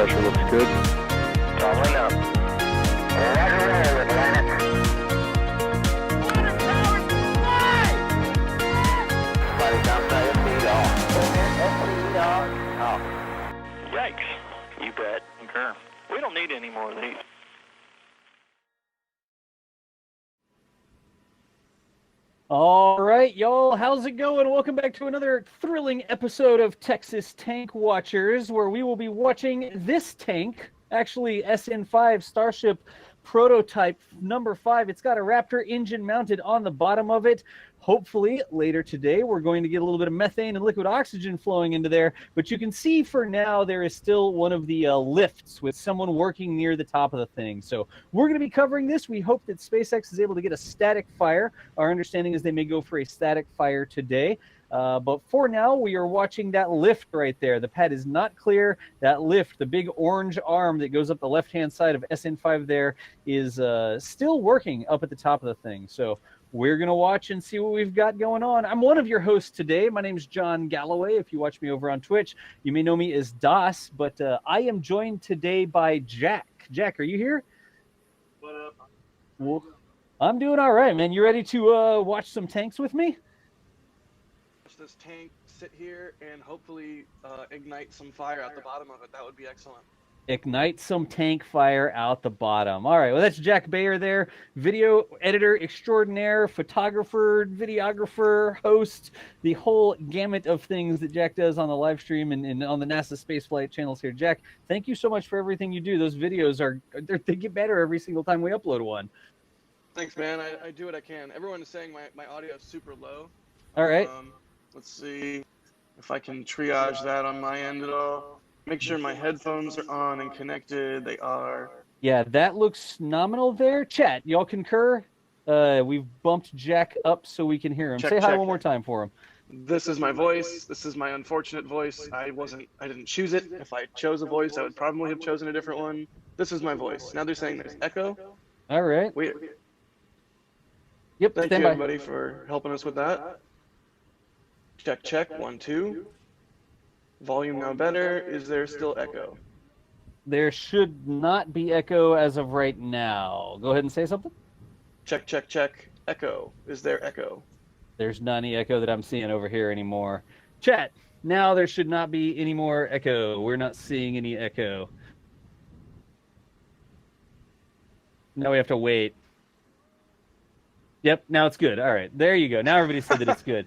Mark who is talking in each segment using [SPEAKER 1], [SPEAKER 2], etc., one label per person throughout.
[SPEAKER 1] pressure looks good.
[SPEAKER 2] Doubling up. Roger, roll, Atlantic.
[SPEAKER 3] Water towers, fly!
[SPEAKER 2] Flight outside of speed off. Speed off.
[SPEAKER 4] Yikes. You bet. Concur. We don't need any more of these.
[SPEAKER 5] All right, y'all, how's it going? Welcome back to another thrilling episode of Texas Tank Watchers, where we will be watching this tank, actually SN5 Starship prototype number 5. It's got a Raptor engine mounted on the bottom of it. Hopefully, later today, we're going to get a little bit of methane and liquid oxygen flowing into there. But you can see for now, there is still one of the lifts with someone working near the top of the thing. So we're going to be covering this. We hope that SpaceX is able to get a static fire. Our understanding is they may go for a static fire today. But for now, we are watching that lift right there. The pad is not clear. That lift, the big orange arm that goes up the left-hand side of SN5 there, is still working up at the top of the thing. So we're going to watch and see what we've got going on. I'm one of your hosts today. My name's John Galloway. If you watch me over on Twitch, you may know me as Das, but I am joined today by Jack. Jack, are you here?
[SPEAKER 6] What up?
[SPEAKER 5] Well, I'm doing all right, man. You ready to watch some tanks with me?
[SPEAKER 6] Watch this tank sit here and hopefully ignite some fire at the bottom of it. That would be excellent.
[SPEAKER 5] Ignite some tank fire out the bottom. All right, well, that's Jack Bayer there, video editor extraordinaire, photographer, videographer, host, the whole gamut of things that Jack does on the live stream and on the NASA Spaceflight channels here. Jack, thank you so much for everything you do. Those videos they get better every single time we upload one.
[SPEAKER 6] Thanks, man. I do what I can. Everyone is saying my audio is super low.
[SPEAKER 5] All right.
[SPEAKER 6] Let's see if I can triage that on my end at all. Make sure my headphones are on and connected. They are.
[SPEAKER 5] Yeah, that looks nominal there. Chat, y'all concur? We've bumped Jack up so we can hear him. Say hi one more time for him.
[SPEAKER 6] This is my voice. This is my unfortunate voice. I didn't choose it. If I chose a voice, I would probably have chosen a different one. This is my voice. Now they're saying there's echo.
[SPEAKER 5] All right.
[SPEAKER 6] Wait.
[SPEAKER 5] Yep.
[SPEAKER 6] Thank
[SPEAKER 5] stand
[SPEAKER 6] you,
[SPEAKER 5] by.
[SPEAKER 6] everybody, for helping us with that. Check, check. 1, 2. Volume now better. Is there still echo?
[SPEAKER 5] There should not be echo as of right now. Go ahead and say something.
[SPEAKER 6] Check, check, check. Echo. Is there echo?
[SPEAKER 5] There's not any echo that I'm seeing over here anymore. Chat, now there should not be any more echo. We're not seeing any echo. Now we have to wait. Yep, now it's good. All right, there you go. Now everybody said that it's good.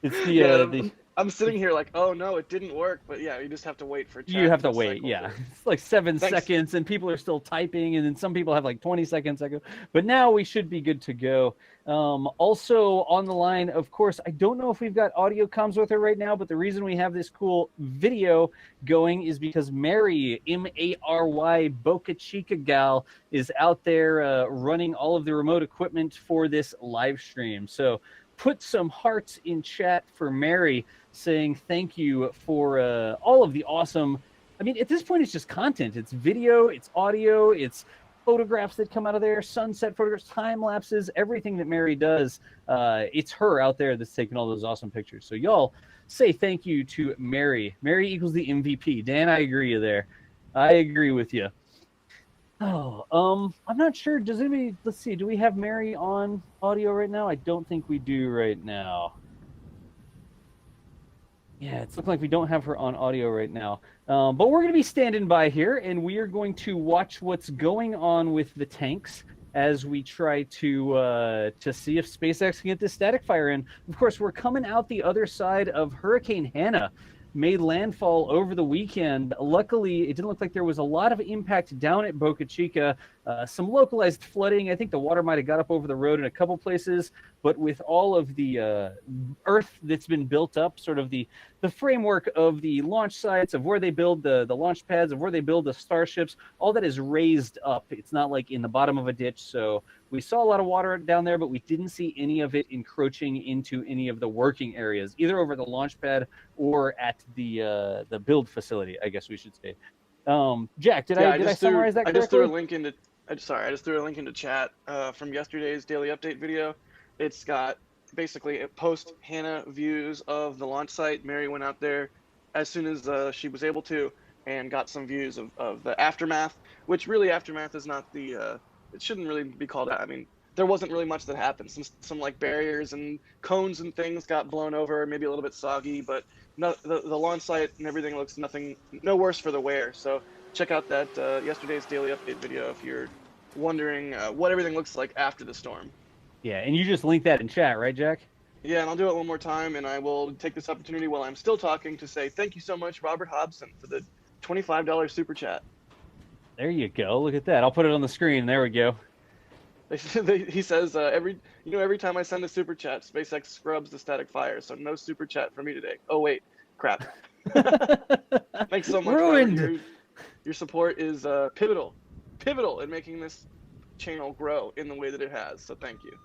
[SPEAKER 5] It's the
[SPEAKER 6] I'm sitting here like, oh no, it didn't work. But yeah, you just have to wait for chat.
[SPEAKER 5] You have to wait, yeah. It's like 7
[SPEAKER 6] Thanks.
[SPEAKER 5] seconds, and people are still typing, and then some people have like 20 seconds echo. But now we should be good to go. Also on the line, of course, I don't know if we've got audio comms with her right now, but the reason we have this cool video going is because Mary, M-A-R-Y, Boca Chica gal, is out there running all of the remote equipment for this live stream. So put some hearts in chat for Mary, saying thank you for all of the awesome, I mean, at this point, it's just content. It's video, it's audio, it's photographs that come out of there, sunset photographs, time lapses, everything that Mary does. It's her out there that's taking all those awesome pictures. So y'all say thank you to Mary. Mary equals the MVP. Dan, I agree there. I agree with you. Oh, I'm not sure. Does anybody, let's see, do we have Mary on audio right now? I don't think we do right now. Yeah, it's looking like we don't have her on audio right now. But we're going to be standing by here, and we are going to watch what's going on with the tanks as we try to see if SpaceX can get this static fire in. Of course, we're coming out the other side of Hurricane Hannah. Made landfall over the weekend. Luckily, it didn't look like there was a lot of impact down at Boca Chica. Some localized flooding. I think the water might have got up over the road in a couple places, but with all of the earth that's been built up, sort of the framework of the launch sites, of where they build the launch pads, of where they build the starships, all that is raised up. It's not like in the bottom of a ditch. So we saw a lot of water down there, but we didn't see any of it encroaching into any of the working areas, either over the launch pad or at the build facility, I guess we should say. Jack, did I summarize that correctly?
[SPEAKER 6] I just threw a link into I just threw a link into chat from yesterday's daily update video. It's got basically post-Hannah views of the launch site. Mary went out there as soon as she was able to, and got some views of the aftermath, which really aftermath is not the, it shouldn't really be called out. I mean, there wasn't really much that happened. Some like barriers and cones and things got blown over, maybe a little bit soggy, but no, the launch site and everything looks no worse for the wear. So check out that yesterday's daily update video if you're wondering what everything looks like after the storm.
[SPEAKER 5] Yeah, and you just linked that in chat, right, Jack?
[SPEAKER 6] Yeah, and I'll do it one more time, and I will take this opportunity while I'm still talking to say thank you so much, Robert Hobson, for the $25 super chat.
[SPEAKER 5] There you go. Look at that. I'll put it on the screen. There we go.
[SPEAKER 6] He says every time I send a super chat, SpaceX scrubs the static fire, so no super chat for me today. Oh wait, crap. Thanks so much,
[SPEAKER 5] Ruined.
[SPEAKER 6] Robert. Your support is pivotal in making this channel grow in the way that it has. So thank you.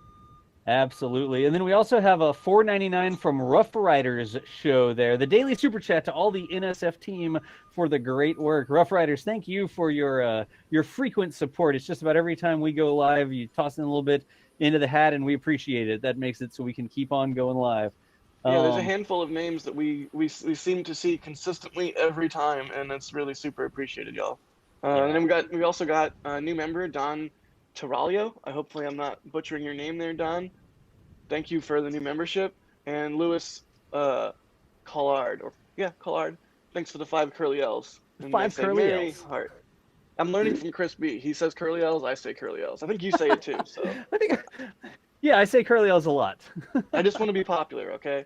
[SPEAKER 5] Absolutely. And then we also have a $4.99 from Rough Riders show there. The daily super chat to all the NSF team for the great work. Rough Riders, thank you for your frequent support. It's just about every time we go live, you toss in a little bit into the hat, and we appreciate it. That makes it so we can keep on going live.
[SPEAKER 6] Yeah, there's a handful of names that we seem to see consistently every time, and it's really super appreciated, y'all. And then we also got a new member, Don Taraglio. Hopefully I'm not butchering your name there, Don. Thank you for the new membership. And Louis Collard, Collard. Thanks for the 5 curly L's. And
[SPEAKER 5] 5 curly L's.
[SPEAKER 6] Heart. I'm learning from Chris B. He says curly L's, I say curly L's. I think you say it too. So.
[SPEAKER 5] I say curly L's a lot.
[SPEAKER 6] I just want to be popular, okay?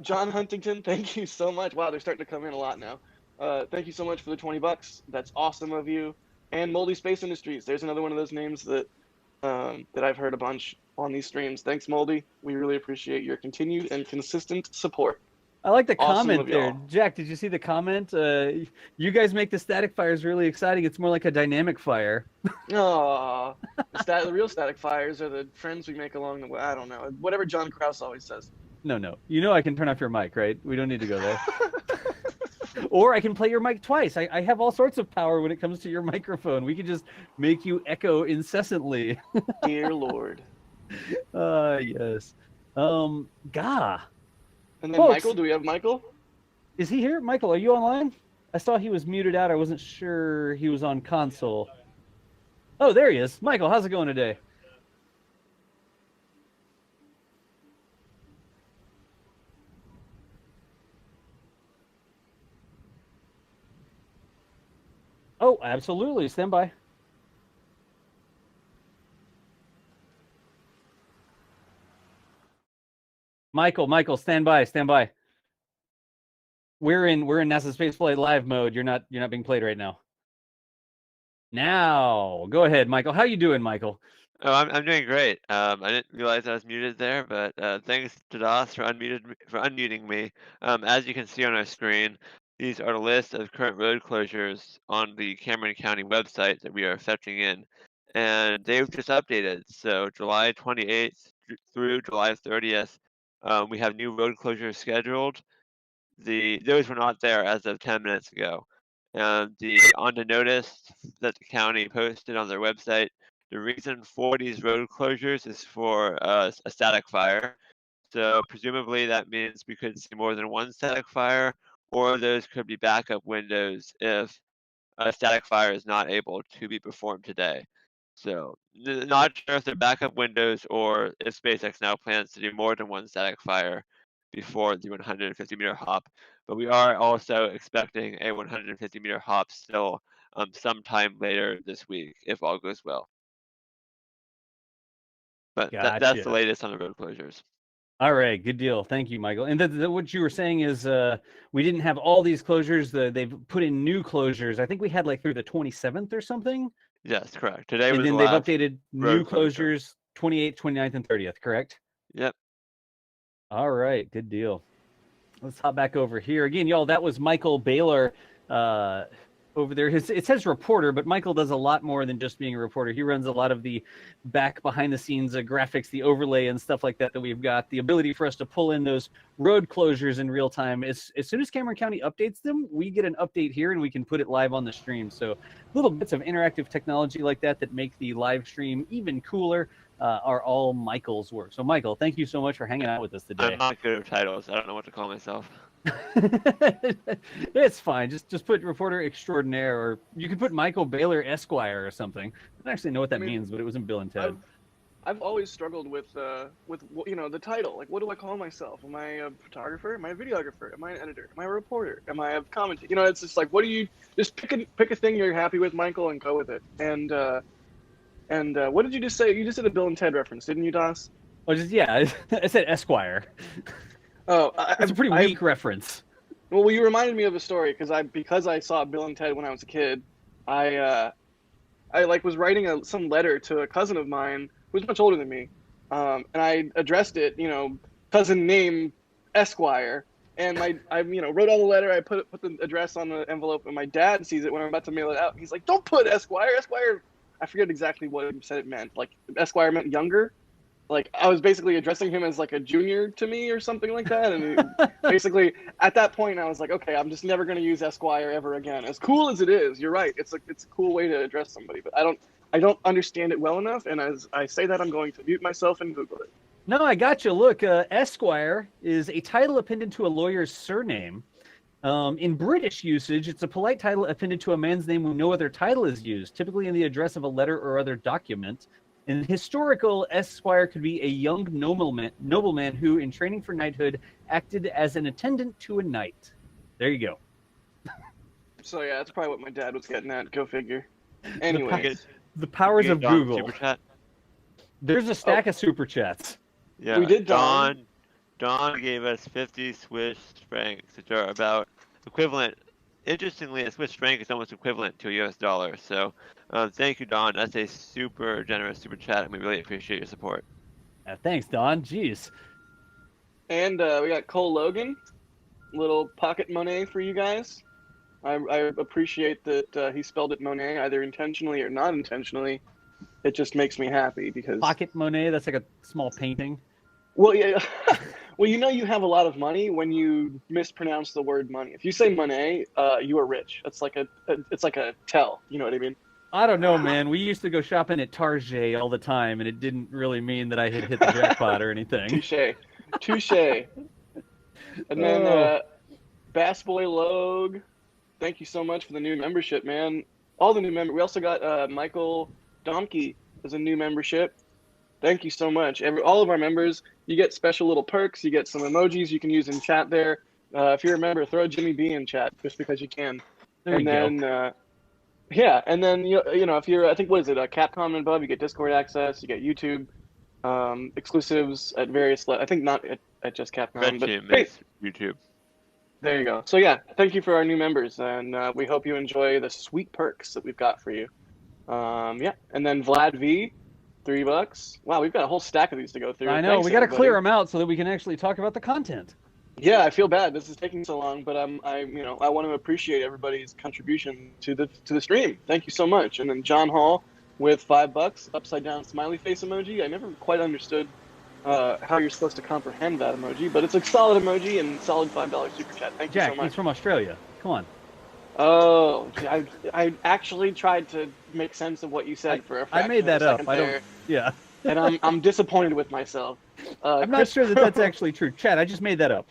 [SPEAKER 6] John Huntington, thank you so much. Wow, they're starting to come in a lot now. Thank you so much for the $20. That's awesome of you. And Moldy Space Industries. There's another one of those names that I've heard a bunch on these streams. Thanks, Moldy. We really appreciate your continued and consistent support.
[SPEAKER 5] I like the
[SPEAKER 6] Awesome
[SPEAKER 5] comment
[SPEAKER 6] of
[SPEAKER 5] there.
[SPEAKER 6] y'all.
[SPEAKER 5] Jack, did you see the comment? You guys make the static fires really exciting. It's more like a dynamic fire.
[SPEAKER 6] Aww. The real static fires are the friends we make along the way. I don't know. Whatever John Krause always says.
[SPEAKER 5] No. You know I can turn off your mic, right? We don't need to go there. Or I can play your mic twice. I have all sorts of power when it comes to your microphone. We can just make you echo incessantly.
[SPEAKER 6] Dear Lord.
[SPEAKER 5] Yes. Gah.
[SPEAKER 6] And then
[SPEAKER 5] Folks,
[SPEAKER 6] Michael, do we have Michael?
[SPEAKER 5] Is he here? Michael, are you online? I saw he was muted out. I wasn't sure he was on console. Oh, there he is. Michael, how's it going today? Oh, absolutely. Stand by. Michael, stand by. We're in NASA Spaceflight live mode. You're not being played right now. Now, go ahead, Michael. How you doing, Michael?
[SPEAKER 1] Oh, I'm doing great. I didn't realize I was muted there, but thanks to DOS for unmuting me. As you can see on our screen, these are the list of current road closures on the Cameron County website that we are fetching in, and they've just updated. So July 28th through July 30th, we have new road closures scheduled. Those were not there as of 10 minutes ago. And on the notice that the county posted on their website, the reason for these road closures is for a static fire. So presumably that means we could see more than one static fire, or those could be backup windows if a static fire is not able to be performed today. So not sure if they're backup windows or if SpaceX now plans to do more than one static fire before the 150-meter hop. But we are also expecting a 150-meter hop still sometime later this week, if all goes well. But that's the latest on the road closures.
[SPEAKER 5] All right, good deal. Thank you, Michael. And what you were saying is we didn't have all these closures. They've put in new closures. I think we had like through the 27th or something.
[SPEAKER 1] Yes, correct. Today
[SPEAKER 5] and
[SPEAKER 1] was
[SPEAKER 5] then
[SPEAKER 1] the
[SPEAKER 5] they've
[SPEAKER 1] last
[SPEAKER 5] updated new closures 28th, 29th, and 30th, correct?
[SPEAKER 1] Yep.
[SPEAKER 5] All right, good deal. Let's hop back over here. Again, y'all, that was Michael Baylor over there. It says reporter, but Michael does a lot more than just being a reporter. He runs a lot of the back behind the scenes graphics, the overlay and stuff like that we've got. The ability for us to pull in those road closures in real time. As soon as Cameron County updates them, we get an update here and we can put it live on the stream. So little bits of interactive technology like that make the live stream even cooler are all Michael's work. So Michael, thank you so much for hanging out with us today.
[SPEAKER 1] I'm not good at titles. I don't know what to call myself.
[SPEAKER 5] It's fine. Just put reporter extraordinaire, or you could put Michael Baylor Esquire or something. I don't actually know what that means, but it was in Bill and Ted.
[SPEAKER 6] I've always struggled with the title. Like, what do I call myself? Am I a photographer? Am I a videographer? Am I an editor? Am I a reporter? Am I a commentator? You know, it's just like, what do you just pick a thing you're happy with, Michael, and go with it. And what did you just say? You just did a Bill and Ted reference, didn't you, Das?
[SPEAKER 5] Oh, I said Esquire.
[SPEAKER 6] Oh,
[SPEAKER 5] it's a pretty weak reference.
[SPEAKER 6] Well, you reminded me of a story because I saw Bill and Ted when I was a kid. I was writing some letter to a cousin of mine who was much older than me, and I addressed it, cousin name Esquire, and I wrote all the letter. I put the address on the envelope, and my dad sees it when I'm about to mail it out. He's like, "Don't put Esquire. Esquire." I forget exactly what he said it meant. Like Esquire meant younger. Like I was basically addressing him as like a junior to me or something like that. And basically at that point I was like, okay, I'm just never going to use Esquire ever again. As cool as it is, you're right. It's a cool way to address somebody, but I don't understand it well enough. And as I say that, I'm going to mute myself and Google it.
[SPEAKER 5] No, I got you. Look, Esquire is a title appended to a lawyer's surname. In British usage, it's a polite title appended to a man's name when no other title is used, typically in the address of a letter or other document. In historical, Esquire could be a young nobleman who, in training for knighthood, acted as an attendant to a knight. There you go.
[SPEAKER 6] So yeah, that's probably what my dad was getting at. Go figure. Anyway,
[SPEAKER 5] the powers of Google.
[SPEAKER 1] Super chat?
[SPEAKER 5] There's a stack of super chats.
[SPEAKER 1] Yeah,
[SPEAKER 6] we did Don
[SPEAKER 1] gave us 50 Swiss francs, which are about equivalent. Interestingly, a Swiss franc is almost equivalent to a US dollar. So thank you, Don. That's a super generous super chat, and we really appreciate your support.
[SPEAKER 5] Thanks, Don. Jeez.
[SPEAKER 6] And we got Cole Logan, little pocket money for you guys. I appreciate that he spelled it Monet, either intentionally or not intentionally. It just makes me happy because
[SPEAKER 5] pocket Monet. That's like a small painting.
[SPEAKER 6] Well, yeah. Well, you have a lot of money when you mispronounce the word money. If you say Monet, you are rich. It's like a tell. You know what I mean?
[SPEAKER 5] I don't know, man. We used to go shopping at Target all the time, and it didn't really mean that I had hit the jackpot or anything. Touche.
[SPEAKER 6] And then Bass Boy Logue, thank you so much for the new membership, man. All the new members. We also got Michael Domke as a new membership. Thank you so much. All of our members, you get special little perks. You get some emojis you can use in chat there. If you're a member, throw Jimmy B in chat just because you can.
[SPEAKER 5] There you
[SPEAKER 6] go. Yeah, and then if you're, I think, what is it, Capcom and above, you get Discord access, you get YouTube exclusives at various. I think not at just Capcom,
[SPEAKER 1] Red
[SPEAKER 6] but
[SPEAKER 1] Team
[SPEAKER 6] hey,
[SPEAKER 1] is YouTube.
[SPEAKER 6] There you go. So yeah, thank you for our new members, and we hope you enjoy the sweet perks that we've got for you. Yeah, and then Vlad V. $3. Wow, we've got a whole stack of these to go through.
[SPEAKER 5] I know.
[SPEAKER 6] Thanks,
[SPEAKER 5] we got to
[SPEAKER 6] everybody.
[SPEAKER 5] clear them out so that we can actually talk about the content.
[SPEAKER 6] Yeah, I feel bad. This is taking so long, but I want to appreciate everybody's contribution to the stream. Thank you so much. And then John Hall with $5, upside down smiley face emoji. I never quite understood how you're supposed to comprehend that emoji, but it's a solid emoji and solid $5 super chat. Thank you so
[SPEAKER 5] Jack,
[SPEAKER 6] much.
[SPEAKER 5] he's from Australia. Come on.
[SPEAKER 6] Oh, I actually tried to make sense of what you said for a fraction
[SPEAKER 5] I made that
[SPEAKER 6] of a
[SPEAKER 5] up.
[SPEAKER 6] second there,
[SPEAKER 5] Yeah.
[SPEAKER 6] and I'm disappointed with myself.
[SPEAKER 5] I'm not sure that that's actually true. Chad, I just made that up.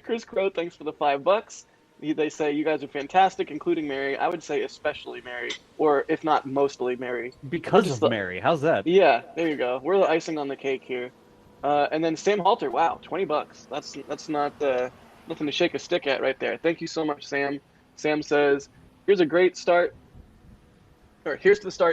[SPEAKER 6] Chris Crow, thanks for the $5. They say you guys are fantastic, including Mary. I would say especially Mary, or if not mostly Mary.
[SPEAKER 5] Because of Mary. How's that?
[SPEAKER 6] Yeah, there you go. We're the icing on the cake here. And then Sam Halter, wow, $20. That's not nothing to shake a stick at right there. Thank you so much, Sam. Sam says, here's the start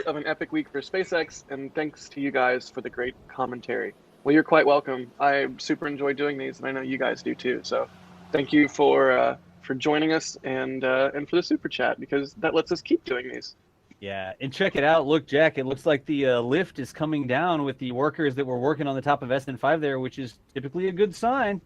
[SPEAKER 6] of an epic week for SpaceX, and thanks to you guys for the great commentary. Well, you're quite welcome. I super enjoy doing these, and I know you guys do too. So thank you for joining us and for the super chat, because that lets us keep doing these.
[SPEAKER 5] Yeah, and check it out. Look, Jack, it looks like the lift is coming down with the workers that were working on the top of SN5 there, which is typically a good sign.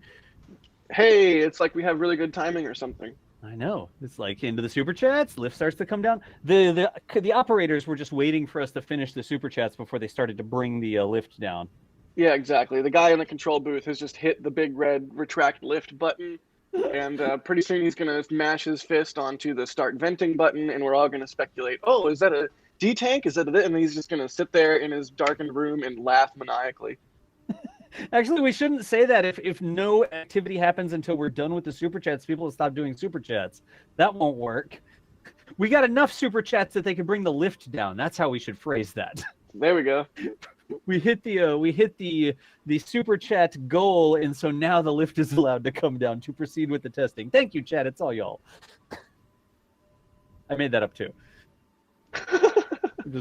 [SPEAKER 6] Hey, it's like we have really good timing or something.
[SPEAKER 5] I know. It's like into the super chats, lift starts to come down. The operators were just waiting for us to finish the super chats before they started to bring the lift down.
[SPEAKER 6] Yeah, exactly. The guy in the control booth has just hit the big red retract lift button, and pretty soon he's going to mash his fist onto the start venting button, and we're all going to speculate, oh, is that a D-tank? Is that a... And he's just going to sit there in his darkened room and laugh maniacally.
[SPEAKER 5] Actually, we shouldn't say that if no activity happens until we're done with the super chats. People will stop doing super chats. That won't work. We got enough super chats that they can bring the lift down. That's how we should phrase that.
[SPEAKER 6] There we go.
[SPEAKER 5] We hit the super chat goal, and so now the lift is allowed to come down to proceed with the testing. Thank you, chat. It's all y'all. I made that up too. I'm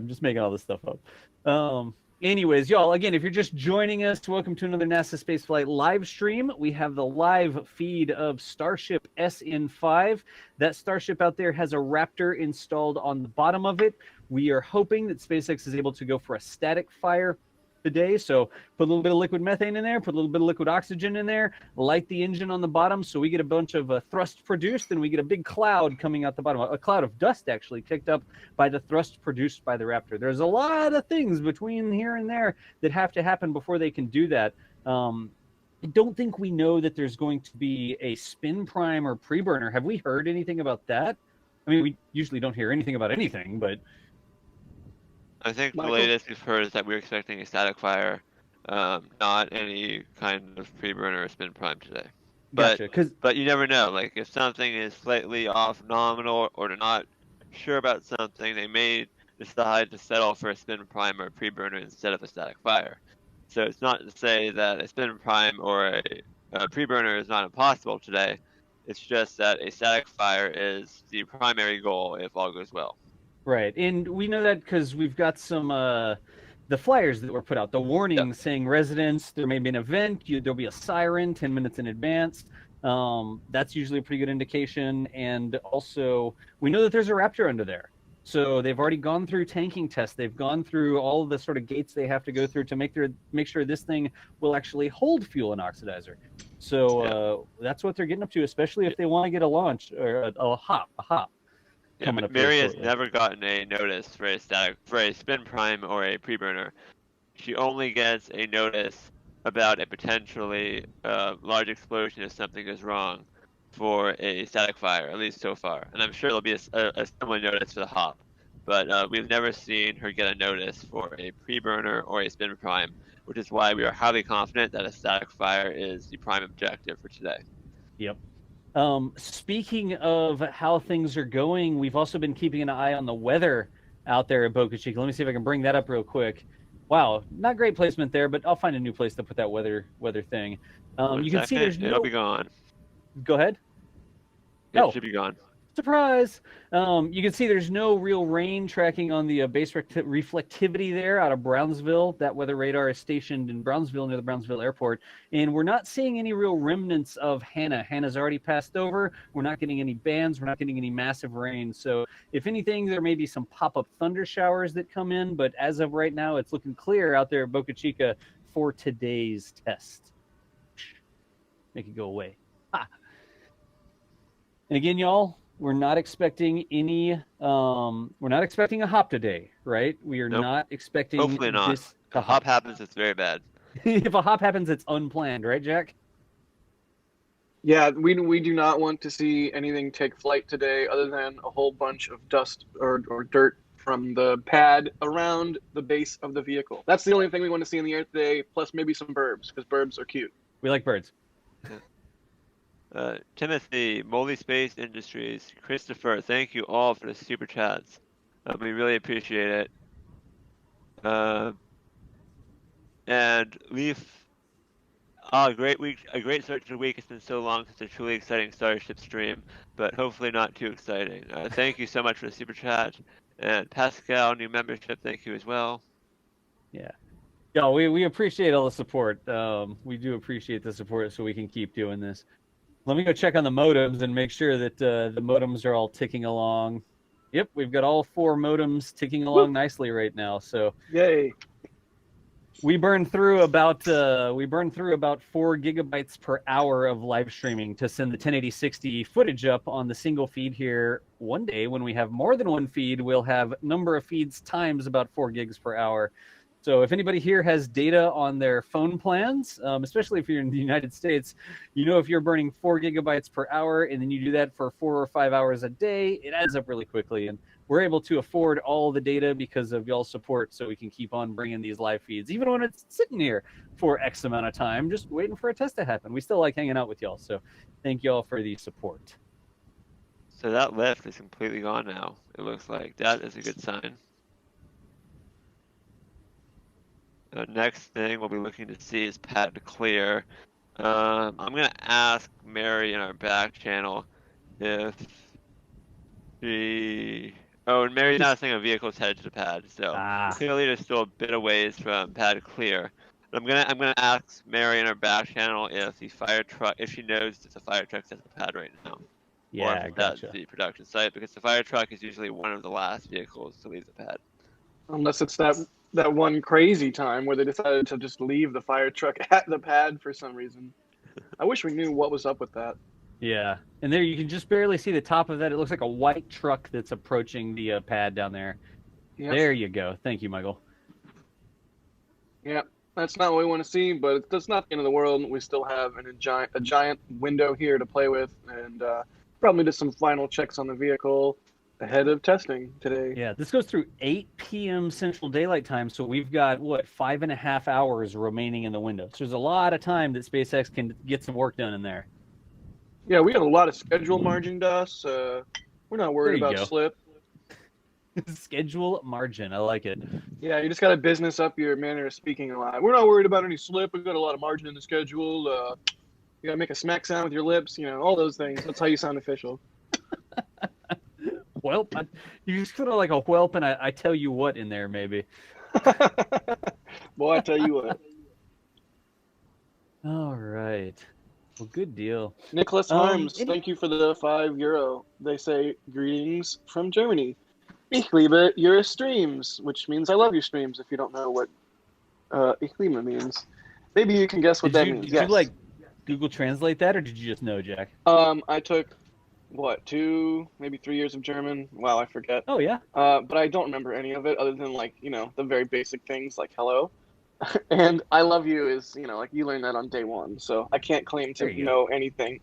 [SPEAKER 5] just making all this stuff up. Anyways, y'all, again, if you're just joining us, welcome to another NASA Spaceflight live stream. We have the live feed of Starship SN5. That Starship out there has a Raptor installed on the bottom of it. We are hoping that SpaceX is able to go for a static fire today. So put a little bit of liquid methane in there, put a little bit of liquid oxygen in there, light the engine on the bottom so we get a bunch of thrust produced, and we get a big cloud coming out the bottom, a cloud of dust actually kicked up by the thrust produced by the Raptor. There's a lot of things between here and there that have to happen before they can do that. I don't think we know that there's going to be a spin prime or preburner. Have we heard anything about that? I mean, we usually don't hear anything about anything, but
[SPEAKER 1] I think
[SPEAKER 6] Michael?
[SPEAKER 1] the latest we've heard is that we're expecting a static fire, not any kind of preburner or spin prime today. But
[SPEAKER 5] gotcha.
[SPEAKER 1] but you never know. Like if something is slightly off nominal or they're not sure about something, they may decide to settle for a spin prime or a preburner instead of a static fire. So it's not to say that a spin prime or a preburner is not impossible today. It's just that a static fire is the primary goal if all goes well.
[SPEAKER 5] Right, and we know that because we've got some the flyers that were put out, the warning saying residents, there may be an event, there'll be a siren 10 minutes in advance. That's usually a pretty good indication, and also we know that there's a Raptor under there. So they've already gone through tanking tests. They've gone through all the sort of gates they have to go through to make sure this thing will actually hold fuel and oxidizer. So that's what they're getting up to, especially if they want to get a launch or a hop.
[SPEAKER 1] Yeah, but Mary has never gotten a notice for a spin prime or a preburner. She only gets a notice about a potentially large explosion if something goes wrong for a static fire, at least so far. And I'm sure there'll be a similar notice for the hop. But we've never seen her get a notice for a preburner or a spin prime, which is why we are highly confident that a static fire is the prime objective for today.
[SPEAKER 5] Yep. Speaking of how things are going, we've also been keeping an eye on the weather out there at Boca Chica. Let me see if I can bring that up real quick. Wow, not great placement there, but I'll find a new place to put that weather thing. You can see there's
[SPEAKER 1] it'll be gone.
[SPEAKER 5] Go ahead.
[SPEAKER 1] It should be gone.
[SPEAKER 5] Surprise! You can see there's no real rain tracking on the base reflectivity there out of Brownsville. That weather radar is stationed in Brownsville near the Brownsville airport. And we're not seeing any real remnants of Hannah. Hannah's already passed over. We're not getting any bands. We're not getting any massive rain. So if anything, there may be some pop-up thunder showers that come in. But as of right now, it's looking clear out there at Boca Chica for today's test. Make it go away. Ha! And again, y'all, we're not expecting any. We're not expecting a hop today, right? We are not expecting.
[SPEAKER 1] Hopefully not. If a hop happens, it's very bad.
[SPEAKER 5] If a hop happens, it's unplanned, right, Jack?
[SPEAKER 6] Yeah, we do not want to see anything take flight today, other than a whole bunch of dust or dirt from the pad around the base of the vehicle. That's the only thing we want to see in the air today. Plus maybe some burbs, because burbs are cute.
[SPEAKER 5] We like birds.
[SPEAKER 1] Timothy, Moldy Space Industries, Christopher, thank you all for the super chats. We really appreciate it. And Leaf, a great week, a great start to the week. It's been so long since a truly exciting Starship stream, but hopefully not too exciting. Thank you so much for the super chat. And Pascal, new membership, thank you as well.
[SPEAKER 5] Yeah. Yeah, we appreciate all the support. We do appreciate the support so we can keep doing this. Let me go check on the modems and make sure that the modems are all ticking along. Yep, we've got all 4 modems ticking along nicely right now. So
[SPEAKER 6] yay!
[SPEAKER 5] We burned through about 4 gigabytes per hour of live streaming to send the 1080/60 footage up on the single feed here. One day, when we have more than one feed, we'll have number of feeds times about 4 gigs per hour. So if anybody here has data on their phone plans, especially if you're in the United States, you know if you're burning 4 gigabytes per hour and then you do that for 4 or 5 hours a day, it adds up really quickly. And we're able to afford all the data because of y'all's support, so we can keep on bringing these live feeds, even when it's sitting here for X amount of time, just waiting for a test to happen. We still like hanging out with y'all, so thank y'all for the support.
[SPEAKER 1] So that lift is completely gone now, it looks like. That is a good sign. The next thing we'll be looking to see is pad clear. I'm going to ask Mary in our back channel if she... Oh, and Mary's not seeing a vehicle's headed to the pad, so clearly there's still a bit of ways from pad clear. But I'm gonna ask Mary in our back channel if the fire truck, if she knows if the fire truck's at the pad right now.
[SPEAKER 5] Yeah,
[SPEAKER 1] or if
[SPEAKER 5] gotcha.
[SPEAKER 1] that's the production site, because the fire truck is usually one of the last vehicles to leave the pad.
[SPEAKER 6] Unless it's that one crazy time where they decided to just leave the fire truck at the pad for some reason. I wish we knew what was up with that.
[SPEAKER 5] Yeah, and there you can just barely see the top of that. It looks like a white truck that's approaching the pad down there. Yep. There you go. Thank you, Michael.
[SPEAKER 6] Yeah, that's not what we want to see, but that's not the end of the world. We still have a giant window here to play with, and probably just some final checks on the vehicle ahead of testing today.
[SPEAKER 5] Yeah, this goes through 8 p.m. Central Daylight Time, so we've got, 5.5 hours remaining in the window. So there's a lot of time that SpaceX can get some work done in there.
[SPEAKER 6] Yeah, we got a lot of schedule margin, Dust. We're not worried about slip.
[SPEAKER 5] Schedule margin, I like it.
[SPEAKER 6] Yeah, you just got to business up your manner of speaking a lot. We're not worried about any slip. We've got a lot of margin in the schedule. You got to make a smack sound with your lips, all those things. That's how you sound official.
[SPEAKER 5] Whelp. You just put like a whelp and I tell you what in there, maybe.
[SPEAKER 6] Boy, I tell you what.
[SPEAKER 5] All right. Well, good deal.
[SPEAKER 6] Nicholas Harms, thank you for the €5. They say, greetings from Germany. Ich liebe your streams, which means I love your streams if you don't know what Ich liebe means. Maybe you can guess what that means.
[SPEAKER 5] Did you Google Translate that, or did you just know, Jack?
[SPEAKER 6] I took, 2, maybe 3 years of German. Wow, I forget.
[SPEAKER 5] Oh, yeah?
[SPEAKER 6] But I don't remember any of it other than, the very basic things like hello. And I love you is, you learned that on day one. So I can't claim to know anything.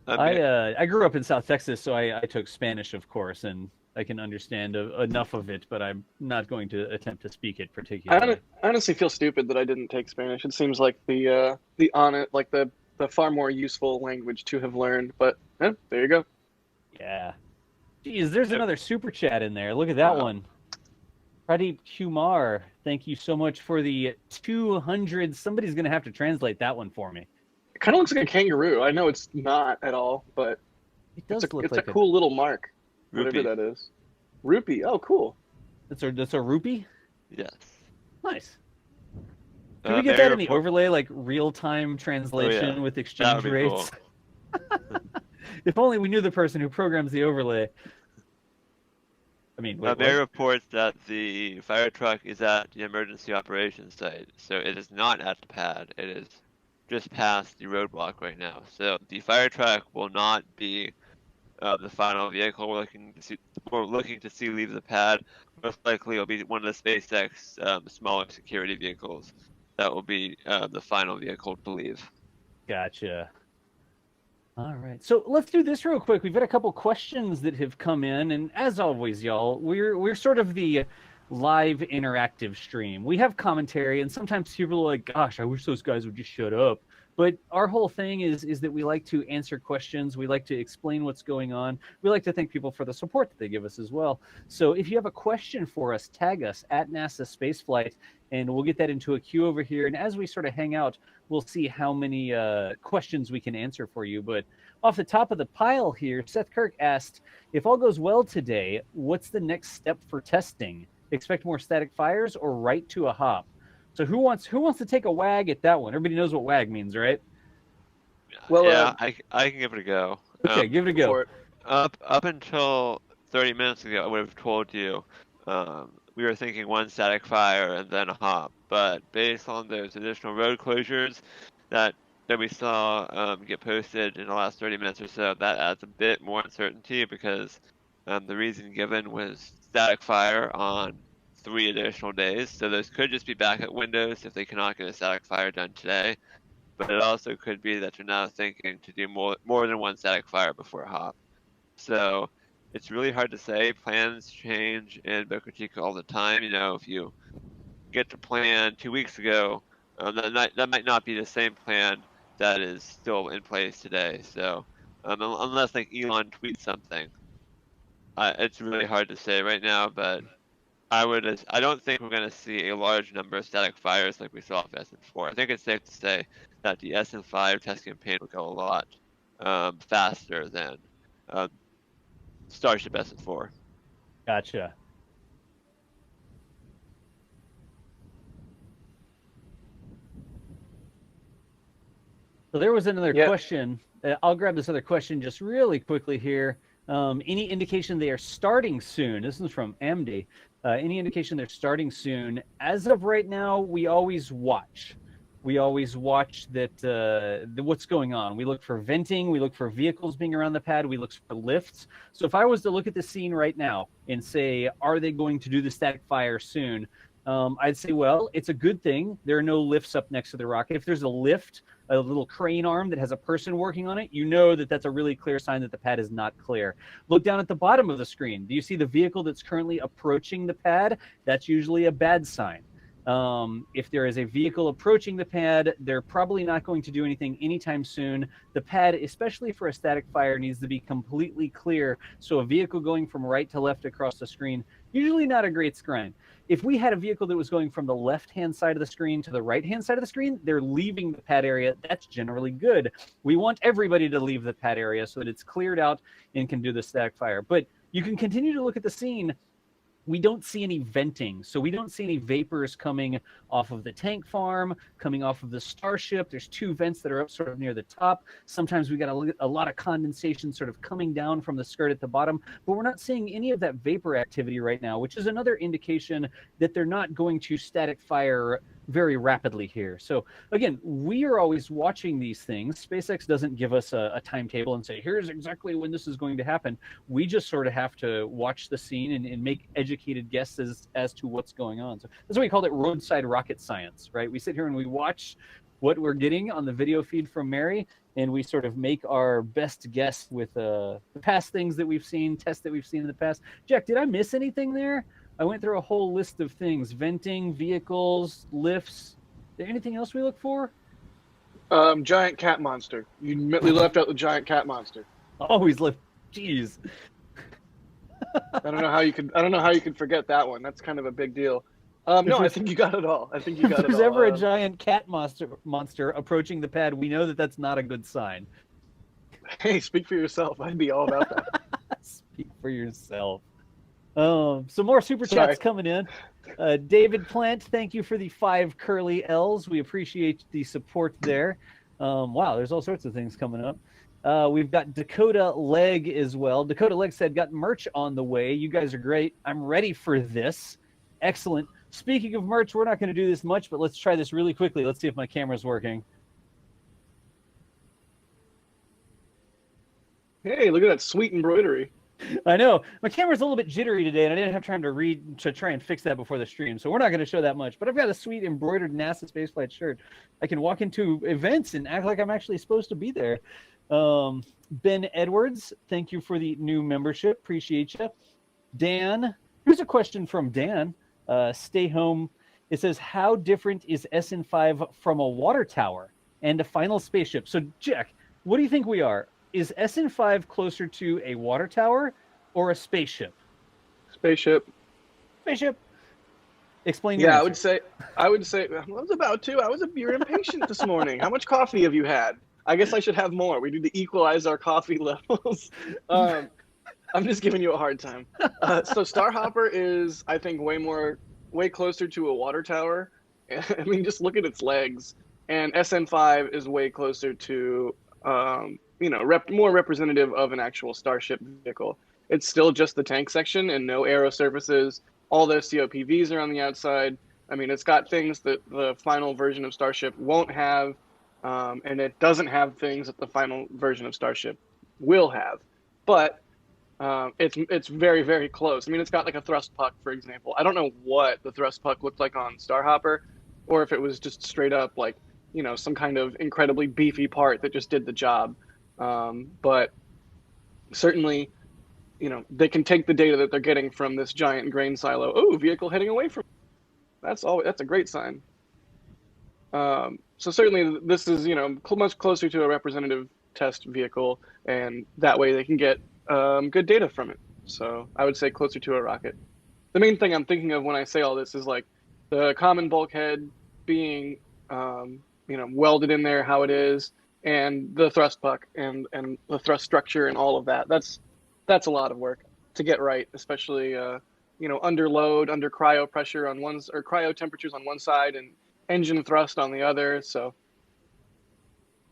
[SPEAKER 5] I grew up in South Texas, so I took Spanish, of course, and I can understand enough of it, but I'm not going to attempt to speak it particularly.
[SPEAKER 6] I honestly feel stupid that I didn't take Spanish. It seems like the far more useful language to have learned. But there you go.
[SPEAKER 5] Yeah. Geez, there's another super chat in there. Look at that one. Pradeep Kumar, thank you so much for the 200. Somebody's going to have to translate that one for me.
[SPEAKER 6] It kind of looks like a kangaroo. I know it's not at all, but it's a cool little mark.
[SPEAKER 1] Rupee.
[SPEAKER 6] Whatever that is. Rupee. Oh, cool.
[SPEAKER 5] That's a rupee?
[SPEAKER 1] Yes.
[SPEAKER 5] Nice. Can we get that in the overlay, like real-time translation with exchange rates? Cool. If only we knew the person who programs the overlay. I mean,
[SPEAKER 1] Mary reports that the fire truck is at the emergency operations site, so it is not at the pad. It is just past the roadblock right now. So the fire truck will not be the final vehicle we're looking to see leave the pad. Most likely, it'll be one of the SpaceX smaller security vehicles that will be the final vehicle to leave.
[SPEAKER 5] Gotcha. All right, so let's do this real quick. We've got a couple questions that have come in, and as always, y'all, we're sort of the live interactive stream. We have commentary, and sometimes people are like, "Gosh, I wish those guys would just shut up." But our whole thing is that we like to answer questions. We like to explain what's going on. We like to thank people for the support that they give us as well. So if you have a question for us, tag us at NASASpaceflight, and we'll get that into a queue over here. And as we sort of hang out, we'll see how many questions we can answer for you. But off the top of the pile here, Seth Kirk asked, if all goes well today, what's the next step for testing? Expect more static fires or right to a hop? So who wants to take a wag at that one? Everybody knows what wag means, right?
[SPEAKER 1] Well, yeah, I can give it a go.
[SPEAKER 5] Okay, give it a go.
[SPEAKER 1] Up until 30 minutes ago, I would have told you we were thinking one static fire and then a hop. But based on those additional road closures that we saw get posted in the last 30 minutes or so, that adds a bit more uncertainty because the reason given was static fire on 3 additional days, so those could just be backup windows if they cannot get a static fire done today. But it also could be that you're now thinking to do more than one static fire before a hop. So it's really hard to say. Plans change in Boca Chica all the time. If you get the plan 2 weeks ago, that might not be the same plan that is still in place today. So unless like Elon tweets something, it's really hard to say right now. But I don't think we're going to see a large number of static fires like we saw with SN4. I think it's safe to say that the SN5 test campaign will go a lot faster than Starship SN4.
[SPEAKER 5] Gotcha. So there was another question. I'll grab this other question just really quickly here. Any indication they are starting soon? This is from Amdi. Any indication they're starting soon? As of right now, we always watch. We always watch that what's going on. We look for venting. We look for vehicles being around the pad. We look for lifts. So if I was to look at the scene right now and say, are they going to do the static fire soon? I'd say, well, it's a good thing. There are no lifts up next to the rocket. If there's a lift, a little crane arm that has a person working on it, you know that that's a really clear sign that the pad is not clear. Look down at the bottom of the screen. Do you see the vehicle that's currently approaching the pad? That's usually a bad sign. If there is a vehicle approaching the pad, they're probably not going to do anything anytime soon. The pad, especially for a static fire, needs to be completely clear. So a vehicle going from right to left across the screen, usually not a great sign. If we had a vehicle that was going from the left-hand side of the screen to the right-hand side of the screen, they're leaving the pad area. That's generally good. We want everybody to leave the pad area so that it's cleared out and can do the static fire. But you can continue to look at the scene. We don't see any venting, so we don't see any vapors coming off of the tank farm, coming off of the Starship. There's two vents that are up sort of near the top. Sometimes we got a lot of condensation sort of coming down from the skirt at the bottom, but we're not seeing any of that vapor activity right now, which is another indication that they're not going to static fire very rapidly here. So again, we are always watching these things. SpaceX doesn't give us a timetable and say, here's exactly when this is going to happen. We just sort of have to watch the scene and make educated guesses as to what's going on. So that's why we called it roadside rocket science, right? We sit here and we watch what we're getting on the video feed from Mary, and we sort of make our best guess with the past things that we've seen, tests that we've seen in the past. Jack, did I miss anything there? I went through a whole list of things: venting, vehicles, lifts. Is there anything else we look for?
[SPEAKER 6] Giant cat monster. We left out the giant cat monster.
[SPEAKER 5] Always left. Jeez.
[SPEAKER 6] I don't know how you could forget that one. That's kind of a big deal. No, I think you got it all.
[SPEAKER 5] If there's ever a giant cat monster approaching the pad, we know that that's not a good sign.
[SPEAKER 6] Hey, speak for yourself. I'd be all about that.
[SPEAKER 5] Speak for yourself. Some more super chats coming in. David Plant, thank you for the 5 curly L's. We appreciate the support there. Wow, there's all sorts of things coming up. We've got Dakota Leg as well. Dakota Leg said, got merch on the way. You guys are great. I'm ready for this. Excellent. Speaking of merch, we're not going to do this much, but let's try this really quickly. Let's see if my camera's working.
[SPEAKER 6] Hey, look at that sweet embroidery.
[SPEAKER 5] I know. My camera's a little bit jittery today, and I didn't have time to try and fix that before the stream, so we're not going to show that much. But I've got a sweet embroidered NASA spaceflight shirt. I can walk into events and act like I'm actually supposed to be there. Ben Edwards, thank you for the new membership. Appreciate you. Dan, here's a question from Dan. Stay home. It says, how different is SN5 from a water tower and a final spaceship? So, Jack, what do you think we are? Is SN5 closer to a water tower or a spaceship?
[SPEAKER 6] Spaceship.
[SPEAKER 5] Spaceship. Explain your
[SPEAKER 6] answer. I would say, I was about to. You're impatient this morning. How much coffee have you had? I guess I should have more. We need to equalize our coffee levels. I'm just giving you a hard time. So Starhopper is, I think, way closer to a water tower. I mean, just look at its legs. And SN5 is way closer to, more representative of an actual Starship vehicle. It's still just the tank section and no aero surfaces. All those COPVs are on the outside. I mean, it's got things that the final version of Starship won't have, and it doesn't have things that the final version of Starship will have. But it's very, very close. I mean, it's got like a thrust puck, for example. I don't know what the thrust puck looked like on Starhopper, or if it was just straight up like, some kind of incredibly beefy part that just did the job. But certainly they can take the data that they're getting from this giant grain silo. Oh, vehicle heading away from. That's a great sign. So certainly this is much closer to a representative test vehicle, and that way they can get good data from it. So I would say closer to a rocket. The main thing I'm thinking of when I say all this is like the common bulkhead being welded in there how it is, and the thrust puck and the thrust structure and all of that. That's a lot of work to get right, especially under load, under cryo pressure on one, or cryo temperatures on one side and engine thrust on the other. So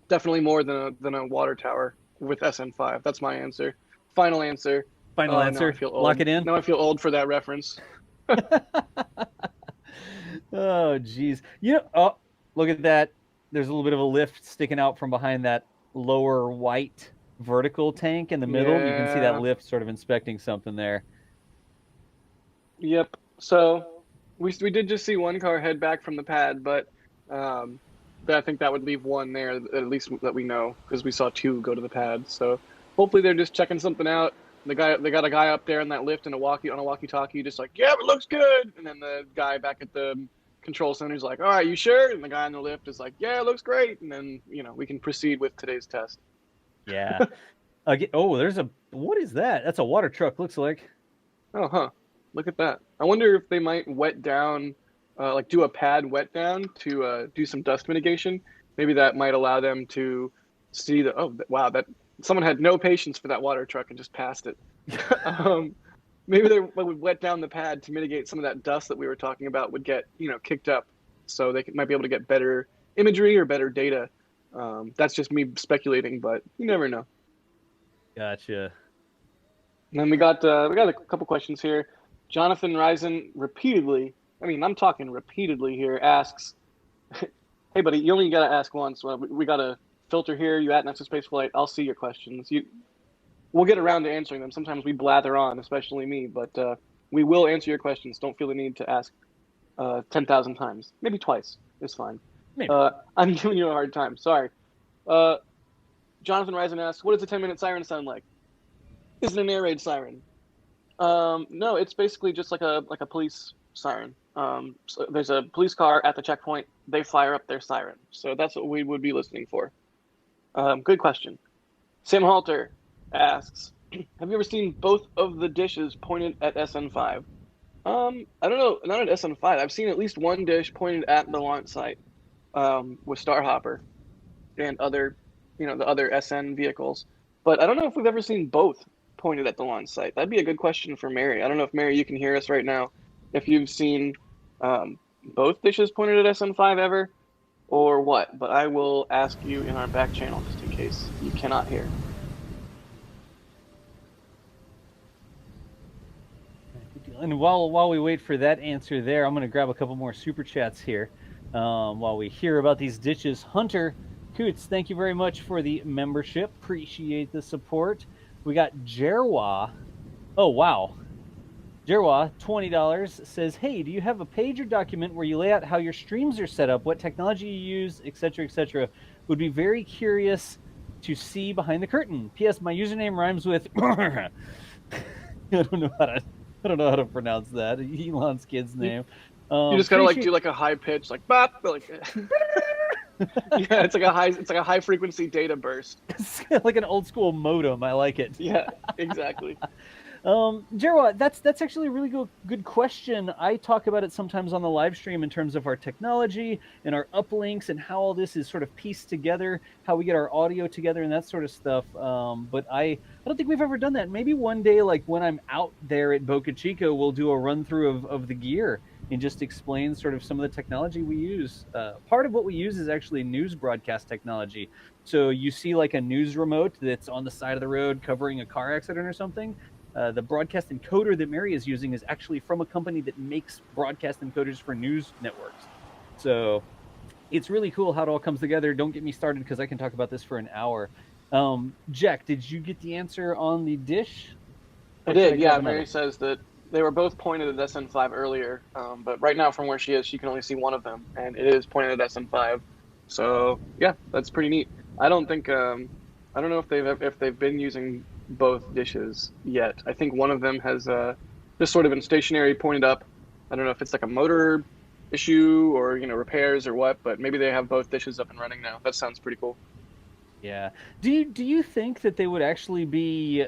[SPEAKER 6] definitely more than a water tower with SN5. That's my answer. Final answer.
[SPEAKER 5] Final answer.
[SPEAKER 6] Now I feel old.
[SPEAKER 5] Lock it in.
[SPEAKER 6] Now I feel old for that reference.
[SPEAKER 5] Oh, geez. Oh, look at that. There's a little bit of a lift sticking out from behind that lower white vertical tank in the middle. You can see that lift sort of inspecting something there.
[SPEAKER 6] Yep. So we did just see one car head back from the pad, but I think that would leave one there, at least that we know, because we saw two go to the pad. So hopefully they're just checking something out. They got a guy up there in that lift on a walkie-talkie, just like, yeah, it looks good. And then the guy back at the control center is like, all right, you sure? And the guy in the lift is like, yeah, it looks great. And then we can proceed with today's test.
[SPEAKER 5] Yeah. What is that? That's a water truck, looks like.
[SPEAKER 6] Oh, huh. Look at that. I wonder if they might wet down, do a pad wet down to do some dust mitigation. Maybe that might allow them to see that someone had no patience for that water truck and just passed it. Maybe they would wet down the pad to mitigate some of that dust that we were talking about would get, kicked up, so they might be able to get better imagery or better data. That's just me speculating, but you never know.
[SPEAKER 5] Gotcha.
[SPEAKER 6] And then we got a couple questions here. Jonathan Risen repeatedly, I'm talking repeatedly here, asks, hey buddy, you only got to ask once. Well, we got a filter here, you at NASASpaceflight, I'll see your questions. We'll get around to answering them. Sometimes we blather on, especially me, but we will answer your questions. Don't feel the need to ask 10,000 times. Maybe twice. It's fine.
[SPEAKER 5] Maybe.
[SPEAKER 6] I'm giving you a hard time. Sorry. Jonathan Risen asks, what does a 10-minute siren sound like? Is it an air raid siren? No, it's basically just like a police siren. So there's a police car at the checkpoint. They fire up their siren. So that's what we would be listening for. Good question. Sam Halter asks, have you ever seen both of the dishes pointed at SN5? I don't know, not at SN5. I've seen at least one dish pointed at the launch site with Starhopper and other, the other SN vehicles. But I don't know if we've ever seen both pointed at the launch site. That'd be a good question for Mary. I don't know if, Mary, you can hear us right now. If you've seen both dishes pointed at SN5 ever, or what. But I will ask you in our back channel just in case you cannot hear.
[SPEAKER 5] And while we wait for that answer there, I'm going to grab a couple more super chats here while we hear about these ditches. Hunter Coots, thank you very much for the membership. Appreciate the support. We got Jerwa. Oh, wow. Jerwa, $20, says, hey, do you have a page or document where you lay out how your streams are set up, what technology you use, etc., etc.? Would be very curious to see behind the curtain. P.S. My username rhymes with... I don't know how to pronounce that. Elon's kid's name.
[SPEAKER 6] You just gotta do like a high pitch, like bop, like yeah, it's like a high frequency data burst.
[SPEAKER 5] It's like an old school modem. I like it.
[SPEAKER 6] Yeah, exactly.
[SPEAKER 5] Jerwa, that's actually a really good question. I talk about it sometimes on the live stream in terms of our technology and our uplinks and how all this is sort of pieced together, how we get our audio together and that sort of stuff. But I don't think we've ever done that. Maybe one day, like when I'm out there at Boca Chica, we'll do a run through of the gear and just explain sort of some of the technology we use. Part of what we use is actually news broadcast technology. So you see like a news remote that's on the side of the road covering a car accident or something. The broadcast encoder that Mary is using is actually from a company that makes broadcast encoders for news networks. So it's really cool how it all comes together. Don't get me started because I can talk about this for an hour. Jack, did you get the answer on the dish?
[SPEAKER 6] I did, yeah. Mary says that they were both pointed at SN5 earlier, but right now from where she is, she can only see one of them, and it is pointed at SN5. So yeah, that's pretty neat. I don't think I don't know if they've been using both dishes yet. I think one of them has just sort of been stationary, pointed up. I don't know if it's like a motor issue or repairs or what, but maybe they have both dishes up and running now. That sounds pretty cool.
[SPEAKER 5] Yeah. Do you think that they would actually be,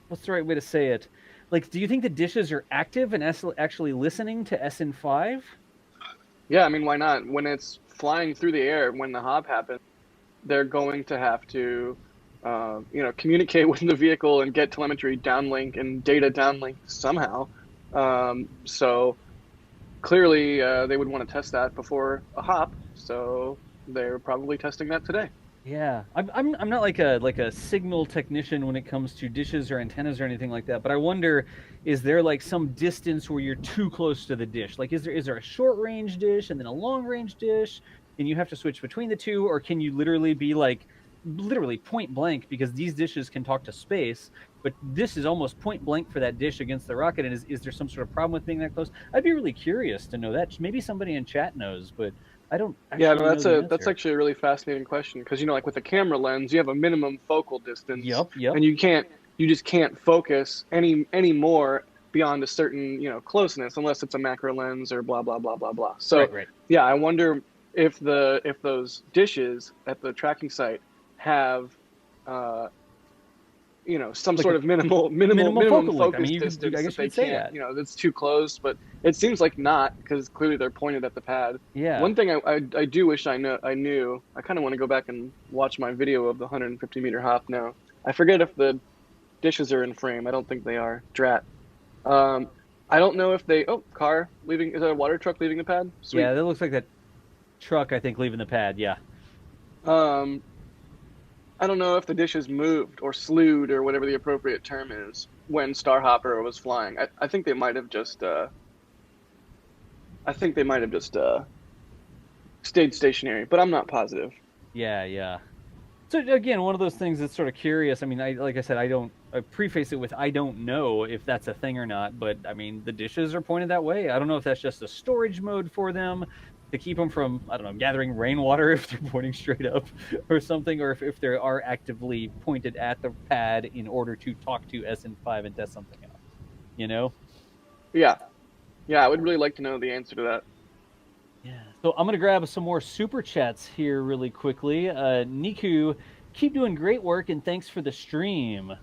[SPEAKER 5] what's the right way to say it? Like, do you think the dishes are active and actually listening to SN5?
[SPEAKER 6] Yeah, I mean, why not? When it's flying through the air, when the hop happens, they're going to have to, communicate with the vehicle and get telemetry downlink and data downlink somehow. So clearly, they would want to test that before a hop. So they're probably testing that today.
[SPEAKER 5] Yeah, I'm not like a signal technician when it comes to dishes or antennas or anything like that, but I wonder, is there like some distance where you're too close to the dish? Like, is there a short range dish and then a long range dish, and you have to switch between the two, or can you literally be like literally point blank, because these dishes can talk to space, but this is almost point blank for that dish against the rocket, and is there some sort of problem with being that close? I'd be really curious to know that. Maybe somebody in chat knows, but I don't actually know the answer.
[SPEAKER 6] That's actually a really fascinating question, because like with a camera lens, you have a minimum focal distance.
[SPEAKER 5] Yep.
[SPEAKER 6] And you just can't focus any more beyond a certain closeness, unless it's a macro lens or blah blah blah blah blah. So
[SPEAKER 5] right.
[SPEAKER 6] Yeah, I wonder if those dishes at the tracking site have some
[SPEAKER 5] Like
[SPEAKER 6] sort of minimum
[SPEAKER 5] focal length.
[SPEAKER 6] focus
[SPEAKER 5] I mean,
[SPEAKER 6] distance
[SPEAKER 5] I guess
[SPEAKER 6] that they
[SPEAKER 5] you could say
[SPEAKER 6] can't,
[SPEAKER 5] that.
[SPEAKER 6] that's too close, but it seems like not, because clearly they're pointed at the pad.
[SPEAKER 5] Yeah.
[SPEAKER 6] One thing I do wish I knew, I kind of want to go back and watch my video of the 150-meter hop now. I forget if the dishes are in frame. I don't think they are. Drat. I don't know if they, car leaving, is that a water truck leaving the pad? Sweet.
[SPEAKER 5] Yeah, that looks like that truck, I think, leaving the pad, yeah.
[SPEAKER 6] I don't know if the dishes moved or slewed or whatever the appropriate term is when Starhopper was flying. I think they might have just stayed stationary, but I'm not positive.
[SPEAKER 5] Yeah. So again, one of those things that's sort of curious. I mean, like I said, I preface it with I don't know if that's a thing or not, but I mean, the dishes are pointed that way. I don't know if that's just a storage mode for them to keep them from, I don't know, gathering rainwater if they're pointing straight up or something, or if they are actively pointed at the pad in order to talk to SN5 and test something out,
[SPEAKER 6] Yeah, I would really like to know the answer to that.
[SPEAKER 5] Yeah. So I'm going to grab some more super chats here really quickly. Niku, keep doing great work and thanks for the stream.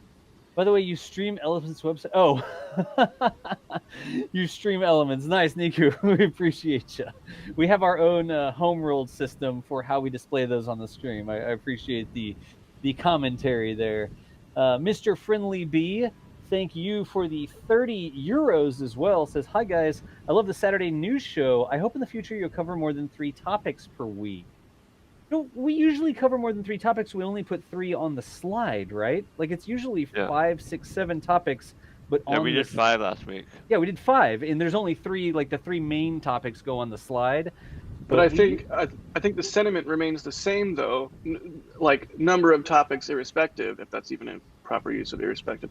[SPEAKER 5] By the way, you stream Element's website. Oh, you stream Elements. Nice, Niku. We appreciate you. We have our own home-rolled system for how we display those on the stream. I appreciate the commentary there. Mr. Friendly B, thank you for the 30 euros as well. Says, hi, guys. I love the Saturday news show. I hope in the future you'll cover more than 3 topics per week. No, we usually cover more than 3 topics. We only put 3 on the slide, right? Like, it's usually 5, 6, 7 topics. But
[SPEAKER 1] we did 5 last week.
[SPEAKER 5] Yeah, we did 5, and there's only 3. Like, the 3 main topics go on the slide.
[SPEAKER 6] But I think the sentiment remains the same, though. Like, number of topics irrespective, if that's even a proper use of irrespective.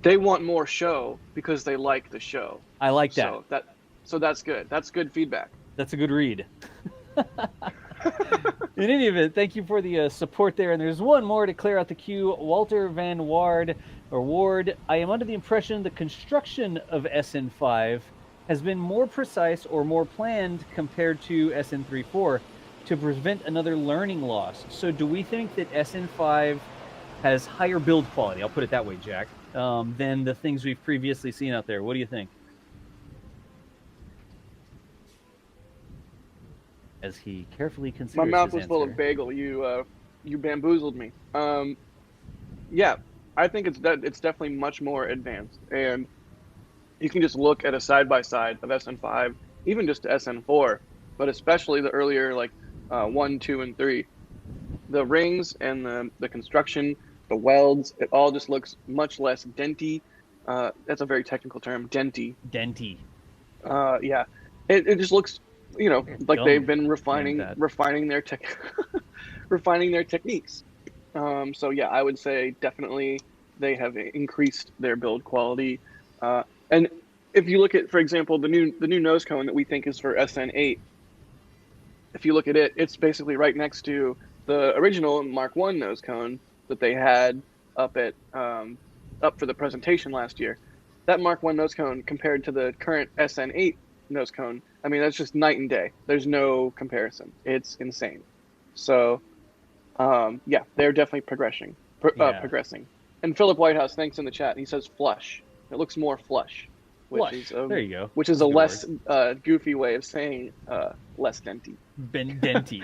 [SPEAKER 6] They want more show because they like the show.
[SPEAKER 5] I like that.
[SPEAKER 6] So that's good. That's good feedback.
[SPEAKER 5] That's a good read. In any event, thank you for the support there. And there's one more to clear out the queue. Walter Van Ward, I am under the impression the construction of SN5 has been more precise or more planned compared to SN34 to prevent another learning loss. So do we think that SN5 has higher build quality, I'll put it that way, Jack, than the things we've previously seen out there? What do you think? As he carefully considers
[SPEAKER 6] my mouth
[SPEAKER 5] his
[SPEAKER 6] was full
[SPEAKER 5] answer.
[SPEAKER 6] of bagel. You bamboozled me. Yeah, I think it's definitely much more advanced, and you can just look at a side by side of SN5, even just SN4, but especially the earlier 1, 2, and 3. The rings and the construction, the welds, it all just looks much less denty. That's a very technical term, denty.
[SPEAKER 5] Denty.
[SPEAKER 6] Yeah, it just looks. Like they've been refining their techniques. So yeah, I would say definitely they have increased their build quality. And if you look at, for example, the new nose cone that we think is for SN8, if you look at it, it's basically right next to the original Mark I nose cone that they had up for the presentation last year. That Mark 1 nose cone compared to the current SN8 nose cone, I mean, that's just night and day. There's no comparison. It's insane. So, yeah, they're definitely progressing. And Philip Whitehouse, thanks in the chat. He says flush. It looks more flush.
[SPEAKER 5] There you go.
[SPEAKER 6] Which is a less goofy way of saying less denty.
[SPEAKER 5] Denty.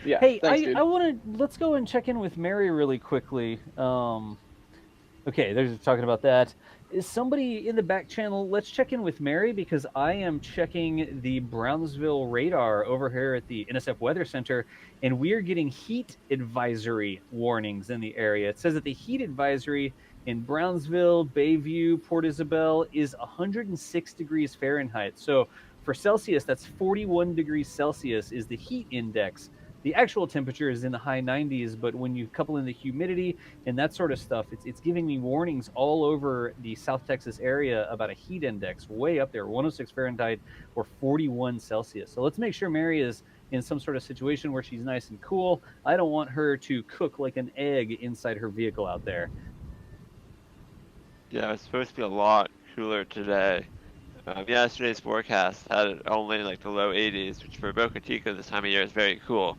[SPEAKER 6] Yeah.
[SPEAKER 5] Hey,
[SPEAKER 6] thanks,
[SPEAKER 5] I want to let's go and check in with Mary really quickly. Okay, they're talking about that. Is somebody in the back channel? Let's check in with Mary because I am checking the Brownsville radar over here at the NSF Weather Center, and we are getting heat advisory warnings in the area. It says that the heat advisory in Brownsville, Bayview, Port Isabel is 106 degrees Fahrenheit. So for Celsius, that's 41 degrees Celsius is the heat index. The actual temperature is in the high 90s, but when you couple in the humidity and that sort of stuff, it's giving me warnings all over the South Texas area about a heat index way up there, 106 Fahrenheit or 41 Celsius. So let's make sure Mary is in some sort of situation where she's nice and cool. I don't want her to cook like an egg inside her vehicle out there.
[SPEAKER 1] Yeah, it's supposed to be a lot cooler today. Yesterday's forecast had it only like the low 80s, which for Boca Chica this time of year is very cool.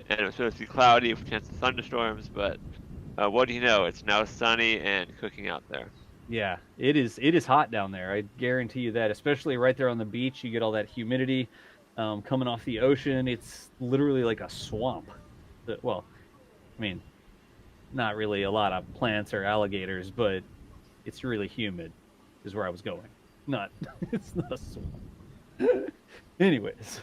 [SPEAKER 1] And it was supposed to be cloudy with a chance of thunderstorms, but what do you know? It's now sunny and cooking out there.
[SPEAKER 5] Yeah, it is hot down there. I guarantee you that, especially right there on the beach. You get all that humidity coming off the ocean. It's literally like a swamp. Well, I mean, not really a lot of plants or alligators, but it's really humid is where I was going. It's not a swamp. Anyways,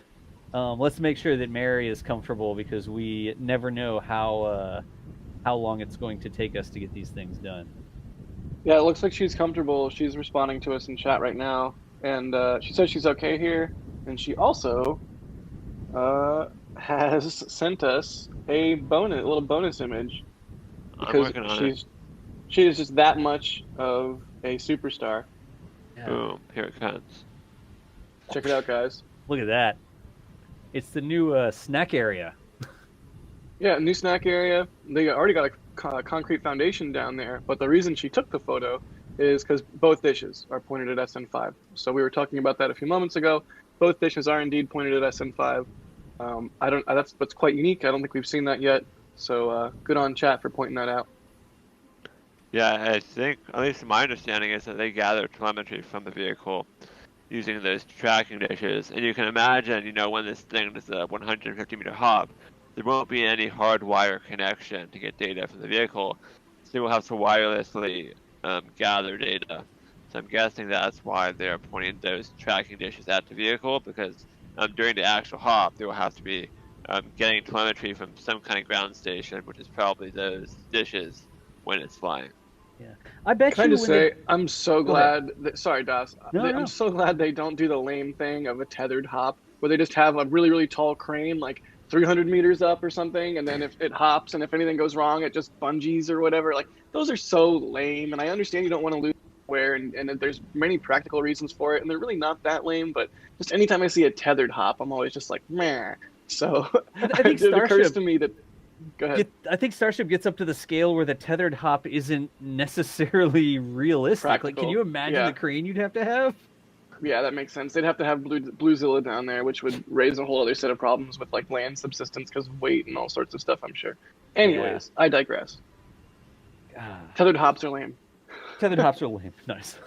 [SPEAKER 5] let's make sure that Mary is comfortable because we never know how long it's going to take us to get these things done.
[SPEAKER 6] Yeah, it looks like she's comfortable. She's responding to us in chat right now, and she says she's okay here. And she also has sent us a little bonus image because she is just that much of a superstar.
[SPEAKER 1] Yeah. Boom! Here it comes.
[SPEAKER 6] Check it out, guys.
[SPEAKER 5] Look at that. It's the new snack area.
[SPEAKER 6] Yeah, new snack area. They already got a concrete foundation down there, but the reason she took the photo is because both dishes are pointed at SN5. So we were talking about that a few moments ago. Both dishes are indeed pointed at SN5. That's what's quite unique. I don't think we've seen that yet. So good on chat for pointing that out.
[SPEAKER 1] Yeah, I think, at least my understanding is that they gather telemetry from the vehicle using those tracking dishes. And you can imagine, when this thing is a 150-meter hop, there won't be any hardwire connection to get data from the vehicle. So we'll have to wirelessly gather data. So I'm guessing that's why they're pointing those tracking dishes at the vehicle, because during the actual hop, they will have to be getting telemetry from some kind of ground station, which is probably those dishes when it's flying.
[SPEAKER 5] Yeah, I bet
[SPEAKER 6] Can
[SPEAKER 5] you.
[SPEAKER 6] I just say, I'm so glad. Sorry, Das.
[SPEAKER 5] No.
[SPEAKER 6] I'm so glad they don't do the lame thing of a tethered hop, where they just have a really, really tall crane, like 300 meters up or something, and then if it hops and if anything goes wrong, it just bungees or whatever. Like, those are so lame, and I understand you don't want to lose where, and there's many practical reasons for it, and they're really not that lame. But just anytime I see a tethered hop, I'm always just like, meh. So
[SPEAKER 5] I think
[SPEAKER 6] it occurs to me that. Go ahead.
[SPEAKER 5] I think Starship gets up to the scale where the tethered hop isn't necessarily realistic.
[SPEAKER 6] Practical.
[SPEAKER 5] Like, can you imagine the crane you'd have to have?
[SPEAKER 6] Yeah, that makes sense. They'd have to have Bluezilla down there, which would raise a whole other set of problems with like land subsistence because of weight and all sorts of stuff, I'm sure. Anyways, I digress. Tethered hops are lame.
[SPEAKER 5] Tethered hops are lame. Nice.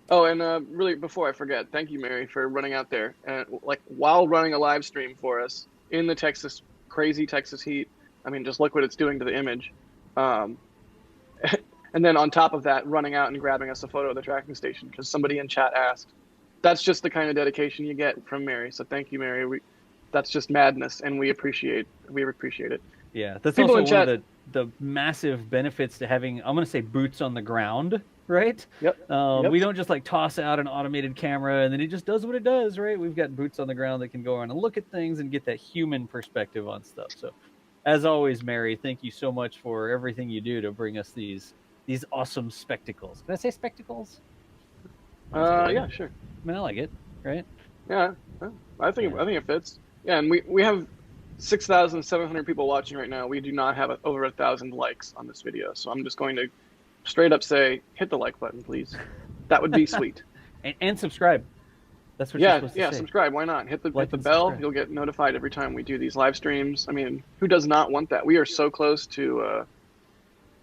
[SPEAKER 6] Oh, and really, before I forget, thank you, Mary, for running out there and while running a live stream for us in the crazy Texas heat. I mean, just look what it's doing to the image. And then on top of that, running out and grabbing us a photo of the tracking station because somebody in chat asked. That's just the kind of dedication you get from Mary. So thank you, Mary. That's just madness, and we appreciate it.
[SPEAKER 5] Yeah, that's
[SPEAKER 6] People
[SPEAKER 5] also
[SPEAKER 6] in
[SPEAKER 5] one
[SPEAKER 6] chat,
[SPEAKER 5] of the massive benefits to having, I'm going to say, boots on the ground, right?
[SPEAKER 6] Yep.
[SPEAKER 5] We don't just like toss out an automated camera and then it just does what it does, right? We've got boots on the ground that can go around and look at things and get that human perspective on stuff. So, as always, Mary, thank you so much for everything you do to bring us these awesome spectacles. Can I say spectacles?
[SPEAKER 6] Yeah, sure.
[SPEAKER 5] I mean, I like it, right?
[SPEAKER 6] Yeah, I think it fits. Yeah, and we have 6,700 people watching right now. We do not have over 1,000 likes on this video, so I'm just going to straight up say, hit the like button, please. That would be sweet.
[SPEAKER 5] And subscribe. That's what you're supposed to say.
[SPEAKER 6] Subscribe. Why not? Hit the
[SPEAKER 5] Like
[SPEAKER 6] bell.
[SPEAKER 5] and subscribe.
[SPEAKER 6] You'll get notified every time we do these live streams. I mean, who does not want that? We are so close to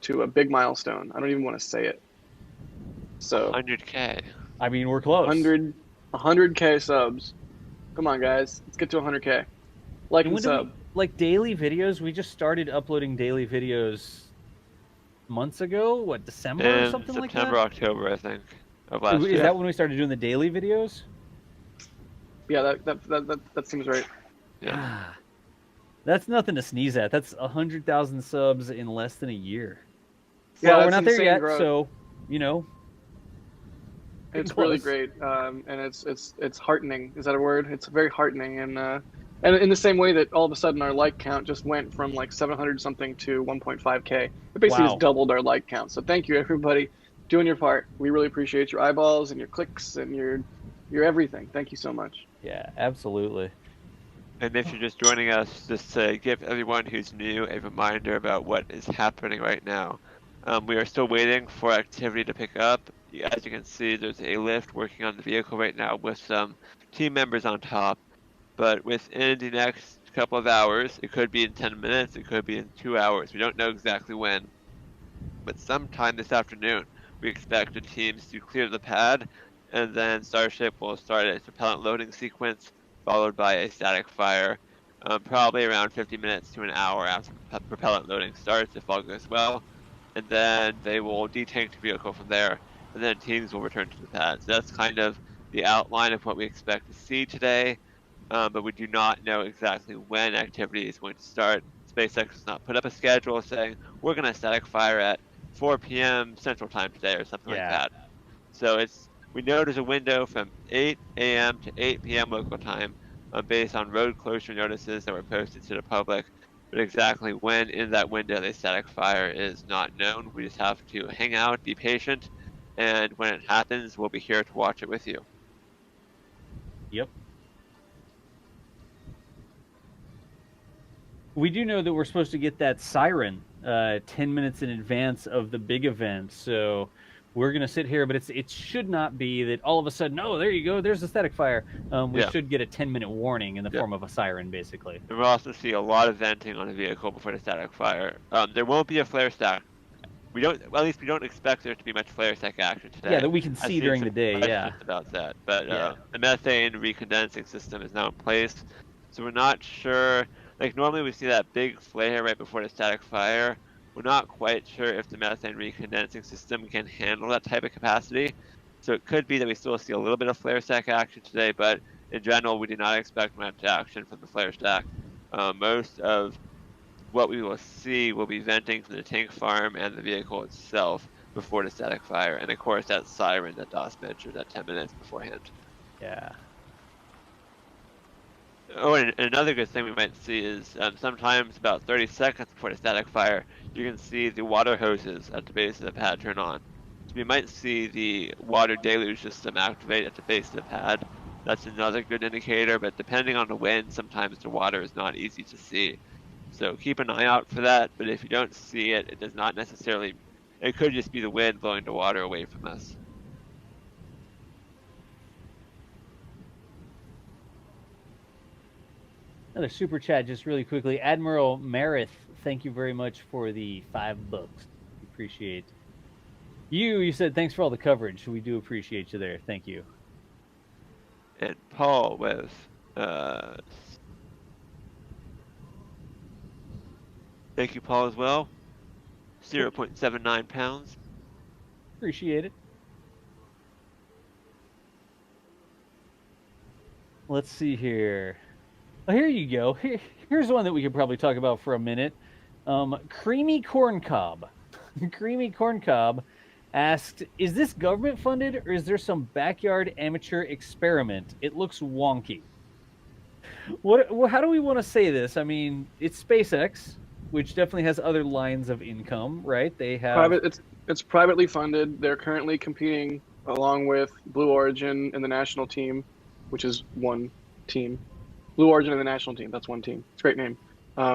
[SPEAKER 6] a big milestone. I don't even want to say it. So
[SPEAKER 1] 100K.
[SPEAKER 5] I mean, we're close.
[SPEAKER 6] 100K subs. Come on, guys. Let's get to 100K. Like and sub.
[SPEAKER 5] Like daily videos, we just started uploading daily videos months ago. What, December or something like that?
[SPEAKER 1] September, October, I think, of last year.
[SPEAKER 5] Is that when we started doing the daily videos?
[SPEAKER 6] Yeah, that seems right.
[SPEAKER 1] Yeah.
[SPEAKER 5] That's nothing to sneeze at. That's 100,000 subs in less than a year.
[SPEAKER 6] Yeah,
[SPEAKER 5] well, we're not there
[SPEAKER 6] insane
[SPEAKER 5] yet,
[SPEAKER 6] growth.
[SPEAKER 5] so you know.
[SPEAKER 6] It's really great, and it's heartening. Is that a word? It's very heartening, and in the same way that all of a sudden our like count just went from like 700 something to 1.5K. It basically just doubled our like count. So thank you, everybody, doing your part. We really appreciate your eyeballs and your clicks and your everything. Thank you so much.
[SPEAKER 5] Yeah, absolutely.
[SPEAKER 1] And if you're just joining us, just to give everyone who's new a reminder about what is happening right now. We are still waiting for activity to pick up. As you can see, there's a lift working on the vehicle right now with some team members on top. But within the next couple of hours, it could be in 10 minutes, it could be in 2 hours. We don't know exactly when. But sometime this afternoon, we expect the teams to clear the pad, and then Starship will start its propellant loading sequence, followed by a static fire, probably around 50 minutes to an hour after propellant loading starts, if all goes well. And then they will detank the vehicle from there, and then teams will return to the pad. So that's kind of the outline of what we expect to see today, but we do not know exactly when activity is going to start. SpaceX has not put up a schedule saying, we're going to static fire at 4 p.m. Central Time today or something like that. So we know there's a window from 8 a.m. to 8 p.m. local time based on road closure notices that were posted to the public. But exactly when in that window they static fire is not known. We just have to hang out, be patient, and when it happens, we'll be here to watch it with you.
[SPEAKER 5] Yep. We do know that we're supposed to get that siren 10 minutes in advance of the big event, so we're going to sit here, but it should not be that all of a sudden, oh, there you go, there's a static fire. We should get a 10-minute warning in the form of a siren, basically.
[SPEAKER 1] And we'll also see a lot of venting on a vehicle before the static fire. There won't be a flare stack. We don't expect there to be much flare stack action today.
[SPEAKER 5] Yeah, that we can see during the day,
[SPEAKER 1] about that. But the methane recondensing system is now in place, so we're not sure. Like, normally we see that big flare right before the static fire. We're not quite sure if the methane recondensing system can handle that type of capacity. So it could be that we still see a little bit of flare stack action today, but in general, we do not expect much action from the flare stack. Most of what we will see will be venting from the tank farm and the vehicle itself before the static fire. And of course, that siren that DOS mentioned at 10 minutes beforehand.
[SPEAKER 5] Yeah.
[SPEAKER 1] Oh, and another good thing we might see is sometimes about 30 seconds before the static fire, you can see the water hoses at the base of the pad turn on. So we might see the water deluge system activate at the base of the pad. That's another good indicator, but depending on the wind, sometimes the water is not easy to see. So keep an eye out for that, but if you don't see it, it does not necessarily, it could just be the wind blowing the water away from us.
[SPEAKER 5] Another super chat just really quickly. Admiral Marith, thank you very much for the $5. Appreciate you said thanks for all the coverage. We do appreciate you there. Thank you.
[SPEAKER 1] And Paul with thank you, Paul, as well. 0.79 pounds.
[SPEAKER 5] Appreciate it. Let's see here. Oh, here you go. Here's one that we could probably talk about for a minute. Creamy Corn Cob. Creamy Corn Cob asked, is this government funded or is there some backyard amateur experiment? It looks wonky. How do we want to say this? I mean, it's SpaceX, which definitely has other lines of income, right? They have
[SPEAKER 6] it's privately funded. They're currently competing along with Blue Origin and the national team, which is one team. Blue Origin and the national team. That's one team. It's a great name.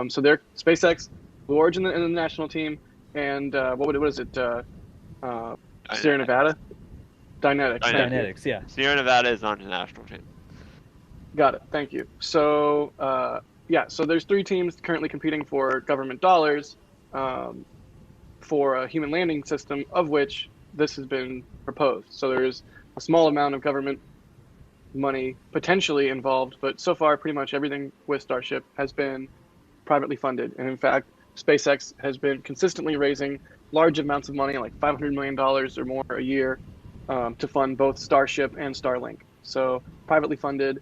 [SPEAKER 6] So they're SpaceX, Blue Origin and the national team, and what is it? Sierra Nevada? Dynetics.
[SPEAKER 5] Dynetics, yeah.
[SPEAKER 1] Sierra Nevada is on the national team.
[SPEAKER 6] Got it. Thank you. So, so there's 3 teams currently competing for government dollars for a human landing system, of which this has been proposed. So there's a small amount of government money potentially involved, but so far pretty much everything with Starship has been privately funded. And in fact, SpaceX has been consistently raising large amounts of money, like $500 million or more a year, to fund both Starship and Starlink. So privately funded.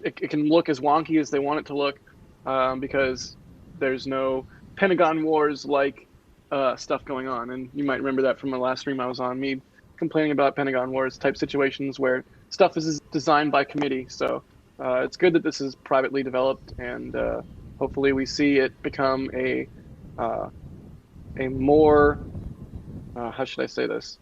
[SPEAKER 6] It can look as wonky as they want it to look, because there's no Pentagon Wars like stuff going on. And you might remember that from the last stream I was on, me complaining about Pentagon Wars type situations where stuff is designed by committee. So it's good that this is privately developed, and hopefully we see it become a more, how should I say this?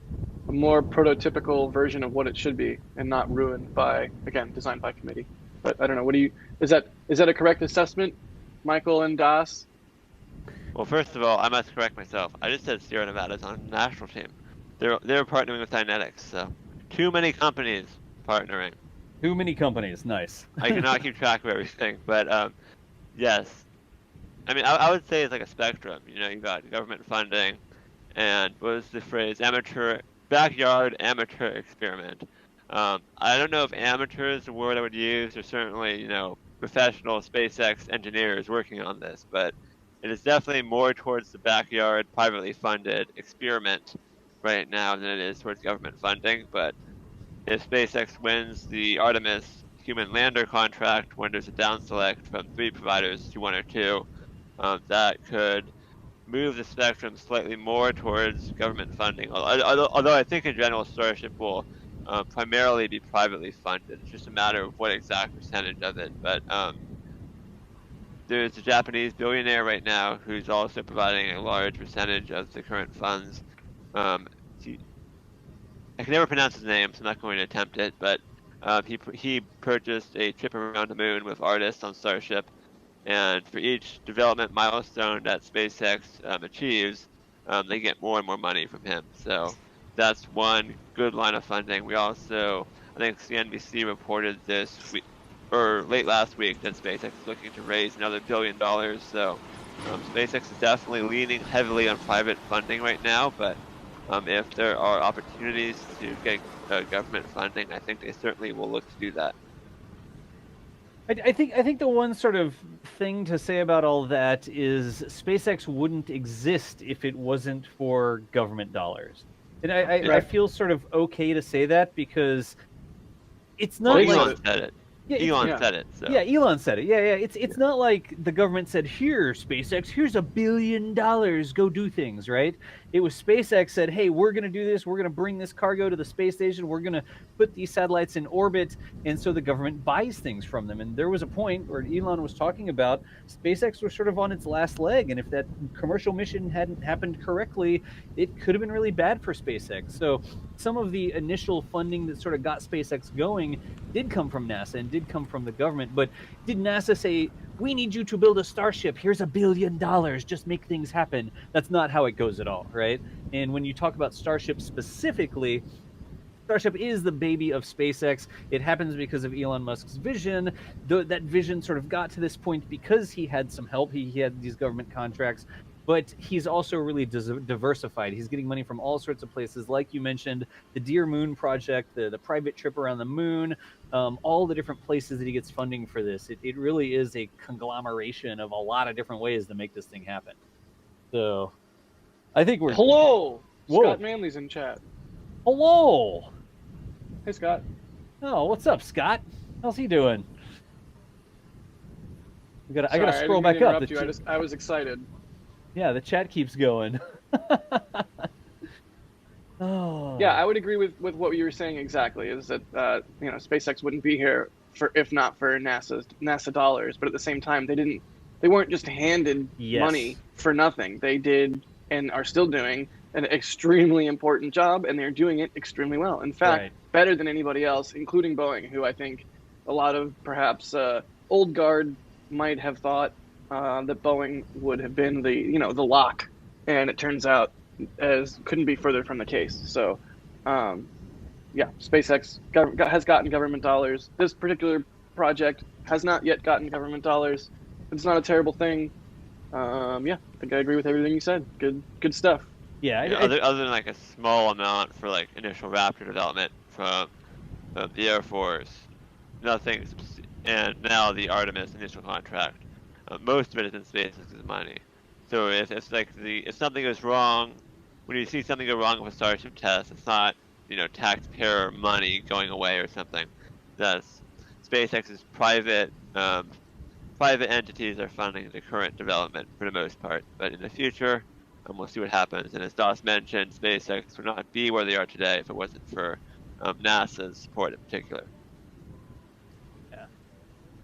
[SPEAKER 6] A more prototypical version of what it should be, and not ruined by, again, designed by committee. But I don't know. Is that a correct assessment, Michael and Das?
[SPEAKER 1] Well, first of all, I must correct myself. I just said Sierra Nevada is on the national team. They're partnering with Dynetics, so too many companies partnering.
[SPEAKER 5] Too many companies. Nice.
[SPEAKER 1] I cannot keep track of everything, but yes. I mean, I would say it's like a spectrum. You know, you got government funding, and what was the phrase? Backyard amateur experiment. I don't know if amateur is the word I would use. There's certainly, you know, professional SpaceX engineers working on this, but it is definitely more towards the backyard, privately funded experiment right now than it is towards government funding. But if SpaceX wins the Artemis human lander contract when there's a down select from 3 providers to 1 or 2, that could move the spectrum slightly more towards government funding. Although I think in general Starship will primarily be privately funded. It's just a matter of what exact percentage of it. But there's a Japanese billionaire right now who's also providing a large percentage of the current funds. I can never pronounce his name, so I'm not going to attempt it, but he purchased a trip around the moon with artists on Starship, and for each development milestone that SpaceX achieves, they get more and more money from him. So that's one good line of funding. We also, I think CNBC reported this week, or late last week, that SpaceX is looking to raise another $1 billion. So SpaceX is definitely leaning heavily on private funding right now, but if there are opportunities to get government funding, I think they certainly will look to do that.
[SPEAKER 5] I think the one sort of thing to say about all that is SpaceX wouldn't exist if it wasn't for government dollars. And I feel sort of okay to say that, because it's not like...
[SPEAKER 1] Elon said it. Yeah, Elon said it. So.
[SPEAKER 5] Yeah, Elon said it. Yeah. It's not like the government said, "Here, SpaceX, here's $1 billion, go do things," right? It was SpaceX said, "Hey, we're going to do this. We're going to bring this cargo to the space station. We're going to put these satellites in orbit," and so the government buys things from them. And there was a point where Elon was talking about SpaceX was sort of on its last leg, and if that commercial mission hadn't happened correctly, it could have been really bad for SpaceX. So some of the initial funding that sort of got SpaceX going did come from NASA and did come from the government. But did NASA say, "We need you to build a Starship, here's $1 billion, just make things happen"? That's not how it goes at all, right? And when you talk about Starship specifically, Starship is the baby of SpaceX. It happens because of Elon Musk's vision. That vision sort of got to this point because he had some help. He had these government contracts, but he's also really diversified. He's getting money from all sorts of places, like you mentioned, the Dear Moon project, the private trip around the moon, all the different places that he gets funding for this. It really is a conglomeration of a lot of different ways to make this thing happen. So I think we're...
[SPEAKER 6] Hello!
[SPEAKER 5] Whoa.
[SPEAKER 6] Scott Manley's in chat.
[SPEAKER 5] Hello!
[SPEAKER 6] Hey, Scott.
[SPEAKER 5] Oh, what's up, Scott? How's he doing? I gotta scroll back up.
[SPEAKER 6] I was excited.
[SPEAKER 5] Yeah, the chat keeps going. Oh.
[SPEAKER 6] Yeah, I would agree with what you were saying exactly. Is that SpaceX wouldn't be here if not for NASA dollars, but at the same time they weren't just handed money for nothing. They did and are still doing an extremely important job, and they're doing it extremely well. In fact, better than anybody else, including Boeing, who I think a lot of perhaps old guard might have thought that Boeing would have been the lock, and it turns out as couldn't be further from the case. So, yeah, SpaceX has gotten government dollars. This particular project has not yet gotten government dollars. It's not a terrible thing. Yeah, I think I agree with everything you said. Good stuff.
[SPEAKER 5] Yeah,
[SPEAKER 1] other than like a small amount for like initial Raptor development from the Air Force, nothing, and now the Artemis initial contract. Most of it is in SpaceX's money. So if it's like if something goes wrong, when you see something go wrong with a Starship test, it's not taxpayer money going away or something. That's SpaceX's private entities are funding the current development for the most part, but in the future, we'll see what happens. And as Doss mentioned, SpaceX would not be where they are today if it wasn't for NASA's support in particular.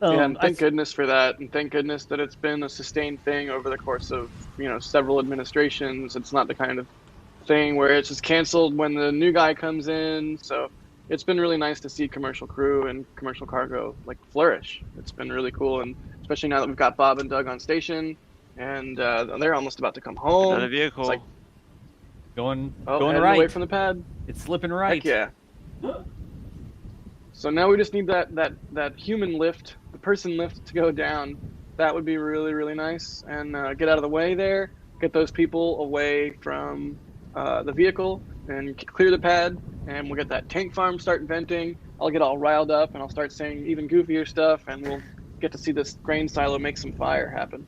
[SPEAKER 6] Yeah, and thank goodness for that, and thank goodness that it's been a sustained thing over the course of several administrations. It's not the kind of thing where it's just canceled when the new guy comes in. So it's been really nice to see commercial crew and commercial cargo like flourish. It's been really cool, and especially now that we've got Bob and Doug on station, and they're almost about to come home.
[SPEAKER 1] Another vehicle.
[SPEAKER 5] It's like going
[SPEAKER 6] heading
[SPEAKER 5] right.
[SPEAKER 6] away from the pad.
[SPEAKER 5] It's slipping right.
[SPEAKER 6] Heck yeah. So now we just need that human lift, the person lift to go down. That would be really, really nice. And get out of the way there, get those people away from the vehicle and clear the pad, and we'll get that tank farm start venting. I'll get all riled up and I'll start saying even goofier stuff, and we'll get to see this grain silo make some fire happen.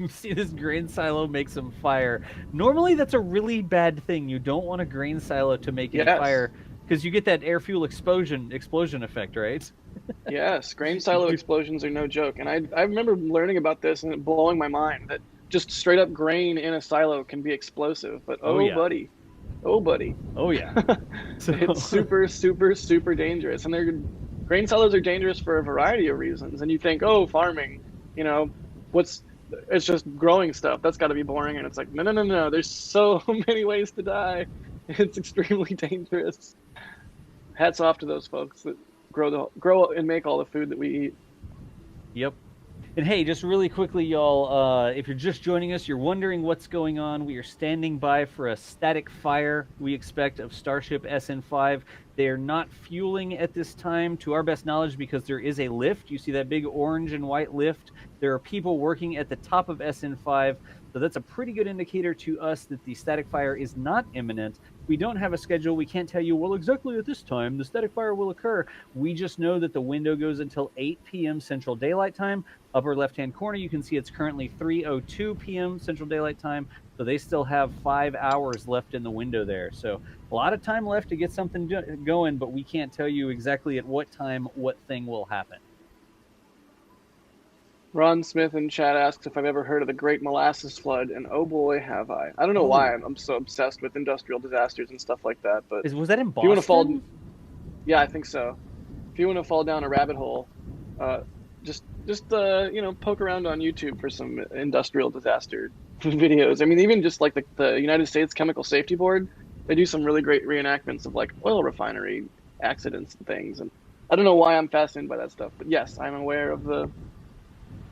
[SPEAKER 5] See this grain silo make some fire. Normally that's a really bad thing. You don't want a grain silo to make any fire, because you get that air fuel explosion effect, right?
[SPEAKER 6] Yes, grain silo explosions are no joke. And I remember learning about this and it blowing my mind that just straight up grain in a silo can be explosive. But buddy.
[SPEAKER 5] Oh yeah.
[SPEAKER 6] So it's super, super, super dangerous. And grain silos are dangerous for a variety of reasons. And you think, farming, it's just growing stuff. That's got to be boring. And it's like, no. There's so many ways to die. It's extremely dangerous. Hats off to those folks that grow and make all the food that we eat.
[SPEAKER 5] Yep. And hey, just really quickly, y'all, if you're just joining us, you're wondering what's going on. We are standing by for a static fire, we expect, of Starship SN5. They are not fueling at this time, to our best knowledge, because there is a lift. You see that big orange and white lift? There are people working at the top of SN5, so that's a pretty good indicator to us that the static fire is not imminent. We don't have a schedule. We can't tell you, well, exactly at this time the static fire will occur. We just know that the window goes until 8 p.m. Central Daylight Time. Upper left-hand corner, you can see it's currently 3:02 p.m. Central Daylight Time, so they still have 5 hours left in the window there. So a lot of time left to get something going, but we can't tell you exactly at what time what thing will happen.
[SPEAKER 6] Ron Smith in chat asks if I've ever heard of the Great Molasses Flood, and oh boy, have I. I don't know why I'm so obsessed with industrial disasters and stuff like that, but
[SPEAKER 5] was that in Boston?
[SPEAKER 6] If you want to fall, yeah, I think so. If you want to fall down a rabbit hole, just poke around on YouTube for some industrial disaster videos. I mean, even just like the United States Chemical Safety Board, they do some really great reenactments of like oil refinery accidents and things. And I don't know why I'm fascinated by that stuff, but yes, I'm aware of the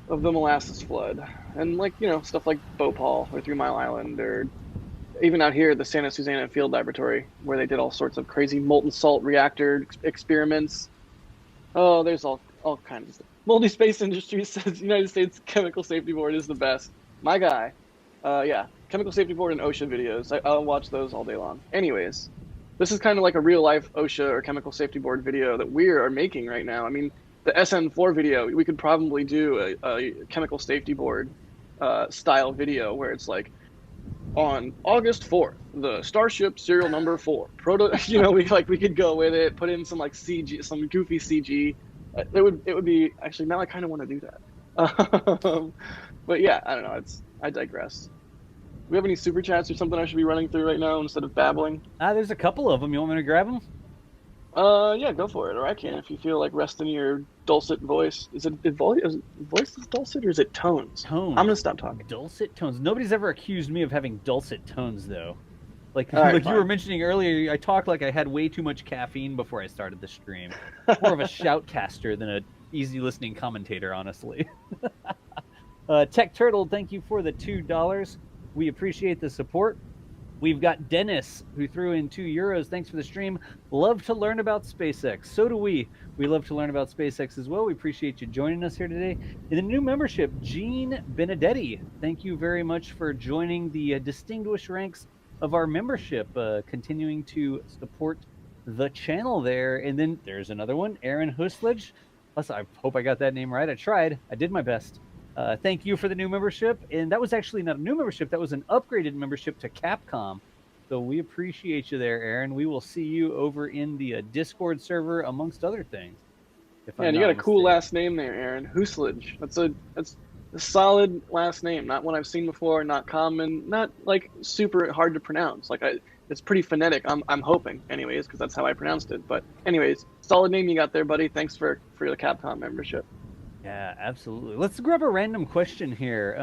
[SPEAKER 6] molasses flood, and stuff like Bhopal or 3 Mile Island, or even out here the Santa Susana Field Laboratory, where they did all sorts of crazy molten salt reactor experiments. Oh, there's all kinds of stuff. Moldy Space Industries says United States Chemical Safety Board is the best. My guy. Yeah, Chemical Safety Board and OSHA videos. I'll watch those all day long. Anyways, this is kind of like a real life OSHA or Chemical Safety Board video that we are making right now. I mean, the SN4 video, we could probably do a Chemical Safety Board style video where it's like, on August 4th, the Starship serial number 4 we could go with it, put in some like CG, some goofy CG. It would be, actually, now I kind of want to do that. But yeah, I don't know. I digress. Do we have any super chats or something I should be running through right now instead of babbling?
[SPEAKER 5] There's a couple of them. You want me to grab them?
[SPEAKER 6] Yeah, go for it. Or I can if you feel like resting your dulcet voice. Is voice is dulcet, or is it tones?
[SPEAKER 5] Tones.
[SPEAKER 6] I'm gonna stop talking.
[SPEAKER 5] Dulcet tones. Nobody's ever accused me of having dulcet tones, though. Like
[SPEAKER 6] right,
[SPEAKER 5] you were mentioning earlier, I talked like I had way too much caffeine before I started the stream. More of a shoutcaster than a easy listening commentator, honestly. Tech Turtle, thank you for the $2. We appreciate the support. We've got Dennis, who threw in €2. Thanks for the stream. Love to learn about SpaceX. So do we. We love to learn about SpaceX as well. We appreciate you joining us here today. And the new membership, Gene Benedetti. Thank you very much for joining the distinguished ranks of our membership, continuing to support the channel there. And then there's another one, Aaron Huslage. I hope I got that name right. I tried. I did my best. Thank you for the new membership. And that was actually not a new membership. That was an upgraded membership to Capcom. So we appreciate you there, Aaron. We will see you over in the Discord server, amongst other things.
[SPEAKER 6] Yeah, and you got a cool last name there, Aaron. Huslage. That's a solid last name. Not one I've seen before. Not common. Not like super hard to pronounce. It's pretty phonetic. I'm hoping, anyways, because that's how I pronounced it. But anyways, solid name you got there, buddy. Thanks for the Capcom membership.
[SPEAKER 5] Yeah, absolutely. Let's grab a random question here.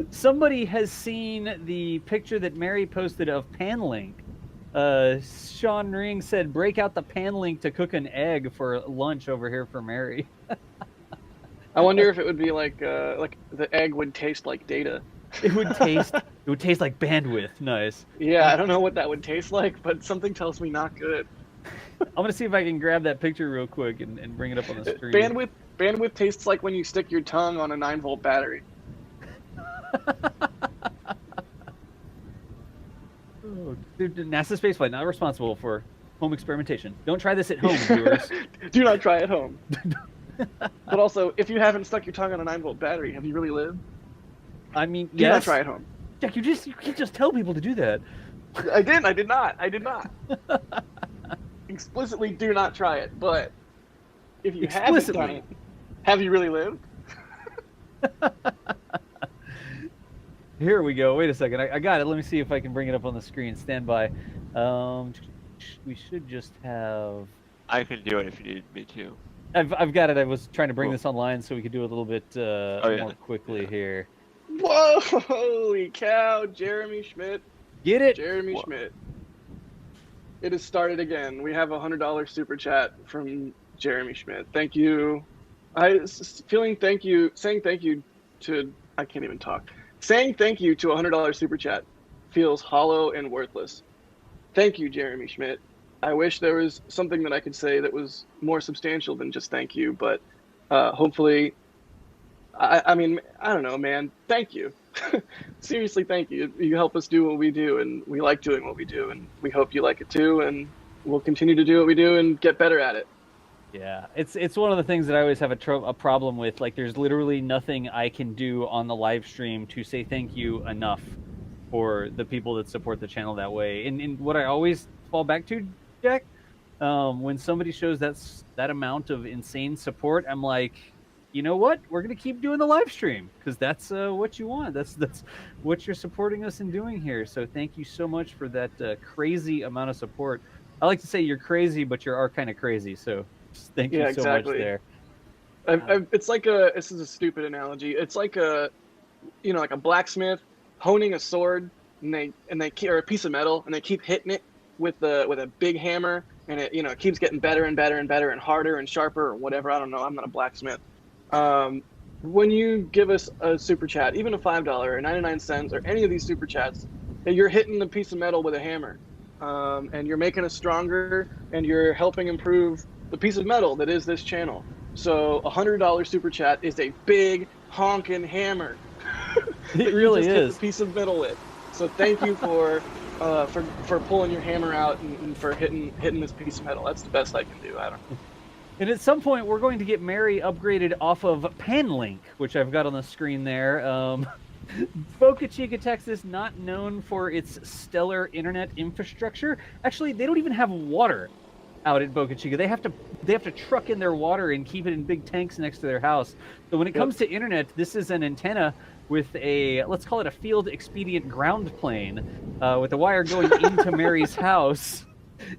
[SPEAKER 5] Somebody has seen the picture that Mary posted of Panlink. Sean Ring said, break out the Panlink to cook an egg for lunch over here for Mary.
[SPEAKER 6] I wonder if it would be like the egg would taste like data.
[SPEAKER 5] It would taste like bandwidth. Nice.
[SPEAKER 6] Yeah, I don't know what that would taste like, but something tells me not good.
[SPEAKER 5] I'm gonna see if I can grab that picture real quick and bring it up on the screen.
[SPEAKER 6] Bandwidth tastes like when you stick your tongue on a 9-volt battery.
[SPEAKER 5] Dude, NASA Spaceflight not responsible for home experimentation. Don't try this at home, viewers.
[SPEAKER 6] Do not try at home. But also, if you haven't stuck your tongue on a 9-volt battery, have you really lived?
[SPEAKER 5] I mean,
[SPEAKER 6] do not try at home.
[SPEAKER 5] Jack, you can't just tell people to do that.
[SPEAKER 6] I did not. Explicitly do not try it, but if you haven't done it, have you really lived?
[SPEAKER 5] Here we go. Wait a second. I got it. Let me see if I can bring it up on the screen. Stand by. We should just have...
[SPEAKER 1] I can do it if you need me to.
[SPEAKER 5] I've got it. I was trying to bring this online so we could do it a little bit more quickly here.
[SPEAKER 6] Whoa! Holy cow! Jeremy Schmidt.
[SPEAKER 5] Get it?
[SPEAKER 6] Jeremy Schmidt. It has started again. We have a $100 super chat from Jeremy Schmidt. Thank you. Saying thank you to... I can't even talk. Saying thank you to a $100 super chat feels hollow and worthless. Thank you, Jeremy Schmidt. I wish there was something that I could say that was more substantial than just thank you, but hopefully... I mean, I don't know, man. Thank you. Seriously, thank you. You help us do what we do, and we like doing what we do, and we hope you like it too, and we'll continue to do what we do and get better at it.
[SPEAKER 5] Yeah, it's one of the things that I always have a problem with. Like, there's literally nothing I can do on the live stream to say thank you enough for the people that support the channel that way. And what I always fall back to, Jack, when somebody shows that amount of insane support, I'm like, you know what? We're going to keep doing the live stream because that's what you want. That's what you're supporting us in doing here. So thank you so much for that crazy amount of support. I like to say you're crazy, but you are kind of crazy. So thank you so much there.
[SPEAKER 6] It's like this is a stupid analogy. It's like a blacksmith honing a sword and they or a piece of metal and they keep hitting it with a big hammer and it keeps getting better and better and better and harder and sharper or whatever. I don't know. I'm not a blacksmith. When you give us a super chat, even a $5 or 99 cents or any of these super chats, you're hitting the piece of metal with a hammer, and you're making us stronger and you're helping improve the piece of metal that is this channel. So a $100 super chat is a big honking hammer.
[SPEAKER 5] It really is.
[SPEAKER 6] Hit the piece of metal with. So thank you for pulling your hammer out and for hitting this piece of metal. That's the best I can do. I don't know.
[SPEAKER 5] And at some point, we're going to get Mary upgraded off of Panlink, which I've got on the screen there. Boca Chica, Texas, not known for its stellar internet infrastructure. Actually, they don't even have water out at Boca Chica. They have to truck in their water and keep it in big tanks next to their house. So when it comes to internet, this is an antenna with let's call it a field expedient ground plane, with the wire going into Mary's house.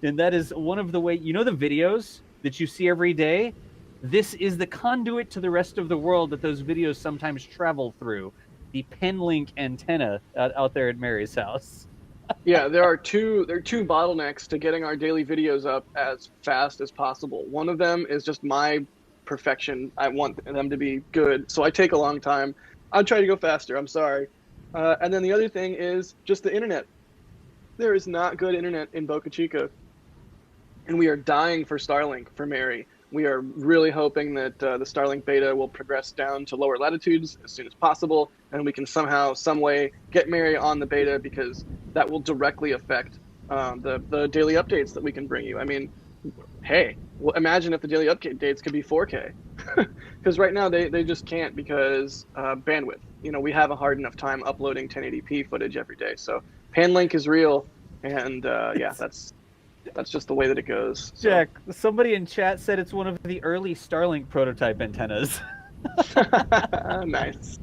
[SPEAKER 5] And that is one of the the videos that you see every day, this is the conduit to the rest of the world that those videos sometimes travel through. The Panlink antenna out there at Mary's house.
[SPEAKER 6] Yeah, there are two bottlenecks to getting our daily videos up as fast as possible. One of them is just my perfection. I want them to be good, so I take a long time. I'll try to go faster. I'm sorry. And then the other thing is just the internet. There is not good internet in Boca Chica, and we are dying for Starlink for Mary. We are really hoping that the Starlink beta will progress down to lower latitudes as soon as possible, and we can somehow, some way, get Mary on the beta, because that will directly affect the daily updates that we can bring you. I mean, hey, well, imagine if the daily updates could be 4K, because right now they just can't, because bandwidth. You know, we have a hard enough time uploading 1080p footage every day. So Panlink is real, and yeah, that's just the way that it goes. So.
[SPEAKER 5] Jack, somebody in chat said it's one of the early Starlink prototype antennas.
[SPEAKER 6] Nice.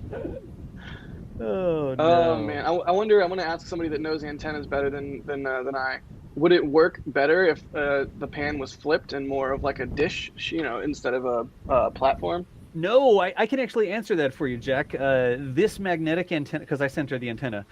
[SPEAKER 5] Oh no.
[SPEAKER 6] Oh man, I wonder. I want to ask somebody that knows antennas better than I. Would it work better if the pan was flipped and more of like a dish, you know, instead of a platform?
[SPEAKER 5] No, I can actually answer that for you, Jack. This magnetic antenna, because I sent her the antenna,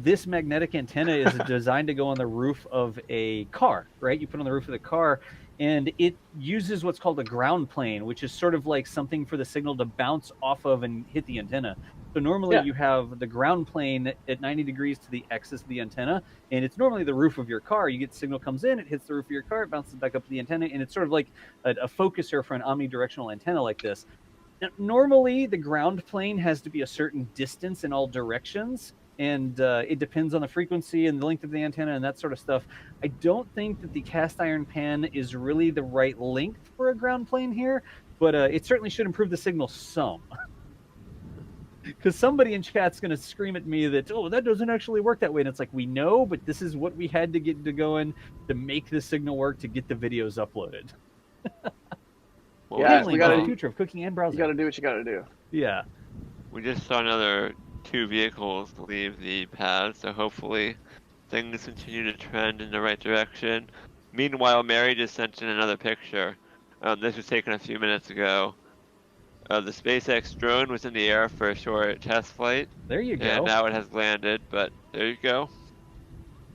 [SPEAKER 5] this magnetic antenna is designed to go on the roof of a car, right? You put it on the roof of the car, and it uses what's called a ground plane, which is sort of like something for the signal to bounce off of and hit the antenna. So normally you have the ground plane at 90 degrees to the axis of the antenna, and it's normally the roof of your car. You get signal comes in, it hits the roof of your car, it bounces back up to the antenna, and it's sort of like a focuser for an omnidirectional antenna like this. Now, normally, the ground plane has to be a certain distance in all directions, and it depends on the frequency and the length of the antenna and that sort of stuff. I don't think that the cast iron pan is really the right length for a ground plane here, but it certainly should improve the signal some. Because somebody in chat's going to scream at me that, oh, that doesn't actually work that way. And it's like, we know, but this is what we had to get to going to make the signal work to get the videos uploaded.
[SPEAKER 1] Well,
[SPEAKER 6] Yeah,
[SPEAKER 5] we got the future of cooking and browsing.
[SPEAKER 6] You got to do what you got to do.
[SPEAKER 5] Yeah.
[SPEAKER 1] we just saw another 2 vehicles leave the pad, so hopefully things continue to trend in the right direction. Meanwhile, Mary just sent in another picture. This was taken a few minutes ago. The SpaceX drone was in the air for a short test flight.
[SPEAKER 5] There you go.
[SPEAKER 1] And now it has landed, but there you go.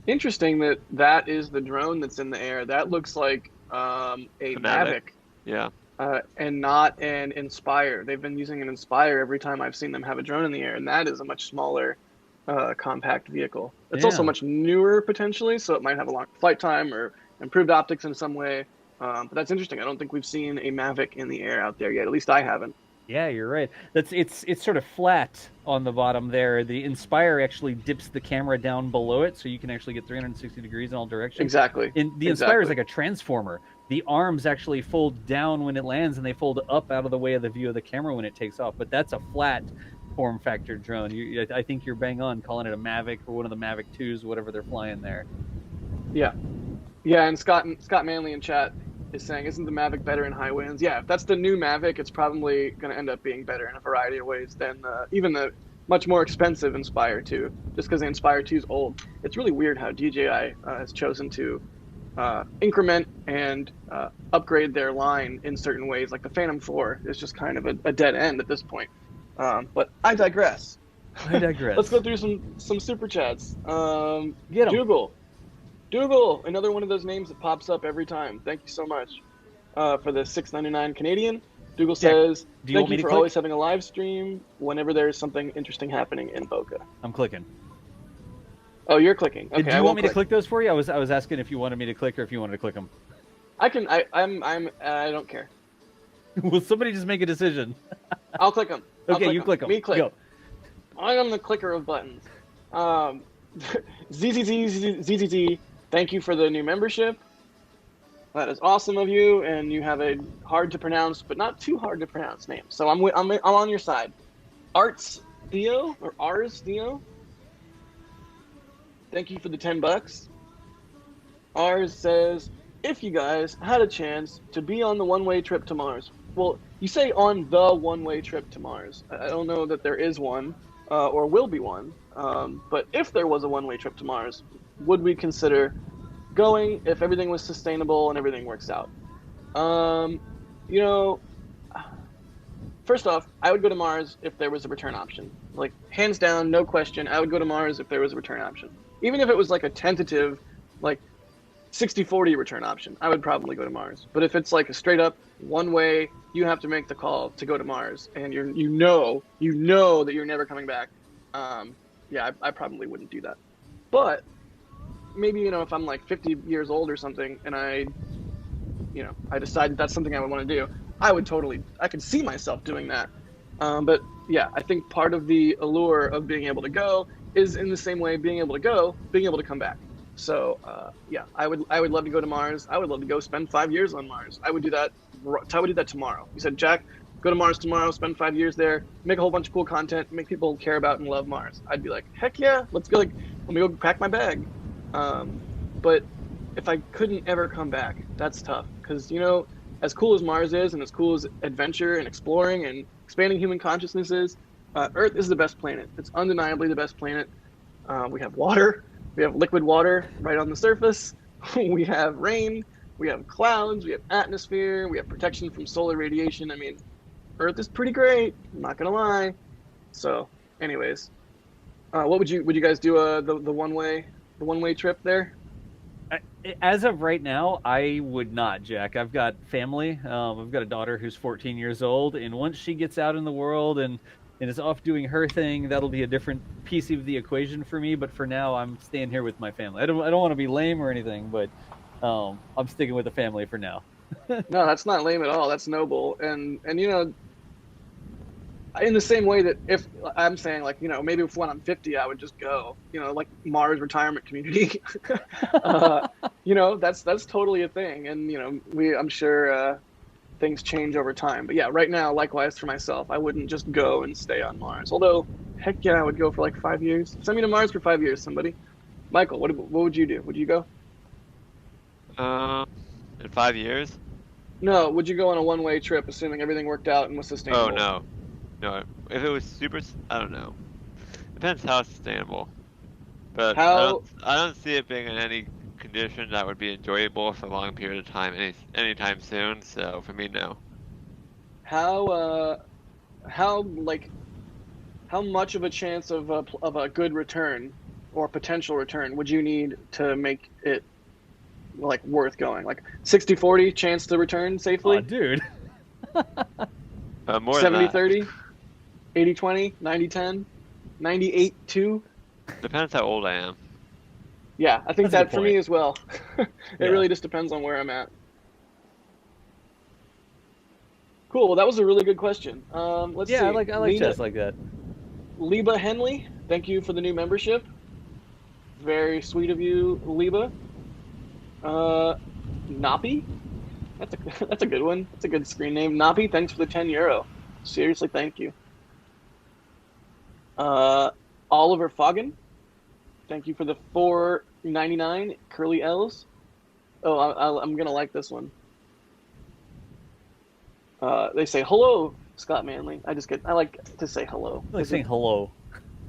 [SPEAKER 6] Interesting that is the drone that's in the air. That looks like a Mavic.
[SPEAKER 1] Yeah.
[SPEAKER 6] And not an Inspire. They've been using an Inspire every time I've seen them have a drone in the air, and that is a much smaller, compact vehicle. It's also much newer potentially, so it might have a long flight time or improved optics in some way. But that's interesting. I don't think we've seen a Mavic in the air out there yet. At least I haven't.
[SPEAKER 5] Yeah, you're right. It's sort of flat on the bottom there. The Inspire actually dips the camera down below it, so you can actually get 360 degrees in all directions.
[SPEAKER 6] Exactly.
[SPEAKER 5] And the Inspire is like a transformer. The arms actually fold down when it lands, and they fold up out of the way of the view of the camera when it takes off. But that's a flat form factor drone. I think you're bang on calling it a Mavic or one of the Mavic 2s, whatever they're flying there.
[SPEAKER 6] Yeah. Yeah, and Scott Manley in chat is saying, isn't the Mavic better in high winds? Yeah, if that's the new Mavic, it's probably going to end up being better in a variety of ways than even the much more expensive Inspire 2, just because the Inspire 2 is old. It's really weird how DJI has chosen to increment and upgrade their line in certain ways. Like the Phantom 4 is just kind of a dead end at this point. But I digress. Let's go through some super chats.
[SPEAKER 5] Get 'em.
[SPEAKER 6] Dougal, another one of those names that pops up every time. Thank you so much for the $6.99 Canadian. Dougal says, thank you for always having a live stream whenever there's something interesting happening in Boca.
[SPEAKER 5] I'm clicking.
[SPEAKER 6] Oh, you're clicking. Okay,
[SPEAKER 5] Do you want me to click those for you? I was asking if you wanted me to click or if you wanted to click them.
[SPEAKER 6] I can. I don't care.
[SPEAKER 5] Will somebody just make a decision?
[SPEAKER 6] I'll click them.
[SPEAKER 5] Okay, you click them.
[SPEAKER 6] Me click.
[SPEAKER 5] Go.
[SPEAKER 6] I am the clicker of buttons. ZZZ, thank you for the new membership. That is awesome of you, and you have a hard to pronounce, but not too hard to pronounce name. So I'm on your side. Arts Theo or Ars Theo. Thank you for the $10. Ars says, if you guys had a chance to be on the one-way trip to Mars. Well, you say on the one-way trip to Mars. I don't know that there is one or will be one. But if there was a one-way trip to Mars, would we consider going if everything was sustainable and everything works out? You know, first off, I would go to Mars if there was a return option. Like, hands down, no question, I would go to Mars if there was a return option. even if it was like a tentative, like 60-40 return option, I would probably go to Mars. But if it's like a straight up one way, you have to make the call to go to Mars, and you know that you're never coming back. Yeah, I probably wouldn't do that. But maybe, you know, if I'm like 50 years old or something, and I decide that's something I would want to do, I could see myself doing that. But yeah, I think part of the allure of being able to go is in the same way being able to go, being able to come back. So yeah, I would love to go to Mars. I would love to go spend 5 years on Mars. I would do that tomorrow. You said, Jack, go to Mars tomorrow, spend 5 years there, make a whole bunch of cool content, make people care about and love Mars. I'd be like, heck yeah, let's go. Like, let me go pack my bag. But if I couldn't ever come back, that's tough. Because, you know, as cool as Mars is, and as cool as adventure and exploring and expanding human consciousness is, Earth is the best planet. It's undeniably the best planet. We have water. We have liquid water right on the surface. We have rain. We have clouds. We have atmosphere. We have protection from solar radiation. I mean, Earth is pretty great. I'm not gonna lie. So, anyways, what would you guys do? The one way trip there?
[SPEAKER 5] As of right now, I would not, Jack. I've got family. I've got a daughter who's 14 years old, and once she gets out in the world and is off doing her thing, that'll be a different piece of the equation for me. But for now, I'm staying here with my family. I don't want to be lame or anything, but I'm sticking with the family for now.
[SPEAKER 6] No, that's not lame at all. That's noble. And you know, in the same way that if I'm saying, like, you know, maybe when I'm 50, I would just go, you know, like Mars retirement community. You know, that's totally a thing. And, you know, I'm sure things change over time. But yeah, right now, likewise for myself, I wouldn't just go and stay on Mars. Although, heck yeah, I would go for like 5 years. Send me to Mars for 5 years, somebody. Michael, what would you do? Would you go?
[SPEAKER 1] In 5 years?
[SPEAKER 6] No, would you go on a one-way trip, assuming everything worked out and was sustainable?
[SPEAKER 1] Oh, no. No, if it was super, I don't know. Depends how sustainable. But I don't see it being in any condition that would be enjoyable for a long period of time anytime soon. So for me, no.
[SPEAKER 6] How much of a chance of a good return or potential return would you need to make it like worth going? Like 60-40 chance to return safely?
[SPEAKER 5] Oh, dude.
[SPEAKER 1] More than that.
[SPEAKER 6] 70-30? 80-20? 90-10? 98-2?
[SPEAKER 1] Depends how old I am.
[SPEAKER 6] Yeah, I think
[SPEAKER 5] That's a
[SPEAKER 6] that for me as well. It
[SPEAKER 5] Yeah.
[SPEAKER 6] really just depends on where I'm at. Cool. Well, that was a really good question. Let's see.
[SPEAKER 5] Yeah, I like chess like that.
[SPEAKER 6] Liba Henley, thank you for the new membership. Very sweet of you, Liba. Nappy? That's a good one. That's a good screen name. Nappy, thanks for the €10. Seriously, thank you. Oliver Foggin, thank you for the $4.99 curly L's. Oh, I'm gonna like this one. They say hello, Scott Manley. I like to say hello.
[SPEAKER 5] I like saying hello.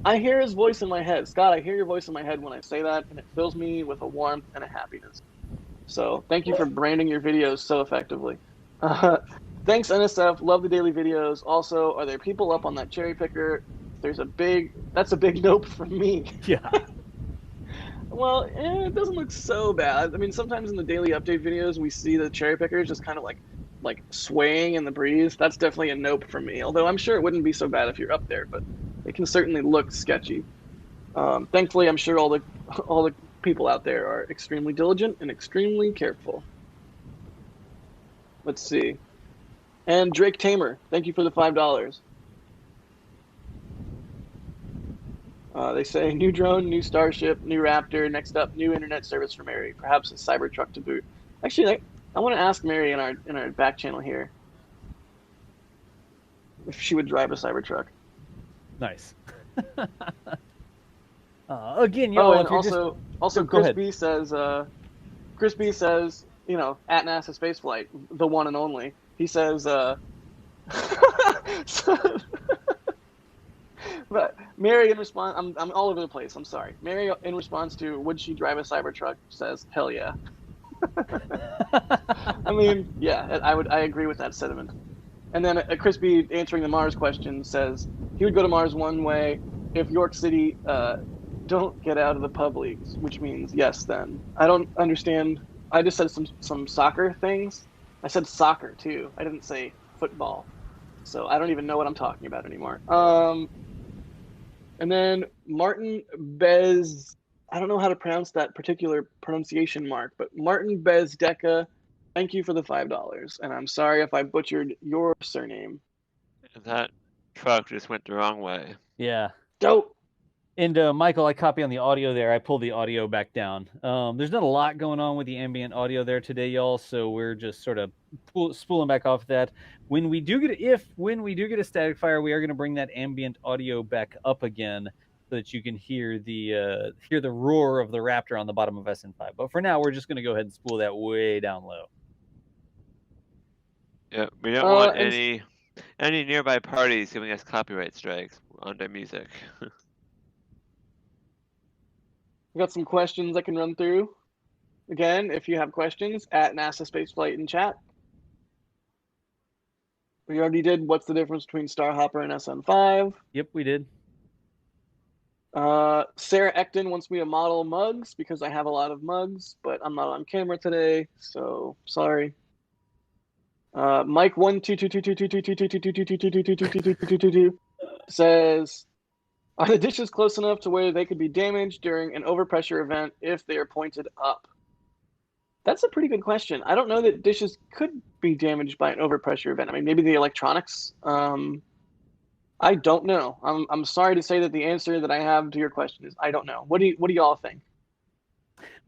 [SPEAKER 6] I hear his voice in my head. Scott, I hear your voice in my head when I say that, and it fills me with a warmth and a happiness. So thank you for branding your videos so effectively. Thanks, NSF. Love the daily videos. Also, are there people up on that cherry picker? That's a big nope for me.
[SPEAKER 5] Yeah.
[SPEAKER 6] Well, it doesn't look so bad. I mean, sometimes in the daily update videos, we see the cherry pickers just kind of like swaying in the breeze. That's definitely a nope for me. Although I'm sure it wouldn't be so bad if you're up there, but it can certainly look sketchy. Thankfully, I'm sure all the people out there are extremely diligent and extremely careful. Let's see. And Drake Tamer, thank you for the $5. They say, new drone, new Starship, new Raptor, next up, new internet service for Mary, perhaps a Cybertruck to boot. Actually, I want to ask Mary in our back channel here if she would drive a Cybertruck.
[SPEAKER 5] Nice. Again, y'all.
[SPEAKER 6] And also,
[SPEAKER 5] Go
[SPEAKER 6] Chris
[SPEAKER 5] ahead.
[SPEAKER 6] B says, you know, at NASASpaceflight, the one and only. He says, but Mary in response, I'm all over the place. I'm sorry. Mary in response to would she drive a Cybertruck says, hell yeah. I mean, yeah, I agree with that sentiment. And then Chris B answering the Mars question says he would go to Mars one way if York City don't get out of the pub leagues, which means yes. Then I don't understand. I just said some soccer things. I said soccer too. I didn't say football. So I don't even know what I'm talking about anymore. And then Martin Bez, I don't know how to pronounce that particular pronunciation mark, but Martin Bezdeca, thank you for the $5. And I'm sorry if I butchered your surname.
[SPEAKER 1] That truck just went the wrong way.
[SPEAKER 5] Yeah.
[SPEAKER 6] Dope.
[SPEAKER 5] And Michael, I copy on the audio there. I pulled the audio back down. There's not a lot going on with the ambient audio there today, y'all. So we're just sort of spooling back off that. When we do get a static fire, we are going to bring that ambient audio back up again so that you can hear the roar of the Raptor on the bottom of SN5. But for now, we're just going to go ahead and spool that way down low.
[SPEAKER 1] Yeah, we don't want any nearby parties giving us copyright strikes on their music.
[SPEAKER 6] We got some questions I can run through. Again, if you have questions, at NASASpaceflight in chat. We already did what's the difference between Starhopper and SN5.
[SPEAKER 5] Yep, we did.
[SPEAKER 6] Sarah Ecton wants me to model mugs because I have a lot of mugs, but I'm not on camera today, so sorry. Mike 12222222222222222 says, are the dishes close enough to where they could be damaged during an overpressure event if they are pointed up? That's a pretty good question. I don't know that dishes could be damaged by an overpressure event. I mean, maybe the electronics. I don't know. I'm sorry to say that the answer that I have to your question is I don't know. What do y'all think?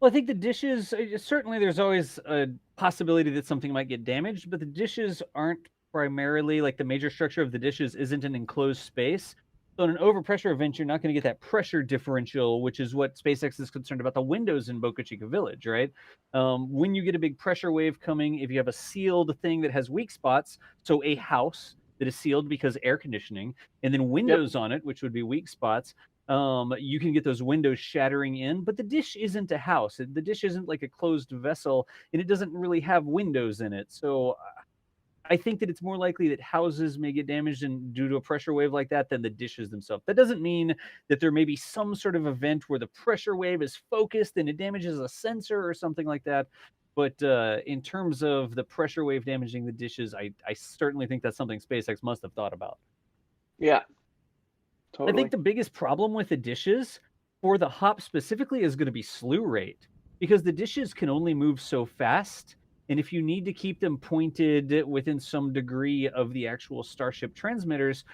[SPEAKER 5] Well, I think the dishes, certainly there's always a possibility that something might get damaged, but the dishes aren't primarily, like the major structure of the dishes isn't an enclosed space. So in an overpressure event, you're not going to get that pressure differential, which is what SpaceX is concerned about the windows in Boca Chica Village, right? When you get a big pressure wave coming, if you have a sealed thing that has weak spots, so a house that is sealed because air conditioning, and then windows on it, which would be weak spots, you can get those windows shattering in. But the dish isn't a house. The dish isn't like a closed vessel, and it doesn't really have windows in it. So I think that it's more likely that houses may get damaged due to a pressure wave like that than the dishes themselves. That doesn't mean that there may be some sort of event where the pressure wave is focused and it damages a sensor or something like that. But in terms of the pressure wave damaging the dishes, I certainly think that's something SpaceX must have thought about.
[SPEAKER 6] Yeah, totally.
[SPEAKER 5] I think the biggest problem with the dishes for the hop specifically is going to be slew rate, because the dishes can only move so fast. And if you need to keep them pointed within some degree of the actual Starship transmitters,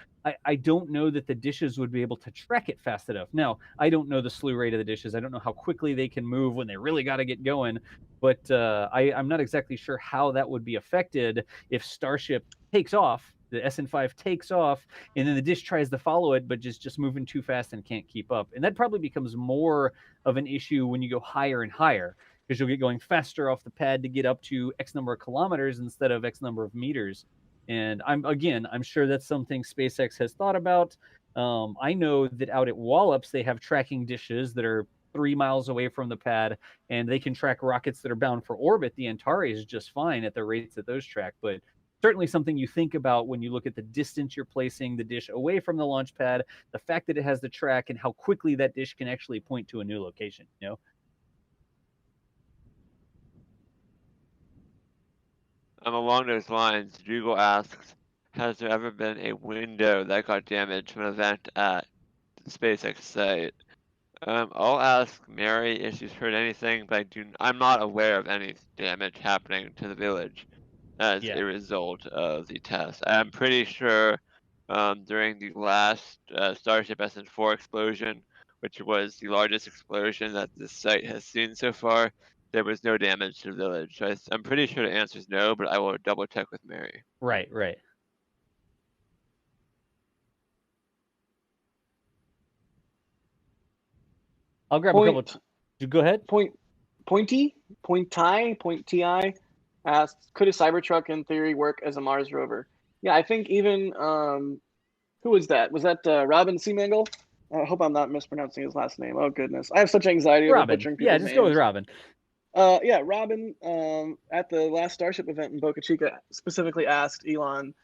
[SPEAKER 5] I don't know that the dishes would be able to track it fast enough. Now, I don't know the slew rate of the dishes. I don't know how quickly they can move when they really got to get going. But I'm not exactly sure how that would be affected if Starship takes off, the SN5 takes off, and then the dish tries to follow it, but just moving too fast and can't keep up. And that probably becomes more of an issue when you go higher and higher, because you'll get going faster off the pad to get up to X number of kilometers instead of X number of meters. And I'm sure that's something SpaceX has thought about. I know that out at Wallops, they have tracking dishes that are 3 miles away from the pad, and they can track rockets that are bound for orbit. The Antares is just fine at the rates that those track, but certainly something you think about when you look at the distance you're placing the dish away from the launch pad, the fact that it has the track, and how quickly that dish can actually point to a new location, you know?
[SPEAKER 1] Along those lines, Google asks, has there ever been a window that got damaged from an event at the SpaceX site? I'll ask Mary if she's heard anything, but I'm not aware of any damage happening to the village as a result of the test. I'm pretty sure during the last Starship SN4 explosion, which was the largest explosion that the site has seen so far, there was no damage to the village. So I'm pretty sure the answer is no, but I will double check with Mary.
[SPEAKER 5] Right. I'll grab a couple. Go ahead.
[SPEAKER 6] Pointy asks, could a Cybertruck in theory work as a Mars rover? Yeah, I think even who was that? Was that Robin Seamangle? I hope I'm not mispronouncing his last name. Oh goodness, I have such anxiety over butchering people's names.
[SPEAKER 5] Yeah, just go with Robin.
[SPEAKER 6] Robin at the last Starship event in Boca Chica specifically asked Elon,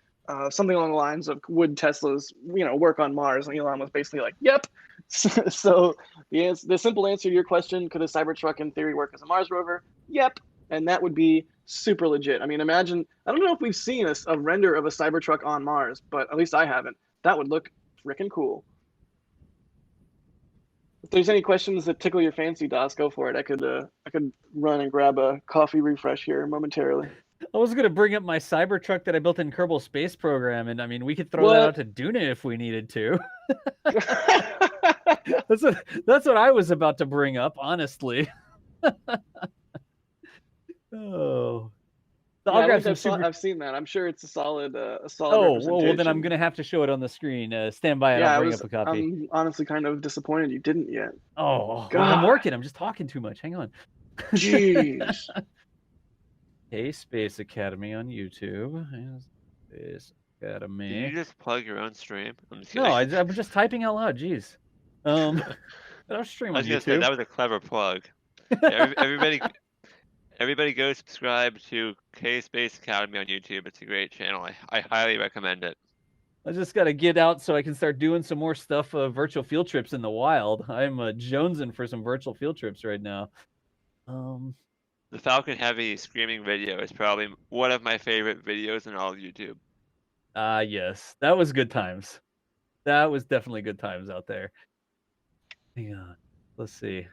[SPEAKER 6] something along the lines of, would Tesla's work on Mars? And Elon was basically like, yep. So the simple answer to your question, could a Cybertruck in theory work as a Mars rover? Yep. And that would be super legit. I mean, imagine, I don't know if we've seen a render of a Cybertruck on Mars, but at least I haven't. That would look freaking cool. If there's any questions that tickle your fancy, Das, go for it. I could run and grab a coffee refresh here momentarily.
[SPEAKER 5] I was going to bring up my Cybertruck that I built in Kerbal Space Program, and I mean, we could throw that out to Duna if we needed to. That's what I was about to bring up, honestly. Oh,
[SPEAKER 6] I've seen that. I'm sure it's a solid. Oh,
[SPEAKER 5] well, then I'm gonna have to show it on the screen. Stand by, and I'll bring up a copy.
[SPEAKER 6] I'm honestly kind of disappointed you didn't yet.
[SPEAKER 5] Oh, well, I'm working. I'm just talking too much. Hang on.
[SPEAKER 6] Jeez.
[SPEAKER 5] Hey, Space Academy on YouTube. Space Academy.
[SPEAKER 1] Did you just plug your own stream?
[SPEAKER 5] No, I'm just typing out loud. Jeez. I'll stream on YouTube.
[SPEAKER 1] Say, that was a clever plug. Everybody go subscribe to K Space Academy on YouTube. It's a great channel. I highly recommend it.
[SPEAKER 5] I just got to get out so I can start doing some more stuff, virtual field trips in the wild. I'm jonesing for some virtual field trips right now.
[SPEAKER 1] The Falcon Heavy screaming video is probably one of my favorite videos in all of YouTube.
[SPEAKER 5] Yes. That was good times. That was definitely good times out there. Hang on. Let's see.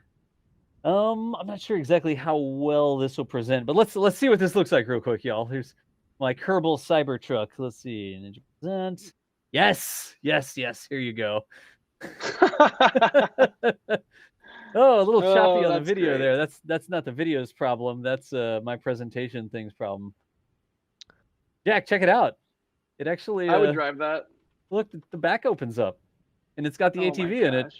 [SPEAKER 5] I'm not sure exactly how well this will present, but let's see what this looks like real quick, y'all. Here's my Kerbal Cybertruck. Let's see. Ninja present. Yes. Here you go. Oh, a little choppy on the video there. That's not the video's problem. That's my presentation thing's problem. Jack, check it out. It actually.
[SPEAKER 6] I would drive that.
[SPEAKER 5] Look, the back opens up, and it's got the ATV in it.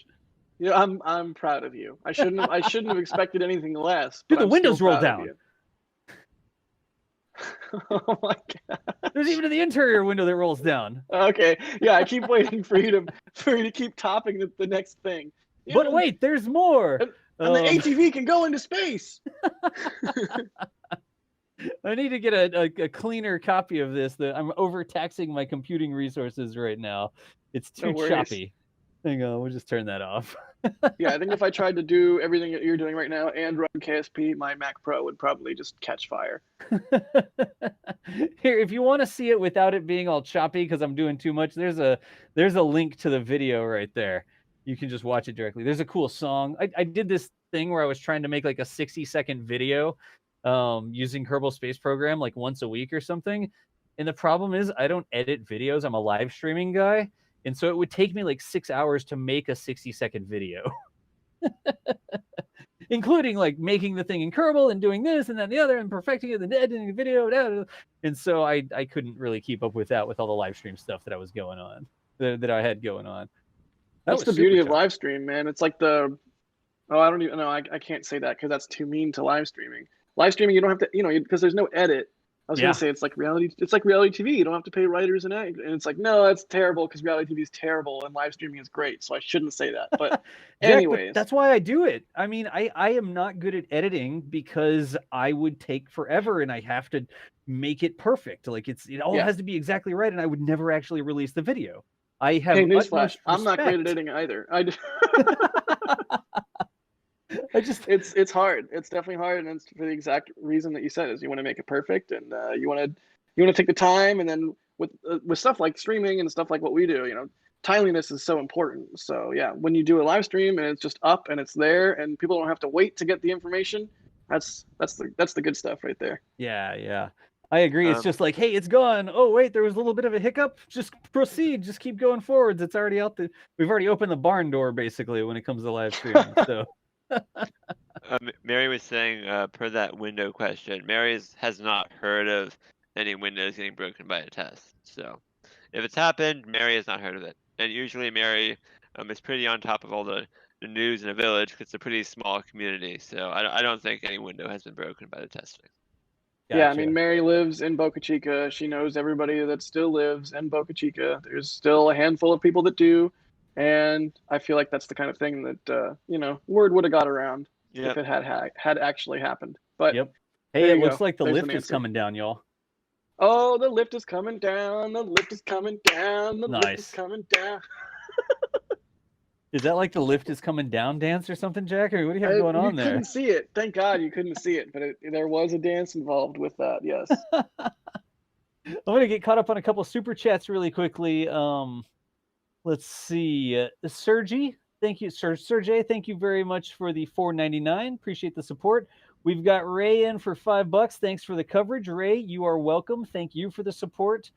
[SPEAKER 6] Yeah, I'm proud of you. I shouldn't have expected anything less.
[SPEAKER 5] Dude, the windows roll down.
[SPEAKER 6] Oh my god!
[SPEAKER 5] There's even the interior window that rolls down.
[SPEAKER 6] Okay, yeah, I keep waiting for you to keep topping the next thing.
[SPEAKER 5] But wait, there's more.
[SPEAKER 6] And the ATV can go into space.
[SPEAKER 5] I need to get a cleaner copy of this. I'm overtaxing my computing resources right now. It's too choppy. Hang on, we'll just turn that off.
[SPEAKER 6] Yeah, I think if I tried to do everything that you're doing right now and run KSP, my Mac Pro would probably just catch fire.
[SPEAKER 5] Here, if you want to see it without it being all choppy because I'm doing too much, there's a link to the video right there. You can just watch it directly. There's a cool song. I did this thing where I was trying to make like a 60-second video using Kerbal Space Program like once a week or something. And the problem is I don't edit videos. I'm a live streaming guy. And so it would take me like 6 hours to make a 60-second video, including like making the thing in Kerbal and doing this and then the other and perfecting it and editing the video. And so I couldn't really keep up with that with all the live stream stuff that I was going on, that I had going on.
[SPEAKER 6] That's the beauty of live stream, man. It's like I don't even know. I can't say that because that's too mean to live streaming. Live streaming, you don't have to, because there's no edit. I was going to say it's like reality TV. You don't have to pay writers and it's like, no, that's terrible because reality TV is terrible and live streaming is great. So I shouldn't say that. But anyways.
[SPEAKER 5] But that's why I do it. I mean, I am not good at editing because I would take forever and I have to make it perfect. Like it all has to be exactly right. And I would never actually release the video. I have
[SPEAKER 6] newsflash. I'm not great at editing either. It's hard. It's definitely hard, and it's for the exact reason that you said is you want to make it perfect, and you want to take the time, and then with stuff like streaming and stuff like what we do, timeliness is so important. So yeah, when you do a live stream and it's just up and it's there, and people don't have to wait to get the information, that's the good stuff right there.
[SPEAKER 5] Yeah. I agree. It's just like, hey, it's gone. Oh, wait, there was a little bit of a hiccup. Just proceed. Just keep going forwards. It's already out. We've already opened the barn door, basically, when it comes to live streaming. So,
[SPEAKER 1] Mary was saying, per that window question, Mary has not heard of any windows getting broken by a test. So, if it's happened, Mary has not heard of it. And usually, Mary is pretty on top of all the news in a village because it's a pretty small community. So, I don't think any window has been broken by the testing.
[SPEAKER 5] Gotcha.
[SPEAKER 6] Yeah, I mean, Mary lives in Boca Chica. She knows everybody that still lives in Boca Chica. There's still a handful of people that do. And I feel like that's the kind of thing that, word would have got around if it had actually happened. But
[SPEAKER 5] hey, it looks like the lift is coming down, y'all.
[SPEAKER 6] Oh, the lift is coming down. The lift is coming down. The lift is
[SPEAKER 5] Nice.
[SPEAKER 6] coming down.
[SPEAKER 5] Is that like the lift is coming down dance or something, Jack? Or what do you have going on
[SPEAKER 6] You
[SPEAKER 5] there?
[SPEAKER 6] couldn't see it. Thank God you couldn't see it, but there was a dance involved with that. Yes.
[SPEAKER 5] I'm gonna get caught up on a couple super chats really quickly. Let's see. Sergey, thank you, Sergey. Thank you very much for the $4.99. Appreciate the support. We've got Ray in for $5. Thanks for the coverage, Ray. You are welcome. Thank you for the support.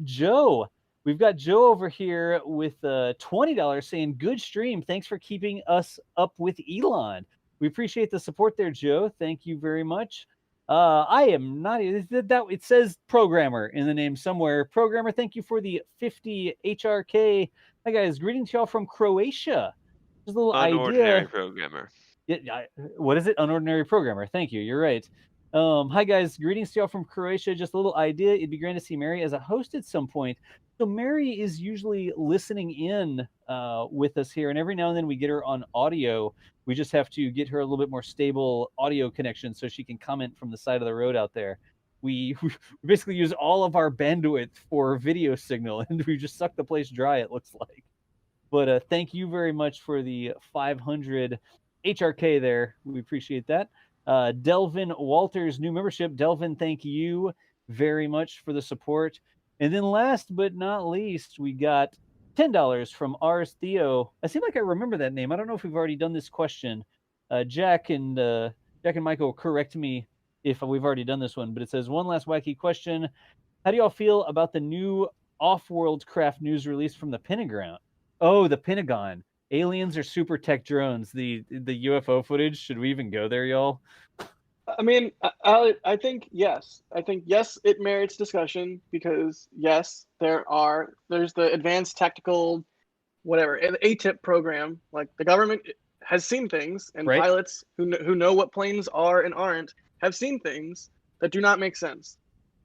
[SPEAKER 5] Joe, we've got Joe over here with $20 saying, "Good stream. Thanks for keeping us up with Elon." We appreciate the support there, Joe. Thank you very much. I am not. It says programmer in the name somewhere. Programmer, thank you for the 50 HRK. Hi guys, greetings to y'all from Croatia. Just a little
[SPEAKER 1] Unordinary
[SPEAKER 5] idea.
[SPEAKER 1] programmer.
[SPEAKER 5] Yeah, what is it? Unordinary programmer. Thank you. You're right. Hi guys, greetings to y'all from Croatia. Just a little idea. It'd be great to see Mary as a host at some point. So Mary is usually listening in with us here, and every now and then we get her on audio. We just have to get her a little bit more stable audio connection so she can comment from the side of the road out there. We basically use all of our bandwidth for video signal, and we just suck the place dry, it looks like. But thank you very much for the 500 HRK there. We appreciate that. Delvin Walters, new membership. Delvin, thank you very much for the support. And then last but not least, we got $10 from Ars Theo. I seem like I remember that name. I don't know if we've already done this question. Jack and Michael, correct me if we've already done this one, but it says, one last wacky question. How do y'all feel about the new off-world craft news release from the Pentagon? Oh, the Pentagon. Aliens or super tech drones? The UFO footage? Should we even go there, y'all?
[SPEAKER 6] I mean, I think yes. I think yes, it merits discussion because yes, there's the advanced tactical, whatever, ATIP program. Like the government has seen things, and
[SPEAKER 5] Right.
[SPEAKER 6] pilots who know what planes are and aren't have seen things that do not make sense,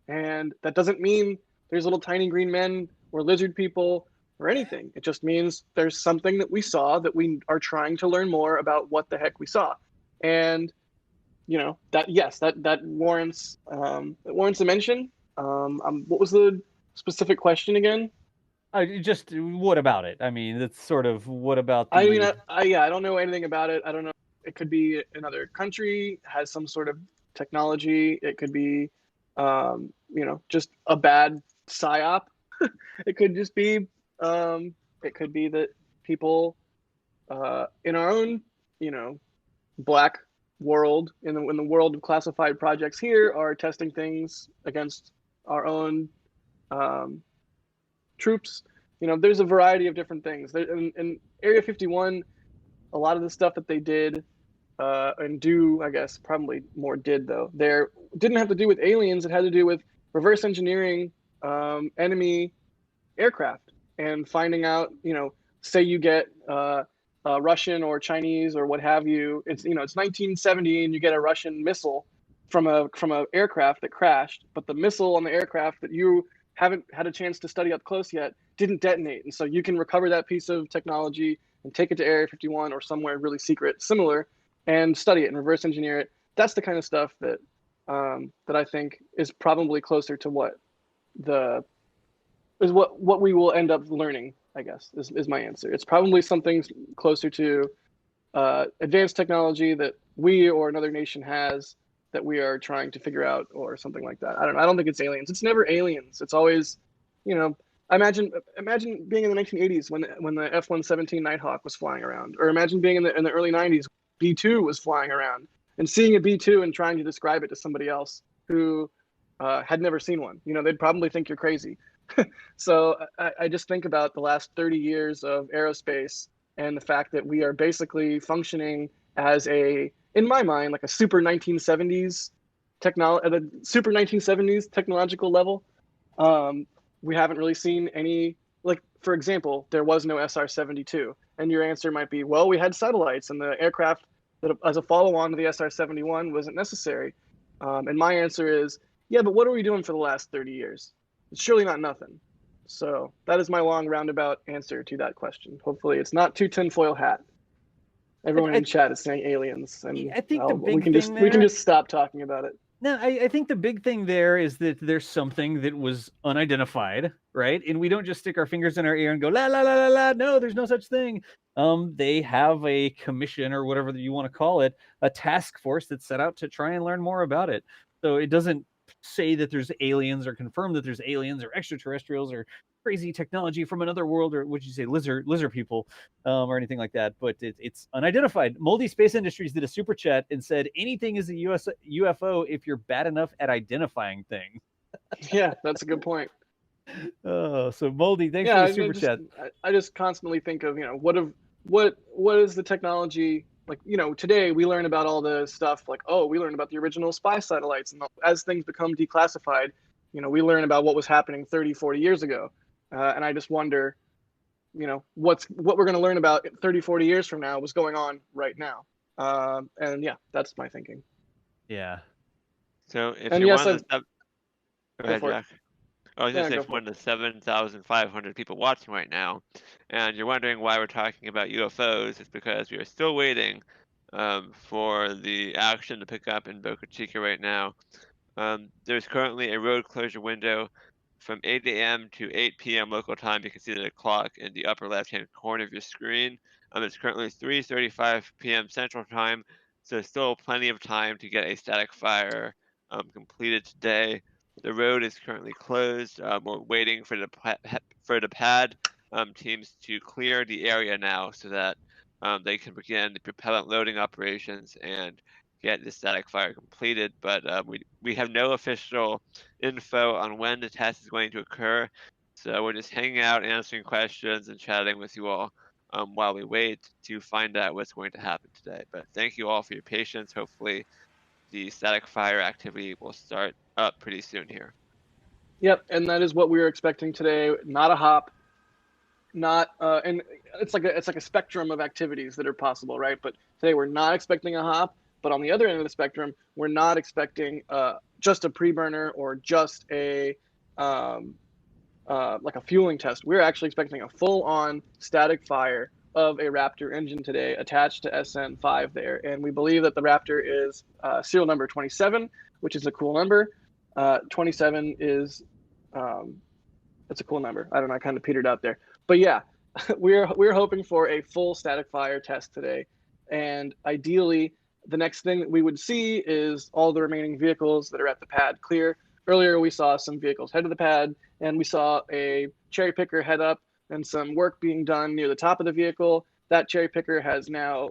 [SPEAKER 6] and that doesn't mean there's little tiny green men or lizard people or anything. It just means there's something that we saw that we are trying to learn more about what the heck we saw, and you know that yes, that warrants a mention. What was the specific question again?
[SPEAKER 5] Just what about it? I mean, it's sort of what about the...
[SPEAKER 6] I mean, I don't know anything about it. I don't know. It could be another country has some sort of technology. It could be, just a bad psyop. It could just be, it could be that people in our own, black world, in the world of classified projects here, are testing things against our own troops. There's a variety of different things. In Area 51, a lot of the stuff that they did and do, I guess, probably more did though, there didn't have to do with aliens. It had to do with reverse engineering enemy aircraft and finding out, say you get Russian or Chinese or what have you. It's 1970 and you get a Russian missile from a aircraft that crashed, but the missile on the aircraft that you haven't had a chance to study up close yet didn't detonate, and so you can recover that piece of technology and take it to Area 51 or somewhere really secret, similar, and study it and reverse engineer it. That's the kind of stuff that I think is probably closer to what we will end up learning, I guess, is my answer. It's probably something closer to advanced technology that we or another nation has that we are trying to figure out, or something like that. I don't know. I don't think it's aliens. It's never aliens. It's always, imagine being in the 1980s when the F-117 Nighthawk was flying around, or imagine being in the early 90s, B-2 was flying around, and seeing a B-2 and trying to describe it to somebody else who had never seen one. They'd probably think you're crazy. So I just think about the last 30 years of aerospace and the fact that we are basically functioning as in my mind, like a super 1970s super 1970s technological level. We haven't really seen any, like, for example, there was no SR-72, and your answer might be, well, we had satellites and the aircraft that as a follow-on to the SR-71 wasn't necessary. And my answer is, yeah, but what are we doing for the last 30 years? It's surely not nothing. So that is my long roundabout answer to that question. Hopefully it's not too tinfoil hat. Everyone in chat is saying aliens, and
[SPEAKER 5] I think the big
[SPEAKER 6] we can
[SPEAKER 5] thing
[SPEAKER 6] just stop talking about it.
[SPEAKER 5] No, I think the big thing there is that there's something that was unidentified, right? And we don't just stick our fingers in our ear and go, la, la, la, la, la. No, there's no such thing. They have a commission or whatever you want to call it, a task force that's set out to try and learn more about it. So it doesn't say that there's aliens or confirm that there's aliens or extraterrestrials or crazy technology from another world, or would you say lizard people, or anything like that. But it's unidentified. Moldy Space Industries did a super chat and said anything is a UFO if you're bad enough at identifying things.
[SPEAKER 6] Yeah, that's a good point.
[SPEAKER 5] Oh, so Moldy, thanks for the super chat.
[SPEAKER 6] I just constantly think of, what is the technology like? Today we learn about all the stuff like, oh, we learned about the original spy satellites, and as things become declassified, we learn about what was happening 30, 40 years ago. And I just wonder, what we're going to learn about 30, 40 years from now was going on right now. And yeah, that's my thinking.
[SPEAKER 5] Yeah.
[SPEAKER 1] So if
[SPEAKER 6] And
[SPEAKER 1] you're
[SPEAKER 6] yes,
[SPEAKER 1] one of the
[SPEAKER 6] Go ahead,
[SPEAKER 1] Jack. I was going to say,
[SPEAKER 6] go
[SPEAKER 1] if
[SPEAKER 6] for
[SPEAKER 1] one of the 7,500 people watching right now, and you're wondering why we're talking about UFOs, it's because we are still waiting for the action to pick up in Boca Chica right now. There's currently a road closure window from 8 a.m. to 8 p.m. local time. You can see the clock in the upper left-hand corner of your screen. It's currently 3:35 p.m. Central Time, so still plenty of time to get a static fire completed today. The road is currently closed. We're waiting for the pad teams to clear the area now so that they can begin the propellant loading operations and get the static fire completed. But we have no official info on when the test is going to occur. So we're just hanging out, answering questions, and chatting with you all while we wait to find out what's going to happen today. But thank you all for your patience. Hopefully the static fire activity will start up pretty soon here.
[SPEAKER 6] Yep, and that is what we were expecting today. Not a hop, not and it's like a spectrum of activities that are possible, right? But today we're not expecting a hop. But on the other end of the spectrum, we're not expecting just a pre-burner or just a like a fueling test. We're actually expecting a full-on static fire of a Raptor engine today attached to SN5 there. And we believe that the Raptor is serial number 27, which is a cool number. 27 is, it's a cool number. I don't know, I kind of petered out there. But yeah, we're hoping for a full static fire test today. And ideally, the next thing that we would see is all the remaining vehicles that are at the pad clear. Earlier, we saw some vehicles head to the pad, and we saw a cherry picker head up and some work being done near the top of the vehicle. That cherry picker has now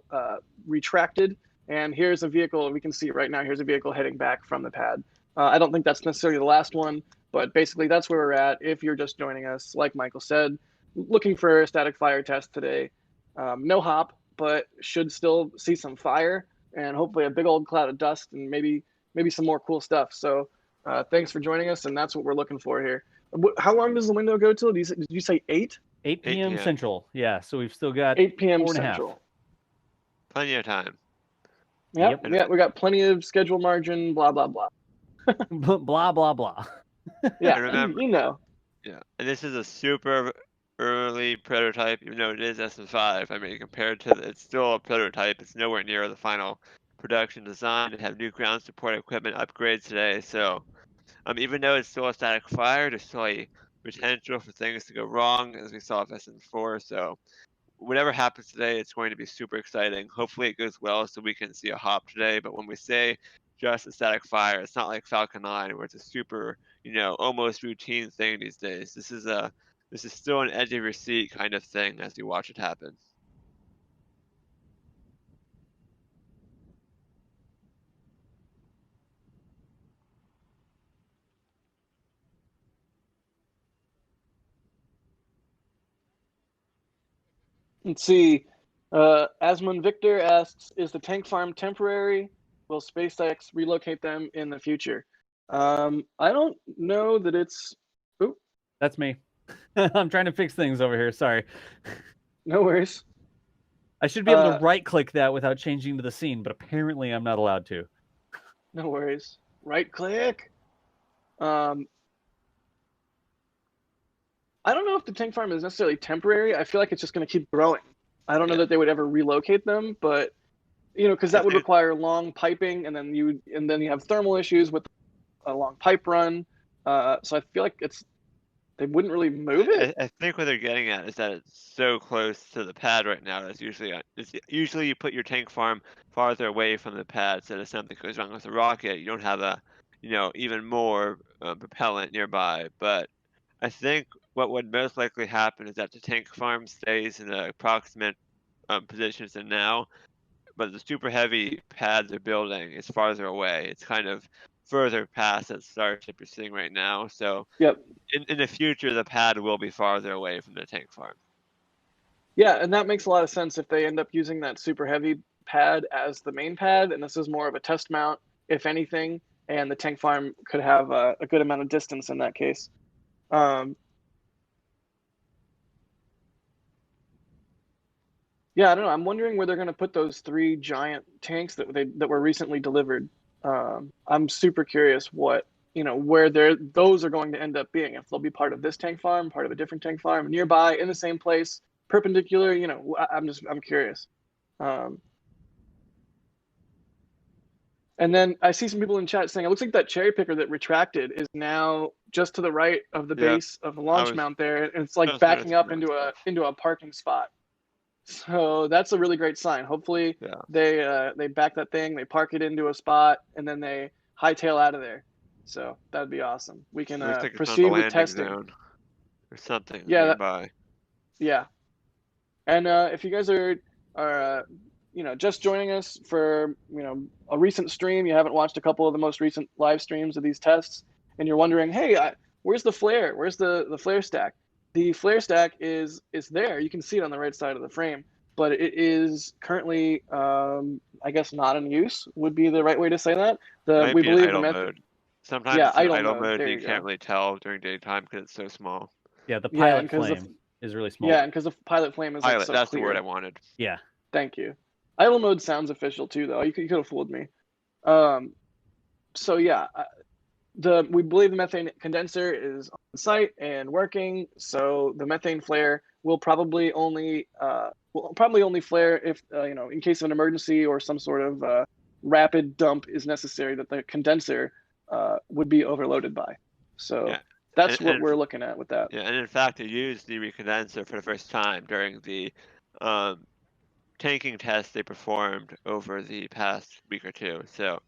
[SPEAKER 6] retracted, and here's a vehicle, we can see right now, here's a vehicle heading back from the pad. I don't think that's necessarily the last one, but basically that's where we're at. If you're just joining us, like Michael said, looking for a static fire test today. No hop, but should still see some fire and hopefully a big old cloud of dust and maybe some more cool stuff. So thanks for joining us, and that's what we're looking for here. How long does the window go till? Did you say 8?
[SPEAKER 5] 8 p.m. Central. Yeah, so we've still got
[SPEAKER 6] 8 p.m.
[SPEAKER 5] 4.5.
[SPEAKER 6] Central.
[SPEAKER 1] Plenty of time.
[SPEAKER 6] Yep. Yeah, we got plenty of schedule margin, blah, blah, blah.
[SPEAKER 5] Blah, blah, blah.
[SPEAKER 6] Yeah,
[SPEAKER 1] remember,
[SPEAKER 6] you know.
[SPEAKER 1] Yeah, and this is a super early prototype, even though it is SN5. I mean, compared to it's still a prototype. It's nowhere near the final production design. They have new ground support equipment upgrades today, so even though it's still a static fire, there's still a potential for things to go wrong, as we saw with SN4. So whatever happens today, it's going to be super exciting. Hopefully it goes well so we can see a hop today. But when we say just a static fire, it's not like Falcon 9 where it's a super, almost routine thing these days. This is still an edge of your seat kind of thing as you watch it happen.
[SPEAKER 6] Let's see. Asmund Victor asks, is the tank farm temporary? Will SpaceX relocate them in the future? I don't know that it's... Ooh.
[SPEAKER 5] That's me. I'm trying to fix things over here. Sorry.
[SPEAKER 6] No worries.
[SPEAKER 5] I should be able to right-click that without changing to the scene, but apparently I'm not allowed to.
[SPEAKER 6] No worries. Right-click. I don't know if the tank farm is necessarily temporary. I feel like it's just going to keep growing. I don't know that they would ever relocate them, but because that would require long piping, and then you have thermal issues with a long pipe run. So I feel like they wouldn't really move it.
[SPEAKER 1] I think what they're getting at is that it's so close to the pad right now. That's usually you put your tank farm farther away from the pad, so that if something goes wrong with the rocket, you don't have even more propellant nearby. But I think what would most likely happen is that the tank farm stays in the approximate position it's in now, but the super heavy pad they're building is farther away. It's kind of further past that Starship you're seeing right now. So
[SPEAKER 6] Yep.
[SPEAKER 1] in the future, the pad will be farther away from the tank farm.
[SPEAKER 6] Yeah, and that makes a lot of sense if they end up using that super heavy pad as the main pad, and this is more of a test mount, if anything, and the tank farm could have a good amount of distance in that case. Yeah, I don't know. I'm wondering where they're going to put those 3 giant tanks that were recently delivered. I'm super curious where those are going to end up being. If they'll be part of this tank farm, part of a different tank farm, nearby, in the same place, perpendicular. I'm curious. And then I see some people in chat saying it looks like that cherry picker that retracted is now just to the right of the base of the launch mount there, and it's like backing up into a parking spot. So that's a really great sign. Hopefully they back that thing, they park it into a spot, and then they hightail out of there. So that'd be awesome. We can proceed with testing
[SPEAKER 1] or something
[SPEAKER 6] nearby. Yeah. And if you guys are just joining us for a recent stream, you haven't watched a couple of the most recent live streams of these tests, and you're wondering, hey, where's the flare? Where's the flare stack? The flare stack is there. You can see it on the right side of the frame, but it is currently, I guess, not in use. Would be the right way to say that.
[SPEAKER 1] We believe idle mode. Sometimes it's in idle mode. You can't really tell during daytime because it's so small.
[SPEAKER 5] Yeah, the pilot flame is really small.
[SPEAKER 6] Yeah, and because the pilot flame is so
[SPEAKER 1] that's
[SPEAKER 6] clear.
[SPEAKER 1] The word I wanted.
[SPEAKER 5] Yeah.
[SPEAKER 6] Thank you. Idle mode sounds official too, though. You could have fooled me. So yeah. We believe the methane condenser is on site and working, so the methane flare will probably only flare if in case of an emergency or some sort of rapid dump is necessary that the condenser would be overloaded by. So that's what we're looking at with that.
[SPEAKER 1] Yeah, and in fact, they used the recondenser for the first time during the tanking test they performed over the past week or two. So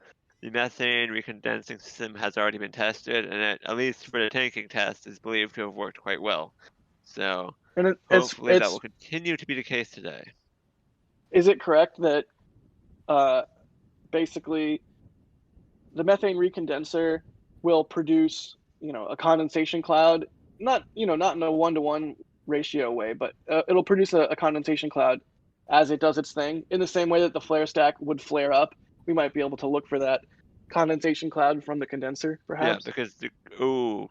[SPEAKER 1] the methane recondensing system has already been tested, and at least for the tanking test, is believed to have worked quite well. So hopefully that will continue to be the case today.
[SPEAKER 6] Is it correct that basically the methane recondenser will produce a condensation cloud, not in a 1-to-1 ratio way, but it'll produce a condensation cloud as it does its thing, in the same way that the flare stack would flare up? We might be able to look for that condensation cloud from the condenser, perhaps.
[SPEAKER 1] Yeah, because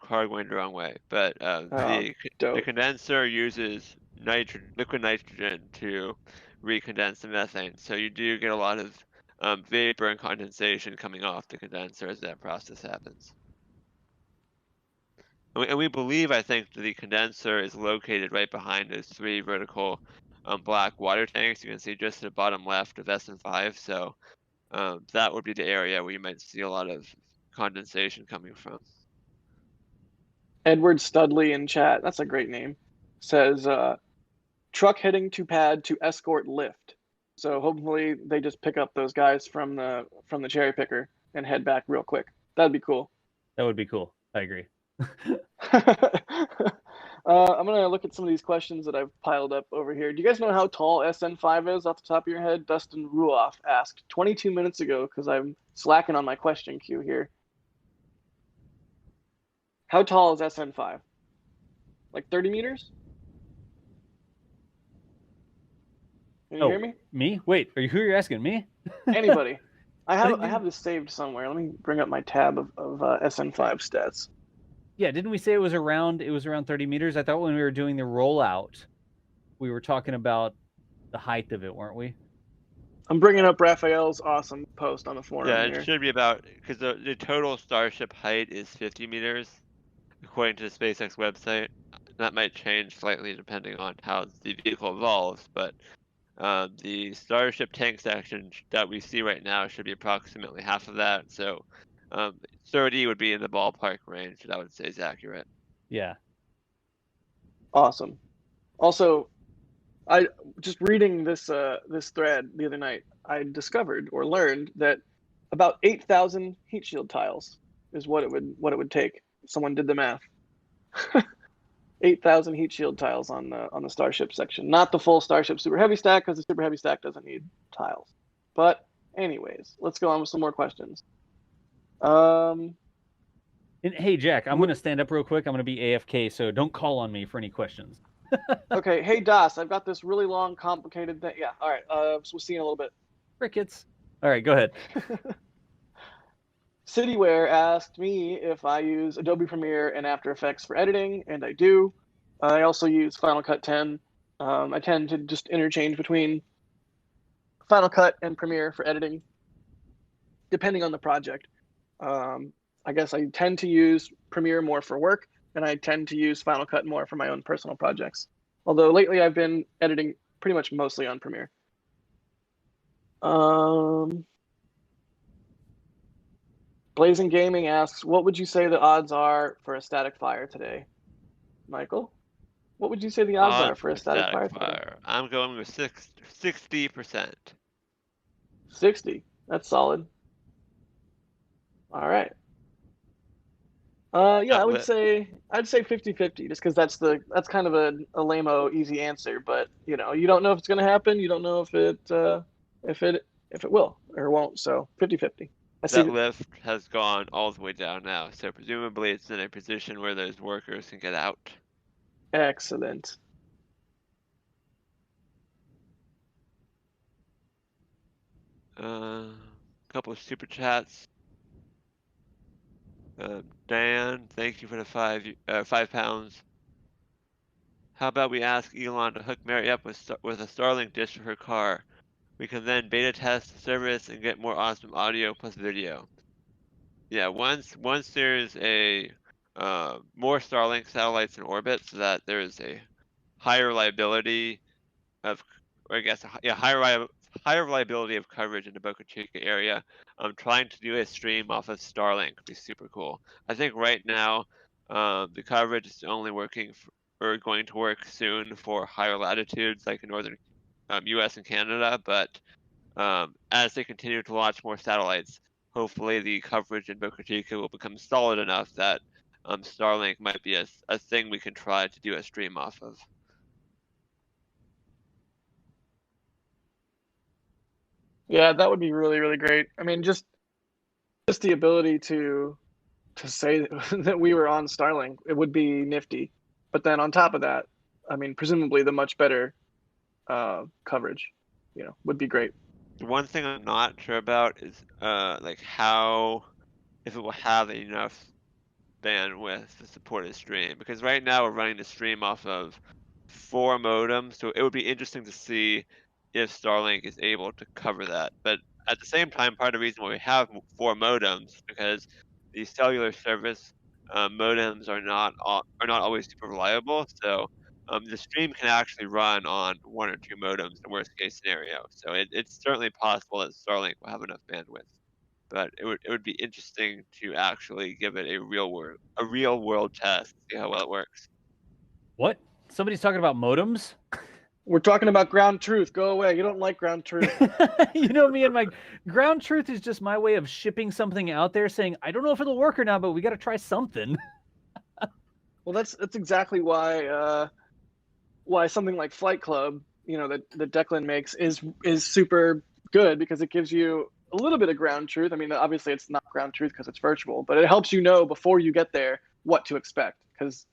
[SPEAKER 1] car going the wrong way. But the condenser uses liquid nitrogen to recondense the methane, so you do get a lot of vapor and condensation coming off the condenser as that process happens. And we believe, I think, that the condenser is located right behind those 3 vertical black water tanks you can see just at the bottom left of SN5. So that would be the area where you might see a lot of condensation coming from.
[SPEAKER 6] Edward Studley in chat, that's a great name, says truck heading to pad to escort lift. So hopefully they just pick up those guys from the cherry picker and head back real quick. That'd be cool.
[SPEAKER 5] That would be cool. I agree.
[SPEAKER 6] I'm gonna look at some of these questions that I've piled up over here. Do you guys know how tall SN5 is off the top of your head? Dustin Ruoff asked 22 minutes ago, because I'm slacking on my question queue here. How tall is SN5? Like 30 meters? Can you hear me?
[SPEAKER 5] Me? Wait, who are you asking? Me?
[SPEAKER 6] Anybody. I have this saved somewhere. Let me bring up my tab of SN5 stats.
[SPEAKER 5] Yeah, didn't we say it was around 30 meters? I thought when we were doing the rollout, we were talking about the height of it, weren't we?
[SPEAKER 6] I'm bringing up Raphael's awesome post on the forum.
[SPEAKER 1] Yeah,
[SPEAKER 6] here.
[SPEAKER 1] It should be about, because the total Starship height is 50 meters, according to the SpaceX website. That might change slightly depending on how the vehicle evolves, but The Starship tank section that we see right now should be approximately half of that. So 30 would be in the ballpark range that I would say is accurate.
[SPEAKER 5] Yeah.
[SPEAKER 6] Awesome. Also, I just reading this this thread the other night, I discovered or learned that about 8,000 heat shield tiles is what it would take. Someone did the math. 8,000 heat shield tiles on the Starship section, not the full Starship Super Heavy stack, because the Super Heavy stack doesn't need tiles. But anyways, let's go on with some more questions.
[SPEAKER 5] And hey, Jack, I'm going to stand up real quick. I'm going to be AFK, so don't call on me for any questions.
[SPEAKER 6] Okay, hey Das, I've got this really long, complicated thing. Yeah, all right. So we'll see you in a little bit.
[SPEAKER 5] Crickets. All right, go ahead.
[SPEAKER 6] Cityware asked me if I use Adobe Premiere and After Effects for editing, and I do. I also use Final Cut 10. I tend to just interchange between Final Cut and Premiere for editing, depending on the project. I guess I tend to use Premiere more for work, and I tend to use Final Cut more for my own personal projects. Although lately I've been editing pretty much mostly on Premiere. Blazing Gaming asks, what would you say the odds are for a static fire today? Michael, what would you say the odds are for a static fire today?
[SPEAKER 1] I'm going with 60%.
[SPEAKER 6] 60. That's solid. All right. Yeah, I'd say 50-50, just because that's kind of a lame-o easy answer, but you don't know if it's going to happen, you don't know if it will or won't, so 50-50.
[SPEAKER 1] That lift has gone all the way down now, so presumably it's in a position where those workers can get out.
[SPEAKER 6] Excellent.
[SPEAKER 1] Couple of super chats. Dan, thank you for the £5. How about we ask Elon to hook Mary up with a Starlink dish for her car? We can then beta test the service and get more awesome audio plus video. Yeah, once there's a more Starlink satellites in orbit, so that there is a higher reliability of, or I guess, higher reliability of coverage in the Boca Chica area. I'm trying to do a stream off of Starlink. Would be super cool. I think right now the coverage is only working or going to work soon for higher latitudes like in northern U.S. and Canada, but as they continue to launch more satellites, hopefully the coverage in Boca Chica will become solid enough that Starlink might be a thing we can try to do a stream off of.
[SPEAKER 6] Yeah, that would be really, really great. I mean, just the ability to say that we were on Starlink, it would be nifty. But then on top of that, I mean, presumably the much better coverage, would be great.
[SPEAKER 1] The one thing I'm not sure about is like if it will have enough bandwidth to support a stream, because right now we're running the stream off of 4 modems, so it would be interesting to see if Starlink is able to cover that. But at the same time, part of the reason why we have 4 modems is because the cellular service modems are not always super reliable. So the stream can actually run on 1 or 2 modems in worst case scenario. So it's certainly possible that Starlink will have enough bandwidth. But it would be interesting to actually give it a real world test, see how well it works.
[SPEAKER 5] What? Somebody's talking about modems?
[SPEAKER 6] We're talking about ground truth. Go away. You don't like ground truth.
[SPEAKER 5] You know me and my ground truth is just my way of shipping something out there saying, I don't know if it'll work or not, but we got to try something.
[SPEAKER 6] Well, that's exactly why something like Flight Club, that Declan makes is super good, because it gives you a little bit of ground truth. I mean, obviously it's not ground truth because it's virtual, but it helps you know before you get there what to expect. Because,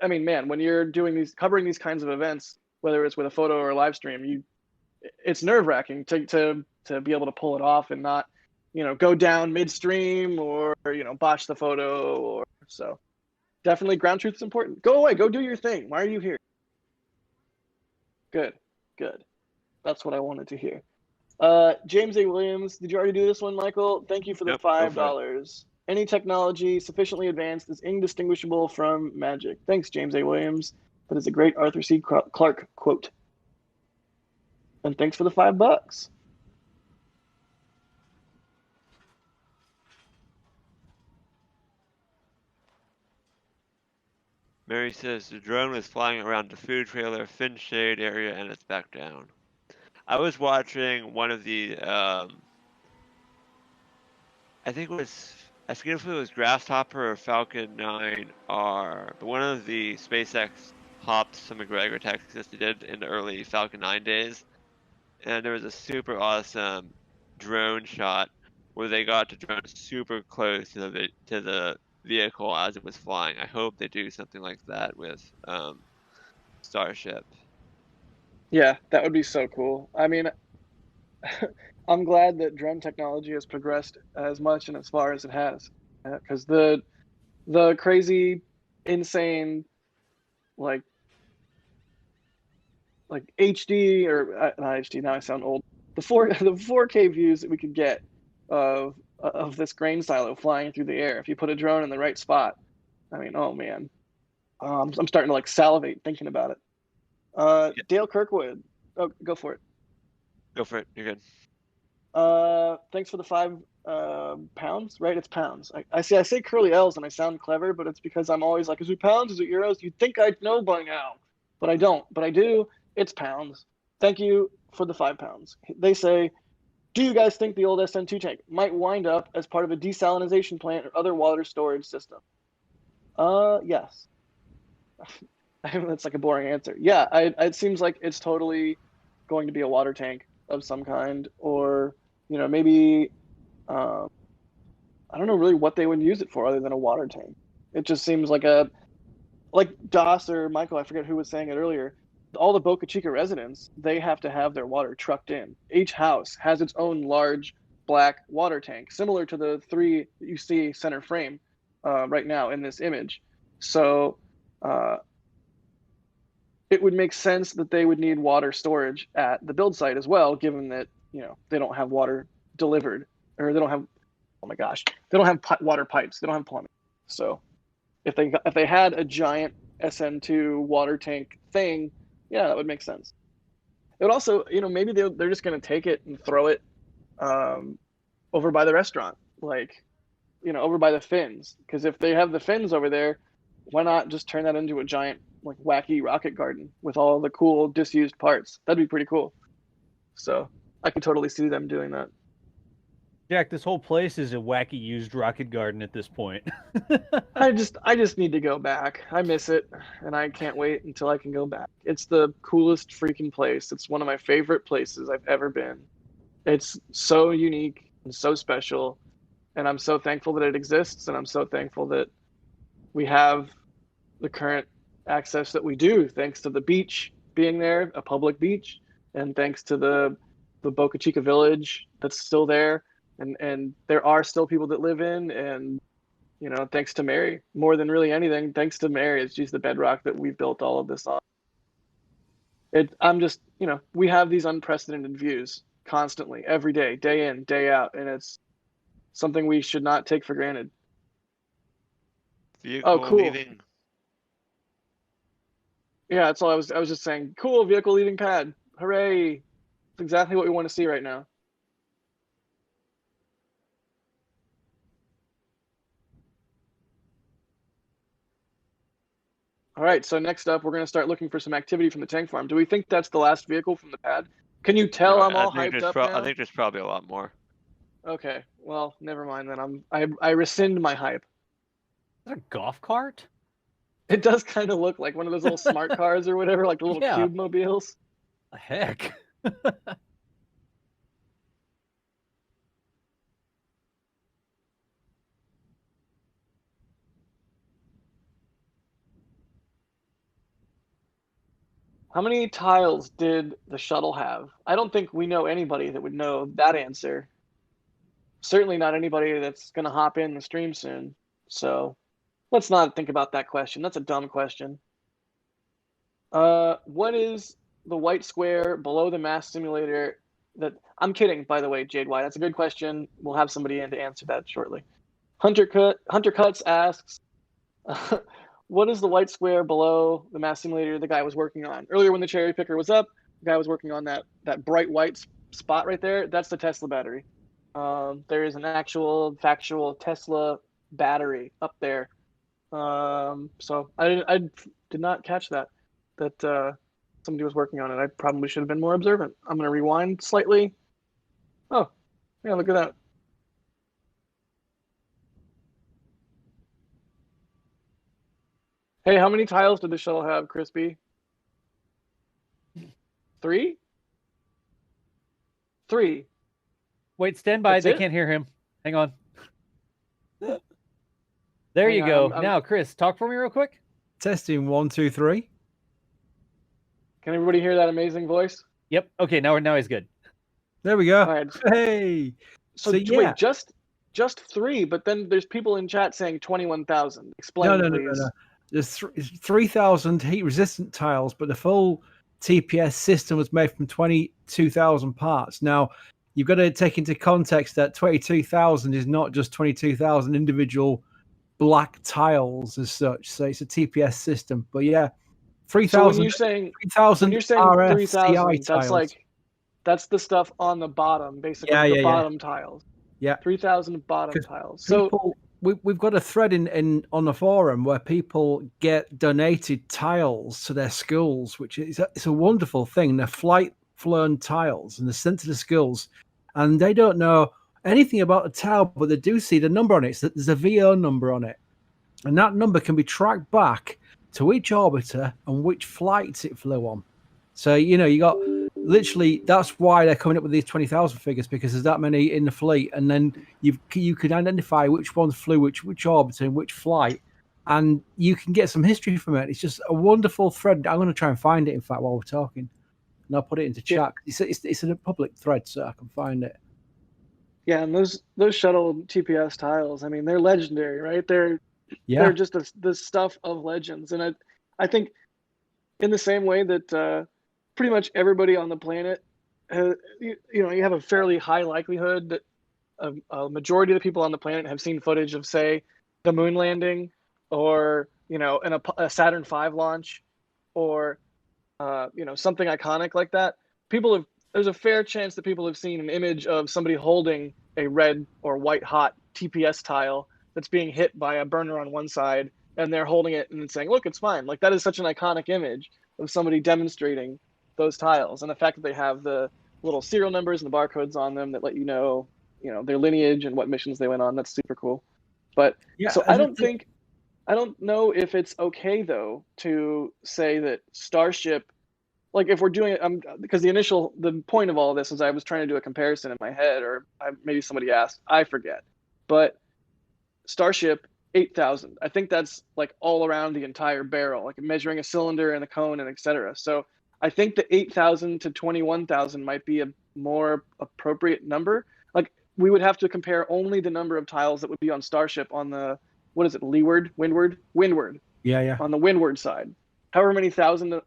[SPEAKER 6] I mean, man, when you're covering these kinds of events, whether it's with a photo or a live stream, it's nerve-wracking to be able to pull it off and not, go down midstream or, botch the photo. So definitely ground truth is important. Go away. Go do your thing. Why are you here? Good. That's what I wanted to hear. James A. Williams, did you already do this one, Michael? Thank you for the $5. Any technology sufficiently advanced is indistinguishable from magic. Thanks, James A. Williams. That is a great Arthur C. Clarke quote. And thanks for the $5.
[SPEAKER 1] Mary says the drone was flying around the food trailer, fin shade area, and it's back down. I was watching one of the, I think it was, I forget if it was Grasshopper or Falcon 9R, but one of the SpaceX hops from McGregor, Texas, they did in the early Falcon 9 days. And there was a super awesome drone shot where they got the drone super close to the vehicle as it was flying. I hope they do something like that with Starship.
[SPEAKER 6] Yeah, that would be so cool. I mean, I'm glad that drone technology has progressed as much and as far as it has, because the crazy, insane, like HD or not HD. Now I sound old. The 4K views that we could get of this grain silo flying through the air if you put a drone in the right spot. I mean, oh man, I'm starting to like salivate thinking about it.
[SPEAKER 1] Yeah.
[SPEAKER 6] Dale Kirkwood, oh, go for it.
[SPEAKER 1] Go for it. You're good.
[SPEAKER 6] Thanks for the £5, right? It's pounds. I say curly L's and I sound clever, but it's because I'm always like, is it pounds? Is it euros? You'd think I'd know by now, but I don't. But I do. It's pounds. Thank you for the £5. They say, do you guys think the old SN2 tank might wind up as part of a desalination plant or other water storage system? Yes. That's like a boring answer. Yeah, it seems like it's totally going to be a water tank of some kind, or maybe I don't know really what they would use it for other than a water tank. It just seems like DOS or Michael, I forget who was saying it earlier. All the Boca Chica residents, they have to have their water trucked in. Each house has its own large black water tank, similar to the 3 that you see center frame right now in this image. So it would make sense that they would need water storage at the build site as well, given that they don't have water delivered, or they don't have, oh my gosh, they don't have water pipes, they don't have plumbing. So if they had a giant SN2 water tank thing, yeah, that would make sense. It would also, maybe they're just going to take it and throw it over by the restaurant, like over by the fins, because if they have the fins over there, why not just turn that into a giant like wacky rocket garden with all the cool disused parts? That'd be pretty cool. So I could totally see them doing that.
[SPEAKER 5] Jack, this whole place is a wacky used rocket garden at this point.
[SPEAKER 6] I just need to go back. I miss it, and I can't wait until I can go back. It's the coolest freaking place. It's one of my favorite places I've ever been. It's so unique and so special, and I'm so thankful that it exists, and I'm so thankful that we have the current access that we do, thanks to the beach being there, a public beach, and thanks to the Boca Chica village that's still there, and there are still people that live in, and thanks to Mary, more than really anything, thanks to Mary, she's the bedrock that we built all of this on. I'm just, we have these unprecedented views constantly, every day, day in, day out, and it's something we should not take for granted.
[SPEAKER 1] Vehicle
[SPEAKER 6] cool.
[SPEAKER 1] leaving.
[SPEAKER 6] Yeah, that's all I was just saying. Cool, vehicle leaving pad. Hooray. It's exactly what we want to see right now. All right, so next up, we're going to start looking for some activity from the tank farm. Do we think that's the last vehicle from the pad? Can you tell I'm all hyped up now?
[SPEAKER 1] I think there's probably a lot more.
[SPEAKER 6] Okay, well, never mind then. I rescind my hype.
[SPEAKER 5] Is that a golf cart?
[SPEAKER 6] It does kind of look like one of those little smart cars or whatever, like the little cube mobiles.
[SPEAKER 5] The heck?
[SPEAKER 6] How many tiles did the shuttle have? I don't think we know anybody that would know that answer. Certainly not anybody that's going to hop in the stream soon. So let's not think about that question. That's a dumb question. What is the white square below the mass simulator? That I'm kidding, by the way, Jade White. That's a good question. We'll have somebody in to answer that shortly. Hunter Cuts asks, what is the white square below the mass simulator the guy was working on? Earlier when the cherry picker was up, guy was working on that bright white spot right there. That's the Tesla battery. There is an actual factual Tesla battery up there. So I did not catch that somebody was working on it. I probably should have been more observant. I'm going to rewind slightly. Oh, yeah, look at that. Hey, how many tiles did the shuttle have, Crispy? 3? 3.
[SPEAKER 5] Wait, stand by.
[SPEAKER 6] That's
[SPEAKER 5] They
[SPEAKER 6] it?
[SPEAKER 5] can't hear him. Hang on. There
[SPEAKER 6] Hang
[SPEAKER 5] you
[SPEAKER 6] on,
[SPEAKER 5] go.
[SPEAKER 6] I'm-
[SPEAKER 5] Now, Chris, talk for me real quick.
[SPEAKER 3] Testing 1, 2, 3.
[SPEAKER 6] Can everybody hear that amazing voice?
[SPEAKER 5] Yep. Okay, now he's good.
[SPEAKER 3] There we go.
[SPEAKER 6] All right.
[SPEAKER 3] Hey.
[SPEAKER 6] So,
[SPEAKER 3] So, yeah.
[SPEAKER 6] wait, just 3, but then there's people in chat saying 21,000. Explain,
[SPEAKER 3] No.
[SPEAKER 6] please.
[SPEAKER 3] There's 3,000 heat-resistant tiles, but the full TPS system was made from 22,000 parts. Now, you've got to take into context that 22,000 is not just 22,000 individual black tiles as such. So it's a TPS system. But yeah, 3,000.
[SPEAKER 6] So when you're saying 3,000,
[SPEAKER 3] tiles.
[SPEAKER 6] that's the stuff on the bottom, basically
[SPEAKER 3] Yeah.
[SPEAKER 6] bottom tiles.
[SPEAKER 3] Yeah.
[SPEAKER 6] 3,000 bottom tiles. So
[SPEAKER 3] People, we've got a thread in on the forum where people get donated tiles to their schools, which is it's a wonderful thing. They're flight flown tiles and they're sent to the schools, and they don't know anything about the tile, but they do see the number on it. So there's a VO number on it, and that number can be tracked back to each orbiter and which flights it flew on. So you got literally, that's why they're coming up with these 20,000 figures, because there's that many in the fleet, and then you can identify which ones flew which orbiter and which flight, and you can get some history from it. It's just a wonderful thread. I'm going to try and find it, in fact, while we're talking, and I'll put it into chat. It's in a public thread, so I can find it.
[SPEAKER 6] yeah, and those shuttle TPS tiles, I mean, they're legendary, right? They're just the stuff of legends, and I think in the same way that pretty much everybody on the planet, you have a fairly high likelihood that a majority of the people on the planet have seen footage of, say, the moon landing, or a Saturn V launch, or something iconic like that. There's a fair chance that people have seen an image of somebody holding a red or white hot TPS tile that's being hit by a burner on one side, and they're holding it and saying, "Look, it's fine." Like, that is such an iconic image of somebody demonstrating those tiles, and the fact that they have the little serial numbers and the barcodes on them that let you know their lineage and what missions they went on. That's super cool. But so I don't know if it's okay though to say that Starship, like, if we're doing it, because the point of all of this is I was trying to do a comparison in my head, or maybe somebody asked, I forget, but Starship 8,000, I think that's like all around the entire barrel, like measuring a cylinder and a cone and etc. So I think the 8,000 to 21,000 might be a more appropriate number. Like, we would have to compare only the number of tiles that would be on Starship on the, what is it, windward,
[SPEAKER 3] Yeah.
[SPEAKER 6] on the windward side. However many thousand,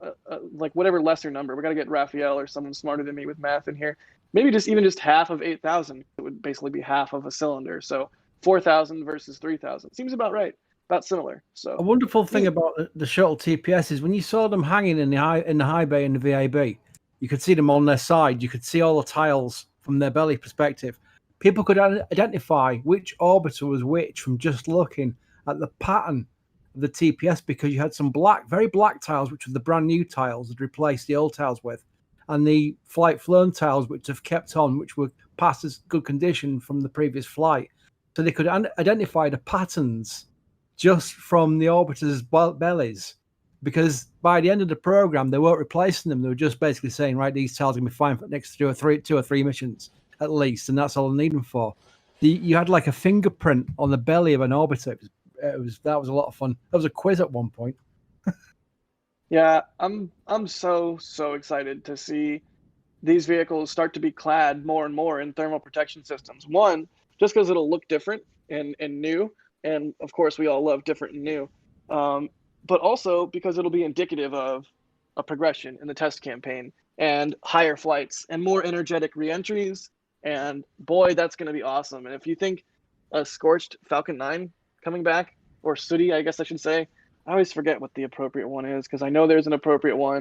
[SPEAKER 6] like whatever lesser number. We got to get Raphael or someone smarter than me with math in here. Maybe just half of 8,000. It would basically be half of a cylinder. So 4,000 versus 3,000 seems about right, about similar. So
[SPEAKER 3] a wonderful thing about the shuttle TPS is when you saw them hanging in the high bay in the VAB, you could see them on their side. You could see all the tiles from their belly perspective. People could identify which orbiter was which from just looking at the pattern of the TPS, because you had some very black tiles, which were the brand new tiles that replaced the old tiles with, and the flight flown tiles, which have kept on, which were past as good condition from the previous flight. So they could identify the patterns just from the orbiters' bellies, because by the end of the program, they weren't replacing them. They were just basically saying, right, these tiles are going to be fine for the next two or three missions at least, and that's all I need them for. You had like a fingerprint on the belly of an orbiter. That was a lot of fun. That was a quiz at one point.
[SPEAKER 6] yeah, I'm so excited to see these vehicles start to be clad more and more in thermal protection systems. One, just because it'll look different and new, and of course we all love different and new, but also because it'll be indicative of a progression in the test campaign and higher flights and more energetic reentries. And boy, that's going to be awesome. And if you think a scorched Falcon 9 coming back, or Sooty, I guess I should say, I always forget what the appropriate one is, because I know there's an appropriate one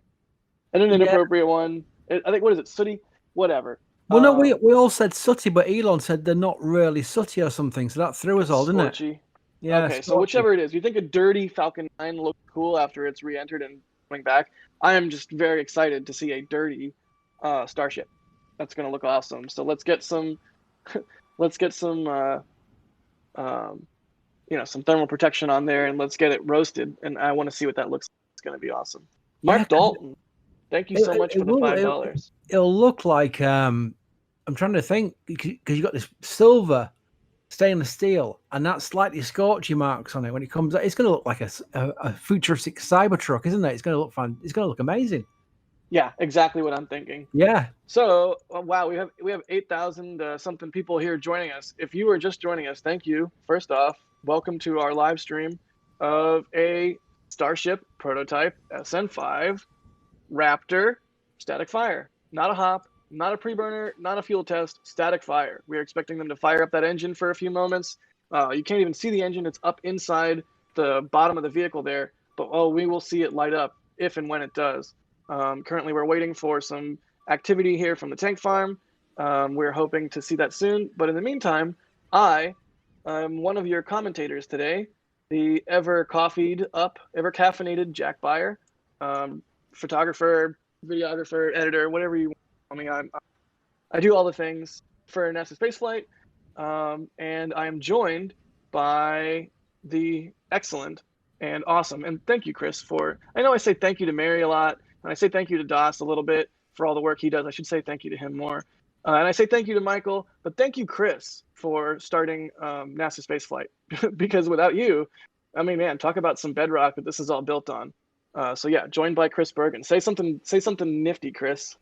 [SPEAKER 6] and an inappropriate one, I think, what is it, sooty? Whatever.
[SPEAKER 3] Well, no, we all said sooty, but Elon said they're not really sooty or something, so that threw us all, didn't it?
[SPEAKER 6] Scorchy.
[SPEAKER 3] Yeah.
[SPEAKER 6] Okay, so
[SPEAKER 3] scorchy.
[SPEAKER 6] whichever it is, you think a dirty Falcon 9 looks cool after it's re-entered and coming back. I am just very excited to see a dirty Starship. That's gonna look awesome. So let's get some, some thermal protection on there, and let's get it roasted. And I want to see what that looks like. It's gonna be awesome. Mark Dalton, thank you so much for the $5.
[SPEAKER 3] It'll look like I'm trying to think, because you got this silver stainless steel and that slightly scorchy marks on it when it comes out. It's going to look like a futuristic Cybertruck, isn't it? It's going to look fun. It's going to look amazing.
[SPEAKER 6] Yeah, exactly what I'm thinking.
[SPEAKER 3] Yeah.
[SPEAKER 6] So wow, we have 8,000 something people here joining us. If you are just joining us, thank you. First off, welcome to our live stream of a Starship prototype SN5 Raptor static fire. Not a hop, not a pre-burner, not a fuel test, static fire. We are expecting them to fire up that engine for a few moments. You can't even see the engine. It's up inside the bottom of the vehicle there, but we will see it light up if and when it does. Currently, we're waiting for some activity here from the tank farm. We're hoping to see that soon. But in the meantime, I am one of your commentators today, the ever caffeinated Jack Beyer, photographer, videographer, editor, whatever you want. I mean, I do all the things for NASASpaceflight, and I am joined by the excellent and awesome, and thank you, Chris, I know I say thank you to Mary a lot, and I say thank you to Das a little bit for all the work he does. I should say thank you to him more. And I say thank you to Michael, but thank you, Chris, for starting NASASpaceflight, because without you, I mean, man, talk about some bedrock that this is all built on. So yeah, joined by Chris Bergen. Say something nifty, Chris.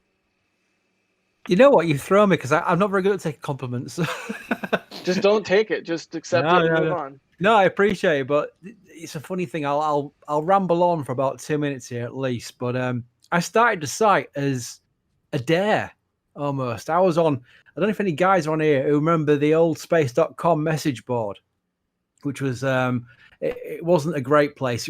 [SPEAKER 3] You know what? You throw me because I'm not very good at taking compliments.
[SPEAKER 6] Just don't take it. Just accept it and move on.
[SPEAKER 3] No, I appreciate it, but it's a funny thing. I'll ramble on for about 2 minutes here at least. But I started the site as a dare almost. I was on. I don't know if any guys are on here who remember the old space.com message board, which was it wasn't a great place.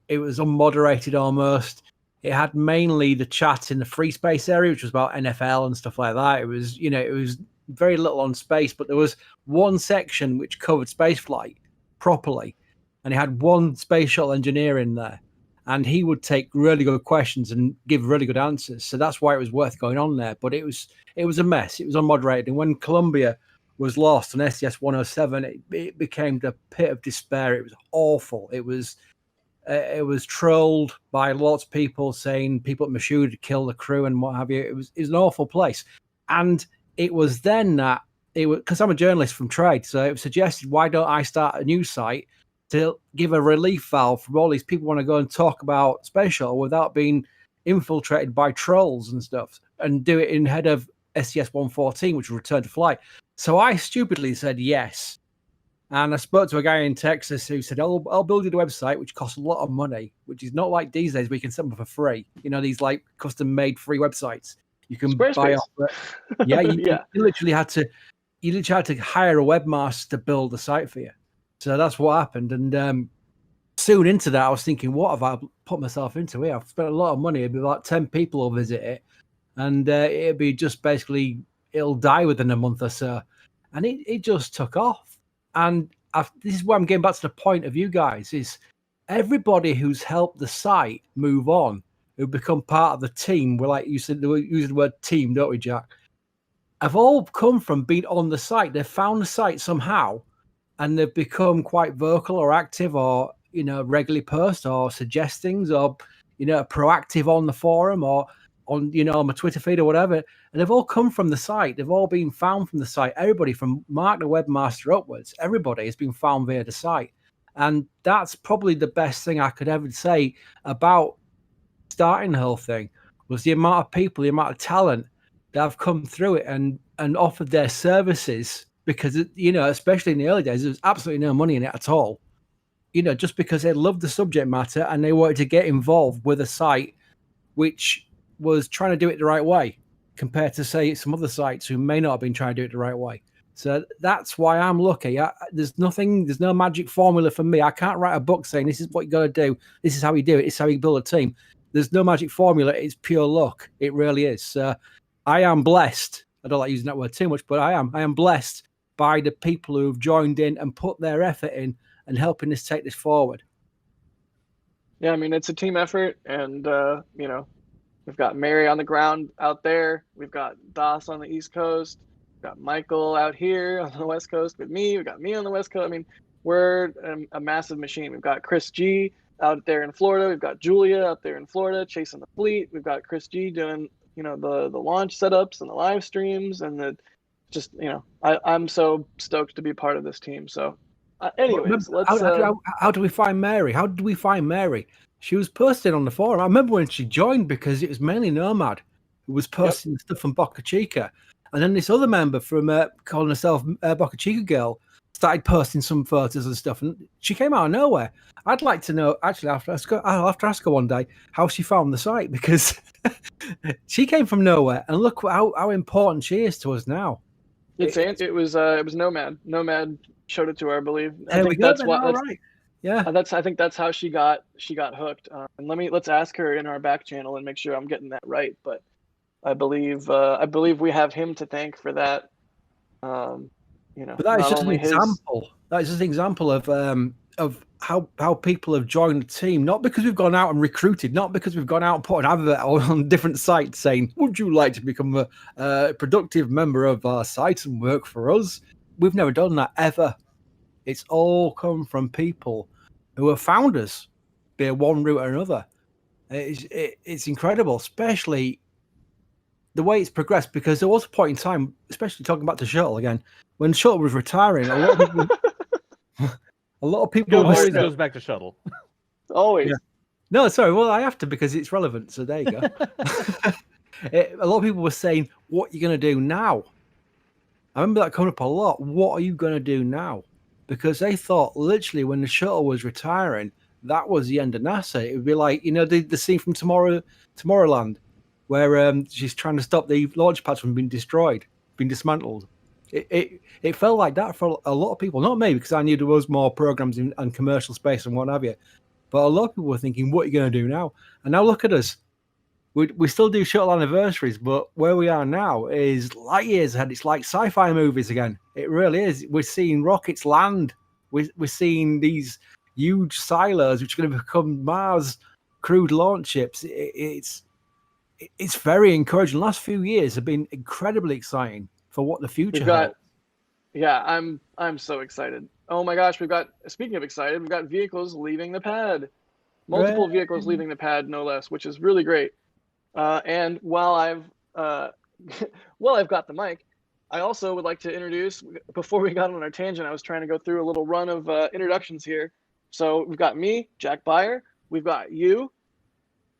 [SPEAKER 3] It was unmoderated almost. It had mainly the chat in the free space area, which was about NFL and stuff like that. It was, it was very little on space, but there was one section which covered spaceflight properly, and it had one space shuttle engineer in there, and he would take really good questions and give really good answers. So that's why it was worth going on there. But it was a mess. It was unmoderated, and when Columbia was lost on SES 107, it became the pit of despair. It was awful. It was trolled by lots of people saying people at Michoud had killed the crew and what have you. It was an awful place. And it was then that because I'm a journalist from trade, so it was suggested, why don't I start a news site to give a relief valve from all these people who want to go and talk about space shuttle without being infiltrated by trolls and stuff, and do it in head of SES 114, which will return to flight. So I stupidly said yes. And I spoke to a guy in Texas who said, I'll build you the website, which costs a lot of money, which is not like these days where you can set them for free. These like custom made free websites you can buy off. Yeah, you literally had to hire a webmaster to build the site for you. So that's what happened. And soon into that, I was thinking, what have I put myself into here? I've spent a lot of money. It'd be like 10 people will visit it. And it'd be just basically, it'll die within a month or so. And it just took off. And this is where I'm getting back to the point of you guys, is everybody who's helped the site move on, who become part of the team, we're like you said, we use the word team, don't we, Jack? Have all come from being on the site. They've found the site somehow, and they've become quite vocal or active, or regularly post or suggest things, or proactive on the forum or on on my Twitter feed or whatever. And they've all come from the site. They've all been found from the site. Everybody from Mark the webmaster upwards, everybody has been found via the site. And that's probably the best thing I could ever say about starting the whole thing, was the amount of people, the amount of talent that have come through it and offered their services, because especially in the early days, there was absolutely no money in it at all. Just because they loved the subject matter and they wanted to get involved with a site which was trying to do it the right way, compared to, say, some other sites who may not have been trying to do it the right way. So that's why I'm lucky. There's no magic formula for me. I can't write a book saying this is what you got to do. This is how you do it. This is how you build a team. There's no magic formula. It's pure luck. It really is. I am blessed. I don't like using that word too much, but I am blessed by the people who have joined in and put their effort in and helping us take this forward.
[SPEAKER 6] Yeah, I mean, it's a team effort, and you know, we've got Mary on the ground out there. We've got Das on the East Coast. We've got Michael out here on the West Coast with me. We've got me on the West Coast. I mean, we're a massive machine. We've got Chris G out there in Florida. We've got Julia out there in Florida chasing the fleet. We've got Chris G doing, you know, the launch setups and the live streams and the just, you know, I'm so stoked to be part of this team. So anyways,
[SPEAKER 3] how do we find Mary? How did we find Mary? She was posting on the forum. I remember when she joined because it was mainly Nomad who was posting stuff from Boca Chica. And then this other member from calling herself Boca Chica Girl started posting some photos and stuff. And she came out of nowhere. I'd like to know, actually, I'll have to ask her one day how she found the site, because she came from nowhere. And look how important she is to us now.
[SPEAKER 6] It was Nomad. Nomad showed it to her, I believe.
[SPEAKER 3] I think that's why. Right. Yeah,
[SPEAKER 6] I think that's how she got hooked. And let's ask her in our back channel and make sure I'm getting that right. But I believe we have him to thank for that. You know,
[SPEAKER 3] but that is just an example. That is just an example of how people have joined the team, not because we've gone out and recruited, not because we've gone out and put an advert on different sites saying, "Would you like to become a productive member of our site and work for us?" We've never done that ever. It's all come from people who have found us, be it one route or another. It's incredible, especially the way it's progressed, because there was a point in time, especially talking about the shuttle again, when shuttle was retiring, a lot of people
[SPEAKER 5] always goes back to shuttle.
[SPEAKER 6] Always.
[SPEAKER 3] Yeah. No, sorry. Well, I have to, because it's relevant. So there you go. A lot of people were saying, "What are you going to do now?" I remember that coming up a lot. What are you going to do now? Because they thought literally when the shuttle was retiring, that was the end of NASA. It would be like, you know, the scene from Tomorrowland, where she's trying to stop the launch pads from being destroyed, being dismantled. It felt like that for a lot of people. Not me, because I knew there was more programs and commercial space and what have you. But a lot of people were thinking, what are you going to do now? And now look at us. We still do shuttle anniversaries, but where we are now is light years ahead. It's like sci-fi movies again. It really is. We're seeing rockets land. We're seeing these huge silos, which are going to become Mars crewed launch ships. It's very encouraging. The last few years have been incredibly exciting for what the future holds.
[SPEAKER 6] Yeah, I'm so excited. Oh my gosh, speaking of excited, we've got vehicles leaving the pad. Multiple vehicles leaving the pad, no less, which is really great. And while I've got the mic, I also would like to introduce, before we got on our tangent, I was trying to go through a little run of introductions here. So we've got me, Jack Beyer. We've got you,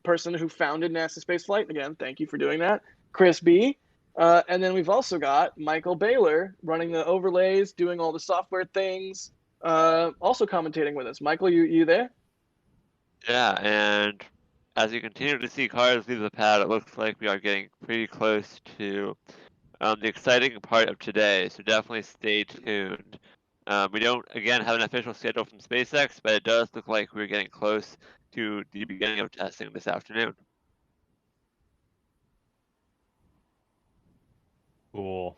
[SPEAKER 6] person who founded NASASpaceflight. Again, thank you for doing that. Chris B. And then we've also got Michael Baylor running the overlays, doing all the software things, also commentating with us. Michael, you there?
[SPEAKER 1] Yeah, and as you continue to see cars leave the pad, it looks like we are getting pretty close to the exciting part of today, so definitely stay tuned. We don't, again, have an official schedule from SpaceX, but it does look like we're getting close to the beginning of testing this afternoon.
[SPEAKER 5] Cool.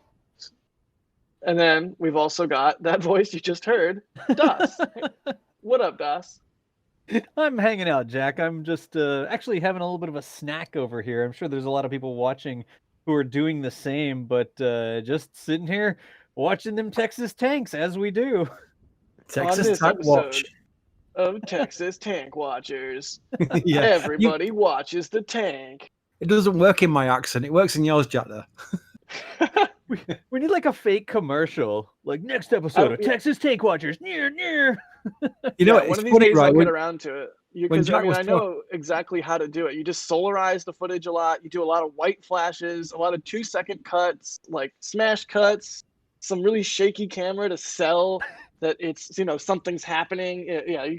[SPEAKER 6] And then we've also got that voice you just heard, Das. What up, Das?
[SPEAKER 5] I'm hanging out, Jack. I'm just actually having a little bit of a snack over here. I'm sure there's a lot of people watching who are doing the same, but just sitting here watching them Texas tanks as we do.
[SPEAKER 3] Texas Tank Watch
[SPEAKER 6] of Texas Tank Watchers.
[SPEAKER 3] Yeah,
[SPEAKER 6] Everybody watches the tank.
[SPEAKER 3] It doesn't work in my accent. It works in yours, Jack, though.
[SPEAKER 5] We need like a fake commercial, like next episode of Texas Tank Watchers. Near.
[SPEAKER 3] You know,
[SPEAKER 6] one
[SPEAKER 3] it's
[SPEAKER 6] of these
[SPEAKER 3] funny,
[SPEAKER 6] days
[SPEAKER 3] right?
[SPEAKER 6] I'll get around to it. Because I
[SPEAKER 3] I
[SPEAKER 6] know exactly how to do it. You just solarize the footage a lot. You do a lot of white flashes, a lot of 2-second cuts, like smash cuts, some really shaky camera to sell that it's, you know, something's happening. Yeah, we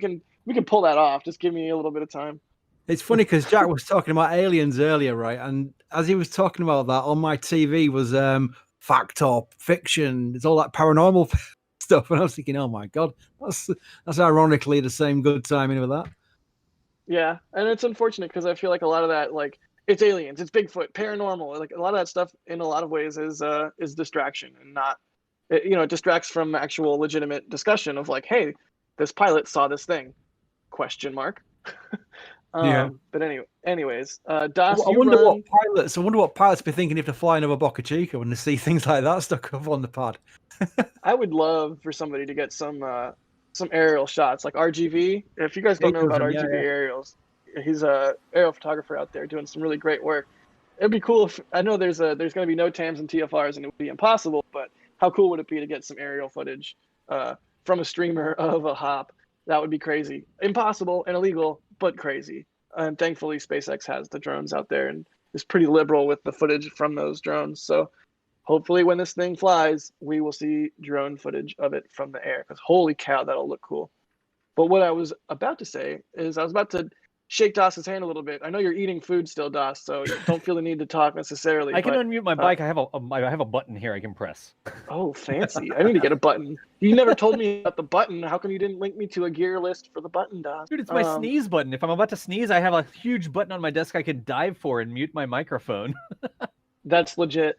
[SPEAKER 6] can pull that off. Just give me a little bit of time.
[SPEAKER 3] It's funny because Jack was talking about aliens earlier, right? And as he was talking about that, on my TV was fact or fiction. It's all that paranormal stuff, and I was thinking, oh my god, that's ironically the same good timing with that.
[SPEAKER 6] Yeah, and it's unfortunate because I feel like a lot of that, like, it's aliens, it's Bigfoot, paranormal, like a lot of that stuff in a lot of ways is distraction and not, it distracts from actual legitimate discussion of like, hey, this pilot saw this thing, question mark.
[SPEAKER 3] Yeah.
[SPEAKER 6] But anyways, Das,
[SPEAKER 3] I
[SPEAKER 6] you
[SPEAKER 3] wonder
[SPEAKER 6] run.
[SPEAKER 3] I wonder what pilots be thinking if they're flying over Boca Chica when they see things like that stuck up on the pad.
[SPEAKER 6] I would love for somebody to get some aerial shots, like RGV. If you guys don't know about
[SPEAKER 3] Yeah,
[SPEAKER 6] RGV
[SPEAKER 3] yeah.
[SPEAKER 6] aerials, he's a aerial photographer out there doing some really great work. It'd be cool if, I know there's going to be no TAMs and TFRs and it would be impossible, but how cool would it be to get some aerial footage from a streamer of a hop? That would be crazy. Impossible and illegal, but crazy. And thankfully, SpaceX has the drones out there and is pretty liberal with the footage from those drones. So hopefully when this thing flies, we will see drone footage of it from the air, because holy cow, that'll look cool. But what I was about to say is I was about to shake Das's hand a little bit. I know you're eating food still, Das, so don't feel the need to talk necessarily.
[SPEAKER 5] I can
[SPEAKER 6] but,
[SPEAKER 5] unmute my bike. I have a button here I can press.
[SPEAKER 6] Oh, fancy. I need to get a button. You never told me about the button. How come you didn't link me to a gear list for the button, Das?
[SPEAKER 5] Dude, it's my sneeze button. If I'm about to sneeze, I have a huge button on my desk I can dive for and mute my microphone.
[SPEAKER 6] That's legit.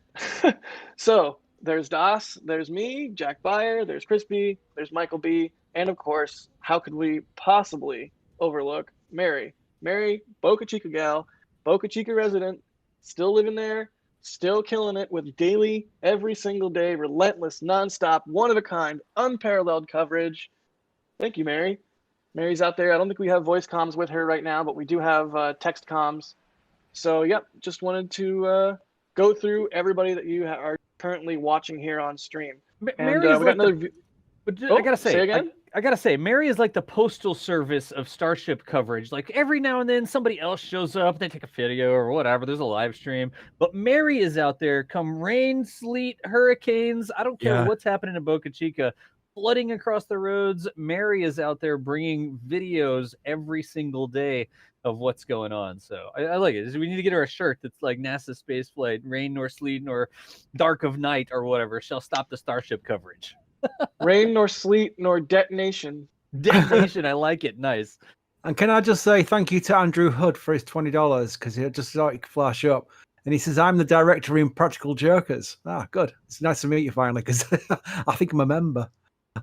[SPEAKER 6] So there's Das, there's me, Jack Beyer, there's Crispy, there's Michael B, and of course, how could we possibly overlook Mary? Mary, Boca Chica gal, Boca Chica resident, still living there, still killing it with daily, every single day, relentless, nonstop, one of a kind, unparalleled coverage. Thank you, Mary. Mary's out there. I don't think we have voice comms with her right now, but we do have text comms. So, yep, just wanted to go through everybody that you are currently watching here on stream. And we got another.
[SPEAKER 5] I gotta say
[SPEAKER 6] again.
[SPEAKER 5] I gotta say, Mary is like the postal service of Starship coverage. Like every now and then somebody else shows up, they take a video or whatever, there's a live stream. But Mary is out there come rain, sleet, hurricanes. I don't care what's happening in Boca Chica, flooding across the roads. Mary is out there bringing videos every single day of what's going on. So I like it. We need to get her a shirt that's like NASA spaceflight, rain nor sleet nor dark of night or whatever shall stop the Starship coverage.
[SPEAKER 6] Rain nor sleet nor detonation.
[SPEAKER 5] Detonation, I like it. Nice.
[SPEAKER 3] And can I just say thank you to Andrew Hood for his $20 because he just like flash up. And he says, I'm the director in Practical Jokers. Ah, good. It's nice to meet you finally because I think I'm a member.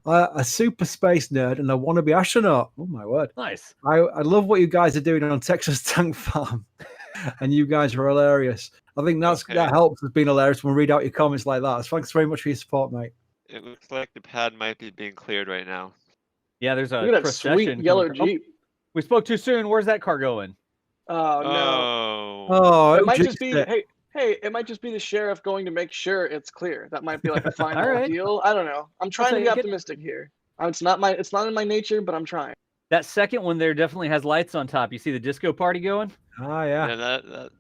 [SPEAKER 3] A super space nerd and a wannabe astronaut. Oh, my word.
[SPEAKER 5] Nice.
[SPEAKER 3] I love what you guys are doing on Texas Tank Farm. And you guys are hilarious. I think that helps us being hilarious when we read out your comments like that. So thanks very much for your support, mate.
[SPEAKER 1] It looks like the pad might be being cleared right now.
[SPEAKER 5] Yeah, there's a
[SPEAKER 6] Look at that
[SPEAKER 5] procession
[SPEAKER 6] sweet yellow Jeep.
[SPEAKER 5] We spoke too soon. Where's that car going?
[SPEAKER 6] Oh,
[SPEAKER 1] no.
[SPEAKER 3] Oh,
[SPEAKER 6] it might just be, hey, it might just be the sheriff going to make sure it's clear. That might be like a final deal. I don't know. I'm trying to be optimistic here. It's not in my nature, but I'm trying.
[SPEAKER 5] That second one there definitely has lights on top. You see the disco party going?
[SPEAKER 3] Oh, yeah.
[SPEAKER 1] Yeah, that.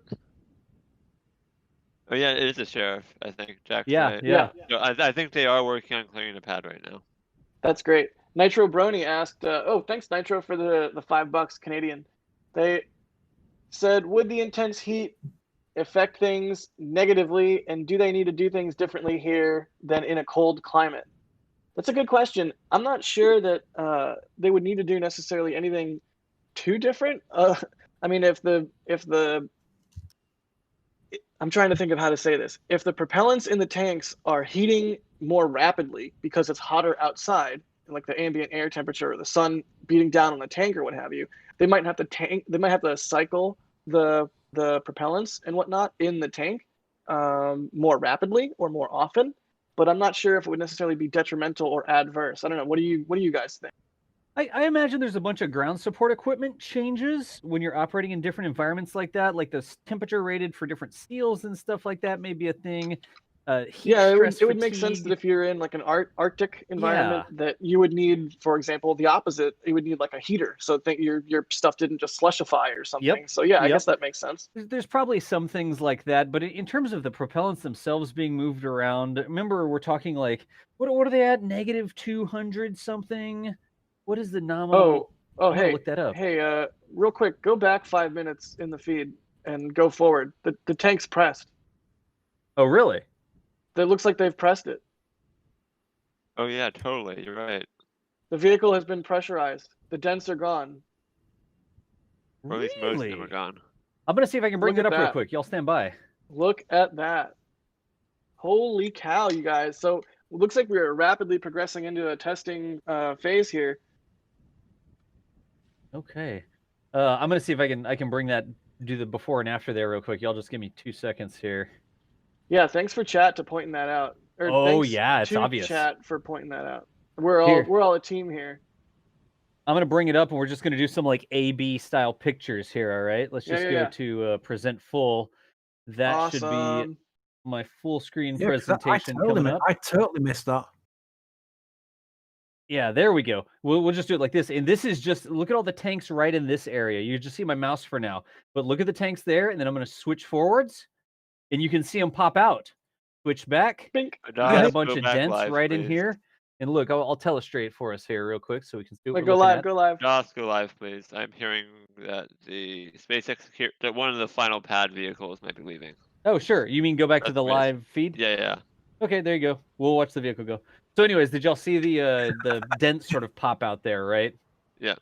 [SPEAKER 1] Oh yeah, it is the sheriff. I think Jack.
[SPEAKER 5] Yeah.
[SPEAKER 1] So I think they are working on clearing the pad right now.
[SPEAKER 6] That's great. Nitro Brony asked, thanks Nitro for the $5 Canadian. They said, would the intense heat affect things negatively, and do they need to do things differently here than in a cold climate? That's a good question. I'm not sure that they would need to do necessarily anything too different. I mean, if the I'm trying to think of how to say this. If the propellants in the tanks are heating more rapidly because it's hotter outside, like the ambient air temperature or the sun beating down on the tank or what have you, they might have to cycle the propellants and whatnot in the tank more rapidly or more often. But I'm not sure if it would necessarily be detrimental or adverse. I don't know. What do you guys think?
[SPEAKER 5] I imagine there's a bunch of ground support equipment changes when you're operating in different environments like that, like the temperature rated for different steels and stuff like that may be a thing.
[SPEAKER 6] It would make sense that if you're in like an Arctic environment, that you would need, for example, the opposite. You would need like a heater, so think your stuff didn't just slushify or something.
[SPEAKER 5] Yep.
[SPEAKER 6] So I guess that makes sense.
[SPEAKER 5] There's probably some things like that, but in terms of the propellants themselves being moved around, remember we're talking like what are they at? -200 something. What is the nominal?
[SPEAKER 6] Hey,
[SPEAKER 5] look that up.
[SPEAKER 6] Hey, real quick, go back 5 minutes in the feed and go forward. The tank's pressed.
[SPEAKER 5] Oh, really?
[SPEAKER 6] It looks like they've pressed it.
[SPEAKER 1] Oh yeah, totally. You're right.
[SPEAKER 6] The vehicle has been pressurized. The dents are gone.
[SPEAKER 1] Or at least most of them
[SPEAKER 5] Really?
[SPEAKER 1] are gone.
[SPEAKER 5] I'm gonna see if I can bring
[SPEAKER 6] Look
[SPEAKER 5] it
[SPEAKER 6] at
[SPEAKER 5] up real
[SPEAKER 6] that.
[SPEAKER 5] quick. Y'all stand by.
[SPEAKER 6] Look at that. Holy cow, you guys. So it looks like we're rapidly progressing into a testing phase here.
[SPEAKER 5] Okay. I'm gonna see if I can bring that, do the before and after there real quick. Y'all just give me 2 seconds here.
[SPEAKER 6] Yeah, thanks for chat to pointing that out. Or
[SPEAKER 5] Oh,
[SPEAKER 6] thanks
[SPEAKER 5] yeah, it's
[SPEAKER 6] to
[SPEAKER 5] obvious.
[SPEAKER 6] chat for pointing that out.
[SPEAKER 5] Here.
[SPEAKER 6] We're all a team here.
[SPEAKER 5] I'm gonna bring it up, and we're just gonna do some like A/B style pictures here. All right. Let's
[SPEAKER 6] Yeah,
[SPEAKER 5] just
[SPEAKER 6] yeah,
[SPEAKER 5] go
[SPEAKER 6] yeah.
[SPEAKER 5] to present full. That should be
[SPEAKER 6] Awesome.
[SPEAKER 5] my full screen
[SPEAKER 3] Yeah, 'cause
[SPEAKER 5] presentation coming up.
[SPEAKER 3] I totally missed that.
[SPEAKER 5] Yeah, there we go. We'll just do it like this. And this is just, look at all the tanks right in this area. You just see my mouse for now. But look at the tanks there, and then I'm going to switch forwards, and you can see them pop out. Switch back.
[SPEAKER 6] Bink.
[SPEAKER 5] You got a
[SPEAKER 1] Doss,
[SPEAKER 5] bunch
[SPEAKER 1] go
[SPEAKER 5] of
[SPEAKER 1] back
[SPEAKER 5] dents
[SPEAKER 1] live,
[SPEAKER 5] right in
[SPEAKER 1] please.
[SPEAKER 5] here. And look, I'll telestrate for us here real quick so we can see what
[SPEAKER 6] Like,
[SPEAKER 5] we're
[SPEAKER 6] go
[SPEAKER 5] looking
[SPEAKER 6] live,
[SPEAKER 5] at.
[SPEAKER 6] go live.
[SPEAKER 1] Doss, go live, please. I'm hearing that the SpaceX, that one of the final pad vehicles might be leaving.
[SPEAKER 5] Oh, sure. You mean go back to
[SPEAKER 1] That's
[SPEAKER 5] the
[SPEAKER 1] amazing.
[SPEAKER 5] live feed?
[SPEAKER 1] Yeah, yeah.
[SPEAKER 5] Okay, there you go. We'll watch the vehicle go. So anyways, did y'all see the dents sort of pop out there, right?
[SPEAKER 1] Yeah.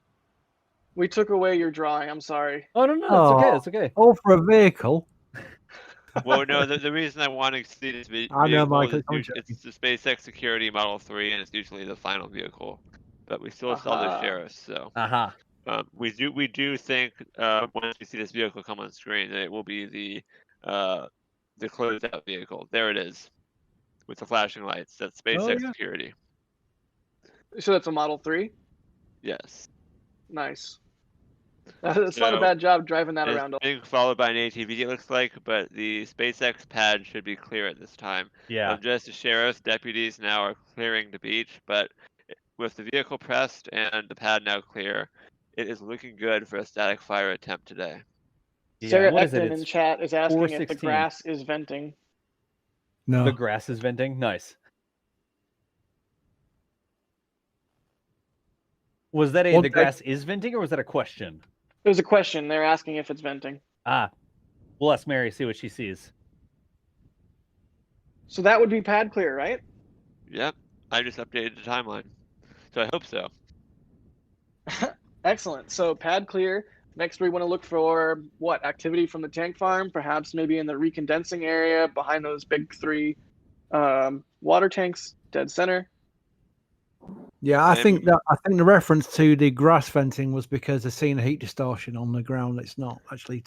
[SPEAKER 6] We took away your drawing. I'm sorry.
[SPEAKER 5] Oh, no, it's okay. It's okay.
[SPEAKER 3] All for a vehicle.
[SPEAKER 1] Well, no, the reason I want to see this
[SPEAKER 3] I know,
[SPEAKER 1] vehicle
[SPEAKER 3] Michael,
[SPEAKER 1] is
[SPEAKER 3] I'm joking.
[SPEAKER 1] it's the SpaceX Security Model 3, and it's usually the final vehicle. But we still sell the
[SPEAKER 6] Aha.
[SPEAKER 1] shares, so
[SPEAKER 5] Aha.
[SPEAKER 1] we do think once we see this vehicle come on screen, that it will be the closeout vehicle. There it is, with the flashing lights. That's SpaceX
[SPEAKER 3] yeah.
[SPEAKER 1] Security.
[SPEAKER 6] So that's a Model 3?
[SPEAKER 1] Yes.
[SPEAKER 6] Nice. It's not a
[SPEAKER 1] So,
[SPEAKER 6] bad job driving that
[SPEAKER 1] It's
[SPEAKER 6] around.
[SPEAKER 1] being followed by an ATV, it looks like, but the SpaceX pad should be clear at this time.
[SPEAKER 5] Yeah.
[SPEAKER 1] Just the sheriff's deputies now are clearing the beach, but with the vehicle pressed and the pad now clear, it is looking good for a static fire attempt today.
[SPEAKER 6] Sarah
[SPEAKER 5] what is it?
[SPEAKER 6] Ekton in
[SPEAKER 5] It's
[SPEAKER 6] chat is asking if the
[SPEAKER 5] 4:16.
[SPEAKER 6] grass is venting.
[SPEAKER 3] No.
[SPEAKER 5] The grass is venting. Nice. Was that
[SPEAKER 3] One
[SPEAKER 5] the
[SPEAKER 3] sec.
[SPEAKER 5] grass is venting, or was that a question?
[SPEAKER 6] It was a question. They're asking if it's venting.
[SPEAKER 5] Ah, we'll ask Mary, see what she sees.
[SPEAKER 6] So that would be pad clear, right?
[SPEAKER 1] Yep, I just updated the timeline, so I hope so.
[SPEAKER 6] Excellent. So pad clear. Next, we want to look for what activity from the tank farm, perhaps maybe in the recondensing area behind those big three water tanks, dead center.
[SPEAKER 3] Yeah, I
[SPEAKER 1] Maybe.
[SPEAKER 3] think the reference to the grass venting was because they're seeing a heat distortion on the ground. It's not actually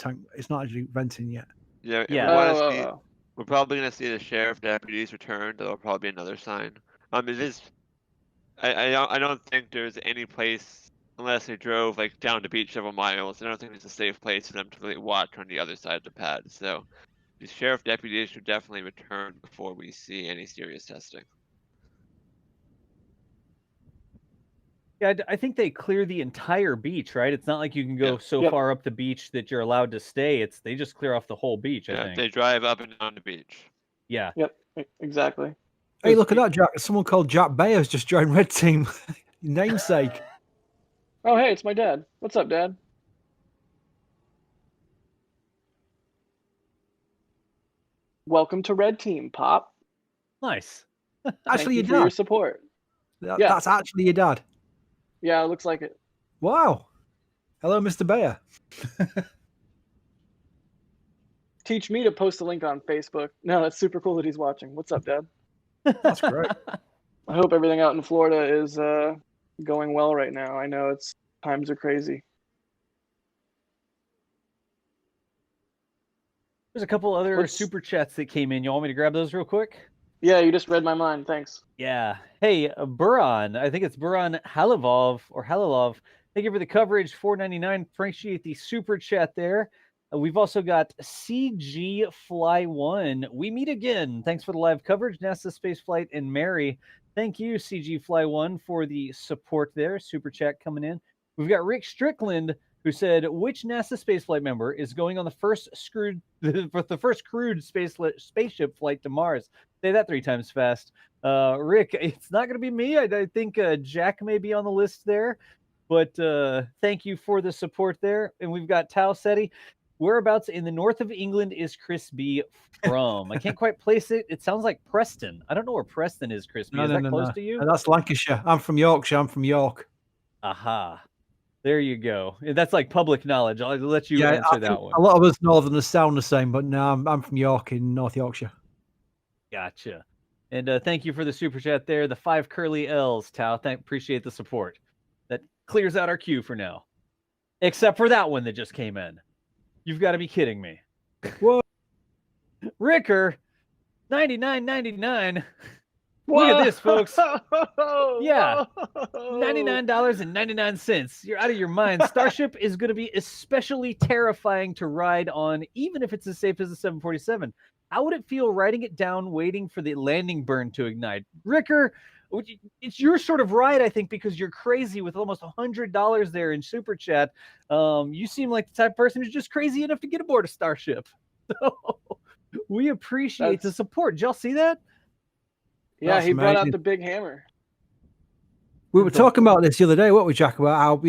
[SPEAKER 3] venting yet.
[SPEAKER 1] Yeah,
[SPEAKER 5] Yeah.
[SPEAKER 1] we want to see.
[SPEAKER 6] Oh.
[SPEAKER 1] We're probably going to see the sheriff deputies return. That'll probably be another sign. It is. I don't think there's any place, unless they drove like down the beach several miles. I don't think it's a safe place for them to really watch on the other side of the pad. So, the sheriff deputies should definitely return before we see any serious testing.
[SPEAKER 5] Yeah, I think they clear the entire beach, right? It's not like you can go so far up the beach that you're allowed to stay. They just clear off the whole beach, I think.
[SPEAKER 1] They drive up and down the beach.
[SPEAKER 5] Yeah.
[SPEAKER 6] Yep, exactly.
[SPEAKER 3] Hey, look at that, Jack. Someone called Jack Bayer's just joined Red Team. Namesake.
[SPEAKER 6] Oh, hey, it's my dad. What's up, Dad? Welcome to Red Team, Pop.
[SPEAKER 5] Nice.
[SPEAKER 3] Actually,
[SPEAKER 6] Thank you
[SPEAKER 3] your
[SPEAKER 6] for your
[SPEAKER 3] dad.
[SPEAKER 6] support. Yeah.
[SPEAKER 3] That's actually your dad.
[SPEAKER 6] Yeah, it looks like it.
[SPEAKER 3] Wow. Hello, Mr. Bayer.
[SPEAKER 6] Teach me to post a link on Facebook. No, that's super cool that he's watching. What's up, Dad?
[SPEAKER 3] That's great.
[SPEAKER 6] I hope everything out in Florida is going well right now. I know times are crazy.
[SPEAKER 5] There's a couple other super chats that came in. You want me to grab those real quick?
[SPEAKER 6] Yeah, you just read my mind. Thanks.
[SPEAKER 5] Yeah. Hey, Buran. I think it's Buran Halilov or Halilov. Thank you for the coverage. $4.99. Appreciate the super chat there. We've also got CG Fly 1. We meet again. Thanks for the live coverage. NASA Spaceflight and Mary. Thank you, CG Fly 1, for the support there. Super chat coming in. We've got Rick Strickland, who said, which NASA spaceflight member is going on the first crewed spaceship flight to Mars? Say that 3 times fast. Rick, it's not going to be me. I think Jack may be on the list there. But thank you for the support there. And we've got Tao Seti. Whereabouts in the north of England is Chris B from? I can't quite place it. It sounds like Preston. I don't know where Preston is, Chris B. Is that close to you?
[SPEAKER 3] That's Lancashire. I'm from Yorkshire. I'm from York.
[SPEAKER 5] Aha. There you go. That's like public knowledge. I'll let you
[SPEAKER 3] I
[SPEAKER 5] answer
[SPEAKER 3] think
[SPEAKER 5] that one.
[SPEAKER 3] a lot of us Northerners sound the same, but no, I'm from York in North Yorkshire.
[SPEAKER 5] Gotcha. And thank you for the super chat there. The 5 curly L's, Tao. Appreciate the support. That clears out our queue for now. Except for that one that just came in. You've got to be kidding me.
[SPEAKER 3] What?
[SPEAKER 5] Ricker, $99.99. Look at this, folks. Yeah, $99.99. You're out of your mind. Starship is going to be especially terrifying to ride on, even if it's as safe as a 747. How would it feel riding it down, waiting for the landing burn to ignite? Ricker, it's your sort of ride, I think, because you're crazy with almost $100 there in Super Chat. You seem like the type of person who's just crazy enough to get aboard a Starship. So we appreciate the support. Did y'all see that?
[SPEAKER 6] Yeah,
[SPEAKER 3] That's
[SPEAKER 6] he brought out
[SPEAKER 3] amazing.
[SPEAKER 6] the big hammer.
[SPEAKER 3] We were talking about this the other day, weren't we, Jack? About how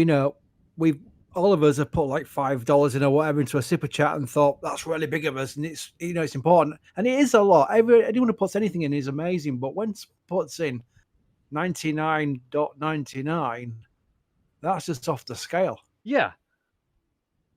[SPEAKER 3] all of us have put like $5 in or whatever into a super chat and thought that's really big of us, and it's it's important, and it is a lot. Anyone who puts anything in is amazing, but when puts in 99.99, that's just off the scale.
[SPEAKER 5] Yeah.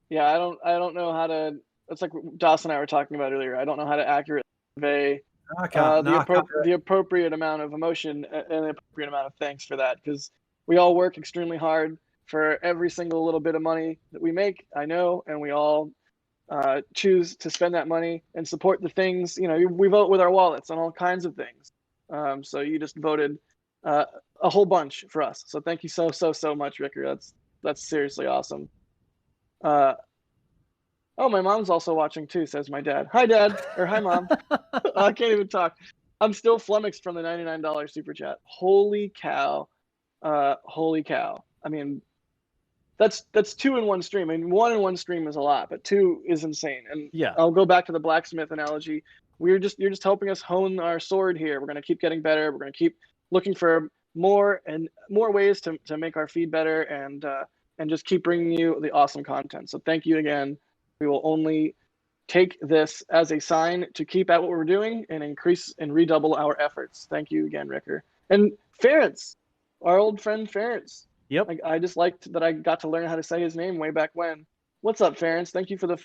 [SPEAKER 6] Yeah, I don't know how to. It's like Dawson and I were talking about earlier. I don't know how to accurately convey the appropriate amount of emotion and the appropriate amount of thanks for that, because we all work extremely hard for every single little bit of money that we make. I know, and we all choose to spend that money and support the things. We vote with our wallets on all kinds of things. So you just voted a whole bunch for us. So thank you so much, Ricker. That's seriously awesome. Oh, my mom's also watching too, says my dad. Hi, Dad. Or hi, Mom. I can't even talk. I'm still flummoxed from the $99 super chat. Holy cow. Holy cow. I mean, that's 2 in one stream. I mean, 1 in one stream is a lot, but 2 is insane. And
[SPEAKER 5] yeah,
[SPEAKER 6] I'll go back to the blacksmith analogy. You're just helping us hone our sword here. We're going to keep getting better. We're going to keep looking for more and more ways to make our feed better and just keep bringing you the awesome content. So thank you again. We will only take this as a sign to keep at what we're doing and increase and redouble our efforts. Thank you again, Ricker. And Ference, our old friend Ference.
[SPEAKER 5] Yep.
[SPEAKER 6] I just liked that I got to learn how to say his name way back when. What's up, Ference? Thank you for the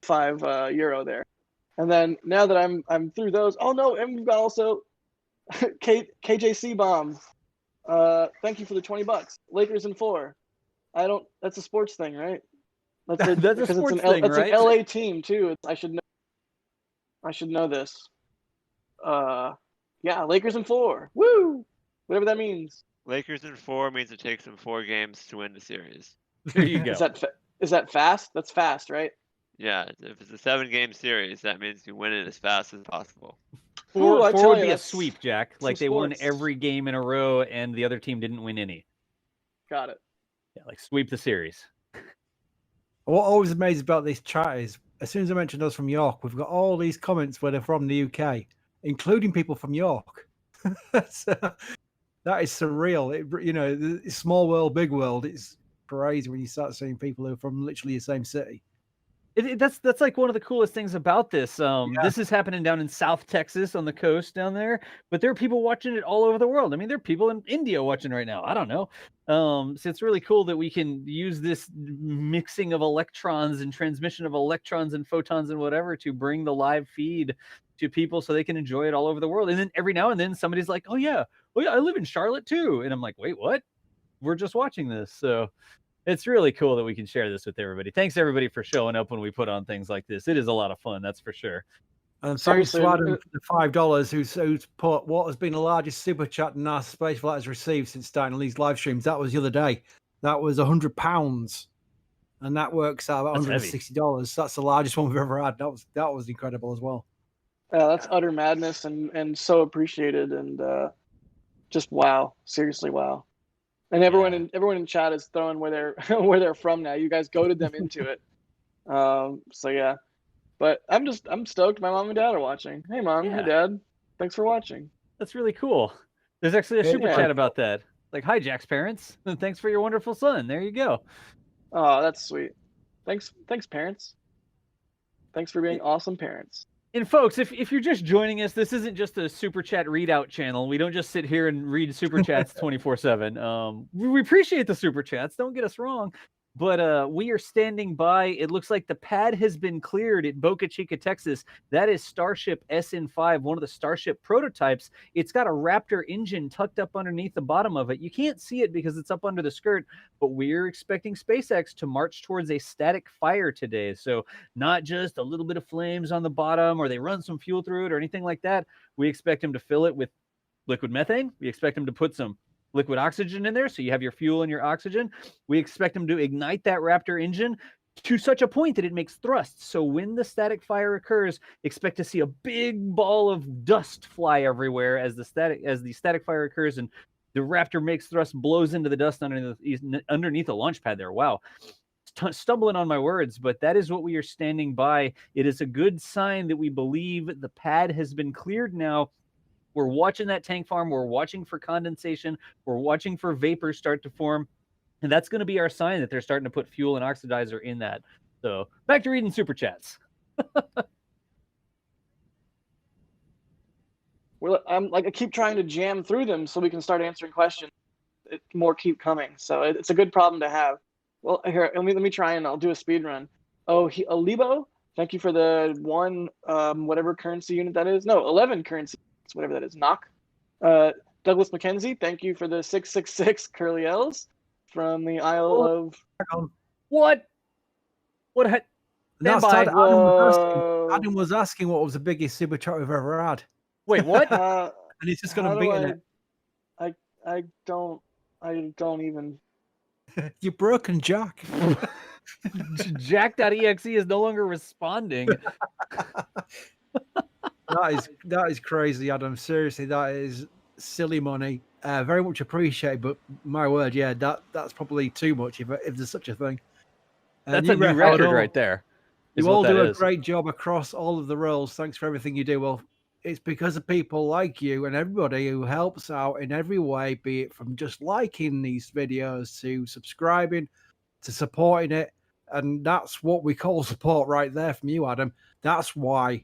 [SPEAKER 6] five euro there. And then now that I'm through those, oh no, and we've got also KJC Bomb. Thank you for the $20. Lakers in 4. That's a sports thing, right?
[SPEAKER 5] That's a sports thing,
[SPEAKER 6] it's
[SPEAKER 5] right?
[SPEAKER 6] an LA team too. I should know this. Yeah, Lakers in 4. Woo! Whatever that means.
[SPEAKER 1] Lakers in 4 means it takes them 4 games to win the series.
[SPEAKER 5] There you go.
[SPEAKER 6] Is that fast? That's fast, right?
[SPEAKER 1] Yeah, if it's a 7-game series, that means you win it as fast as possible.
[SPEAKER 5] 4
[SPEAKER 6] I tell
[SPEAKER 5] would
[SPEAKER 6] you,
[SPEAKER 5] be a
[SPEAKER 6] that's
[SPEAKER 5] sweep, Jack.
[SPEAKER 6] some
[SPEAKER 5] Like they won
[SPEAKER 6] sports.
[SPEAKER 5] every game in a row, and the other team didn't win any.
[SPEAKER 6] Got it.
[SPEAKER 5] Yeah, like sweep the series.
[SPEAKER 3] What always amazes about this chat is, as soon as I mentioned us from York, we've got all these comments where they're from the UK, including people from York. So, that is surreal. It's small world, big world. It's crazy when you start seeing people who are from literally the same city.
[SPEAKER 5] That's like one of the coolest things about this. This is happening down in South Texas on the coast down there, but there are people watching it all over the world. I mean, there are people in India watching right now. I don't know. So it's really cool that we can use this mixing of electrons and transmission of electrons and photons and whatever to bring the live feed to people so they can enjoy it all over the world. And then every now and then somebody's like, oh yeah, I live in Charlotte too. And I'm like, wait, what? We're just watching this. So it's really cool that we can share this with everybody. Thanks everybody for showing up when we put on things like this. It is a lot of fun, that's for sure.
[SPEAKER 3] And thanks to Adam for the $5 who's put what has been the largest super chat NASASpaceflight has received since starting these live streams. That was the other day. That was £100, and that works out about $160. That's the largest one we've ever had. That was incredible as well.
[SPEAKER 6] Yeah, that's utter madness and so appreciated and just wow, seriously wow. And everyone in chat is throwing where they're from now. You guys goaded them into it. So yeah. But I'm stoked my mom and dad are watching. Hey mom, hey dad. Thanks for watching.
[SPEAKER 5] That's really cool. There's actually a super chat about that. Like, hi Jack's parents. And thanks for your wonderful son. There you go.
[SPEAKER 6] Oh, that's sweet. Thanks parents. Thanks for being awesome parents.
[SPEAKER 5] And folks, if you're just joining us, this isn't just a super chat readout channel. We don't just sit here and read super chats 24/7. We appreciate the super chats. Don't get us wrong, but we are standing by. It looks like the pad has been cleared at Boca Chica, Texas. That is Starship SN5, one of the Starship prototypes. It's got a Raptor engine tucked up underneath the bottom of it. You can't see it because it's up under the skirt, but we're expecting SpaceX to march towards a static fire today. So not just a little bit of flames on the bottom, or they run some fuel through it or anything like that. We expect them to fill it with liquid methane. We expect them to put some liquid oxygen in there, so you have your fuel and your oxygen. We expect them to ignite that Raptor engine to such a point that it makes thrust. So when the static fire occurs, expect to see a big ball of dust fly everywhere as the static fire occurs, and the Raptor makes thrust, blows into the dust underneath the launch pad there. Wow. Stumbling on my words, but that is what we are standing by. It is a good sign that we believe the pad has been cleared now. We're watching that tank farm. We're watching for condensation. We're watching for vapor start to form. And that's going to be our sign that they're starting to put fuel and oxidizer in that. So back to reading super chats.
[SPEAKER 6] I keep trying to jam through them so we can start answering questions. More keep coming. So it's a good problem to have. Well, here, let me try and I'll do a speed run. Oh, Alibo, thank you for the one, whatever currency unit that is. No, 11 currency, whatever that is. Knock. Douglas McKenzie, thank you for the 666 curly L's from the Isle of.
[SPEAKER 5] What? What?
[SPEAKER 3] Adam was asking what was the biggest super chat we've ever had.
[SPEAKER 5] Wait, what?
[SPEAKER 3] And he's just going to be in
[SPEAKER 6] it. I don't even.
[SPEAKER 3] You're broken, Jack.
[SPEAKER 5] Jack.exe is no longer responding.
[SPEAKER 3] That is crazy, Adam. Seriously, that is silly money. Very much appreciated, but my word, yeah, that's probably too much if there's such a thing.
[SPEAKER 5] That's a new record right there.
[SPEAKER 3] You all do a great job across all of the roles. Thanks for everything you do. Well, it's because of people like you and everybody who helps out in every way, be it from just liking these videos to subscribing to supporting it. And that's what we call support right there from you, Adam. That's why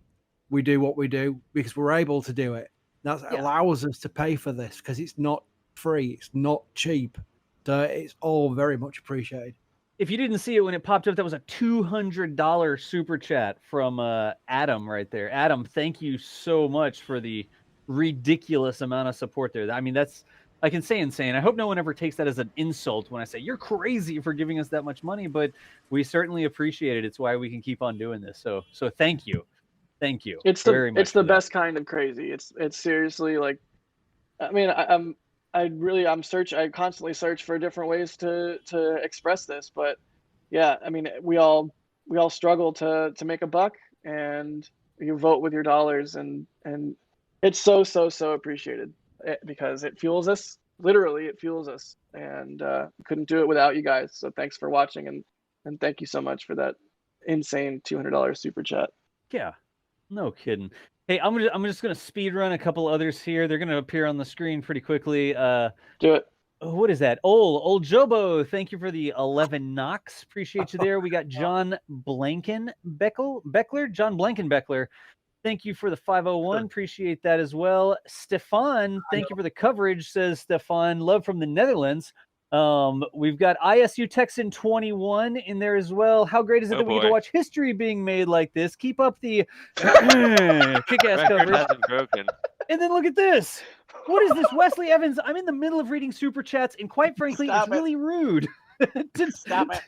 [SPEAKER 3] we do what we do, because we're able to do it. That allows us to pay for this because it's not free. It's not cheap. So it's all very much appreciated.
[SPEAKER 5] If you didn't see it when it popped up, that was a $200 super chat from Adam right there. Adam, thank you so much for the ridiculous amount of support there. I mean, I can say insane. I hope no one ever takes that as an insult when I say you're crazy for giving us that much money, but we certainly appreciate it. It's why we can keep on doing this. So thank you. Thank you.
[SPEAKER 6] It's the best kind of crazy. It's seriously like, I mean, I constantly search for different ways to express this, but yeah, I mean, we all struggle to make a buck, and you vote with your dollars, and it's so appreciated because it fuels us. Literally, it fuels us, and couldn't do it without you guys. So thanks for watching, and thank you so much for that insane $200 super chat.
[SPEAKER 5] Yeah, no kidding. Hey, I'm just gonna speed run a couple others here. They're gonna appear on the screen pretty quickly.
[SPEAKER 6] Do it.
[SPEAKER 5] What is that? Old Jobo, thank you for the 11 knocks. Appreciate you there. We got John Blankenbeckler. John Blankenbeckler, thank you for the 501. Appreciate that as well. Stefan, thank you for the coverage, says Stefan. Love from the Netherlands. We've got ISU Texan 21 in there as well. How great is it that we get to watch history being made like this? Keep up the kick-ass coverage.
[SPEAKER 1] Hasn't broken.
[SPEAKER 5] And then look at this. What is this, Wesley Evans? I'm in the middle of reading super chats, and quite frankly, it's really rude.
[SPEAKER 6] Stop it.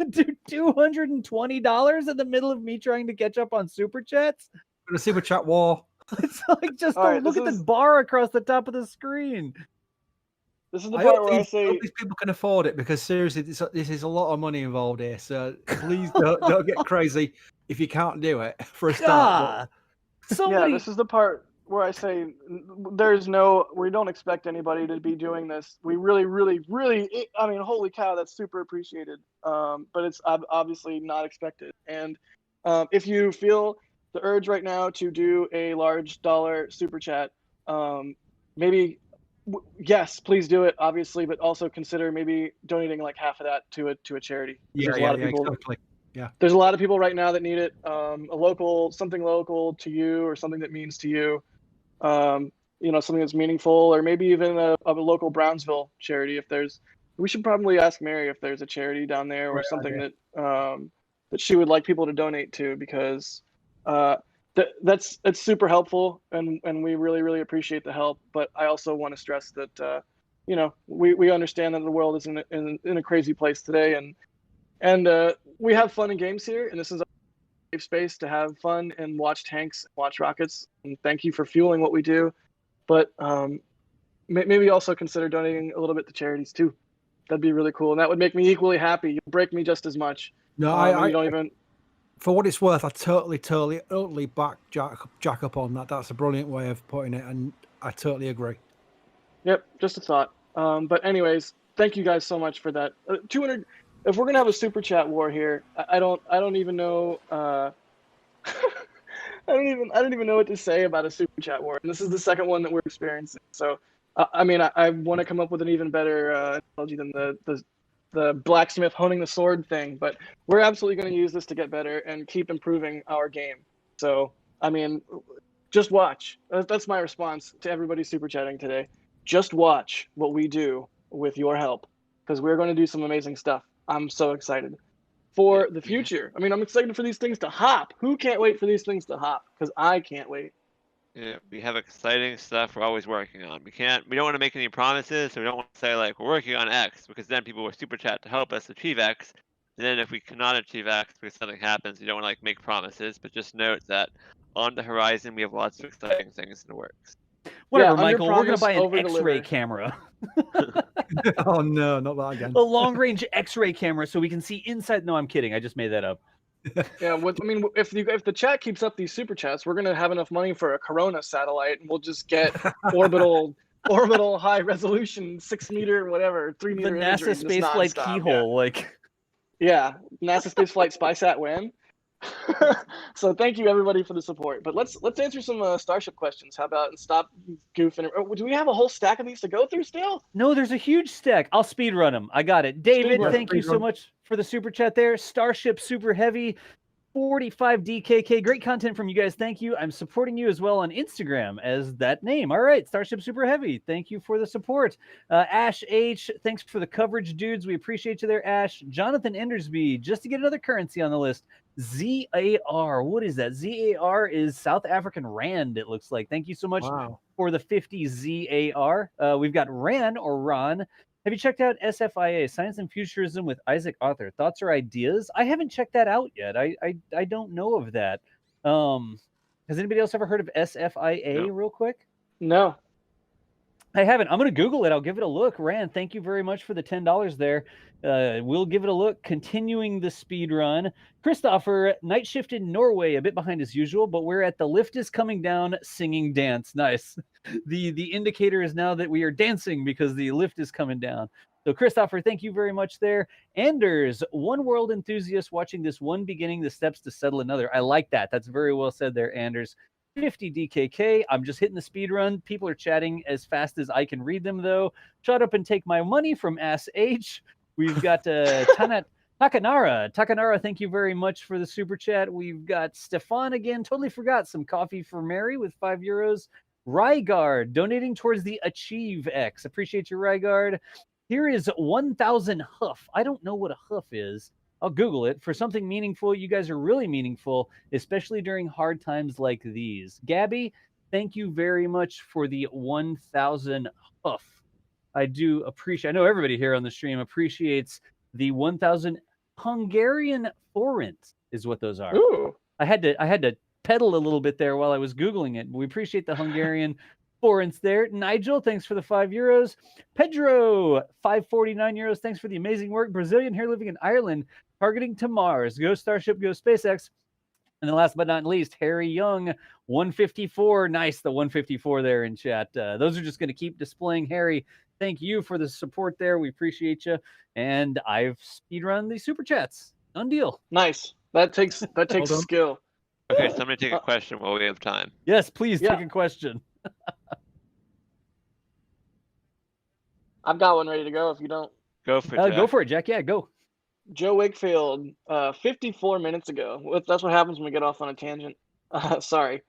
[SPEAKER 5] Do $220 in the middle of me trying to catch up on super chats?
[SPEAKER 3] The super chat war.
[SPEAKER 5] It's like just look at the bar across the top of the screen.
[SPEAKER 6] This is the part where I say
[SPEAKER 3] these people can afford it, because seriously, this is a lot of money involved here. So please don't get crazy if you can't do it for a start.
[SPEAKER 6] Yeah, this is the part where I say we don't expect anybody to be doing this. We really, I mean, holy cow, that's super appreciated. But it's obviously not expected. And if you feel the urge right now to do a large dollar super chat, maybe. Yes, please do it, obviously, but also consider maybe donating like half of that to a charity.
[SPEAKER 3] Yeah,
[SPEAKER 6] a lot of people,
[SPEAKER 3] exactly. Yeah.
[SPEAKER 6] There's a lot of people right now that need it. Something local to you, or something that means to you. Something that's meaningful, or maybe even a local Brownsville charity. We should probably ask Mary if there's a charity down there, or
[SPEAKER 3] Great
[SPEAKER 6] something
[SPEAKER 3] idea.
[SPEAKER 6] that she would like people to donate to, because that's super helpful, and we really, really appreciate the help. But I also want to stress that we understand that the world is in a crazy place today, and we have fun and games here, and this is a safe space to have fun and watch tanks, watch rockets. And thank you for fueling what we do. But maybe also consider donating a little bit to charities too. That'd be really cool, and that would make me equally happy. You break me just as much.
[SPEAKER 3] No,
[SPEAKER 6] You don't even.
[SPEAKER 3] For what it's worth, I totally back Jack up on that. That's a brilliant way of putting it, and I totally agree.
[SPEAKER 6] Yep, just a thought. But anyways, thank you guys so much for that. 200. If we're gonna have a super chat war here, I don't even know. I don't even know what to say about a super chat war. And this is the second one that we're experiencing. So, I want to come up with an even better analogy than the blacksmith honing the sword thing. But we're absolutely going to use this to get better and keep improving our game. So, just watch. That's my response to everybody super chatting today. Just watch what we do with your help, because we're going to do some amazing stuff. I'm so excited for the future. I'm excited for these things to hop. Who can't wait for these things to hop? Because I can't wait.
[SPEAKER 1] Yeah, we have exciting stuff we're always working on. We don't want to make any promises, so we don't want to say like we're working on X, because then people will super chat to help us achieve X. And then if we cannot achieve X because something happens, you don't want to like make promises, but just note that on the horizon we have lots of exciting things in the works.
[SPEAKER 5] Whatever,
[SPEAKER 6] Yeah,
[SPEAKER 5] Michael. We're gonna buy an
[SPEAKER 6] over-deliver.
[SPEAKER 5] X-ray camera.
[SPEAKER 3] Oh no, not that again.
[SPEAKER 5] A long-range X-ray camera, so we can see inside. No, I'm kidding. I just made that up.
[SPEAKER 6] Yeah, if the chat keeps up these super chats, we're gonna have enough money for a Corona satellite, and we'll just get orbital high resolution 6 meter whatever 3
[SPEAKER 5] The
[SPEAKER 6] meter
[SPEAKER 5] NASA
[SPEAKER 6] imagery, just
[SPEAKER 5] spaceflight
[SPEAKER 6] nonstop.
[SPEAKER 5] keyhole, like.
[SPEAKER 6] Yeah, NASA spaceflight SpySat when. So thank you everybody for the support. But let's answer some Starship questions. How about, and stop goofing? Do we have a whole stack of these to go through still?
[SPEAKER 5] No, there's a huge stack. I'll speed run them. I got it. David, thank you so much for the super chat there. Starship Super Heavy, 45 DKK. Great content from you guys. Thank you. I'm supporting you as well on Instagram as that name. All right, Starship Super Heavy. Thank you for the support. Ash H, thanks for the coverage, dudes. We appreciate you there, Ash. Jonathan Endersby, just to get another currency on the list. ZAR. What is that? ZAR is South African Rand, it looks like. Thank you so much for the 50 ZAR. We've got Ran or Ron. Have you checked out SFIA, Science and Futurism with Isaac Arthur? Thoughts or ideas? I haven't checked that out yet. I don't know of that. Has anybody else ever heard of SFIA real quick?
[SPEAKER 6] No.
[SPEAKER 5] I haven't. I'm going to Google it. I'll give it a look. Rand, thank you very much for the $10 there. We'll give it a look. Continuing the speed run. Christopher, night shift in Norway, a bit behind as usual, but we're at the lift is coming down singing dance. Nice. The indicator is now that we are dancing because the lift is coming down. So Christopher, thank you very much there. Anders, one world enthusiast watching this one beginning the steps to settle another. I like that. That's very well said there, Anders. 50 DKK. I'm just hitting the speed run. People are chatting as fast as I can read them, though. Shut up and take my money from Ass H. We've got Takanara. Takanara, thank you very much for the super chat. We've got Stefan again. Totally forgot. Some coffee for Mary with €5. Rygard donating towards the Achieve X. Appreciate you, Rygard. Here is 1,000 Huff. I don't know what a Huff is. I'll Google it. For something meaningful, you guys are really meaningful, especially during hard times like these. Gabby, thank you very much for the 1,000 Huff. I do appreciate, I know everybody here on the stream appreciates the 1,000 Hungarian forints is what those are.
[SPEAKER 6] Ooh.
[SPEAKER 5] I had to pedal a little bit there while I was Googling it. But we appreciate the Hungarian forints there. Nigel, thanks for the €5. Pedro, 549 euros. Thanks for the amazing work. Brazilian here living in Ireland, targeting to Mars. Go Starship, go SpaceX. And then last but not least, Harry Young, 154. Nice, the 154 there in chat. Those are just going to keep displaying. Harry, thank you for the support there. We appreciate you. And I've speedrun the super chats. Done deal.
[SPEAKER 6] Nice. That takes skill.
[SPEAKER 1] Okay, somebody take a question while we have time.
[SPEAKER 5] Yes, please take a question.
[SPEAKER 6] I've got one ready to go if you don't.
[SPEAKER 1] Go for it, Jack.
[SPEAKER 5] Go for it, Jack. Yeah, go.
[SPEAKER 6] Joe Wakefield, 54 minutes ago. That's what happens when we get off on a tangent. Sorry.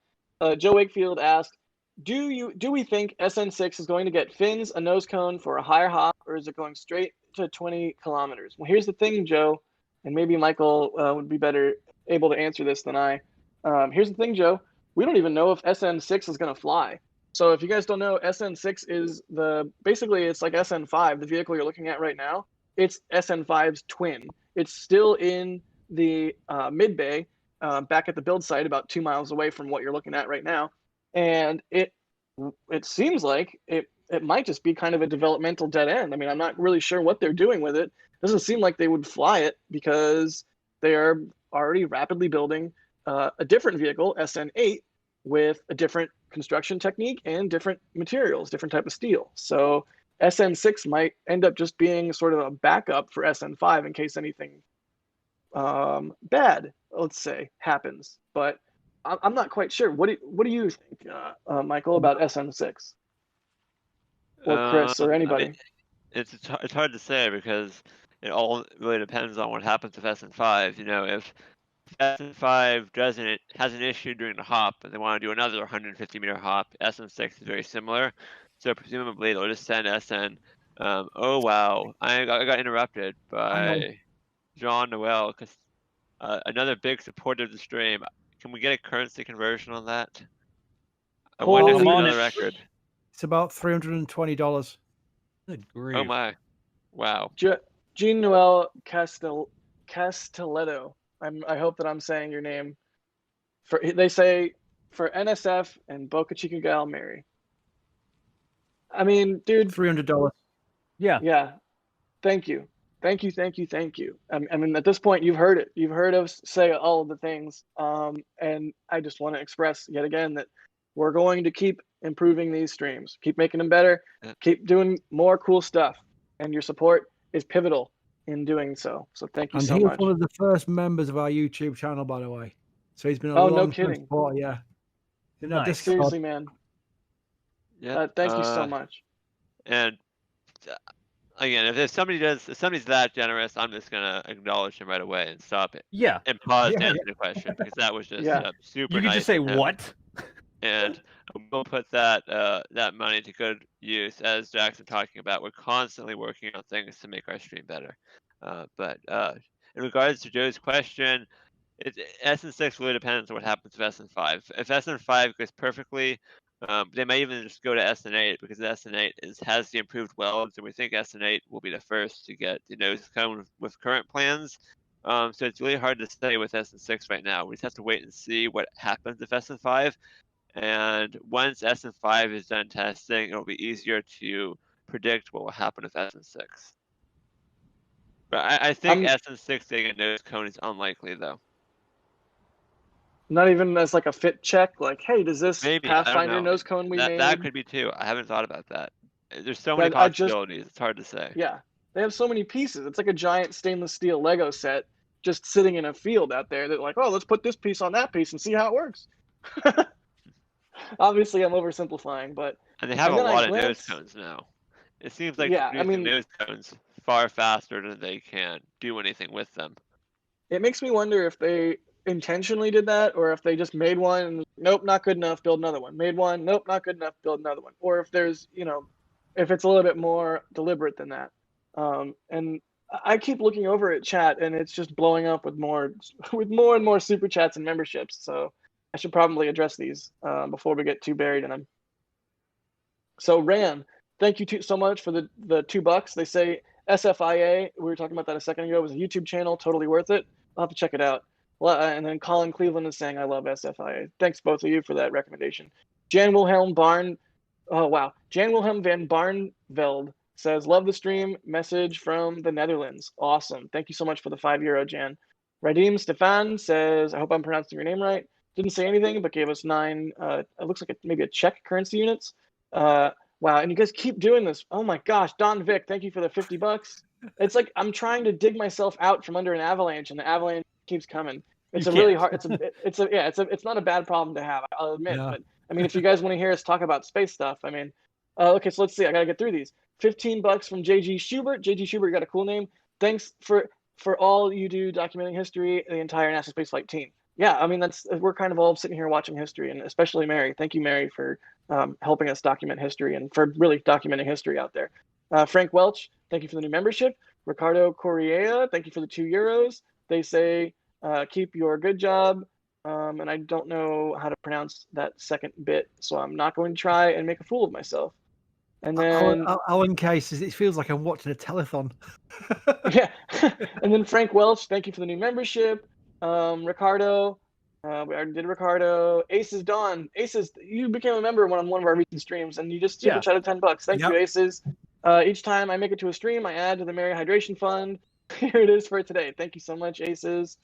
[SPEAKER 6] Joe Wakefield asked, do we think SN6 is going to get fins, a nose cone for a higher hop, or is it going straight to 20 kilometers? Well, here's the thing, Joe, and maybe Michael would be better able to answer this than I. Here's the thing, Joe. We don't even know if SN6 is going to fly. So if you guys don't know, SN6 is basically it's like SN5, the vehicle you're looking at right now. It's SN5's twin. It's still in the mid bay, back at the build site, about 2 miles away from what you're looking at right now. And it seems like it might just be kind of a developmental dead end. I mean, I'm not really sure what they're doing with it. It doesn't seem like they would fly it because they are already rapidly building a different vehicle, SN8, with a different construction technique and different materials, different type of steel. So SN6 might end up just being sort of a backup for SN5 in case anything bad, let's say, happens. But I'm not quite sure. What do you think, Michael, about SN6? Or Chris, or anybody?
[SPEAKER 1] I mean, it's hard to say because it all really depends on what happens with SN5. You know, if SN5 has an issue during the hop and they want to do another 150-meter hop, SN6 is very similar. So presumably they'll just send SN. Oh wow, I got interrupted by John Noel because another big supporter of the stream. Can we get a currency conversion on that? I wonder if
[SPEAKER 5] I'm on
[SPEAKER 1] another
[SPEAKER 5] it.
[SPEAKER 1] record.
[SPEAKER 3] It's about $320.
[SPEAKER 5] Good grief.
[SPEAKER 1] Oh my, wow.
[SPEAKER 6] Jean Noel Castelletto. I hope that I'm saying your name. They say for NSF and Boca Chica Gal Mary. I mean, dude.
[SPEAKER 3] $300.
[SPEAKER 5] Yeah.
[SPEAKER 6] Yeah. Thank you. I mean, at this point, you've heard it. You've heard us say all of the things. And I just want to express yet again that we're going to keep improving these streams, keep making them better, keep doing more cool stuff. And your support is pivotal in doing so. So thank you so much.
[SPEAKER 3] And he's one of the first members of our YouTube channel, by the way. So he's been a
[SPEAKER 6] no kidding.
[SPEAKER 3] supporter, yeah. You know,
[SPEAKER 5] Nice.
[SPEAKER 6] Seriously, man.
[SPEAKER 1] Yeah.
[SPEAKER 6] Thank you so much.
[SPEAKER 1] And again, if somebody's that generous, I'm just gonna acknowledge him right away and stop it.
[SPEAKER 5] Yeah.
[SPEAKER 1] And pause to answer the question because that was just super
[SPEAKER 5] You
[SPEAKER 1] nice.
[SPEAKER 5] could just say
[SPEAKER 1] of him.
[SPEAKER 5] what?
[SPEAKER 1] And we'll put that money to good use. As Jackson talking about, we're constantly working on things to make our stream better. But in regards to Joe's question, SN6 really depends on what happens with SN5. If SN5 goes perfectly, they may even just go to SN8 because SN8 has the improved welds, and we think SN8 will be the first to get the nose cone with current plans. So it's really hard to say with SN6 right now. We just have to wait and see what happens with SN5. And once SN5 is done testing, it'll be easier to predict what will happen with SN6. But I think SN6 getting a nose cone is unlikely, though.
[SPEAKER 6] Not even as like a fit check, like, hey, does this
[SPEAKER 1] Maybe,
[SPEAKER 6] Pathfinder nose cone we made?
[SPEAKER 1] That could be too. I haven't thought about that. There's so many possibilities. It's hard to say.
[SPEAKER 6] Yeah, they have so many pieces. It's like a giant stainless steel Lego set just sitting in a field out there. That like, oh, let's put this piece on that piece and see how it works. Obviously, I'm oversimplifying, but
[SPEAKER 1] and they have a lot of nose cones now. It seems like producing nose cones far faster than they can do anything with them.
[SPEAKER 6] It makes me wonder if they intentionally did that, or if they just made one and nope, not good enough, build another one. Made one, nope, not good enough, build another one. Or if there's, if it's a little bit more deliberate than that. And I keep looking over at chat, and it's just blowing up with more and more super chats and memberships. So I should probably address these before we get too buried in them. So Ran, thank you so much for the $2. They say SFIA, we were talking about that a second ago, was a YouTube channel, totally worth it. I'll have to check it out. Well, and then Colin Cleveland is saying, I love SFIA. Thanks both of you for that recommendation. Jan Wilhelm Van Barnveld says, love the stream, message from the Netherlands. Awesome. Thank you so much for the €5, Jan. Radim Stefan says, I hope I'm pronouncing your name right. Didn't say anything, but gave us 9, it looks like maybe a Czech currency units. Wow, and you guys keep doing this. Oh my gosh, Don Vic, thank you for the $50. It's like I'm trying to dig myself out from under an avalanche, and the avalanche keeps coming. It's really hard. It's not a bad problem to have, I'll admit. Yeah. But I mean, if you guys want to hear us talk about space stuff, I mean, okay, so let's see. I gotta get through these. $15 from JG Schubert. JG Schubert, you got a cool name. Thanks for for all you do documenting history, the entire NASA spaceflight team. Yeah, I mean, we're kind of all sitting here watching history, and especially Mary. Thank you, Mary, for helping us document history and for really documenting history out there. Frank Welch, thank you for the new membership. Ricardo Correa, thank you for the €2. They say, keep your good job. And I don't know how to pronounce that second bit, so I'm not going to try and make a fool of myself. And then
[SPEAKER 3] Alan K says it feels like I'm watching a telethon.
[SPEAKER 6] yeah, and then Frank Welch, thank you for the new membership. Ricardo, we already did Ricardo. Aces Dawn, Aces, you became a member on one of our recent streams, and you just super chatted $10. Thank you, Aces. Each time I make it to a stream, I add to the Mary Hydration Fund. Here it is for today. Thank you so much, Aces.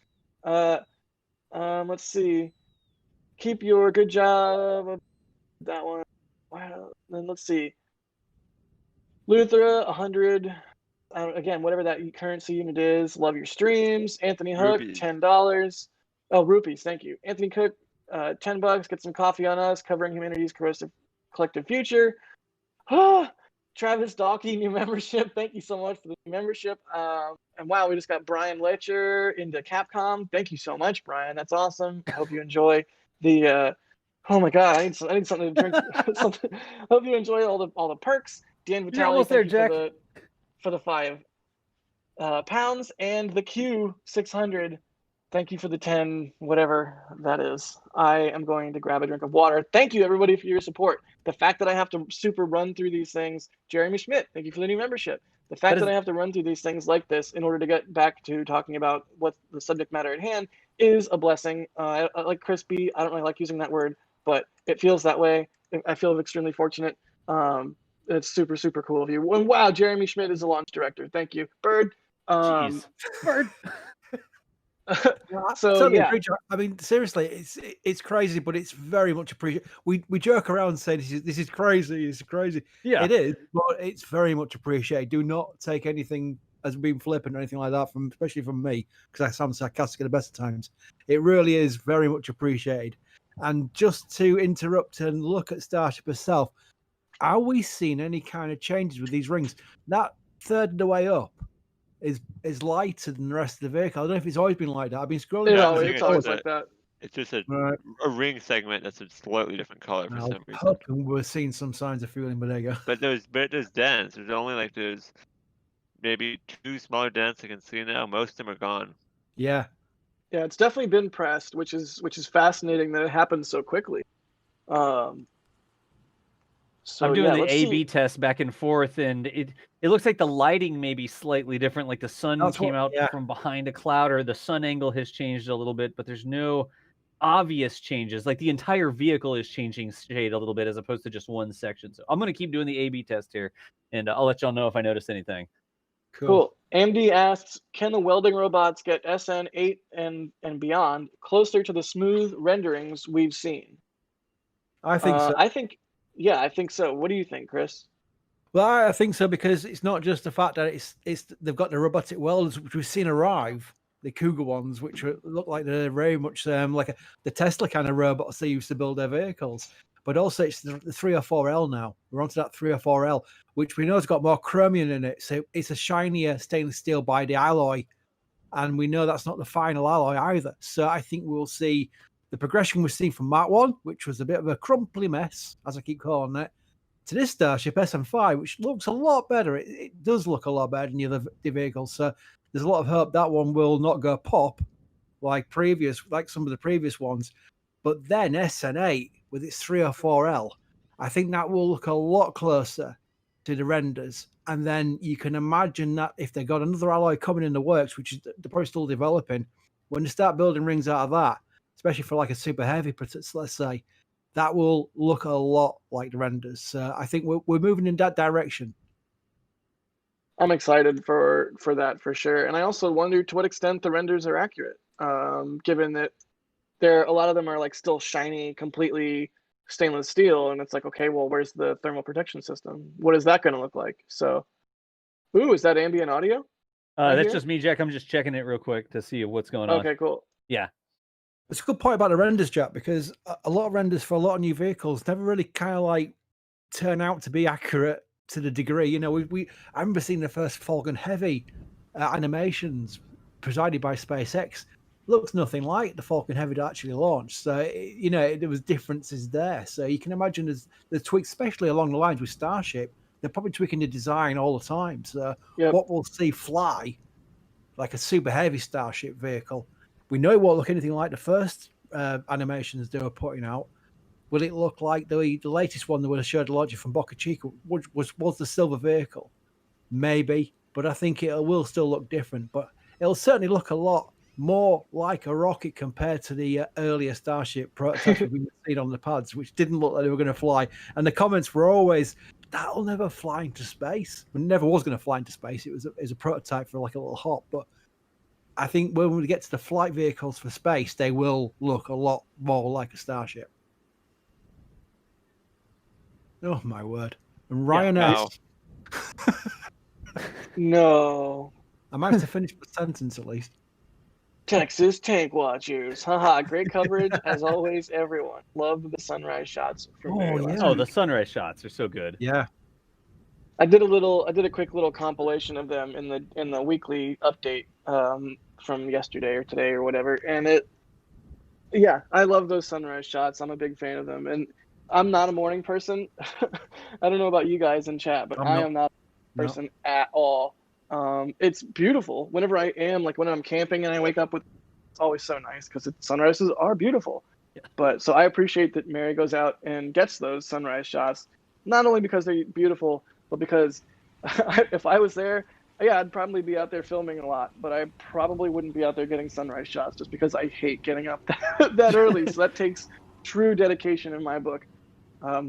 [SPEAKER 6] Let's see. Keep your good job. That one. Wow. Then let's see. Luthra, 100. Again, whatever that currency unit is. Love your streams. Anthony Hook,
[SPEAKER 1] Rupees.
[SPEAKER 6] $10. Oh, rupees. Thank you. Anthony Cook, $10. Get some coffee on us. Covering humanity's corrosive collective future. Travis Dalkey, new membership. Thank you so much for the new membership. And wow, we just got Brian Letcher into Capcom. Thank you so much, Brian. That's awesome. I hope you enjoy the. Oh my God, I need something to drink. Hope you enjoy all the perks. Dan Vitale,
[SPEAKER 5] You're almost there, Jack.
[SPEAKER 6] For the £5 and the Q600. Thank you for the 10, whatever that is. I am going to grab a drink of water. Thank you, everybody, for your support. The fact that I have to super run through these things, Jeremy Schmidt, thank you for the new membership. The fact that I have to run through these things like this in order to get back to talking about what the subject matter at hand is a blessing. I like crispy. I don't really like using that word, but it feels that way. I feel extremely fortunate. It's super, super cool of you. And wow, Jeremy Schmidt is the launch director. Thank you. Bird.
[SPEAKER 5] Jeez. Bird.
[SPEAKER 6] So yeah,
[SPEAKER 3] I mean, seriously, it's crazy, but it's very much appreciated. We joke around and say this is crazy, it's crazy.
[SPEAKER 5] Yeah,
[SPEAKER 3] it is, but it's very much appreciated. Do not take anything as being flippant or anything like that especially from me, because I sound sarcastic at the best of times. It really is very much appreciated. And just to interrupt and look at Starship itself, are we seeing any kind of changes with these rings? That third of the way up is lighter than the rest of the vehicle. I don't know if it's always been like that. I've been scrolling.
[SPEAKER 6] It's always like that.
[SPEAKER 1] It's just a ring segment that's a slightly different color for some reason.
[SPEAKER 3] We're seeing some signs of fueling bodega.
[SPEAKER 1] But there's dents. There's only like there's maybe 2 smaller dents I can see now. Most of them are gone.
[SPEAKER 3] Yeah.
[SPEAKER 6] Yeah, it's definitely been pressed, which is fascinating that it happens so quickly. So,
[SPEAKER 5] I'm doing the A/B test back and forth, and it looks like the lighting may be slightly different. Like the sun came out from behind a cloud, or the sun angle has changed a little bit, but there's no obvious changes. Like the entire vehicle is changing shade a little bit as opposed to just one section. So I'm going to keep doing the A/B test here, and I'll let y'all know if I notice anything.
[SPEAKER 6] Cool. AMD asks, can the welding robots get SN8 and beyond closer to the smooth renderings we've seen?
[SPEAKER 3] I think so.
[SPEAKER 6] I think so. What do you think, Chris?
[SPEAKER 3] Well, I think so, because it's not just the fact that it's they've got the robotic welders, which we've seen arrive, the Cougar ones, which look like they're very much like the Tesla kind of robots they used to build their vehicles. But also it's the 304L now. We're onto that 304L, which we know has got more chromium in it. So it's a shinier stainless steel by the alloy. And we know that's not the final alloy either. So I think we'll see the progression we've seen from Mark 1, which was a bit of a crumply mess, as I keep calling it, to this Starship SN5, which looks a lot better. It does look a lot better than the other vehicles. So there's a lot of hope that one will not go pop like some of the previous ones. But then SN8 with its 304L, I think that will look a lot closer to the renders. And then you can imagine that if they got another alloy coming in the works, which is they're probably still developing, when they start building rings out of that, especially for like a super heavy, let's say, that will look a lot like the renders. So I think we're moving in that direction.
[SPEAKER 6] I'm excited for that for sure. And I also wonder to what extent the renders are accurate, given that a lot of them are like still shiny, completely stainless steel. And it's like, okay, well, where's the thermal protection system? What is that going to look like? So, is that ambient audio?
[SPEAKER 5] That's just me, Jack. I'm just checking it real quick to see what's going on.
[SPEAKER 6] Okay, cool.
[SPEAKER 5] Yeah.
[SPEAKER 3] It's a good point about the renders, Jack, because a lot of renders for a lot of new vehicles never really kind of like turn out to be accurate to the degree. You know, I remember seeing the first Falcon Heavy animations presided by SpaceX, looks nothing like the Falcon Heavy that actually launched. So, there was differences there. So you can imagine there's the tweaks, especially along the lines with Starship. They're probably tweaking the design all the time. So what we'll see fly, like a super heavy Starship vehicle, we know it won't look anything like the first animations they were putting out. Will it look like the latest one that would have showed a launcher from Boca Chica, which was the silver vehicle? Maybe, but I think it will still look different. But it'll certainly look a lot more like a rocket compared to the earlier Starship prototypes we've seen on the pads, which didn't look like they were going to fly. And the comments were always, that'll never fly into space. It never was going to fly into space. It was a prototype for like a little hop. But I think when we get to the flight vehicles for space, they will look a lot more like a Starship. Oh, my word. And Ryan S.
[SPEAKER 6] No.
[SPEAKER 3] I managed to finish the sentence at least.
[SPEAKER 6] Texas Tank Watchers. Haha, great coverage as always, everyone. Love the sunrise shots from Mary last
[SPEAKER 5] Oh,
[SPEAKER 6] week.
[SPEAKER 5] the sunrise shots are so good.
[SPEAKER 3] Yeah.
[SPEAKER 6] I did a quick little compilation of them in the weekly update from yesterday or today or whatever. And I love those sunrise shots. I'm a big fan of them. And I'm not a morning person. I don't know about you guys in chat, but I am not a person at all. It's beautiful. Whenever I am, like when I'm camping and I wake up with, it's always so nice because sunrises are beautiful. Yeah. But so I appreciate that Mary goes out and gets those sunrise shots, not only because they're beautiful, but because if I was there, I'd probably be out there filming a lot, but I probably wouldn't be out there getting sunrise shots just because I hate getting up that early. So that takes true dedication in my book.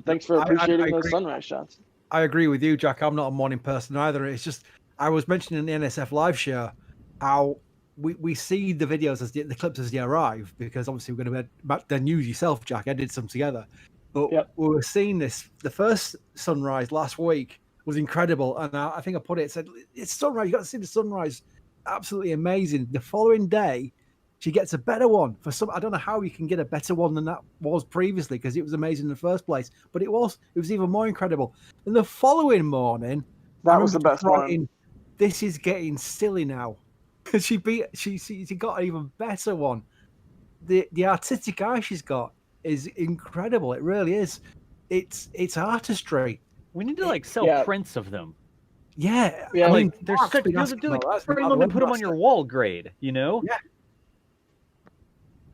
[SPEAKER 6] Thanks for appreciating those sunrise shots.
[SPEAKER 3] I agree with you, Jack. I'm not a morning person either. It's just, I was mentioning in the NSF live show how we see the videos as the clips as they arrive, because obviously we're going to the news yourself, Jack. I did some together. But we were seeing this. The first sunrise last week was incredible. And I think I put it, said, it's sunrise. You got to see the sunrise. Absolutely amazing. The following day, she gets a better one. I don't know how you can get a better one than that was previously, because it was amazing in the first place. But it was even more incredible. And the following morning,
[SPEAKER 6] that was the best one.
[SPEAKER 3] This is getting silly now. She got an even better one. The artistic eye she's got is incredible. It really is. It's artistry.
[SPEAKER 5] We need to sell prints of them.
[SPEAKER 3] Yeah.
[SPEAKER 5] I mean, they're such good. Bring them and put them on your wall grade. Yeah.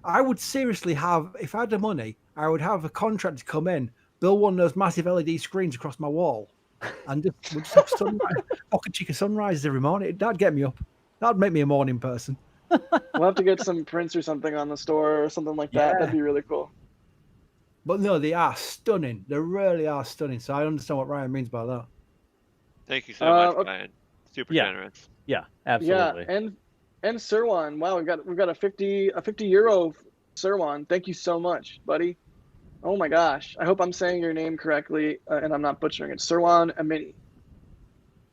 [SPEAKER 3] I would seriously have, if I had the money, I would have a contract to come in, build one of those massive LED screens across my wall, and just have Boca Chica sunrises every morning. That'd get me up. That'd make me a morning person.
[SPEAKER 6] We'll have to get some prints or something on the store or something like that. That'd be really cool.
[SPEAKER 3] But no, they are stunning. They really are stunning. So I understand what Ryan means by that.
[SPEAKER 1] Thank you so much, Ryan. Super generous.
[SPEAKER 5] Yeah, absolutely.
[SPEAKER 6] Yeah, and Sirwan. Wow, we've got a 50 euro Sirwan. Thank you so much, buddy. Oh my gosh. I hope I'm saying your name correctly and I'm not butchering it. Sirwan Amini.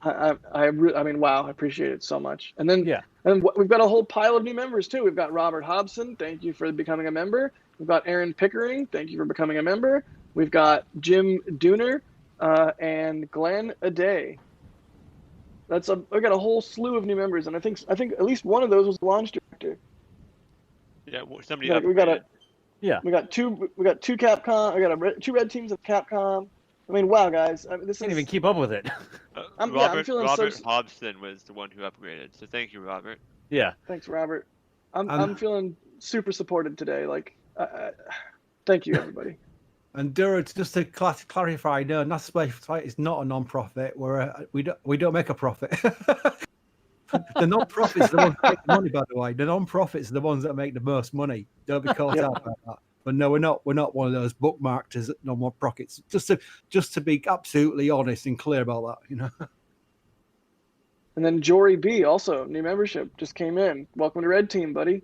[SPEAKER 6] I mean, wow, I appreciate it so much. And then we've got a whole pile of new members too. We've got Robert Hobson. Thank you for becoming a member. We've got Aaron Pickering. Thank you for becoming a member. We've got Jim Dooner and Glenn Aday. We got a whole slew of new members, and I think at least one of those was the launch director.
[SPEAKER 1] Yeah, somebody.
[SPEAKER 6] We got two Capcom. We got two red teams of Capcom. I mean, wow, guys, this
[SPEAKER 5] can't even keep up with it.
[SPEAKER 1] Robert Hobson was the one who upgraded, so thank you, Robert.
[SPEAKER 5] Yeah.
[SPEAKER 6] Thanks, Robert. I'm feeling super supported today. Thank you, everybody.
[SPEAKER 3] And Dura, just to clarify, no, NASASpaceflight is not a non-profit. We don't make a profit. The non-profits are the ones that make the money, by the way. The non-profits are the ones that make the most money. Don't be caught out by that. But no, we're not one of those bookmarked non-profits. Just to be absolutely honest and clear about that,
[SPEAKER 6] And then Jory B, also new membership, just came in. Welcome to Red Team, buddy.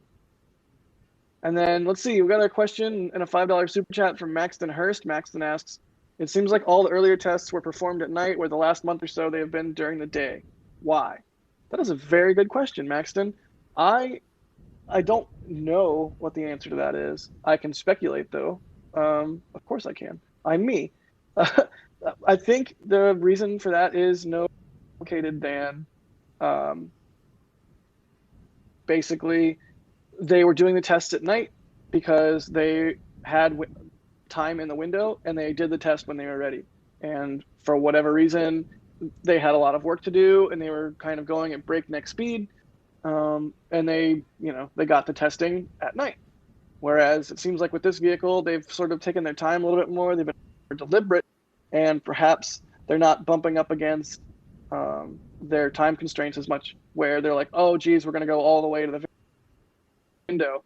[SPEAKER 6] And then let's see, we got a question and a $5 super chat from Maxton Hurst. Maxton asks, "It seems like all the earlier tests were performed at night, where the last month or so they have been during the day. Why?" That is a very good question, Maxton. I don't know what the answer to that is. I can speculate, though. Of course I can. I'm me. I think the reason for that is no more complicated than basically they were doing the tests at night because they had time in the window, and they did the test when they were ready. And for whatever reason, they had a lot of work to do, and they were kind of going at breakneck speed. And they got the testing at night. Whereas it seems like with this vehicle, they've sort of taken their time a little bit more. They've been more deliberate, and perhaps they're not bumping up against their time constraints as much, where they're like, oh, geez, we're going to go all the way to the window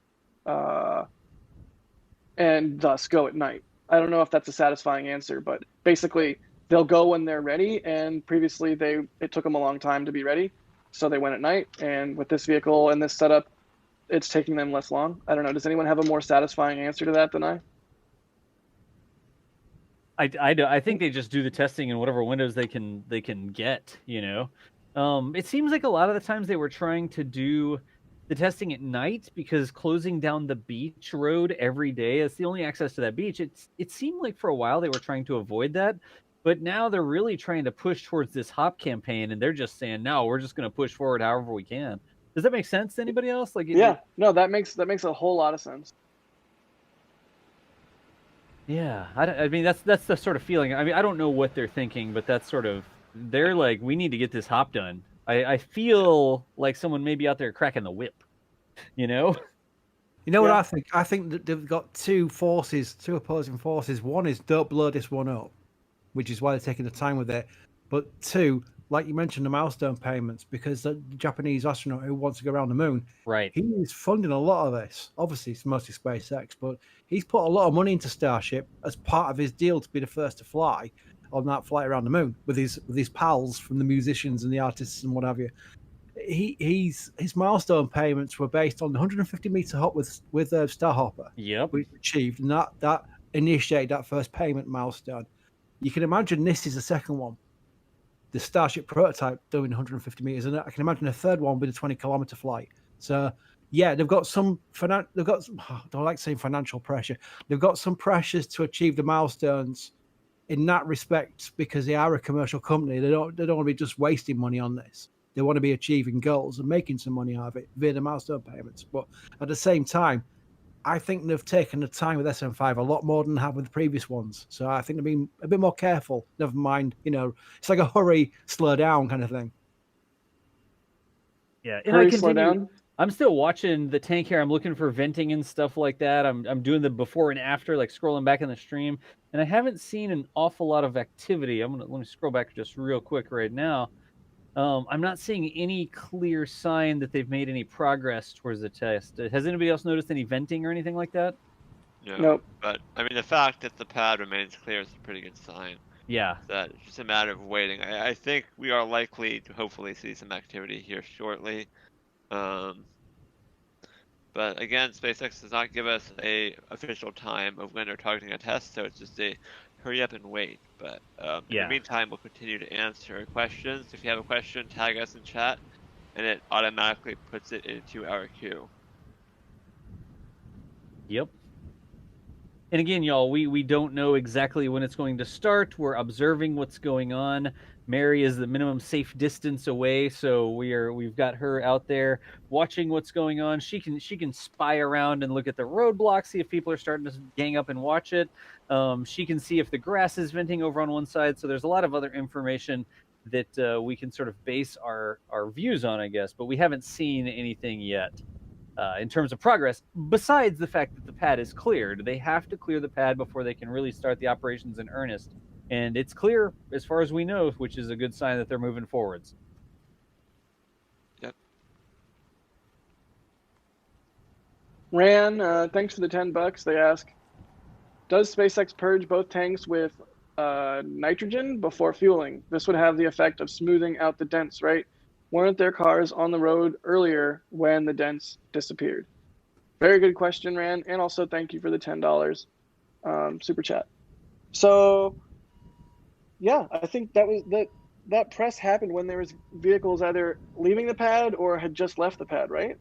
[SPEAKER 6] and thus go at night. I don't know if that's a satisfying answer, but basically they'll go when they're ready, and previously it took them a long time to be ready, so they went at night. And with this vehicle and this setup, it's taking them less long. I don't know. Does anyone have a more satisfying answer to that than I?
[SPEAKER 5] I think they just do the testing in whatever windows they can get. It seems like a lot of the times they were trying to do the testing at night because closing down the beach road every day is the only access to that beach. It seemed like for a while they were trying to avoid that, but now they're really trying to push towards this hop campaign, and they're just saying, no, we're just going to push forward however we can. Does that make sense to anybody else?
[SPEAKER 6] No, that makes a whole lot of sense.
[SPEAKER 5] Yeah, I mean that's the sort of feeling. I mean, I don't know what they're thinking, but that's sort of, they're like, we need to get this hop done. I feel like someone may be out there cracking the whip, You know
[SPEAKER 3] what I think? I think that they've got two opposing forces. One is don't blow this one up, which is why they're taking the time with it. But two, like you mentioned, the milestone payments, because the Japanese astronaut who wants to go around the moon,
[SPEAKER 5] right?
[SPEAKER 3] He is funding a lot of this. Obviously, it's mostly SpaceX, but he's put a lot of money into Starship as part of his deal to be the first to fly on that flight around the moon with his pals from the musicians and the artists and what have you. His milestone payments were based on the 150-meter hop with Starhopper.
[SPEAKER 5] Yep,
[SPEAKER 3] which achieved, and that initiated that first payment milestone. You can imagine this is the second one, the Starship prototype doing 150 meters, and I can imagine a third one with a 20-kilometer flight. So yeah, they've got some I don't like saying financial pressure. They've got some pressures to achieve the milestones in that respect, because they are a commercial company. They don't want to be just wasting money on this. They want to be achieving goals and making some money out of it via the milestone payments. But at the same time, I think they've taken the time with SN5 a lot more than they have with the previous ones. So I think they're being a bit more careful. Never mind, it's like a hurry, slow down kind of thing.
[SPEAKER 5] Yeah, and hurry, slow down. I'm still watching the tank here. I'm looking for venting and stuff like that. I'm doing the before and after, like scrolling back in the stream, and I haven't seen an awful lot of activity. Let me scroll back just real quick right now. I'm not seeing any clear sign that they've made any progress towards the test. Has anybody else noticed any venting or anything like that?
[SPEAKER 1] No.
[SPEAKER 6] Nope.
[SPEAKER 1] But I mean, the fact that the pad remains clear is a pretty good sign.
[SPEAKER 5] Yeah.
[SPEAKER 1] That it's just a matter of waiting. I think we are likely to hopefully see some activity here shortly. But again, SpaceX does not give us a official time of when they're targeting a test, so it's just a hurry up and wait. But in the meantime, we'll continue to answer questions. If you have a question, tag us in chat, and it automatically puts it into our queue.
[SPEAKER 5] Yep. And again, y'all, we don't know exactly when it's going to start. We're observing what's going on. Mary is the minimum safe distance away, so we've got her out there watching what's going on. She can spy around and look at the roadblocks, see if people are starting to gang up and watch it. She can see if the grass is venting over on one side. So there's a lot of other information that we can sort of base our views on, I guess. But we haven't seen anything yet in terms of progress, besides the fact that the pad is cleared. They have to clear the pad before they can really start the operations in earnest. And it's clear as far as we know, which is a good sign that they're moving forwards.
[SPEAKER 1] Yep.
[SPEAKER 6] Ran, thanks for the $10. They ask, does SpaceX purge both tanks with nitrogen before fueling? This would have the effect of smoothing out the dents, right? Weren't there cars on the road earlier when the dents disappeared? Very good question, Ran. And also thank you for the $10 super chat. So yeah, I think that press happened when there was vehicles either leaving the pad or had just left the pad, right?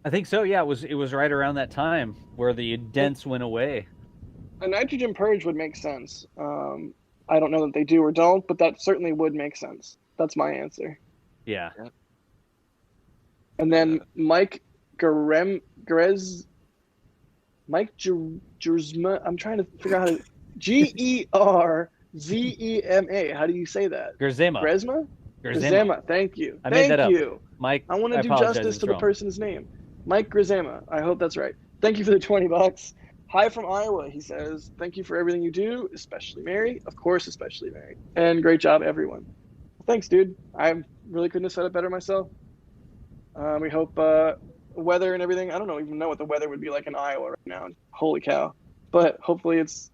[SPEAKER 5] I think so. Yeah, it was right around that time where the dents went away.
[SPEAKER 6] A nitrogen purge would make sense. I don't know that they do or don't, but that certainly would make sense. That's my answer.
[SPEAKER 5] Yeah.
[SPEAKER 6] And then Mike Gerzma. I'm trying to figure out how to Gerzema. How do you say that?
[SPEAKER 5] Gerzema.
[SPEAKER 6] Grezma?
[SPEAKER 5] Gerzema.
[SPEAKER 6] Thank you.
[SPEAKER 5] I made that
[SPEAKER 6] Thank
[SPEAKER 5] up.
[SPEAKER 6] you.
[SPEAKER 5] Mike,
[SPEAKER 6] I want to do
[SPEAKER 5] apologize,
[SPEAKER 6] justice
[SPEAKER 5] it's
[SPEAKER 6] to the
[SPEAKER 5] wrong.
[SPEAKER 6] person's name. Mike Grizema. I hope that's right. Thank you for the $20. Hi from Iowa. He says, thank you for everything you do, especially Mary. Of course, especially Mary. And great job, everyone. Well, thanks, dude. I really couldn't have said it better myself. We hope weather and everything. I don't even know what the weather would be like in Iowa right now. Holy cow. But hopefully it's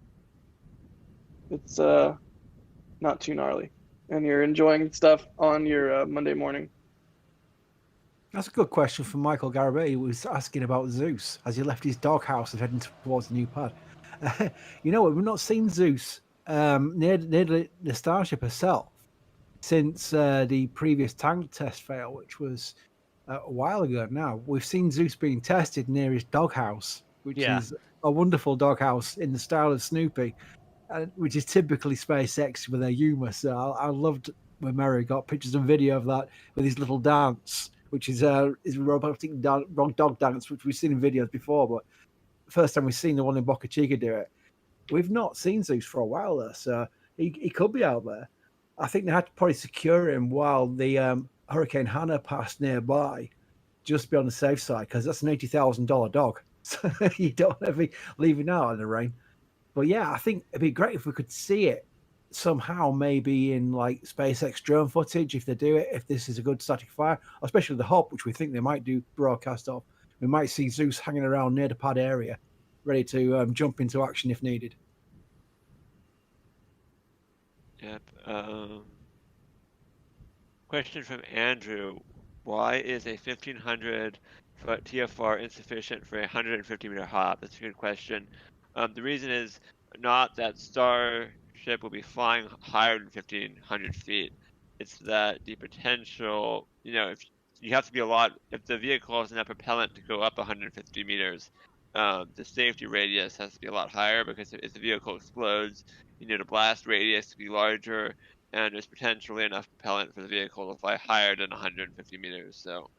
[SPEAKER 6] not too gnarly. And you're enjoying stuff on your Monday morning.
[SPEAKER 3] That's a good question from Michael Garabay, who was asking about Zeus as he left his doghouse and heading towards the new pad. You know what? We've not seen Zeus near the Starship herself since the previous tank test fail, which was a while ago now. We've seen Zeus being tested near his doghouse, which is a wonderful doghouse in the style of Snoopy, which is typically SpaceX with their humor. So I loved when Mary got pictures and video of that with his little dance, which is a robotic dog dance, which we've seen in videos before, but first time we've seen the one in Boca Chica do it. We've not seen Zeus for a while though, so he could be out there. I think they had to probably secure him while the Hurricane Hannah passed nearby, just to be on the safe side, because that's an $80,000 dog. So you don't want to be leaving out in the rain. But yeah, I think it'd be great if we could see it somehow, maybe in like SpaceX drone footage, if they do it, if this is a good static fire, especially the hub, which we think they might do broadcast of. We might see Zeus hanging around near the pad area, ready to jump into action if needed.
[SPEAKER 1] Yep. Question from Andrew. Why is a 1,500-foot TFR insufficient for a 150-meter hop? That's a good question. The reason is not that Starship will be flying higher than 1,500 feet. It's that the potential, if you have to be if the vehicle has enough propellant to go up 150 meters, the safety radius has to be a lot higher, because if the vehicle explodes, you need a blast radius to be larger, and there's potentially enough propellant for the vehicle to fly higher than 150 meters. So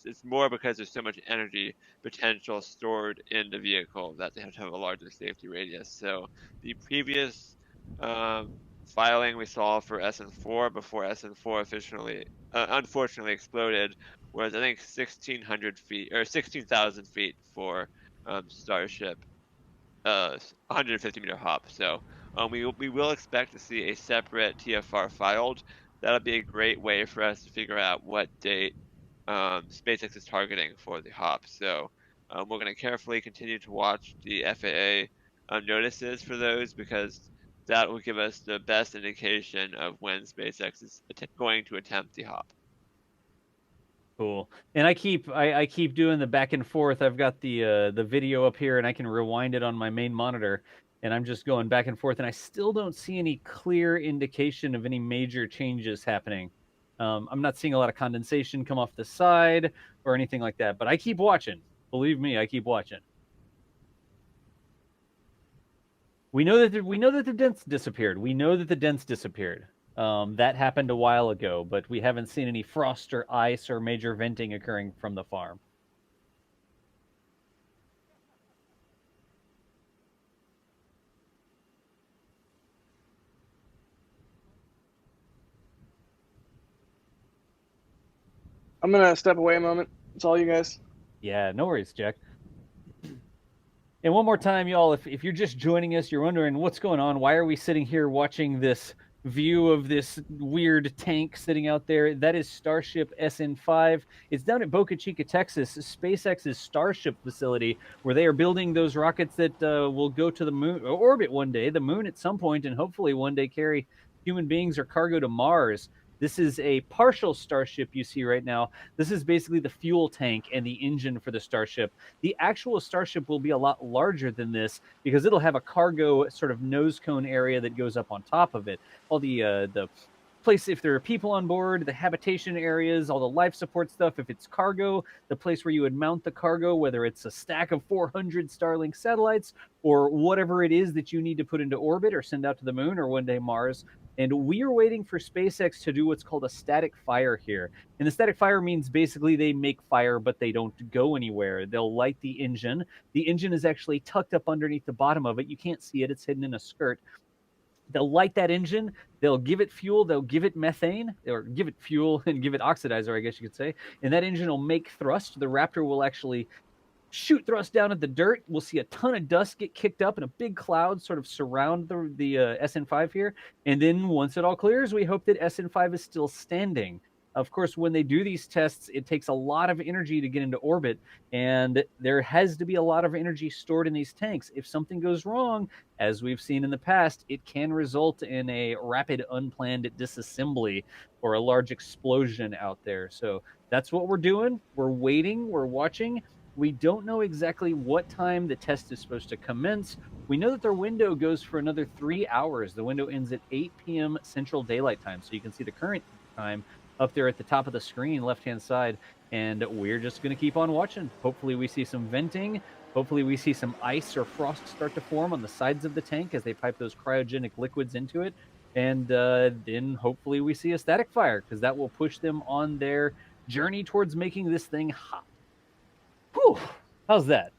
[SPEAKER 1] it's more because there's so much energy potential stored in the vehicle that they have to have a larger safety radius. So the previous filing we saw for SN4 before SN4 officially, unfortunately exploded, was I think 1,600 feet or 16,000 feet for Starship 150-meter hop. So we will expect to see a separate TFR filed. That'll be a great way for us to figure out what date SpaceX is targeting for the hop. So we're going to carefully continue to watch the FAA notices for those, because that will give us the best indication of when SpaceX is going to attempt the hop.
[SPEAKER 5] Cool. And I keep doing the back and forth. I've got the video up here, and I can rewind it on my main monitor, and I'm just going back and forth, and I still don't see any clear indication of any major changes happening. I'm not seeing a lot of condensation come off the side or anything like that, but I keep watching. Believe me, I keep watching. We know that the dents disappeared. We know that the dents disappeared. That happened a while ago, but we haven't seen any frost or ice or major venting occurring from the farm.
[SPEAKER 6] I'm going to step away a moment. It's all you guys.
[SPEAKER 5] Yeah, no worries, Jack. And one more time, y'all, if you're just joining us, you're wondering what's going on, why are we sitting here watching this view of this weird tank sitting out there? That is Starship SN5. It's down at Boca Chica, Texas, SpaceX's Starship facility, where they are building those rockets that will go to the moon, or orbit one day, the moon at some point, and hopefully one day carry human beings or cargo to Mars. This is a partial Starship you see right now. This is basically the fuel tank and the engine for the Starship. The actual Starship will be a lot larger than this, because it'll have a cargo sort of nose cone area that goes up on top of it. All the place, if there are people on board, the habitation areas, all the life support stuff. If it's cargo, the place where you would mount the cargo, whether it's a stack of 400 Starlink satellites or whatever it is that you need to put into orbit or send out to the moon or one day Mars. And we are waiting for SpaceX to do what's called a static fire here. And the static fire means basically they make fire, but they don't go anywhere. They'll light the engine. The engine is actually tucked up underneath the bottom of it. You can't see it. It's hidden in a skirt. They'll light that engine. They'll give it fuel. They'll give it methane, or give it fuel and give it oxidizer, I guess you could say. And that engine will make thrust. The Raptor will actually shoot thrust down at the dirt. We'll see a ton of dust get kicked up and a big cloud sort of surround the SN5 here. And then once it all clears, we hope that SN5 is still standing. Of course, when they do these tests, it takes a lot of energy to get into orbit, and there has to be a lot of energy stored in these tanks. If something goes wrong, as we've seen in the past, it can result in a rapid unplanned disassembly or a large explosion out there. So that's what we're doing. We're waiting, we're watching. We don't know exactly what time the test is supposed to commence. We know that their window goes for another 3 hours. The window ends at 8 p.m. Central Daylight Time. So you can see the current time up there at the top of the screen, left-hand side. And we're just going to keep on watching. Hopefully we see some venting. Hopefully we see some ice or frost start to form on the sides of the tank as they pipe those cryogenic liquids into it. And then hopefully we see a static fire, because that will push them on their journey towards making this thing hot. Whew. How's that?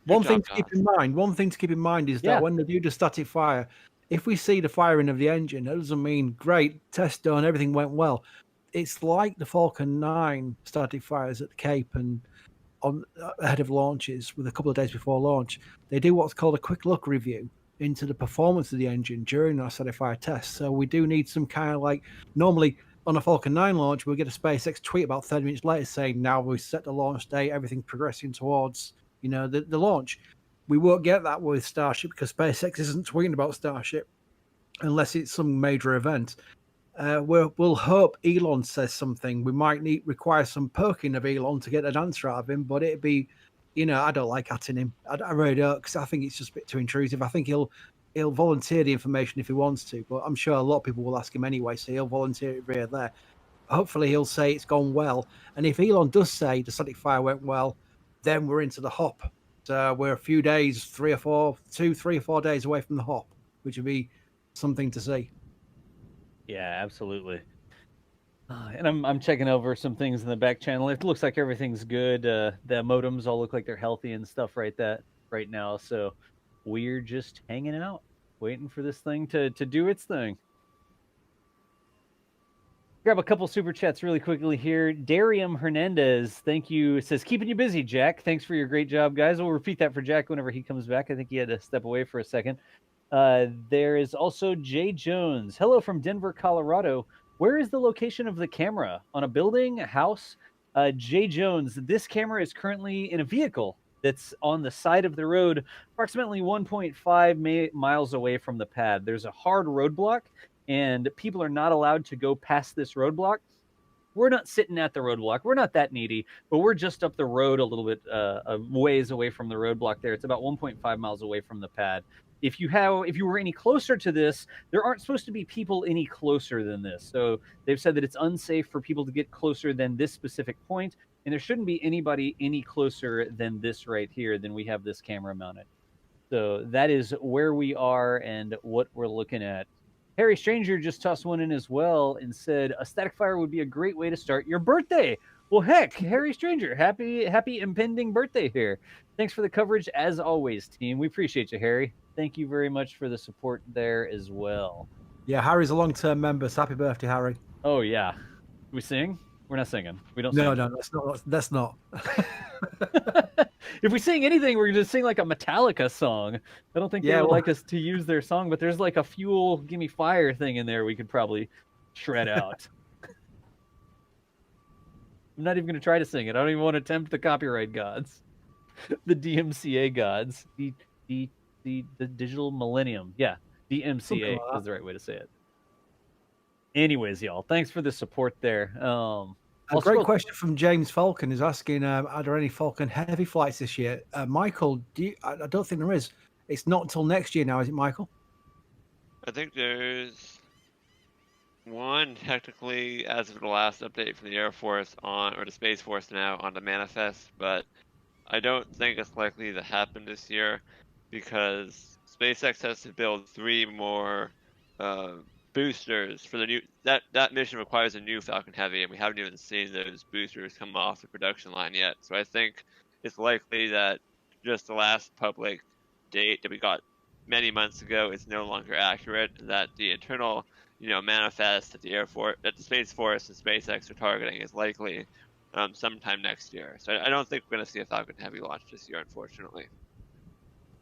[SPEAKER 3] One thing to keep in mind is that when they do the static fire, if we see the firing of the engine, that doesn't mean great, test done, everything went well. It's like the Falcon 9 static fires at the Cape and ahead of launches, with a couple of days before launch. They do what's called a quick look review into the performance of the engine during our static fire test. So we do need some kind of, like, normally on a Falcon 9 launch, we'll get a SpaceX tweet about 30 minutes later saying, now we've set the launch date, everything's progressing towards, the launch. We won't get that with Starship, because SpaceX isn't tweeting about Starship unless it's some major event. We'll hope Elon says something. We might require some poking of Elon to get an answer out of him, but it'd be, I don't like atting him. I really don't, because I think it's just a bit too intrusive. I think he'll volunteer the information if he wants to, but I'm sure a lot of people will ask him anyway, so he'll volunteer it via there. Hopefully he'll say it's gone well, and if Elon does say the static fire went well, then we're into the hop. So we're a few days, 3 or 4 days away from the hop, which would be something to see.
[SPEAKER 5] Yeah, absolutely. And I'm checking over some things in the back channel. It looks like everything's good. The modems all look like they're healthy and stuff right now. So we're just hanging out, waiting for this thing to do its thing. Grab a couple super chats really quickly here. Darium Hernandez, thank you. It says, keeping you busy, Jack. Thanks for your great job, guys. We'll repeat that for Jack whenever he comes back. I think he had to step away for a second. There is also Jay Jones. Hello from Denver, Colorado. Where is the location of the camera? On a building, a house? Jay Jones, this camera is currently in a vehicle that's on the side of the road, approximately 1.5 miles away from the pad. There's a hard roadblock, and people are not allowed to go past this roadblock. We're not sitting at the roadblock. We're not that needy, but we're just up the road a little bit, ways away from the roadblock there. It's about 1.5 miles away from the pad. If you were any closer to this, there aren't supposed to be people any closer than this. So they've said that it's unsafe for people to get closer than this specific point, and there shouldn't be anybody any closer than this right here, than we have this camera mounted. So that is where we are and what we're looking at. Harry Stranger just tossed one in as well and said, a static fire would be a great way to start your birthday. Well, heck, Harry Stranger, happy impending birthday here. Thanks for the coverage as always, team. We appreciate you, Harry. Thank you very much for the support there as well.
[SPEAKER 3] Yeah, Harry's a long-term member, so happy birthday, Harry.
[SPEAKER 5] Oh, yeah. We sing? We're not singing. We don't
[SPEAKER 3] sing.
[SPEAKER 5] No,
[SPEAKER 3] that's not.
[SPEAKER 5] If we sing anything, we're going to sing like a Metallica song. I don't think they would like us to use their song, but there's like a Fuel, Gimme Fire thing in there we could probably shred out. I'm not even going to try to sing it. I don't even want to tempt the copyright gods. The DMCA gods. The Digital Millennium. Yeah, DMCA is the right way to say it. Anyways, y'all, thanks for the support there.
[SPEAKER 3] A great question from James Falcon is asking, are there any Falcon heavy flights this year? Michael, I don't think there is. It's not until next year now, is it, Michael?
[SPEAKER 1] I think there's one technically as of the last update from the Air Force or the Space Force now on the manifest, but I don't think it's likely to happen this year because SpaceX has to build 3 more boosters for the new that mission requires a new Falcon Heavy, and we haven't even seen those boosters come off the production line yet. So I think it's likely that just the last public date that we got many months ago is no longer accurate. That the internal, manifest that that the Space Force and SpaceX are targeting is likely sometime next year. So I don't think we're going to see a Falcon Heavy launch this year, unfortunately.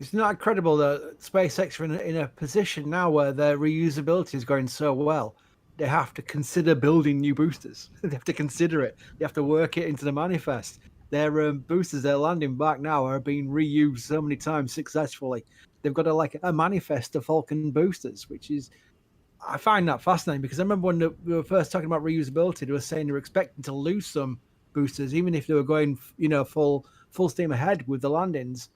[SPEAKER 3] It's not incredible that SpaceX are in a position now where their reusability is going so well. They have to consider building new boosters. They have to consider it. They have to work it into the manifest. Their boosters they're landing back now are being reused so many times successfully. They've got a manifest of Falcon boosters, which is, I find that fascinating because I remember when we were first talking about reusability, they were saying they were expecting to lose some boosters, even if they were going, full steam ahead with the landings.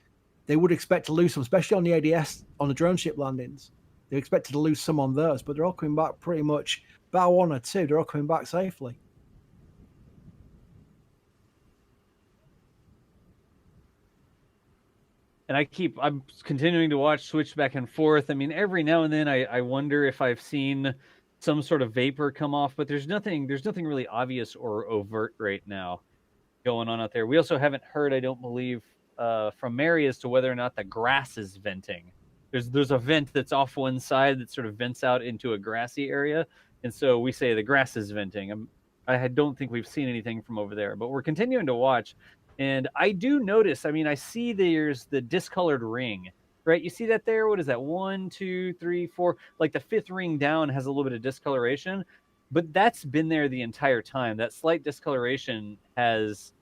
[SPEAKER 3] They would expect to lose some, especially on the ADS, on the drone ship landings. They expected to lose some on those, but they're all coming back pretty much, about one or two, they're all coming back safely.
[SPEAKER 5] And I'm continuing to watch, switch back and forth. I mean, every now and then I wonder if I've seen some sort of vapor come off, but there's nothing really obvious or overt right now going on out there. We also haven't heard, I don't believe, from Mary as to whether or not the grass is venting. There's a vent that's off one side that sort of vents out into a grassy area, and so we say the grass is venting. I don't think we've seen anything from over there, but we're continuing to watch. And I do notice, I mean, I see there's the discolored ring, right? You see that there? What is that? 1, 2, 3, 4. Like the 5th ring down has a little bit of discoloration, but that's been there the entire time. That slight discoloration has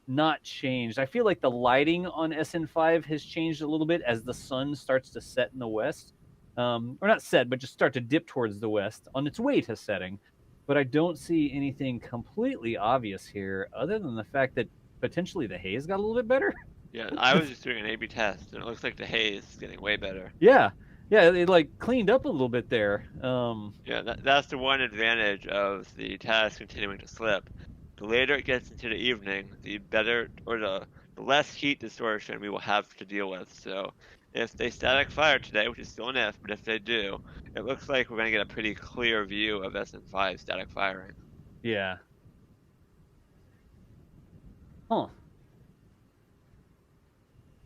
[SPEAKER 5] not changed. I feel like the lighting on SN5 has changed a little bit as the sun starts to set in the west. Or not set, but just start to dip towards the west on its way to setting. But I don't see anything completely obvious here other than the fact that potentially the haze got a little bit better.
[SPEAKER 1] Yeah, I was just doing an A/B test, and it looks like the haze is getting way better.
[SPEAKER 5] Yeah, it like cleaned up a little bit there.
[SPEAKER 1] Yeah, that's the one advantage of the test continuing to slip. The later it gets into the evening, the better, or the less heat distortion we will have to deal with. So if they static fire today, which is still an if, but if they do, it looks like we're going to get a pretty clear view of SN5 static firing.
[SPEAKER 5] Yeah. Huh.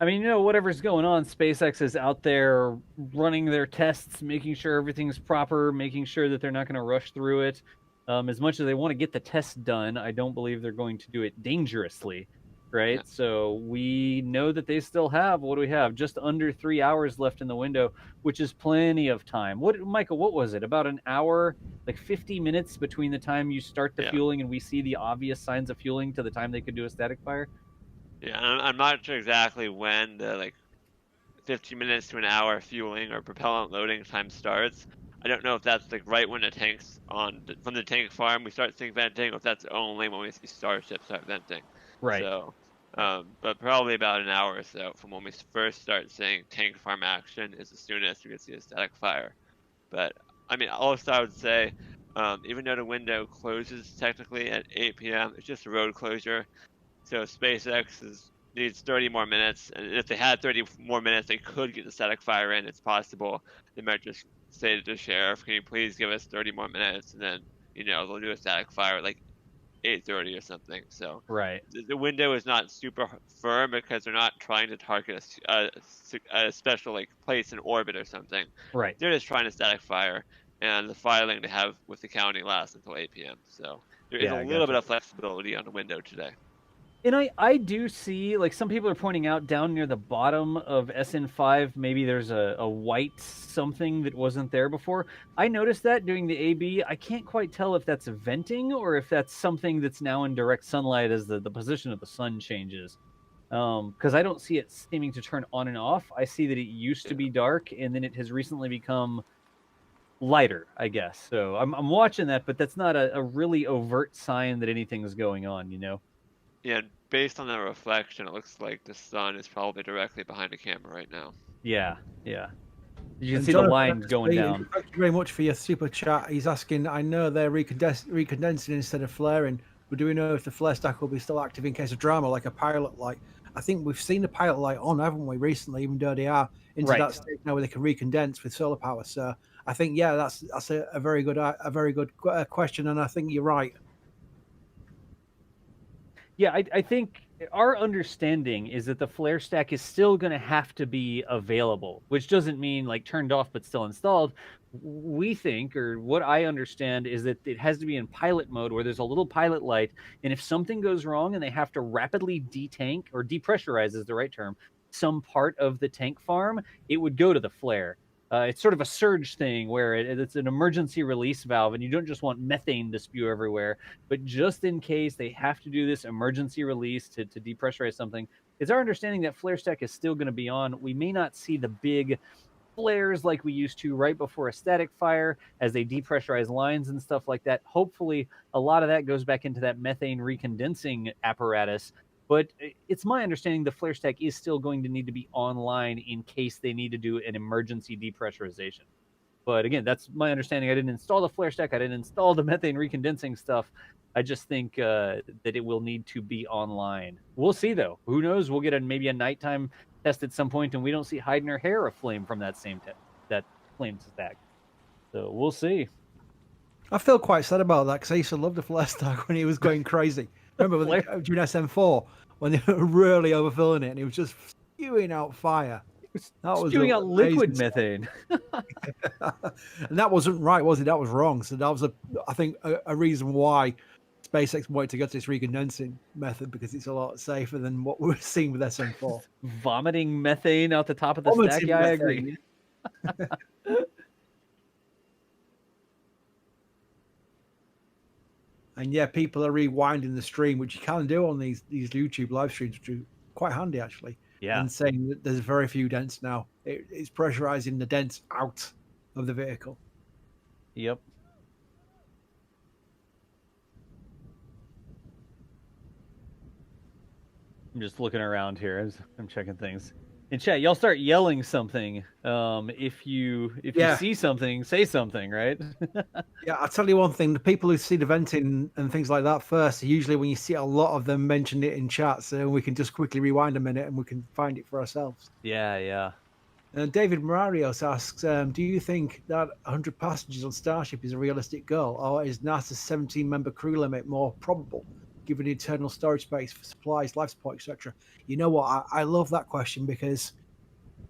[SPEAKER 5] I mean, whatever's going on, SpaceX is out there running their tests, making sure everything's proper, making sure that they're not going to rush through it. As much as they want to get the test done, I don't believe they're going to do it dangerously, right? Yeah. So we know that they still have, what do we have? Just under 3 hours left in the window, which is plenty of time. Michael, what was it? About an hour, like 50 minutes between the time you start the fueling and we see the obvious signs of fueling to the time they could do a static fire?
[SPEAKER 1] Yeah, I'm not sure exactly when the 15 minutes to an hour fueling or propellant loading time starts. I don't know if that's right when the tank's from the tank farm we start seeing venting, or if that's only when we see Starship start venting.
[SPEAKER 5] Right.
[SPEAKER 1] So, but probably about an hour or so from when we first start seeing tank farm action is as soon as we can see a static fire. But I mean, also I would say, even though the window closes technically at 8 p.m., it's just a road closure. So SpaceX needs 30 more minutes, and if they had 30 more minutes, they could get the static fire in. It's possible they might just say to the sheriff, "Can you please give us 30 more minutes?" And then they'll do a static fire at 8:30 or something. So
[SPEAKER 5] right,
[SPEAKER 1] the window is not super firm because they're not trying to target a special place in orbit or something.
[SPEAKER 5] Right,
[SPEAKER 1] they're just trying to static fire, and the filing they have with the county lasts until 8 p.m. So there is a little bit of flexibility on the window today.
[SPEAKER 5] And I do see, some people are pointing out down near the bottom of SN5, maybe there's a white something that wasn't there before. I noticed that doing the AB. I can't quite tell if that's venting or if that's something that's now in direct sunlight as the position of the sun changes. Because I don't see it seeming to turn on and off. I see that it used to be dark, and then it has recently become lighter, I guess. So I'm watching that, but that's not a really overt sign that anything's going on,
[SPEAKER 1] Yeah, based on that reflection, it looks like the sun is probably directly behind the camera right now.
[SPEAKER 5] Yeah. You can see the line going down.
[SPEAKER 3] Thank you very much for your super chat. He's asking, I know they're recondensing instead of flaring, but do we know if the flare stack will be still active in case of drama, like a pilot light? I think we've seen the pilot light on, haven't we, recently, even though they are into
[SPEAKER 5] Right.
[SPEAKER 3] that state now where they can recondense with solar power. So I think, yeah, that's a very good question, and I think you're right.
[SPEAKER 5] Yeah, I think our understanding is that the flare stack is still going to have to be available, which doesn't mean like turned off but still installed. We think, or what I understand, is that it has to be in pilot mode where there's a little pilot light, and if something goes wrong and they have to rapidly detank, or depressurize is the right term, some part of the tank farm, it would go to the flare. It's sort of a surge thing where it's an emergency release valve, and you don't just want methane to spew everywhere, but just in case they have to do this emergency release to depressurize something. It's our understanding that flare stack is still going to be on. We may not see the big flares like we used to right before a static fire as they depressurize lines and stuff like that. Hopefully, a lot of that goes back into that methane recondensing apparatus. But it's my understanding the flare stack is still going to need to be online in case they need to do an emergency depressurization. But again, that's my understanding. I didn't install the flare stack. I didn't install the methane recondensing stuff. I just think that it will need to be online. We'll see, though. Who knows? We'll get maybe a nighttime test at some point, and we don't see hide nor hair of flame from that same that flame stack. So we'll see.
[SPEAKER 3] I feel quite sad about that because I used to love the flare stack when he was going crazy. Remember during SM4 when they were really overfilling it and it was just spewing out fire. That was
[SPEAKER 5] spewing out liquid methane.
[SPEAKER 3] And that wasn't right, was it? That was wrong. So that was, I think, a reason why SpaceX wanted to go to this recondensing method, because it's a lot safer than what we're seeing with SM4.
[SPEAKER 5] Vomiting methane out the top of the stack. Yeah, I agree.
[SPEAKER 3] And yeah, people are rewinding the stream, which you can do on these YouTube live streams, which are quite handy actually.
[SPEAKER 5] Yeah.
[SPEAKER 3] And saying that there's very few dents now. It's pressurizing the dents out of the vehicle.
[SPEAKER 5] Yep. I'm just looking around here as I'm checking things. In chat, y'all start yelling something. If you see something, say something, right?
[SPEAKER 3] Yeah, I'll tell you one thing. The people who see the venting and things like that first, usually when you see a lot of them mention it in chat, so we can just quickly rewind a minute and we can find it for ourselves.
[SPEAKER 5] Yeah.
[SPEAKER 3] David Morarios asks, do you think that 100 passengers on Starship is a realistic goal, or is NASA's 17-member crew limit more probable, given the internal storage space for supplies, life support, etc.? You know what? I love that question because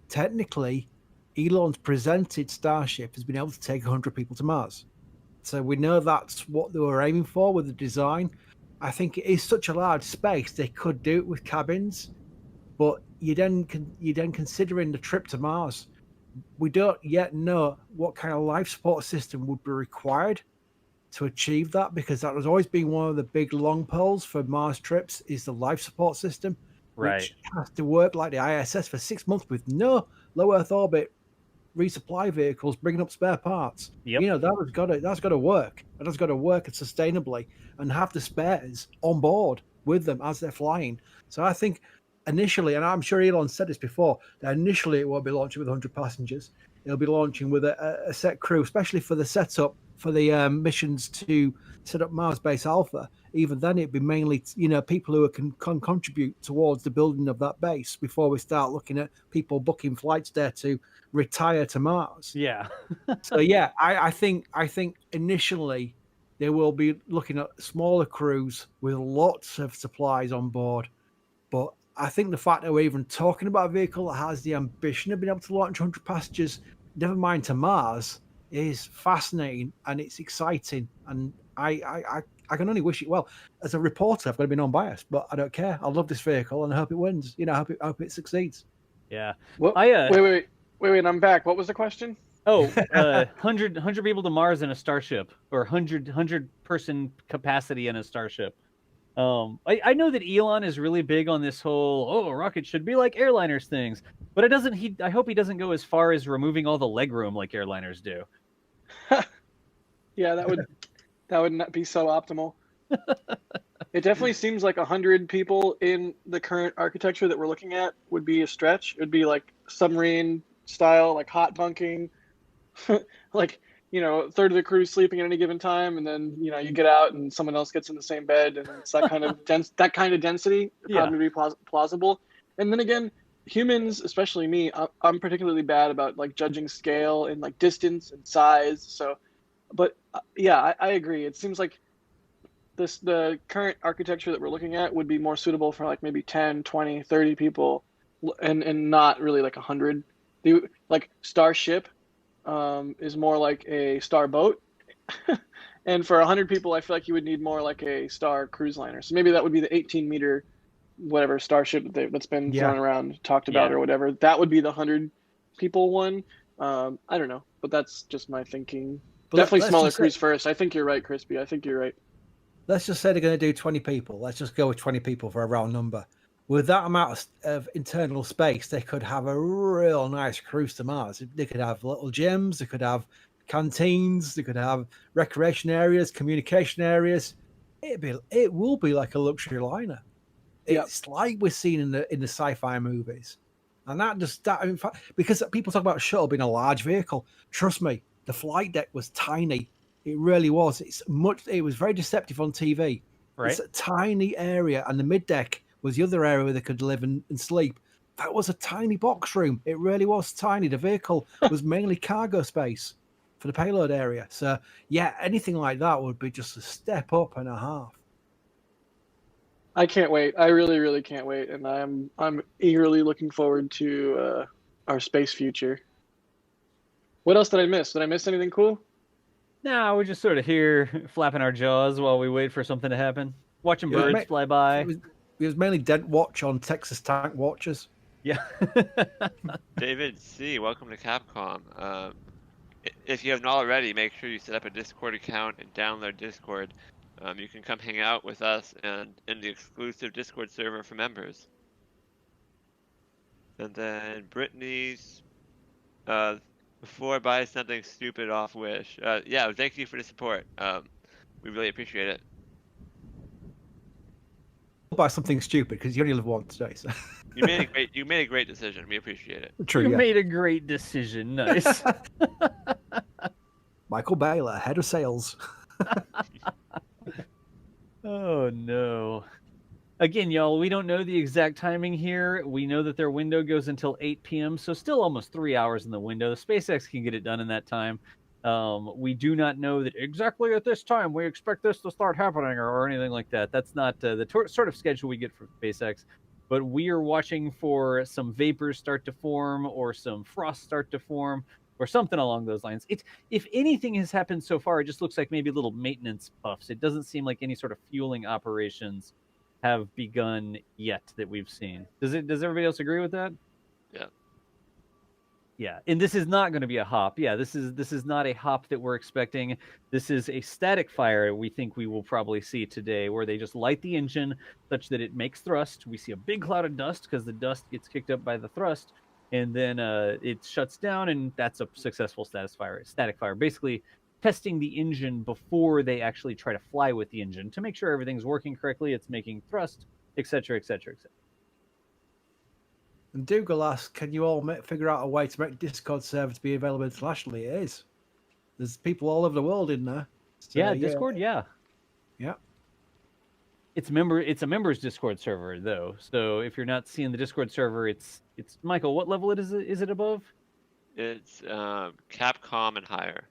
[SPEAKER 3] technically, Elon's presented Starship as being able to take 100 people to Mars. So we know that's what they were aiming for with the design. I think it is such a large space, they could do it with cabins, but you then considering the trip to Mars, we don't yet know what kind of life support system would be required to achieve that, because that has always been one of the big long poles for Mars trips is the life support system, which has to work like the ISS for 6 months with no low Earth orbit resupply vehicles bringing up spare parts.
[SPEAKER 5] Yep.
[SPEAKER 3] You know, that's got to work. That has got to work sustainably and have the spares on board with them as they're flying. So I think initially, and I'm sure Elon said this before, that initially it won't be launching with 100 passengers. It'll be launching with a set crew, especially for the setup for the missions to set up Mars Base Alpha. Even then, it'd be mainly, people who can contribute towards the building of that base before we start looking at people booking flights there to retire to Mars.
[SPEAKER 5] Yeah.
[SPEAKER 3] So yeah, I think initially they will be looking at smaller crews with lots of supplies on board. But I think the fact that we're even talking about a vehicle that has the ambition of being able to launch 100 passengers, never mind to Mars, is fascinating and it's exciting. And I can only wish it well. As a reporter, I've got to be non-biased, but I don't care. I love this vehicle and I hope it wins. I hope it succeeds.
[SPEAKER 5] Yeah.
[SPEAKER 6] Well, wait, I'm back. What was the question?
[SPEAKER 5] 100 people to Mars in a Starship, or 100 person capacity in a Starship. I know that Elon is really big on this whole, rockets should be like airliners things, but I hope he doesn't go as far as removing all the legroom like airliners do.
[SPEAKER 6] Yeah, that would not be so optimal. It definitely seems like 100 people in the current architecture that we're looking at would be a stretch. It would be like submarine style, like hot bunking, like, a third of the crew sleeping at any given time, and then you get out and someone else gets in the same bed, and it's that kind of density. It'd probably be plausible. And then again, humans, especially me, I'm particularly bad about like judging scale and like distance and size. So, but yeah, I agree. It seems like the current architecture that we're looking at would be more suitable for like maybe 10, 20, 30 people, and not really like 100. Like Starship is more like a star boat. And for 100 people, I feel like you would need more like a star cruise liner. So maybe that would be the 18-meter whatever Starship that's been thrown around, talked about, or whatever. That would be the 100 people one. I don't know, but that's just my thinking. But definitely smaller cruise first. I think you're right, Crispy. I think you're right.
[SPEAKER 3] Let's just say they're going to do 20 people. Let's just go with 20 people for a round number. With that amount of internal space, they could have a real nice cruise to Mars. They could have little gyms, they could have canteens, they could have recreation areas, communication areas. It will be like a luxury liner. It's like we're seeing in the sci-fi movies, and in fact, because people talk about shuttle being a large vehicle. Trust me, the flight deck was tiny. It really was. It was very deceptive on TV. Right. It's a tiny area, and the mid deck was the other area where they could live and sleep. That was a tiny box room. It really was tiny. The vehicle was mainly cargo space for the payload area. So yeah, anything like that would be just a step up and a half.
[SPEAKER 6] I can't wait. I really, really can't wait, and I'm eagerly looking forward to our space future. What else did I miss? Did I miss anything cool?
[SPEAKER 5] No, we're just sort of here flapping our jaws while we wait for something to happen. Watching birds fly by.
[SPEAKER 3] It was mainly Dent Watch on Texas Tank Watchers.
[SPEAKER 5] Yeah.
[SPEAKER 1] David C., welcome to Capcom. If you have not already, make sure you set up a Discord account and download Discord. You can come hang out with us and in the exclusive Discord server for members. And then Brittany's, before I buy something stupid off Wish. Yeah, thank you for the support. We really appreciate it.
[SPEAKER 3] Buy something stupid because you only live once today. So.
[SPEAKER 1] You made a great decision. We appreciate it.
[SPEAKER 3] True.
[SPEAKER 5] You made a great decision. Nice.
[SPEAKER 3] Michael Baylor, head of sales.
[SPEAKER 5] Oh no. Again, y'all, we don't know the exact timing here. We know that their window goes until 8 p.m., so still almost 3 hours in the window. SpaceX can get it done in that time. We do not know that exactly at this time we expect this to start happening or anything like that. That's not the sort of schedule we get from SpaceX. But we are watching for some vapors start to form or some frost start to form or something along those lines. If anything has happened so far, it just looks like maybe little maintenance puffs. It doesn't seem like any sort of fueling operations have begun yet that we've seen. Does everybody else agree with that?
[SPEAKER 1] Yeah.
[SPEAKER 5] Yeah, and this is not going to be a hop. Yeah, this is not a hop that we're expecting. This is a static fire we think we will probably see today, where they just light the engine such that it makes thrust. We see a big cloud of dust because the dust gets kicked up by the thrust, and then it shuts down, and that's a successful static fire. Basically, testing the engine before they actually try to fly with the engine to make sure everything's working correctly, it's making thrust, etc., etc., etc.
[SPEAKER 3] And Dougal asks, can you all figure out a way to make Discord servers be available internationally? It is. There's people all over the world in there. So,
[SPEAKER 5] yeah, Discord, yeah.
[SPEAKER 3] Yeah.
[SPEAKER 5] It's a members Discord server though. So if you're not seeing the Discord server, it's Michael, what level is it above?
[SPEAKER 1] It's Capcom and higher.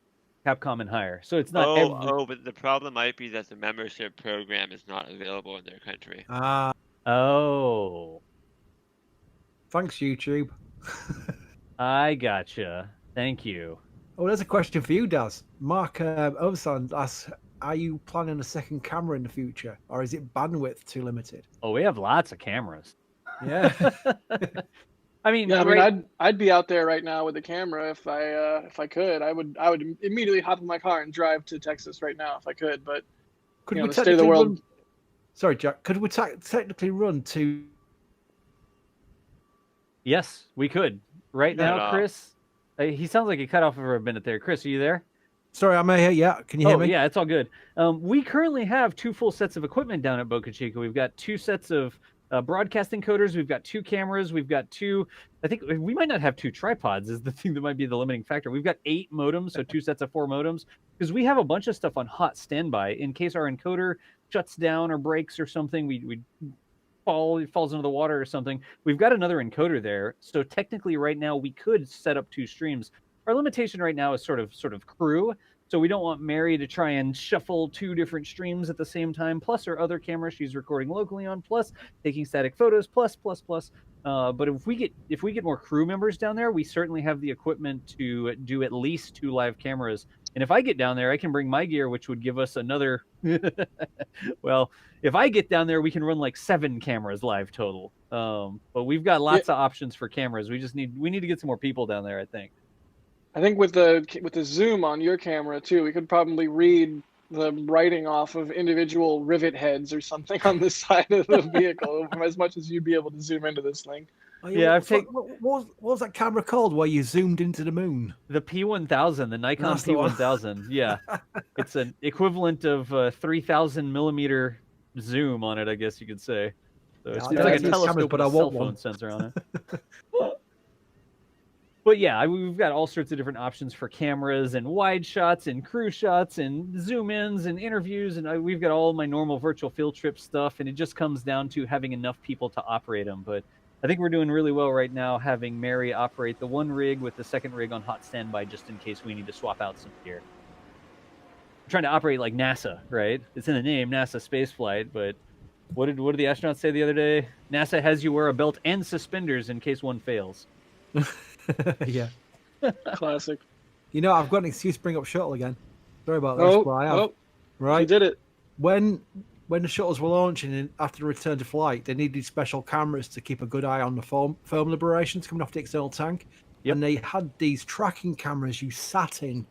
[SPEAKER 5] Capcom and higher. So it's not
[SPEAKER 1] but the problem might be that the membership program is not available in their country.
[SPEAKER 5] Oh.
[SPEAKER 3] Thanks, YouTube.
[SPEAKER 5] I gotcha. Thank you.
[SPEAKER 3] Oh, there's a question for you, Daz. Mark Oversand asks, are you planning a second camera in the future, or is it bandwidth too limited?
[SPEAKER 5] Oh, we have lots of cameras.
[SPEAKER 3] Yeah.
[SPEAKER 5] I mean,
[SPEAKER 6] I'd be out there right now with the camera if I could. I would immediately hop in my car and drive to Texas right now if I could. But
[SPEAKER 3] could we
[SPEAKER 6] the state of the world.
[SPEAKER 3] Sorry, Jack. Could we technically run to?
[SPEAKER 5] Yes, we could. Right now, Chris. He sounds like he cut off for a minute there. Chris, are you there?
[SPEAKER 3] Sorry, I'm here. Yeah, can you hear me?
[SPEAKER 5] Yeah, it's all good. We currently have 2 full sets of equipment down at Boca Chica. We've got 2 sets of broadcasting coders. We've got 2 cameras. We've got 2. I think we might not have 2 tripods. Is the thing that might be the limiting factor. We've got 8 modems, so 2 sets of 4 modems, because we have a bunch of stuff on hot standby in case our encoder shuts down or breaks or something. We falls into the water or something. We've got another encoder there, so technically right now we could set up 2 streams. Our limitation right now is sort of crew, so we don't want Mary to try and shuffle 2 different streams at the same time, plus her other camera she's recording locally on, plus taking static photos, plus. But if we get more crew members down there, we certainly have the equipment to do at least 2 live cameras. And if I get down there, I can bring my gear, which would give us another. Well, if I get down there, we can run like 7 cameras live total. But we've got lots of options for cameras. We need to get some more people down there, I think.
[SPEAKER 6] I think with the zoom on your camera too, we could probably read the writing off of individual rivet heads or something on the side of the vehicle as much as you'd be able to zoom into this thing.
[SPEAKER 3] Oh,
[SPEAKER 5] Yeah,
[SPEAKER 3] what was that camera called where you zoomed into the moon?
[SPEAKER 5] The P1000, the Nikon
[SPEAKER 3] That's the one.
[SPEAKER 5] P1000. Yeah, it's an equivalent of 3,000 millimeter zoom on it, I guess you could say. So it's
[SPEAKER 3] Yeah,
[SPEAKER 5] like a
[SPEAKER 3] these
[SPEAKER 5] telescope
[SPEAKER 3] cameras,
[SPEAKER 5] with
[SPEAKER 3] but
[SPEAKER 5] a
[SPEAKER 3] I
[SPEAKER 5] cell
[SPEAKER 3] want
[SPEAKER 5] phone
[SPEAKER 3] one.
[SPEAKER 5] sensor on it. But yeah, we've got all sorts of different options for cameras and wide shots and crew shots and zoom ins and interviews. And we've got all my normal virtual field trip stuff. And it just comes down to having enough people to operate them. But I think we're doing really well right now having Mary operate the 1 rig with the 2nd rig on hot standby just in case we need to swap out some gear. We're trying to operate like NASA, right? It's in the name, NASASpaceflight. But what did the astronauts say the other day? NASA has you wear a belt and suspenders in case one fails.
[SPEAKER 3] Yeah.
[SPEAKER 6] Classic.
[SPEAKER 3] You know, I've got an excuse to bring up shuttle again. Sorry about this, but I have. Right.
[SPEAKER 6] You did it.
[SPEAKER 3] When the shuttles were launching and after the return to flight, they needed special cameras to keep a good eye on the foam liberations coming off the external tank.
[SPEAKER 5] Yep.
[SPEAKER 3] And they had these tracking cameras you sat in.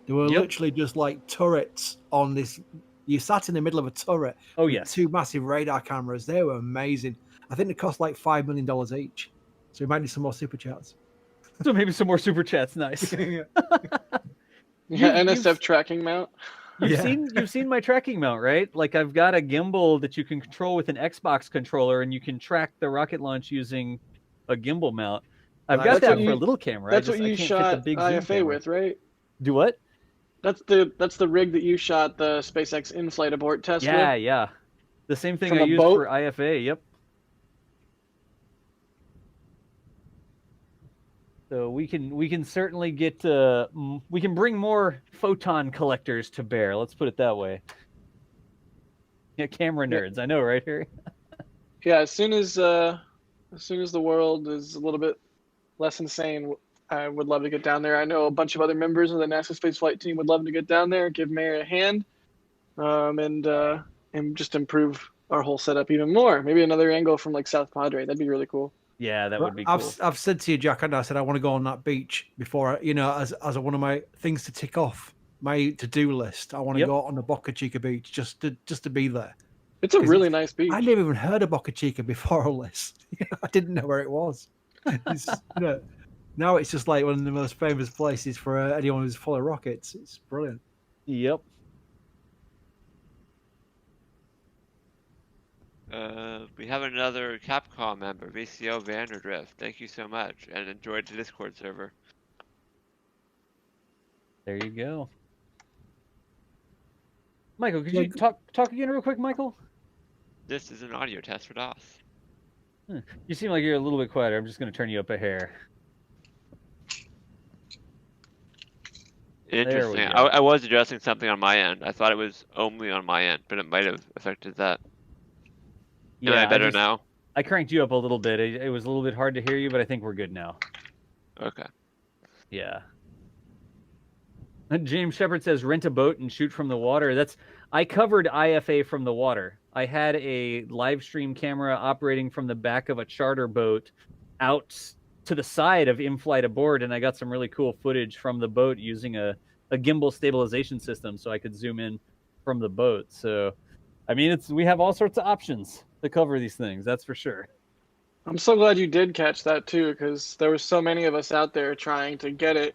[SPEAKER 3] They were literally just like turrets on this. You sat in the middle of a turret.
[SPEAKER 5] Oh,
[SPEAKER 3] with
[SPEAKER 5] yes.
[SPEAKER 3] 2 massive radar cameras. They were amazing. I think they cost like $5 million each. So we might need some more super chats.
[SPEAKER 5] So maybe some more super chats. Nice.
[SPEAKER 6] Yeah, NSF tracking mount.
[SPEAKER 5] You've seen my tracking mount, right? Like I've got a gimbal that you can control with an Xbox controller, and you can track the rocket launch using a gimbal mount. I've got that for a little camera.
[SPEAKER 6] That's what you shot
[SPEAKER 5] big
[SPEAKER 6] IFA with, right?
[SPEAKER 5] Do what?
[SPEAKER 6] That's the rig that you shot the SpaceX in-flight abort test with.
[SPEAKER 5] Yeah. The same thing
[SPEAKER 6] From
[SPEAKER 5] I
[SPEAKER 6] a
[SPEAKER 5] used
[SPEAKER 6] boat?
[SPEAKER 5] for IFA. Yep. So we can certainly get we can bring more photon collectors to bear. Let's put it that way. Yeah, camera nerds. I know, right, Harry?
[SPEAKER 6] Yeah, as soon as the world is a little bit less insane, I would love to get down there. I know a bunch of other members of the NASA spaceflight team would love to get down there, give Mary a hand, and just improve our whole setup even more. Maybe another angle from like South Padre. That'd be really cool.
[SPEAKER 5] Yeah, that would be cool.
[SPEAKER 3] I've said to you, Jack, and I said I want to go on that beach before, as one of my things to tick off my to-do list. I want to go on the Boca Chica beach just to be there.
[SPEAKER 6] It's a really nice beach.
[SPEAKER 3] I never even heard of Boca Chica before all this. I didn't know where it was. Now it's just like one of the most famous places for anyone who's full of rockets. It's brilliant.
[SPEAKER 5] Yep.
[SPEAKER 1] We have another Capcom member, VCO Vanderdrift. Thank you so much, and enjoyed the Discord server.
[SPEAKER 5] There you go. Michael, could you talk again real quick, Michael?
[SPEAKER 1] This is an audio test for DOS.
[SPEAKER 5] You seem like you're a little bit quieter. I'm just going to turn you up a hair.
[SPEAKER 1] Interesting. I was addressing something on my end. I thought it was only on my end, but it might have affected that. Am I better now?
[SPEAKER 5] I cranked you up a little bit. It was a little bit hard to hear you, but I think we're good now.
[SPEAKER 1] Okay.
[SPEAKER 5] Yeah. James Shepard says, rent a boat and shoot from the water. I covered IFA from the water. I had a live stream camera operating from the back of a charter boat out to the side of in-flight abort, and I got some really cool footage from the boat using a gimbal stabilization system so I could zoom in from the boat. So, I mean, we have all sorts of options to cover these things, that's for sure.
[SPEAKER 6] I'm so glad you did catch that too, because there were so many of us out there trying to get it,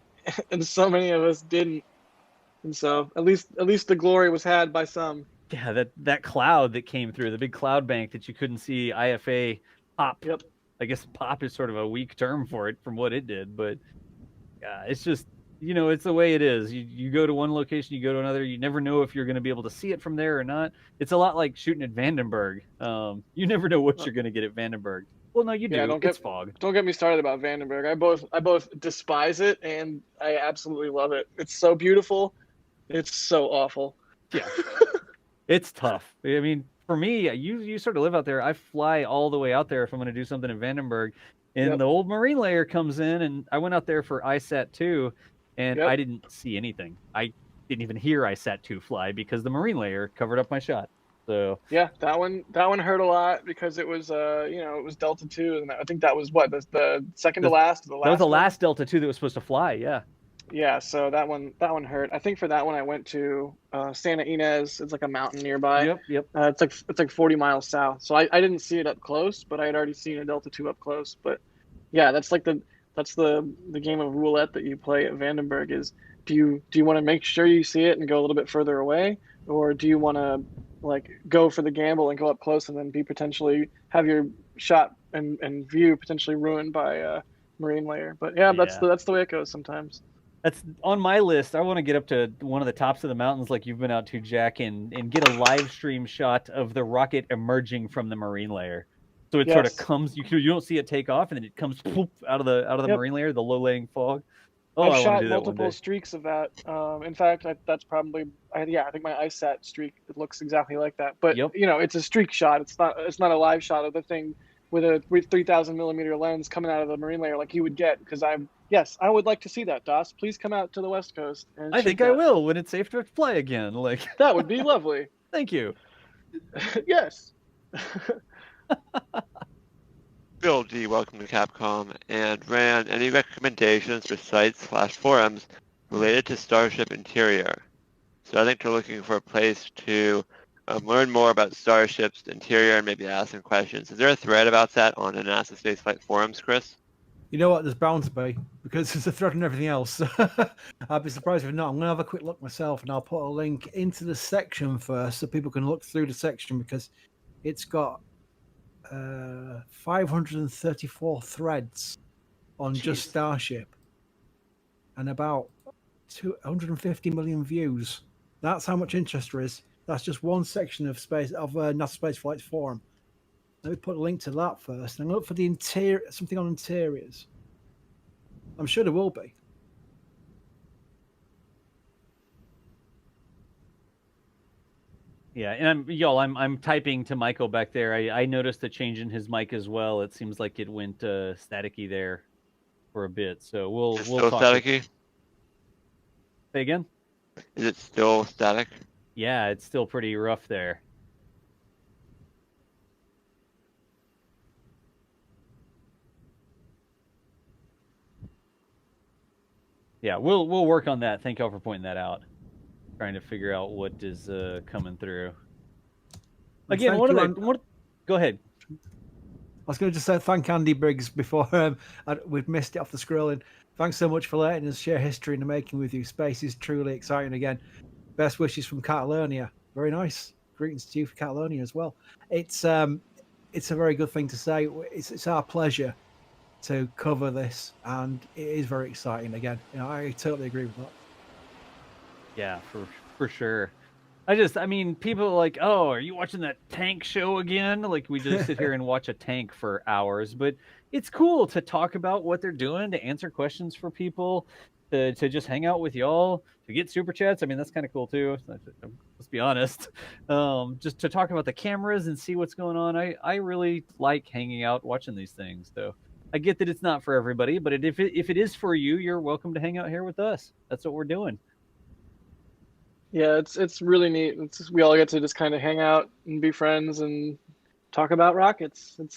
[SPEAKER 6] and so many of us didn't. And so at least the glory was had by some.
[SPEAKER 5] Yeah, that cloud that came through, the big cloud bank that you couldn't see IFA pop.
[SPEAKER 6] Yep.
[SPEAKER 5] I guess pop is sort of a weak term for it from what it did, but yeah, it's just it's the way it is. You go to one location, you go to another. You never know if you're going to be able to see it from there or not. It's a lot like shooting at Vandenberg. You never know what you're going to get at Vandenberg. Well, no, you do.
[SPEAKER 6] Yeah,
[SPEAKER 5] It's fog.
[SPEAKER 6] don't get me started about Vandenberg. I both despise it and I absolutely love it. It's so beautiful. It's so awful.
[SPEAKER 5] Yeah, it's tough. I mean, for me, you sort of live out there. I fly all the way out there if I'm going to do something in Vandenberg, and
[SPEAKER 6] Yep.
[SPEAKER 5] the old marine layer comes in, and I went out there for ISAT-2, and
[SPEAKER 6] Yep.
[SPEAKER 5] I didn't see anything. I didn't even hear ISAT-2 fly because the marine layer covered up my shot. So
[SPEAKER 6] Yeah, that one hurt a lot because it was it was Delta 2, and I think that was what the second to last,
[SPEAKER 5] that was the last Delta 2 that was supposed to fly. Yeah.
[SPEAKER 6] Yeah, so that one hurt. I think for that one I went to Santa Ynez. It's like a mountain nearby.
[SPEAKER 5] Yep.
[SPEAKER 6] It's like 40 miles south. So I didn't see it up close, but I had already seen a Delta 2 up close. But yeah, that's the game of roulette that you play at Vandenberg is do you want to make sure you see it and go a little bit further away, or do you want to like go for the gamble and go up close and then be potentially have your shot and view potentially ruined by marine layer. But yeah, that's the way it goes sometimes.
[SPEAKER 5] That's on my list. I want to get up to one of the tops of the mountains like you've been out to, Jack, and get a live stream shot of the rocket emerging from the marine layer. So it sort of comes, you don't see it take off, and then it comes poof, out of the marine layer, the low-laying fog. Oh,
[SPEAKER 6] I've
[SPEAKER 5] I
[SPEAKER 6] shot
[SPEAKER 5] want to do that one
[SPEAKER 6] multiple
[SPEAKER 5] day.
[SPEAKER 6] streaks of that. In fact, that's probably I think my ISAT streak it looks exactly like that. But it's a streak shot. It's not a live shot of the thing with a 3,000 millimeter lens coming out of the marine layer like you would get. Because I would like to see that, DOS. Please come out to the West Coast. And
[SPEAKER 5] I think I will when it's safe to fly again. Like
[SPEAKER 6] that would be lovely.
[SPEAKER 5] Thank you.
[SPEAKER 6] Yes.
[SPEAKER 1] Bill D, welcome to Capcom, and ran any recommendations for sites/forums related to Starship interior. So I think they're looking for a place to learn more about Starship's interior and maybe ask some questions. Is there a thread about that on the NASA Spaceflight forums, Chris?
[SPEAKER 3] You know what? There's bound to be, because there's a thread and everything else. I'd be surprised if not. I'm going to have a quick look myself, and I'll put a link into the section first so people can look through the section, because it's got 534 threads on just Starship and about 250 million views. That's how much interest there is. That's just one section of NASA Spaceflight's forum. Let me put a link to that first. I'm going to look for the interior, something on interiors. I'm sure there will be.
[SPEAKER 5] Yeah, and I'm typing to Michael back there. I noticed a change in his mic as well. It seems like it went staticky there for a bit. So we'll
[SPEAKER 1] still
[SPEAKER 5] talk.
[SPEAKER 1] Staticky?
[SPEAKER 5] Say again?
[SPEAKER 1] Is it still static?
[SPEAKER 5] Yeah, it's still pretty rough there. Yeah, we'll work on that. Thank y'all for pointing that out. Trying to figure out what is coming through. Again, go ahead.
[SPEAKER 3] I was going to just say thank Andy Briggs before we've missed it off the scrolling. Thanks so much for letting us share history in the making with you. Space is truly exciting again. Best wishes from Catalonia. Very nice. Greetings to you for Catalonia as well. It's a very good thing to say. It's our pleasure to cover this, and it is very exciting again. I totally agree with that.
[SPEAKER 5] Yeah, for sure. I mean, people are like, oh, are you watching that tank show again? Like, we just sit here and watch a tank for hours. But it's cool to talk about what they're doing, to answer questions for people, to just hang out with y'all, to get super chats. I mean, that's kind of cool, too. Let's be honest. Just to talk about the cameras and see what's going on. I really like hanging out, watching these things, though. I get that it's not for everybody, but if it is for you, you're welcome to hang out here with us. That's what we're doing.
[SPEAKER 6] Yeah, it's really neat. We all get to just kind of hang out and be friends and talk about rockets. It's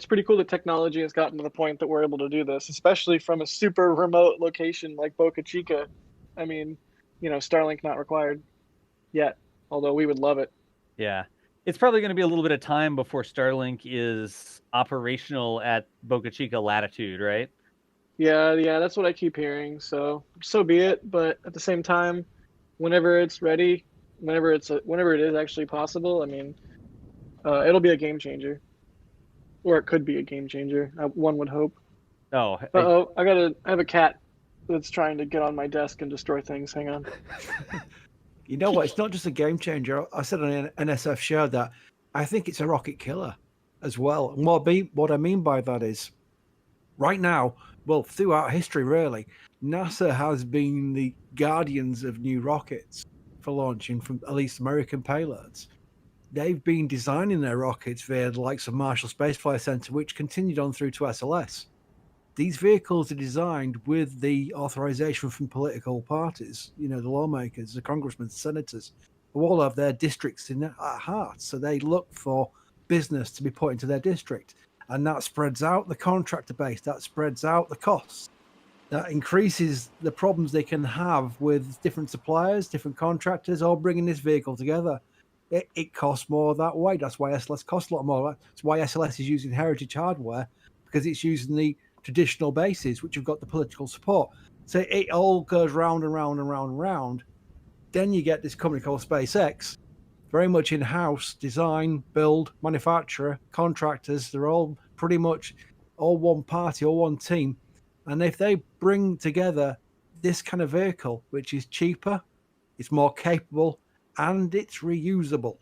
[SPEAKER 6] pretty cool that technology has gotten to the point that we're able to do this, especially from a super remote location like Boca Chica. I mean, Starlink not required yet, although we would love it.
[SPEAKER 5] Yeah. It's probably going to be a little bit of time before Starlink is operational at Boca Chica latitude, right?
[SPEAKER 6] Yeah, that's what I keep hearing. So be it. But at the same time, whenever it's ready, whenever it is actually possible, I mean, it'll be a game changer, or it could be a game changer. One would hope.
[SPEAKER 5] Oh,
[SPEAKER 6] I have a cat that's trying to get on my desk and destroy things. Hang on.
[SPEAKER 3] You know what? It's not just a game changer. I said on an NSF show that I think it's a rocket killer as well. And what I mean by that is, right now, well, throughout history, really, NASA has been the guardians of new rockets for launching from at least American payloads. They've been designing their rockets via the likes of Marshall Spaceflight Center, which continued on through to SLS. These vehicles are designed with the authorization from political parties, the lawmakers, the congressmen, senators, who all have their districts at heart. So they look for business to be put into their district. And that spreads out the contractor base, that spreads out the costs, that increases the problems they can have with different suppliers, different contractors, all bringing this vehicle together. It costs more that way. That's why SLS costs a lot more. That's why SLS is using heritage hardware, because it's using the traditional bases, which have got the political support. So it all goes round and round and round and round. Then you get this company called SpaceX, very much in-house, design, build, manufacturer, contractors. They're all pretty much all one party, all one team. And if they bring together this kind of vehicle, which is cheaper, it's more capable, and it's reusable,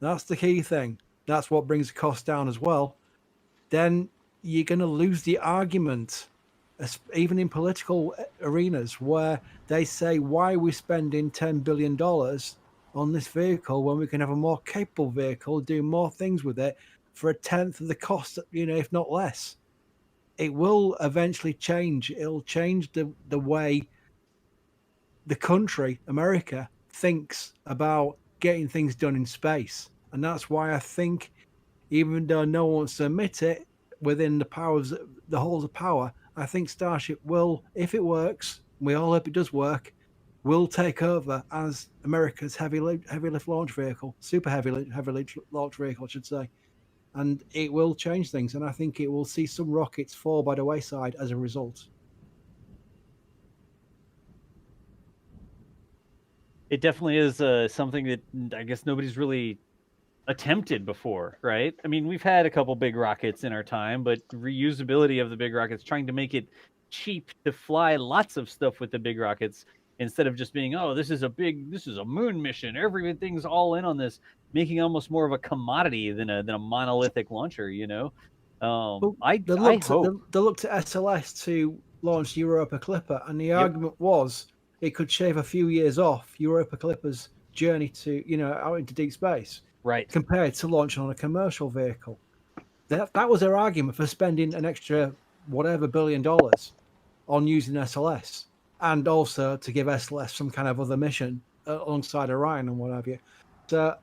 [SPEAKER 3] that's the key thing. That's what brings the cost down as well. Then you're going to lose the argument, even in political arenas, where they say, why are we spending $10 billion on this vehicle when we can have a more capable vehicle, do more things with it for a tenth of the cost, if not less? It will eventually change. It'll change the way the country, America, thinks about getting things done in space. And that's why I think, even though no one wants to admit it, within the halls of power, I think Starship will, if it works, we all hope it does work, will take over as America's heavy lift launch vehicle, super heavy lift launch vehicle, I should say. And it will change things. And I think it will see some rockets fall by the wayside as a result.
[SPEAKER 5] It definitely is something that I guess nobody's really attempted before, right? I mean, we've had a couple big rockets in our time, but reusability of the big rockets, trying to make it cheap to fly lots of stuff with the big rockets instead of just being, this is a moon mission, everything's all in on this, making almost more of a commodity than a monolithic launcher, They looked
[SPEAKER 3] at SLS to launch Europa Clipper, and the argument was it could shave a few years off Europa Clipper's journey to out into deep space,
[SPEAKER 5] right,
[SPEAKER 3] compared to launching on a commercial vehicle. That was their argument for spending an extra whatever $1 billion on using SLS, and also to give SLS some kind of other mission alongside Orion and what have you. So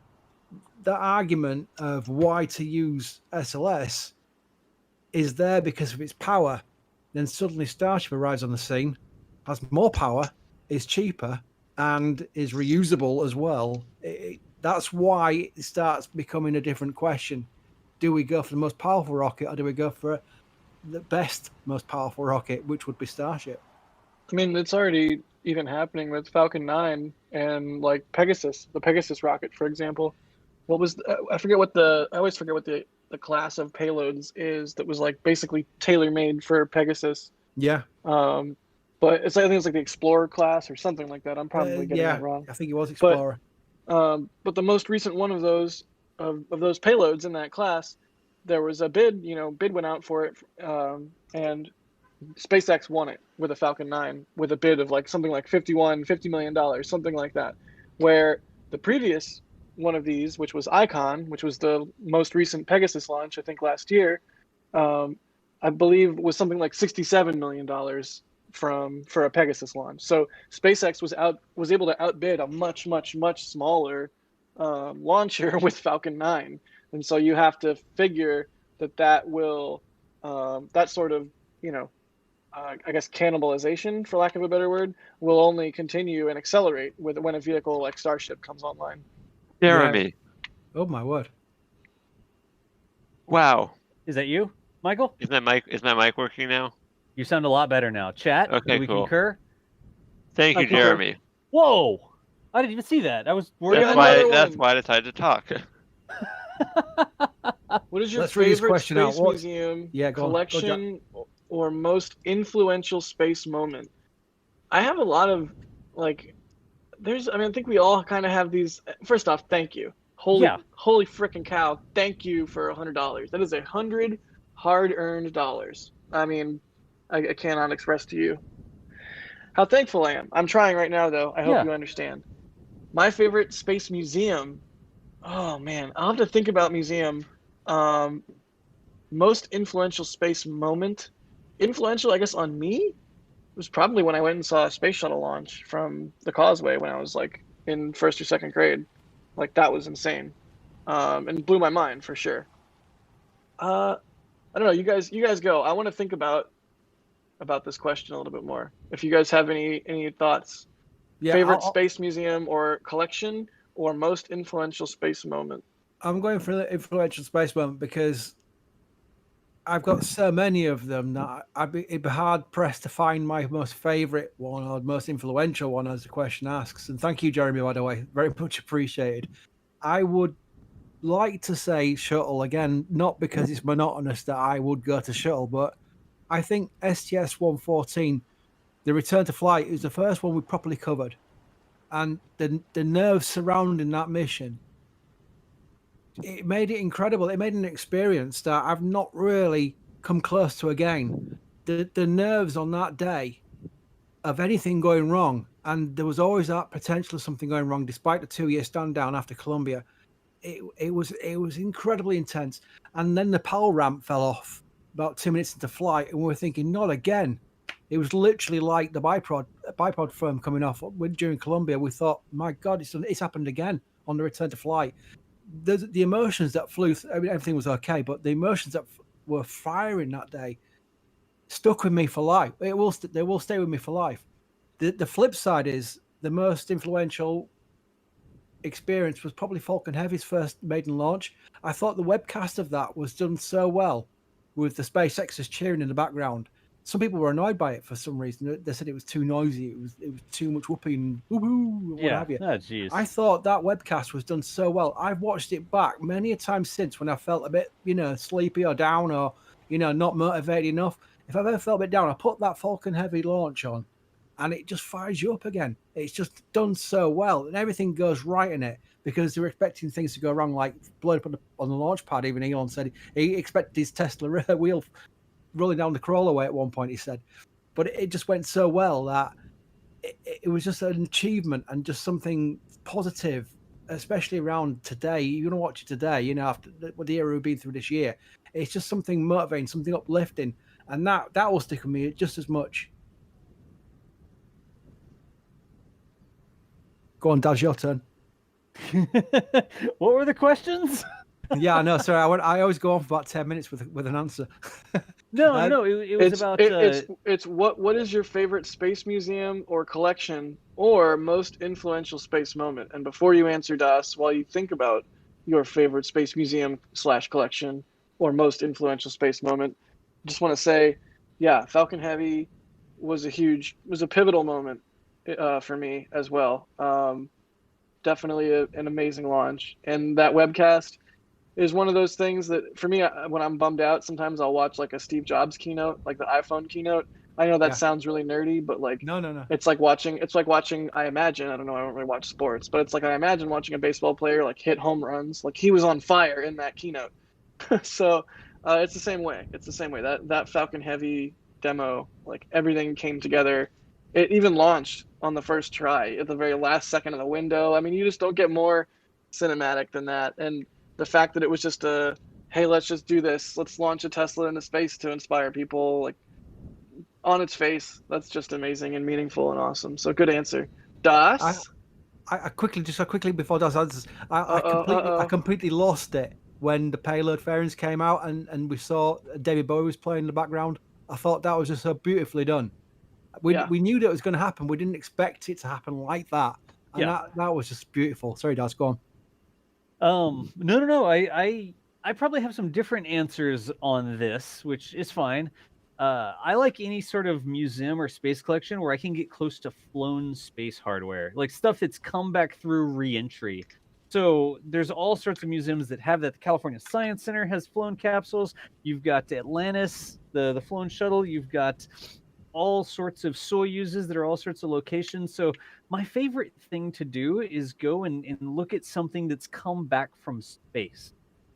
[SPEAKER 3] the argument of why to use SLS is there because of its power. Then suddenly Starship arrives on the scene, has more power, is cheaper, and is reusable as well. That's why it starts becoming a different question. Do we go for the most powerful rocket, or do we go for the best, most powerful rocket, which would be Starship?
[SPEAKER 6] I mean, it's already even happening with Falcon 9 and like Pegasus, the Pegasus rocket, for example. I always forget what the class of payloads is that was like basically tailor-made for Pegasus.
[SPEAKER 3] Yeah.
[SPEAKER 6] But I think it's like the Explorer class or something like that. I'm probably getting that wrong.
[SPEAKER 3] I think it was Explorer.
[SPEAKER 6] But the most recent one of those payloads in that class, there was a bid. Bid went out for it, and SpaceX won it with a Falcon 9 with a bid of like something like $50 million, something like that. Where the previous one of these, which was Icon, which was the most recent Pegasus launch, I think last year, I believe was something like $67 million for a Pegasus launch. So SpaceX was able to outbid a much smaller launcher with Falcon 9, and so you have to figure that will that sort of I guess cannibalization, for lack of a better word, will only continue and accelerate when a vehicle like Starship comes online.
[SPEAKER 1] Jeremy.
[SPEAKER 3] Yeah. Oh my word!
[SPEAKER 1] Wow.
[SPEAKER 5] Is that you, Michael?
[SPEAKER 1] Is my mic working now?
[SPEAKER 5] You sound a lot better now. Chat.
[SPEAKER 1] Okay,
[SPEAKER 5] do we
[SPEAKER 1] cool.
[SPEAKER 5] Concur?
[SPEAKER 1] Thank you, Jeremy.
[SPEAKER 5] Whoa! I didn't even see that. I was worried.
[SPEAKER 1] That's why I decided to talk.
[SPEAKER 6] What is your
[SPEAKER 3] Let's read this
[SPEAKER 6] favorite
[SPEAKER 3] question out.
[SPEAKER 6] space museum collection or most influential space moment? I have a lot of like. I mean, I think we all kind of have these. First off, thank you.
[SPEAKER 5] Yeah.
[SPEAKER 6] Holy freaking cow! Thank you for $100. That is 100 hard-earned dollars. I mean, I cannot express to you how thankful I am. I'm trying right now, though. I hope
[SPEAKER 5] Yeah.
[SPEAKER 6] you understand. My favorite space museum. Oh man, I'll have to think about museum. Most influential space moment. Influential, I guess, on me was probably when I went and saw a space shuttle launch from the Causeway when I was like in first or second grade. Like that was insane, and blew my mind for sure. I don't know. You guys go. I want to think about this question a little bit more. If you guys have any thoughts,
[SPEAKER 3] Yeah,
[SPEAKER 6] favorite space museum or collection, or most influential space moment.
[SPEAKER 3] I'm going for the influential space moment because I've got so many of them that it'd be hard pressed to find my most favorite one or most influential one, as the question asks. And thank you, Jeremy, by the way, very much appreciated. I would like to say shuttle again, not because it's monotonous that I would go to shuttle, but I think STS-114, the return to flight, is the first one we properly covered, and the nerves surrounding that mission, it made it incredible. It made an experience that I've not really come close to again. The nerves on that day of anything going wrong, and there was always that potential of something going wrong, despite the 2-year stand down after Columbia. It was incredibly intense. And then the power ramp fell off about 2 minutes into flight, and we were thinking, not again. It was literally like the bipod foam coming off during Columbia. We thought, my God, it's happened again on the return to flight. The emotions that flew, I mean, everything was okay, but the emotions that were firing that day stuck with me for life. They will stay with me for life. The flip side is the most influential experience was probably Falcon Heavy's first maiden launch. I thought the webcast of that was done so well, with the SpaceXers cheering in the background. Some people were annoyed by it for some reason. They said it was too noisy. It was too much whooping, woohoo, what have you.
[SPEAKER 5] Oh, geez.
[SPEAKER 3] I thought that webcast was done so well. I've watched it back many a time since when I felt a bit, sleepy or down or, not motivated enough. If I've ever felt a bit down, I put that Falcon Heavy launch on, and it just fires you up again. It's just done so well, and everything goes right in it because they were expecting things to go wrong, like blood up on the launch pad. Even Elon said he expected his Tesla wheel rolling down the crawlerway at one point, he said. But it just went so well that it was just an achievement and just something positive, especially around today. You're going to watch it today, after the era we've been through this year. It's just something motivating, something uplifting, and that will stick with me just as much. Go on, Daz, your turn.
[SPEAKER 5] What were the questions?
[SPEAKER 3] Yeah, I know. Sorry, I always go on for about 10 minutes with an answer.
[SPEAKER 5] No, it was about.
[SPEAKER 6] It's what is your favorite space museum or collection or most influential space moment? And before you answer, Das, while you think about your favorite space museum / collection or most influential space moment, just want to say, yeah, Falcon Heavy was a pivotal moment for me as well. Definitely an amazing launch, and that webcast is one of those things that for me, when I'm bummed out, sometimes I'll watch like a Steve Jobs keynote, like the iPhone keynote. I know that sounds really nerdy, but like
[SPEAKER 3] no.
[SPEAKER 6] It's like watching. I imagine. I don't know. I don't really watch sports, but it's like I imagine watching a baseball player like hit home runs. Like he was on fire in that keynote. So it's the same way. That Falcon Heavy demo, like everything came together. It even launched on the first try at the very last second of the window. I mean, you just don't get more cinematic than that. And the fact that it was just hey, let's just do this. Let's launch a Tesla into space to inspire people. Like on its face, that's just amazing and meaningful and awesome. So good answer, Das.
[SPEAKER 3] I quickly before Das answers, I completely lost it when the payload fairings came out and we saw David Bowie was playing in the background. I thought that was just so beautifully done. We knew that it was going to happen. We didn't expect it to happen like that, and that was just beautiful. Sorry, Das, go on.
[SPEAKER 5] No. I probably have some different answers on this, which is fine. I like any sort of museum or space collection where I can get close to flown space hardware, like stuff that's come back through re-entry. So there's all sorts of museums that have that. The California Science Center has flown capsules. You've got Atlantis, the flown shuttle. You've got all sorts of Soyuzes that are all sorts of locations. So my favorite thing to do is go and look at something that's come back from space.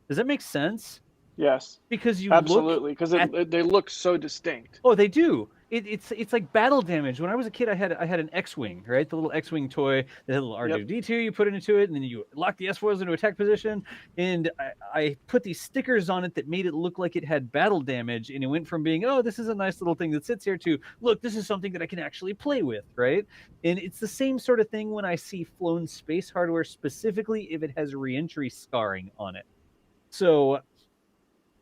[SPEAKER 5] Does that make sense?
[SPEAKER 6] Yes,
[SPEAKER 5] Because you
[SPEAKER 6] absolutely,
[SPEAKER 5] look
[SPEAKER 6] because
[SPEAKER 5] at
[SPEAKER 6] they look so distinct.
[SPEAKER 5] Oh, they do. It's like battle damage. When I was a kid, I had an X-wing, right? The little X-wing toy that had a little R2D2. You put it into it, and then you lock the S-foils into attack position. And I put these stickers on it that made it look like it had battle damage. And it went from being, oh, this is a nice little thing that sits here, to look, this is something that I can actually play with, right? And it's the same sort of thing when I see flown space hardware, specifically if it has reentry scarring on it. So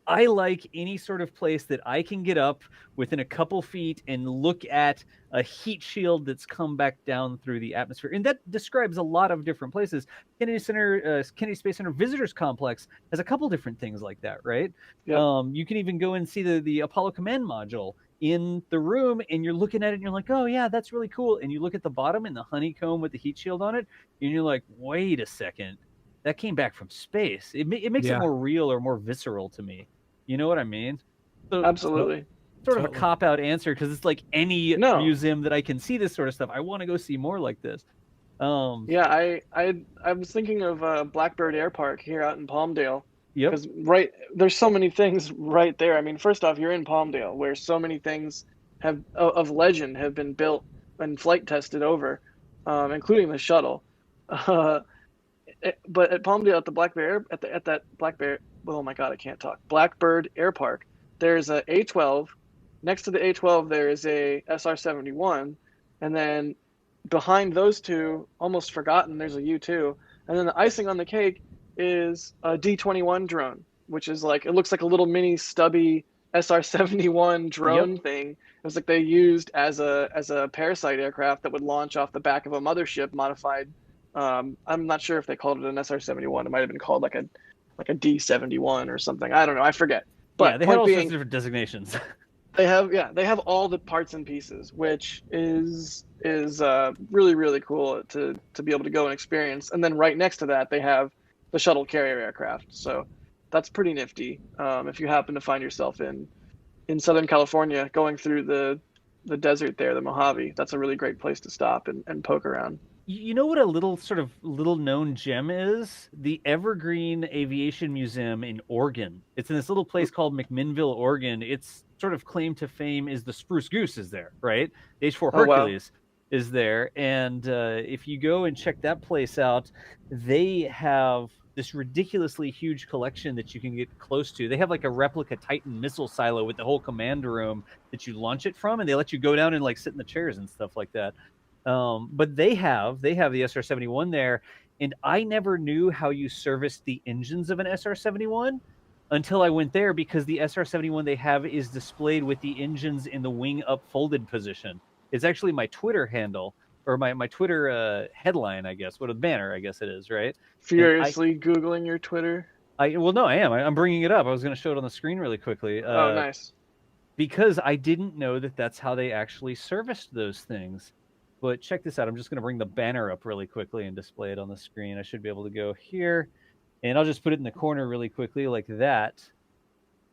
[SPEAKER 5] I like any sort of place that I can get up within a couple feet and look at a heat shield that's come back down through the atmosphere. And that describes a lot of different places. Kennedy Space Center Visitors Complex has a couple different things like that, right?
[SPEAKER 6] Yep.
[SPEAKER 5] You can even go and see the Apollo Command Module in the room, and you're looking at it and you're like, oh yeah, that's really cool. And you look at the bottom and the honeycomb with the heat shield on it, and you're like, wait a second. That came back from space. It makes it more real or more visceral to me. You know what I mean? So,
[SPEAKER 6] Absolutely.
[SPEAKER 5] Sort of a cop-out answer, because it's like any museum that I can see this sort of stuff. I want to go see more like this.
[SPEAKER 6] Yeah, I was thinking of Blackbird Air Park here out in Palmdale.
[SPEAKER 5] Yep.
[SPEAKER 6] Because there's so many things right there. I mean, first off, you're in Palmdale, where so many things of legend have been built and flight tested over, including the shuttle. But at Palmdale, at the Blackbird Air Park, there's a A12. Next to the A12, there is a SR-71, and then behind those two, almost forgotten, there's a U-2, and then the icing on the cake is a D-21 drone, which is like, it looks like a little mini stubby SR-71 drone thing. It was like they used as a parasite aircraft that would launch off the back of a mothership modified. I'm not sure if they called it an SR-71. It might have been called like a D-71 or something. I don't know. I forget. But
[SPEAKER 5] yeah, they had all sorts of different designations.
[SPEAKER 6] They have all the parts and pieces, which is really, really cool to be able to go and experience. And then right next to that, they have the shuttle carrier aircraft. So that's pretty nifty. If you happen to find yourself in Southern California going through the desert there, the Mojave, that's a really great place to stop and poke around.
[SPEAKER 5] You know what a little known gem is? The Evergreen Aviation Museum in Oregon. It's in this little place called McMinnville, Oregon. Its sort of claim to fame is the Spruce Goose is there, right? The H-4 Hercules is there. And if you go and check that place out, they have this ridiculously huge collection that you can get close to. They have like a replica Titan missile silo with the whole command room that you launch it from, and they let you go down and like sit in the chairs and stuff like that. But they have the SR-71 there, and I never knew how you serviced the engines of an SR-71 until I went there, because the SR-71 they have is displayed with the engines in the wing up folded position. It's actually my Twitter handle, or my Twitter headline, I guess. What a banner, I guess it is, right?
[SPEAKER 6] Furiously Googling your Twitter?
[SPEAKER 5] Well, no, I am. I'm bringing it up. I was going to show it on the screen really quickly.
[SPEAKER 6] Oh, nice.
[SPEAKER 5] Because I didn't know that that's how they actually serviced those things. But check this out. I'm just going to bring the banner up really quickly and display it on the screen. I should be able to go here, and I'll just put it in the corner really quickly like that.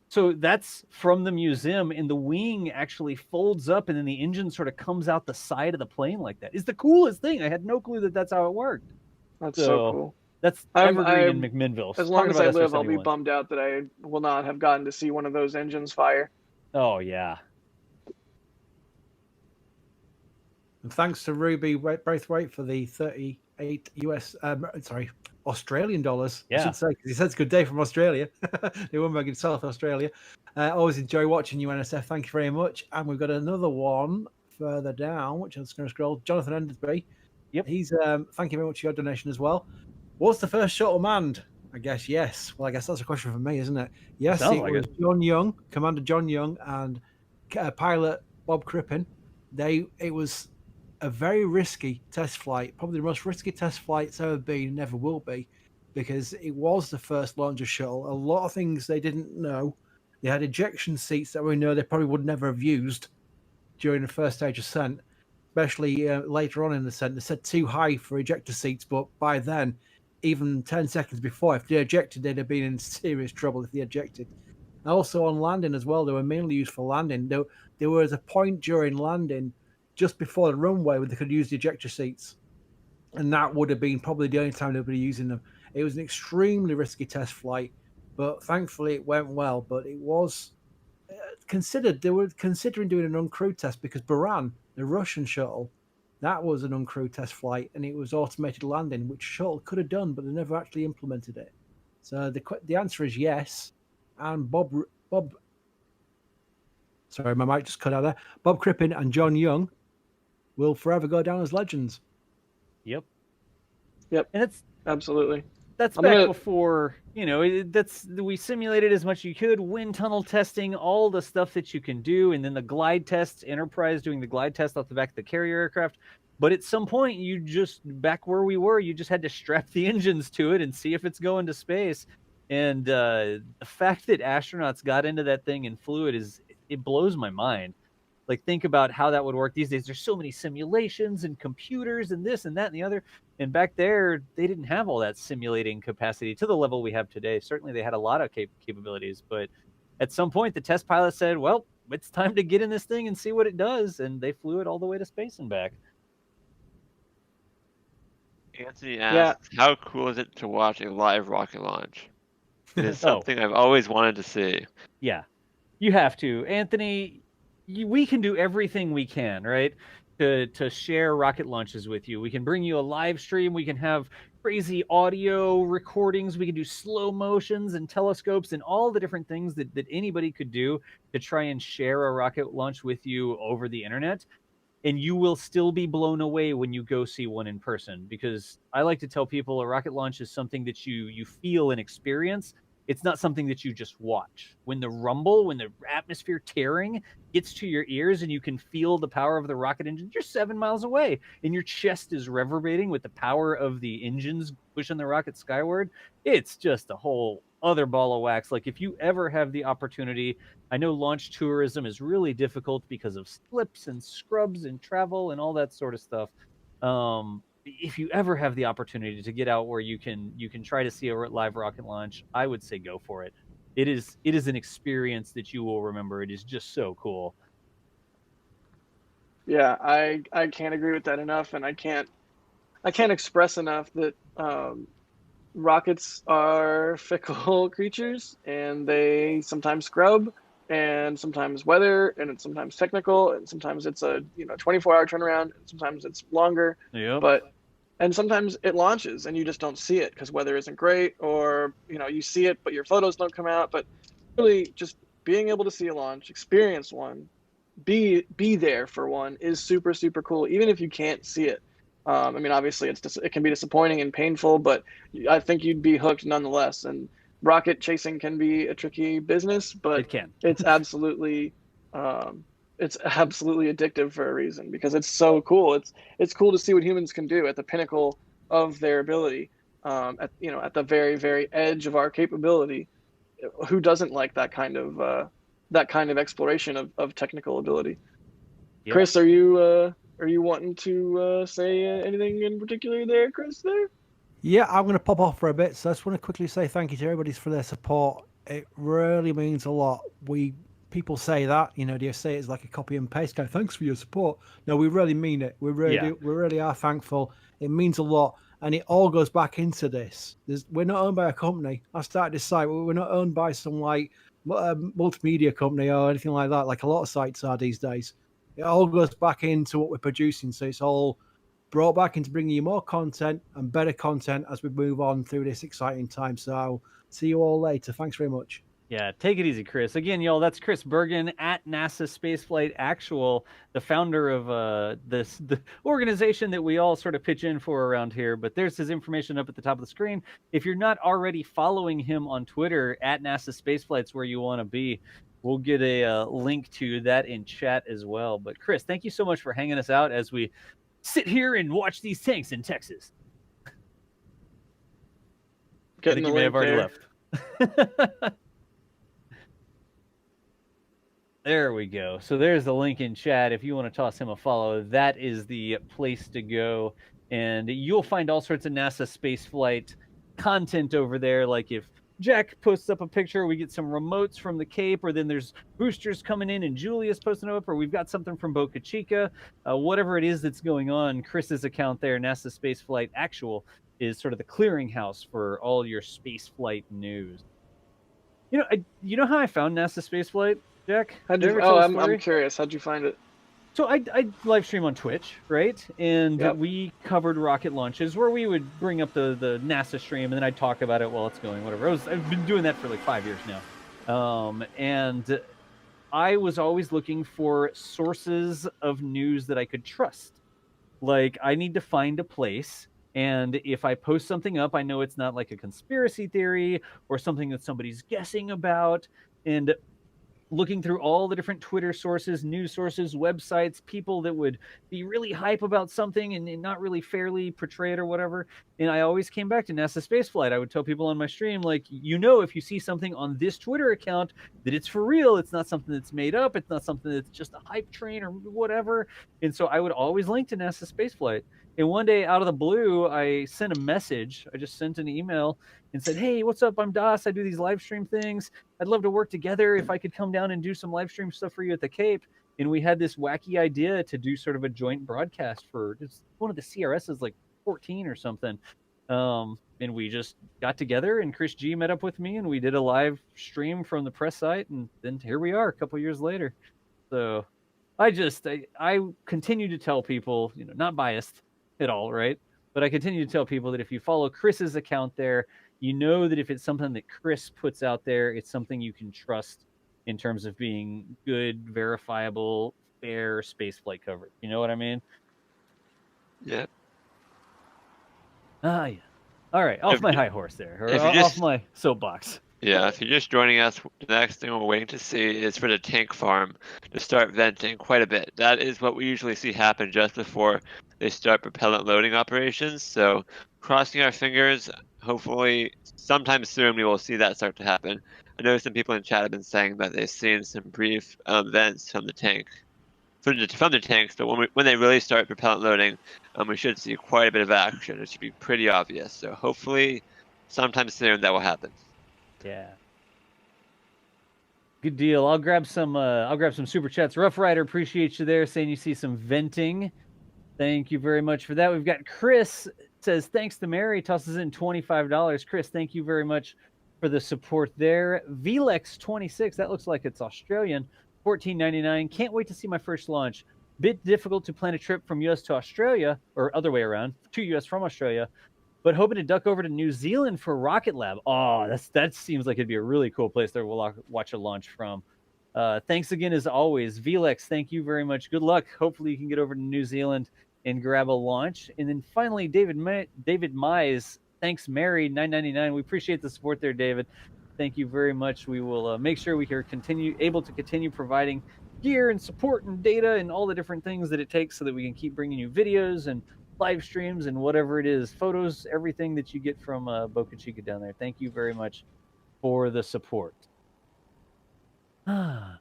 [SPEAKER 5] So that's from the museum, and the wing actually folds up, and then the engine sort of comes out the side of the plane like that. It's the coolest thing. I had no clue that that's how it worked.
[SPEAKER 6] That's so cool.
[SPEAKER 5] That's Evergreen in McMinnville.
[SPEAKER 6] As long as I live, I'll be bummed out that I will not have gotten to see one of those engines fire.
[SPEAKER 5] Oh, yeah.
[SPEAKER 3] And thanks to Ruby Braithwaite for the 38 Australian dollars.
[SPEAKER 5] Yeah.
[SPEAKER 3] I should say, because he said it's a good day from Australia. They were back in South Australia. Always enjoy watching you, NSF. Thank you very much. And we've got another one further down, which I'm just going to scroll. Jonathan Endersby.
[SPEAKER 5] Yep.
[SPEAKER 3] He's thank you very much for your donation as well. Was the first shuttle manned? I guess yes. Well, I guess that's a question for me, isn't it? Yes, it was John Young, Commander John Young, and pilot Bob Crippen. It was a very risky test flight, probably the most risky test flight it's ever been, never will be, because it was the first launch of shuttle. A lot of things they didn't know. They had ejection seats that we know they probably would never have used during the first stage of ascent, especially later on in the ascent. They said too high for ejector seats, but by then, even 10 seconds before, if they ejected, they'd have been in serious trouble if they ejected. Also on landing as well, they were mainly used for landing. There was a point during landing, just before the runway, where they could use the ejector seats, and that would have been probably the only time they'd be using them. It was an extremely risky test flight, but thankfully it went well. But it was considered, they were considering doing an uncrewed test, because Buran, the Russian shuttle, that was an uncrewed test flight, and it was automated landing, which shuttle could have done, but they never actually implemented it. So the answer is yes. And Bob, sorry, my mic just cut out there. Bob Crippen and John Young will forever go down as legends.
[SPEAKER 5] Yep.
[SPEAKER 6] Yep.
[SPEAKER 5] And it's
[SPEAKER 6] Absolutely.
[SPEAKER 5] that's back before, we simulated as much as you could, wind tunnel testing, all the stuff that you can do, and then the glide tests, Enterprise doing the glide test off the back of the carrier aircraft. But at some point, back where we were, you just had to strap the engines to it and see if it's going to space. And the fact that astronauts got into that thing and flew it it blows my mind. Like, think about how that would work these days. There's so many simulations and computers and this and that and the other. And back there, they didn't have all that simulating capacity to the level we have today. Certainly, they had a lot of capabilities. But at some point, the test pilot said, well, it's time to get in this thing and see what it does. And they flew it all the way to space and back.
[SPEAKER 1] Anthony asks, how cool is it to watch a live rocket launch? It is something I've always wanted to see.
[SPEAKER 5] Yeah, you have to. Anthony, we can do everything we can, right, to share rocket launches with you. We can bring you a live stream. We can have crazy audio recordings. We can do slow motions and telescopes and all the different things that anybody could do to try and share a rocket launch with you over the internet. And you will still be blown away when you go see one in person, because I like to tell people a rocket launch is something that you feel and experience. It's not something that you just watch. When the rumble, when the atmosphere tearing gets to your ears and you can feel the power of the rocket engine, you're 7 miles away and your chest is reverberating with the power of the engines pushing the rocket skyward. It's just a whole other ball of wax. Like, if you ever have the opportunity, I know launch tourism is really difficult because of slips and scrubs and travel and all that sort of stuff. If you ever have the opportunity to get out where you can try to see a live rocket launch, I would say go for it. It is an experience that you will remember. It is just so cool.
[SPEAKER 6] Yeah, I can't agree with that enough, and I can't express enough that rockets are fickle creatures, and they sometimes scrub, and sometimes weather, and it's sometimes technical, and sometimes it's a 24-hour turnaround, and sometimes it's longer.
[SPEAKER 5] Yep.
[SPEAKER 6] And sometimes it launches and you just don't see it because weather isn't great, or you see it but your photos don't come out. But really, just being able to see a launch, experience one, be there for one is super, super cool, even if you can't see it. I mean, obviously it can be disappointing and painful, but I think you'd be hooked nonetheless. And rocket chasing can be a tricky business, but it's absolutely addictive for a reason, because it's so cool. It's cool to see what humans can do at the pinnacle of their ability, at the very, very edge of our capability. Who doesn't like that kind of exploration of technical ability? Yep. Chris, are you wanting to say anything in particular there, Chris? There?
[SPEAKER 3] Yeah, I'm going to pop off for a bit. So I just want to quickly say thank you to everybody for their support. It really means a lot. People say that, they say it's like a copy and paste guy. Thanks for your support. No, we really mean it. We really are thankful. It means a lot. And it all goes back into this. We're not owned by a company. I started this site. We're not owned by some multimedia company or anything like that, like a lot of sites are these days. It all goes back into what we're producing. So it's all brought back into bringing you more content and better content as we move on through this exciting time. So I'll see you all later. Thanks very much.
[SPEAKER 5] Yeah, take it easy, Chris. Again, y'all, that's Chris Bergen at NASASpaceflight Actual, the founder of the organization that we all sort of pitch in for around here. But there's his information up at the top of the screen. If you're not already following him on Twitter, at NASASpaceflight's where you want to be. We'll get a link to that in chat as well. But Chris, thank you so much for hanging us out as we sit here and watch these tanks in Texas. I think you may have already left. There we go. So there's the link in chat. If you want to toss him a follow, that is the place to go. And you'll find all sorts of NASA spaceflight content over there. Like if Jack posts up a picture, we get some remotes from the Cape, or then there's boosters coming in and Julia's posting up, or we've got something from Boca Chica. Whatever it is that's going on, Chris's account there, NASA Spaceflight Actual, is sort of the clearinghouse for all your spaceflight news. You know how I found NASA Spaceflight, Jack?
[SPEAKER 6] How'd
[SPEAKER 5] Did I
[SPEAKER 6] you?
[SPEAKER 5] ever tell
[SPEAKER 6] Oh,
[SPEAKER 5] the
[SPEAKER 6] I'm
[SPEAKER 5] story?
[SPEAKER 6] curious. How'd you find it?
[SPEAKER 5] So I live stream on Twitch, right? And
[SPEAKER 6] Yep.
[SPEAKER 5] we covered rocket launches where we would bring up the NASA stream and then I'd talk about it while it's going, whatever. I've been doing that for like 5 years now. And I was always looking for sources of news that I could trust. Like, I need to find a place, and if I post something up, I know it's not like a conspiracy theory or something that somebody's guessing about. And looking through all the different Twitter sources, news sources, websites, people that would be really hype about something and not really fairly portray it or whatever. And I always came back to NASA Spaceflight. I would tell people on my stream, like, if you see something on this Twitter account, that it's for real. It's not something that's made up. It's not something that's just a hype train or whatever. And so I would always link to NASA Spaceflight. And one day out of the blue, I sent a message. I just sent an email and said, "Hey, what's up? I'm Das. I do these live stream things. I'd love to work together if I could come down and do some live stream stuff for you at the Cape." And we had this wacky idea to do sort of a joint broadcast for one of the CRSs, like 14 or something. And we just got together, and Chris G met up with me, and we did a live stream from the press site, and then here we are a couple years later. So I continue to tell people, not biased at all, right? But I continue to tell people that if you follow Chris's account there, you know that if it's something that Chris puts out there, it's something you can trust in terms of being good, verifiable, fair spaceflight coverage. You know what I mean?
[SPEAKER 1] Yeah.
[SPEAKER 5] Ah, yeah. All right, off my high horse there, or off my soapbox.
[SPEAKER 1] Yeah, if you're just joining us, the next thing we're waiting to see is for the tank farm to start venting quite a bit. That is what we usually see happen just before they start propellant loading operations. So crossing our fingers, hopefully sometime soon we will see that start to happen. I know some people in chat have been saying that they've seen some brief vents from the tank, from the tanks, but when they really start propellant loading, we should see quite a bit of action. It should be pretty obvious. So hopefully sometime soon that will happen.
[SPEAKER 5] Yeah. Good deal. I'll grab some super chats. Rough Rider, appreciate you there, saying you see some venting. Thank you very much for that. We've got Chris says thanks to Mary, tosses in $25. Chris, thank you very much for the support there. Vlex26, that looks like it's Australian. $14.99. Can't wait to see my first launch. Bit difficult to plan a trip from US to Australia, or other way around, to US from Australia, but hoping to duck over to New Zealand for Rocket Lab. Oh, that seems like it'd be a really cool place to watch a launch from. Thanks again, as always. Vlex, thank you very much. Good luck. Hopefully you can get over to New Zealand and grab a launch. And then finally, David Mize, thanks, Mary, $9.99. We appreciate the support there, David. Thank you very much. We will make sure we are able to continue providing gear and support and data and all the different things that it takes so that we can keep bringing you videos and live streams and whatever it is, photos, everything that you get from Boca Chica down there. Thank you very much for the support.
[SPEAKER 1] And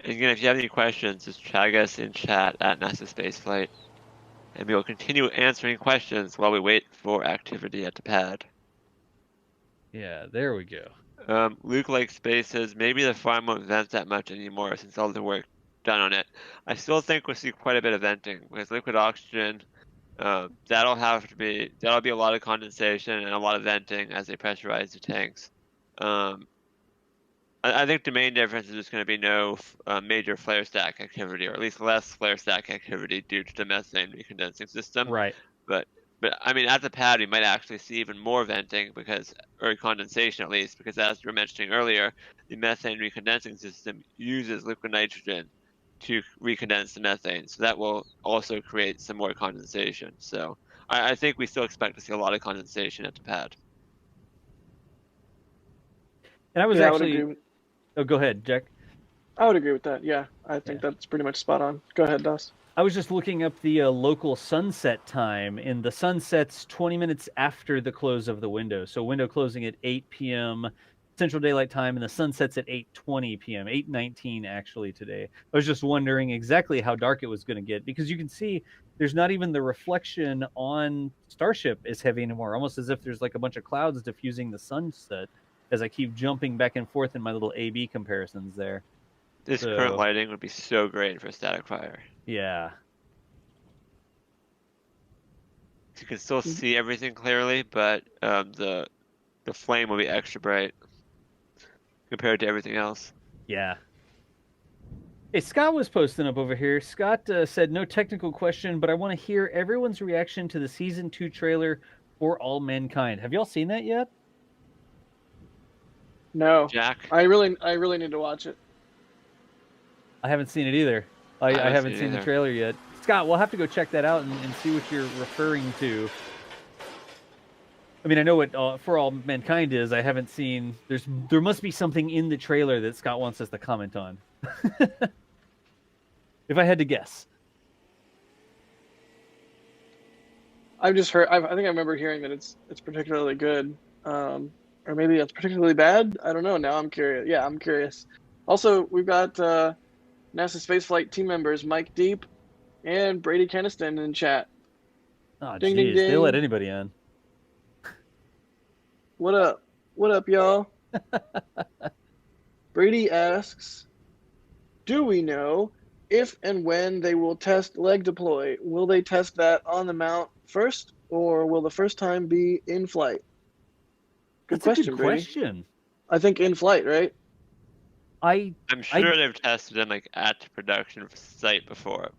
[SPEAKER 1] again, if you have any questions, just tag us in chat at NASASpaceflight, and we will continue answering questions while we wait for activity at the pad.
[SPEAKER 5] Yeah, there we go.
[SPEAKER 1] Luke Lake Space says maybe the farm won't vent that much anymore since all the work done on it. I still think we'll see quite a bit of venting because liquid oxygen, that'll be a lot of condensation and a lot of venting as they pressurize the tanks. I think the main difference is just going to be no major flare stack activity, or at least less flare stack activity due to the methane recondensing system.
[SPEAKER 5] Right.
[SPEAKER 1] But I mean, at the pad, we might actually see even more venting or condensation at least, because as you were mentioning earlier, the methane recondensing system uses liquid nitrogen to recondense the methane. So that will also create some more condensation. So I think we still expect to see a lot of condensation at the pad.
[SPEAKER 5] And I was actually... Oh, go ahead, Jack.
[SPEAKER 6] I would agree with that. Yeah, I think that's pretty much spot on. Go ahead, Das.
[SPEAKER 5] I was just looking up the local sunset time, and the sunset's 20 minutes after the close of the window. So window closing at 8 p.m. Central Daylight Time, and the sun sets at 8:20 p.m., 8:19 actually today. I was just wondering exactly how dark it was going to get, because you can see there's not even the reflection on Starship is heavy anymore, almost as if there's like a bunch of clouds diffusing the sunset as I keep jumping back and forth in my little A-B comparisons there.
[SPEAKER 1] This current lighting would be so great for static fire.
[SPEAKER 5] Yeah.
[SPEAKER 1] You can still see everything clearly, but the flame will be extra bright compared to everything else.
[SPEAKER 5] Yeah. Hey, Scott was posting up over here. Scott said, no technical question, but I want to hear everyone's reaction to the Season 2 trailer for All Mankind. Have y'all seen that yet?
[SPEAKER 6] No.
[SPEAKER 1] Jack?
[SPEAKER 6] I really need to watch it.
[SPEAKER 5] I haven't seen it either. I haven't seen the trailer yet. Scott, we'll have to go check that out and see what you're referring to. I mean, I know what For All Mankind is. I haven't seen... There must be something in the trailer that Scott wants us to comment on. If I had to guess.
[SPEAKER 6] I've just heard... I think I remember hearing that it's particularly good. Or maybe it's particularly bad? I don't know. Now I'm curious. Yeah, I'm curious. Also, we've got NASA Spaceflight team members Mike Deep and Brady Keniston in chat.
[SPEAKER 5] Oh,
[SPEAKER 6] ding,
[SPEAKER 5] jeez.
[SPEAKER 6] ding, ding.
[SPEAKER 5] They let anybody on.
[SPEAKER 6] What up? What up, y'all? Brady asks, do we know if and when they will test leg deploy? Will they test that on the mount first, or will the first time be in flight? Good question, Brady. I think in flight, right?
[SPEAKER 1] I'm sure they've tested them like at the production site before,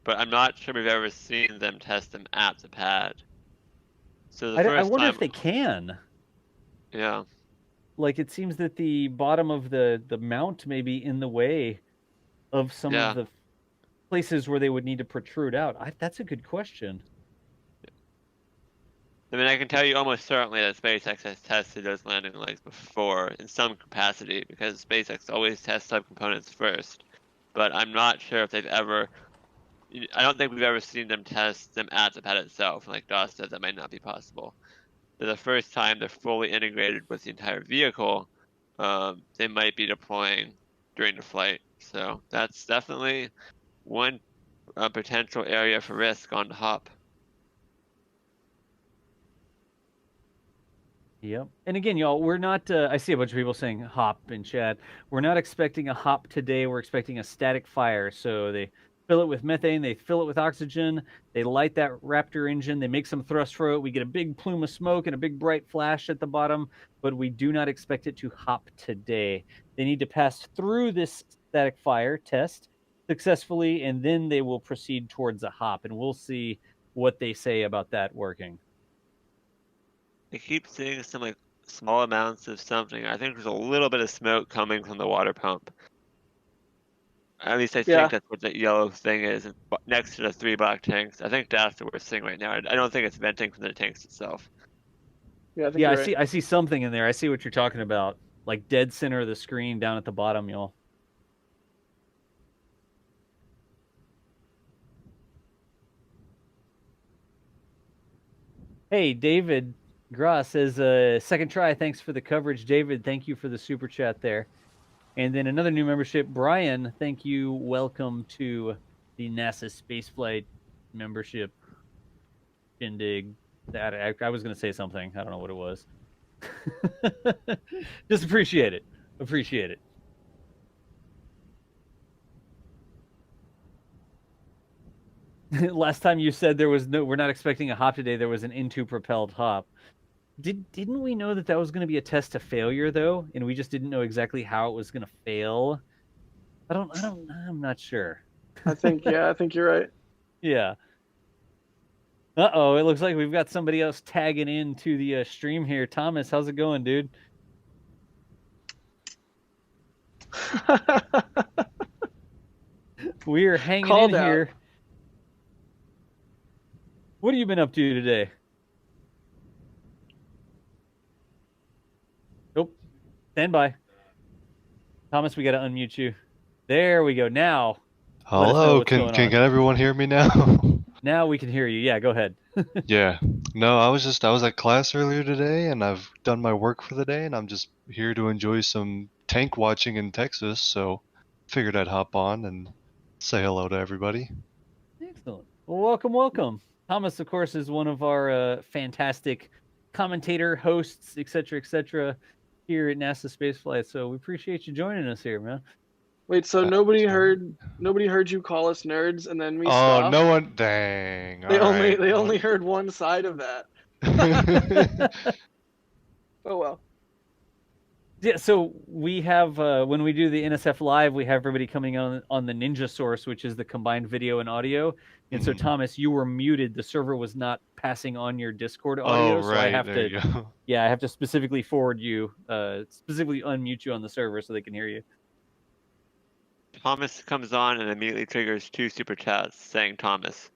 [SPEAKER 1] but I'm not sure we've ever seen them test them at the pad. So
[SPEAKER 5] I wonder if they can.
[SPEAKER 1] Yeah.
[SPEAKER 5] Like, it seems that the bottom of the mount may be in the way of some of the places where they would need to protrude out. That's a good question.
[SPEAKER 1] I mean, I can tell you almost certainly that SpaceX has tested those landing legs before in some capacity, because SpaceX always tests subcomponents first. But I'm not sure if they've ever... I don't think we've ever seen them test them at the pad itself. Like Doss said, that might not be possible. But the first time they're fully integrated with the entire vehicle, they might be deploying during the flight. So that's definitely one potential area for risk on the hop.
[SPEAKER 5] Yep. And again, y'all, we're not, I see a bunch of people saying hop in chat. We're not expecting a hop today. We're expecting a static fire. So they fill it with methane, they fill it with oxygen, they light that Raptor engine, they make some thrust for it, we get a big plume of smoke and a big bright flash at the bottom, but we do not expect it to hop today. They need to pass through this static fire test successfully, and then they will proceed towards a hop, and we'll see what they say about that working.
[SPEAKER 1] I keep seeing some like small amounts of something. I think there's a little bit of smoke coming from the water pump. At least I think that's what that yellow thing is next to the 3 black tanks. I think that's what we're seeing right now. I don't think it's venting from the tanks itself.
[SPEAKER 6] Yeah, I think
[SPEAKER 5] I see something in there. I see what you're talking about. Like dead center of the screen down at the bottom, y'all. Hey, David Gross says, second try. Thanks for the coverage, David. Thank you for the super chat there. And then another new membership, Brian, thank you. Welcome to the NASA Spaceflight membership shindig. I was going to say something. I don't know what it was. Just appreciate it. Appreciate it. Last time you said we're not expecting a hop today. There was an into propelled hop. Didn't we know that was going to be a test to failure though, and we just didn't know exactly how it was going to fail? I'm not sure.
[SPEAKER 6] I think you're right.
[SPEAKER 5] Yeah. Uh-oh, it looks like we've got somebody else tagging into the stream here. Thomas, how's it going, dude? We're hanging in here. What have you been up to today? Nope. Stand by. Thomas, we got to unmute you. There we go. Now.
[SPEAKER 7] Hello, can everyone hear me now?
[SPEAKER 5] Now we can hear you. Yeah, go ahead.
[SPEAKER 7] Yeah. No, I was at class earlier today, and I've done my work for the day, and I'm just here to enjoy some tank watching in Texas, so figured I'd hop on and say hello to everybody.
[SPEAKER 5] Excellent. Well, welcome, welcome. Thomas, of course, is one of our fantastic commentator, hosts, etc., here at NASA Spaceflight. So we appreciate you joining us here, man.
[SPEAKER 6] Wait, so nobody heard you call us nerds and then me stop?
[SPEAKER 7] Oh, no one. Dang.
[SPEAKER 6] They
[SPEAKER 7] Alright.
[SPEAKER 6] only heard one side of that. Oh well.
[SPEAKER 5] Yeah, so we have when we do the NSF Live, we have everybody coming on the Ninja source, which is the combined video and audio. And so, Thomas, you were muted. The server was not passing on your Discord audio,
[SPEAKER 7] Oh, right.
[SPEAKER 5] so I have
[SPEAKER 7] there
[SPEAKER 5] to,
[SPEAKER 7] you go.
[SPEAKER 5] yeah, I have to specifically forward you, specifically unmute you on the server so they can hear you.
[SPEAKER 1] Thomas comes on and immediately triggers 2 super chats saying Thomas.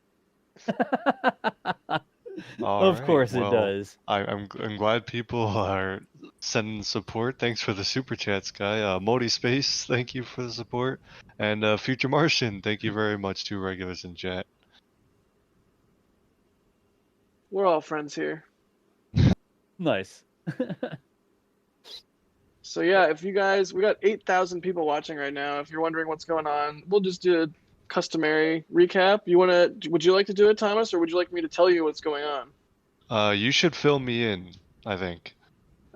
[SPEAKER 5] Of course it does.
[SPEAKER 7] I'm glad people are sending support. Thanks for the super chats, guy. Modi Space, thank you for the support. And Future Martian, thank you very much to regulars in chat.
[SPEAKER 6] We're all friends here.
[SPEAKER 5] Nice.
[SPEAKER 6] So yeah, if you guys, we got 8,000 people watching right now. If you're wondering what's going on, we'll just do a customary recap. Would you like to do it, Thomas, or would you like me to tell you what's going on?
[SPEAKER 7] You should fill me in, I think.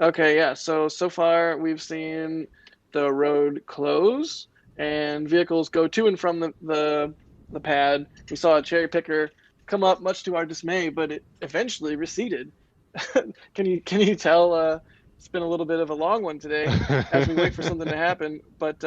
[SPEAKER 6] Okay, yeah. So far we've seen the road close and vehicles go to and from the pad. We saw a cherry picker come up, much to our dismay, but it eventually receded. Can you tell? It's been a little bit of a long one today as we wait for something to happen. But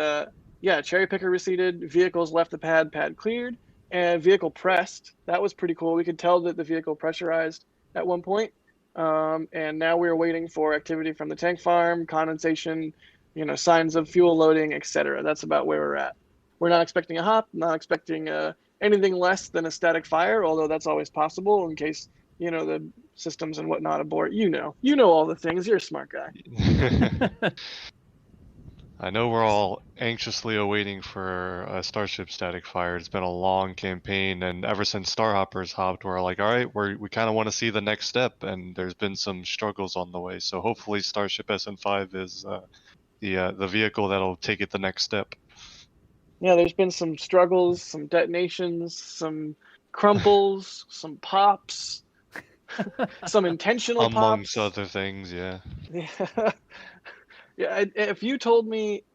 [SPEAKER 6] yeah, cherry picker receded, vehicles left the pad cleared, and vehicle pressed. That was pretty cool. We could tell that the vehicle pressurized at one point. And now we're waiting for activity from the tank farm, condensation, signs of fuel loading, etc. That's about where we're at. We're not expecting a hop, not expecting anything less than a static fire, although that's always possible in case the systems and whatnot abort. You know all the things. You're a smart guy.
[SPEAKER 7] I know we're all anxiously awaiting for a Starship static fire. It's been a long campaign, and ever since Starhoppers hopped, we're like, all right, we kind of want to see the next step, and there's been some struggles on the way. So hopefully Starship SN5 is the vehicle that'll take it the next step.
[SPEAKER 6] Yeah, there's been some struggles, some detonations, some crumples, some pops, some intentional
[SPEAKER 7] amongst
[SPEAKER 6] pops.
[SPEAKER 7] other things, yeah.
[SPEAKER 6] Yeah, if you told me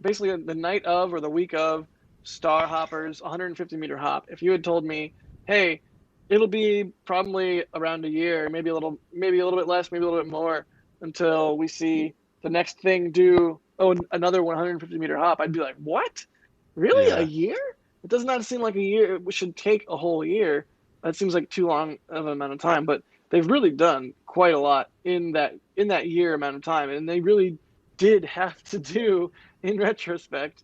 [SPEAKER 6] basically the night of or the week of Starhoppers 150-meter hop, if you had told me, hey, it'll be probably around a year, maybe a little bit less, maybe a little bit more, until we see the next thing do another 150-meter hop, I'd be like, what? Really?
[SPEAKER 7] Yeah.
[SPEAKER 6] A year? It does not seem like a year. It should take a whole year. That seems like too long of an amount of time, but they've really done quite a lot in that year amount of time, and they really did have to do, in retrospect,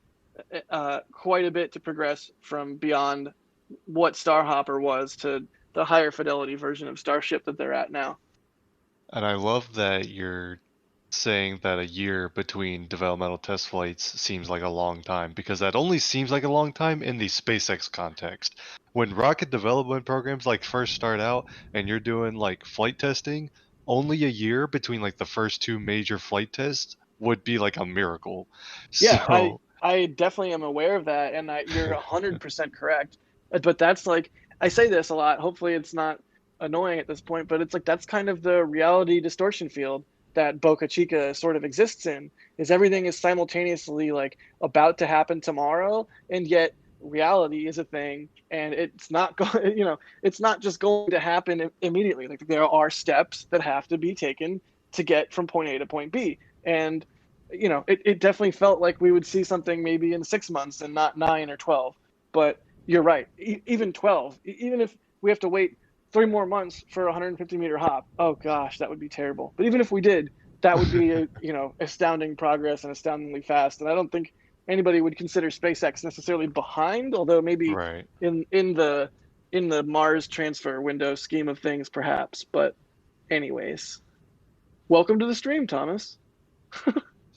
[SPEAKER 6] quite a bit to progress from beyond what Starhopper was to the higher fidelity version of Starship that they're at now.
[SPEAKER 7] And I love that you're saying that a year between developmental test flights seems like a long time, because that only seems like a long time in the SpaceX context. When rocket development programs first start out and you're doing flight testing, only a year between the first 2 major flight tests would be a miracle.
[SPEAKER 6] Yeah,
[SPEAKER 7] so...
[SPEAKER 6] I definitely am aware of that, and you're 100% correct. But that's I say this a lot. Hopefully it's not annoying at this point, but it's that's kind of the reality distortion field that Boca Chica sort of exists in, is everything is simultaneously about to happen tomorrow, and yet reality is a thing, and it's not going, it's not just going to happen immediately. There are steps that have to be taken to get from point A to point B, and it definitely felt like we would see something maybe in 6 months and not 9 or 12. But you're right, even 12, even if we have to wait 3 more months for a 150-meter hop, oh gosh, that would be terrible. But even if we did, that would be astounding progress and astoundingly fast. And I don't think anybody would consider SpaceX necessarily behind, although maybe
[SPEAKER 7] right.
[SPEAKER 6] in the Mars transfer window scheme of things, perhaps. But anyways, welcome to the stream, Thomas.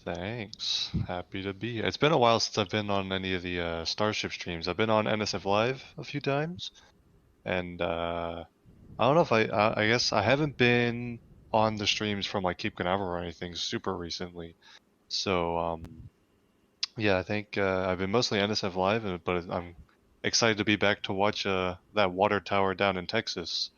[SPEAKER 7] Thanks. Happy to be here. It's been a while since I've been on any of the Starship streams. I've been on NSF Live a few times, and I don't know if I guess I haven't been on the streams from like Cape Canaveral or anything super recently. So yeah, I think I've been mostly NSF Live, but I'm excited to be back to watch that water tower down in Texas.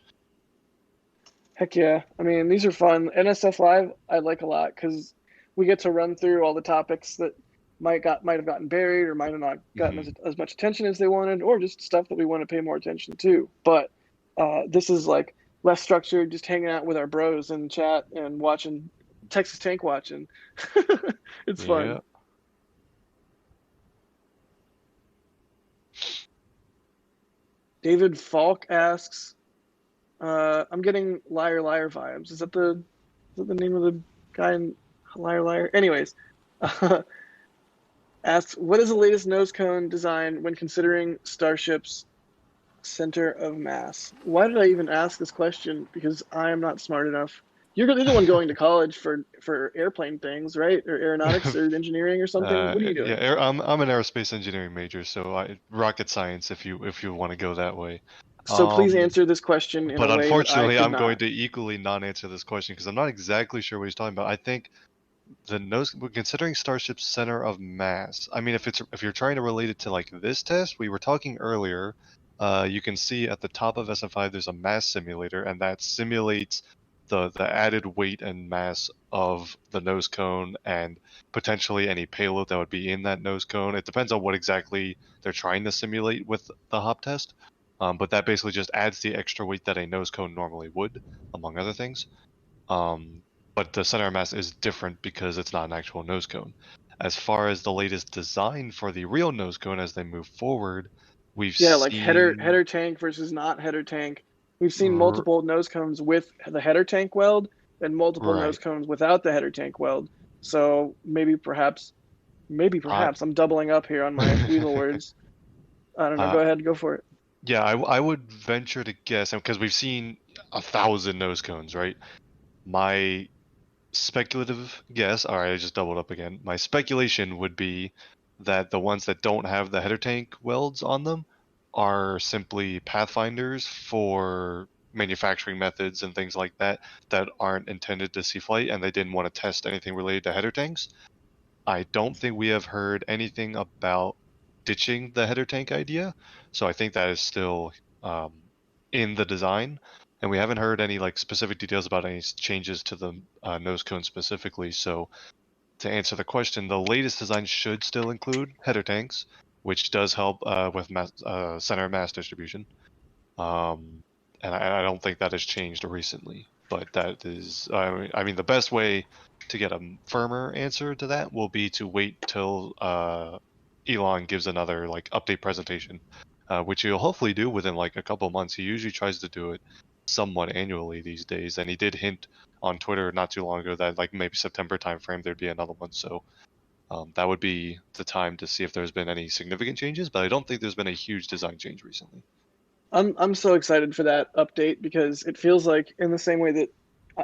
[SPEAKER 6] Heck yeah. I mean, these are fun. NSF Live, I like a lot because we get to run through all the topics that might have gotten buried or might have not gotten as much attention as they wanted, or just stuff that we want to pay more attention to. But this is like less structured, just hanging out with our bros in chat and watching Texas Tank watching. It's fun.
[SPEAKER 7] Yeah.
[SPEAKER 6] David Falk asks, I'm getting Liar Liar vibes. Is that the name of the guy in Liar Liar? Anyways, asks, what is the latest nose cone design when considering Starship's center of mass? Why did I even ask this question? Because I am not smart enough. You're the one going to college for airplane things, right? Or aeronautics or engineering or something? What are you doing?
[SPEAKER 7] Yeah, I'm an aerospace engineering major, so rocket science if you want to go that way.
[SPEAKER 6] So please answer this question in a way that I
[SPEAKER 7] unfortunately,
[SPEAKER 6] could
[SPEAKER 7] I'm
[SPEAKER 6] not.
[SPEAKER 7] going to equally not answer this question because I'm not exactly sure what he's talking about. I think considering Starship's center of mass. I mean, if you're trying to relate it to like this test, we were talking earlier. You can see at the top of SN5 there's a mass simulator, and that simulates the added weight and mass of the nose cone and potentially any payload that would be in that nose cone. It depends on what exactly they're trying to simulate with the hop test. But that basically just adds the extra weight that a nose cone normally would, among other things. But the center of mass is different because it's not an actual nose cone. As far as the latest design for the real nose cone as they move forward, we've seen...
[SPEAKER 6] like header tank versus not header tank. We've seen multiple nose cones with the header tank weld and multiple nose cones without the header tank weld. So maybe perhaps I'm doubling up here on my weasel words. I don't know. Go ahead, go for it.
[SPEAKER 7] Yeah, I would venture to guess, because we've seen 1,000 nose cones, right? My speculative guess, alright, I just doubled up again. My speculation would be that the ones that don't have the header tank welds on them are simply pathfinders for manufacturing methods and things like that aren't intended to see flight, and they didn't want to test anything related to header tanks. I don't think we have heard anything about ditching the header tank idea, so I think that is still in the design, and we haven't heard any like specific details about any changes to the nose cone specifically. So to answer the question, the latest design should still include header tanks, which does help with center of mass distribution, and I don't think that has changed recently. But that is, I mean, the best way to get a firmer answer to that will be to wait till Elon gives another like update presentation, which he'll hopefully do within like a couple of months. He usually tries to do it somewhat annually these days, and he did hint on Twitter not too long ago that like maybe September timeframe there'd be another one. So that would be the time to see if there's been any significant changes, but I don't think there's been a huge design change recently.
[SPEAKER 6] I'm so excited for that update because it feels like, in the same way that,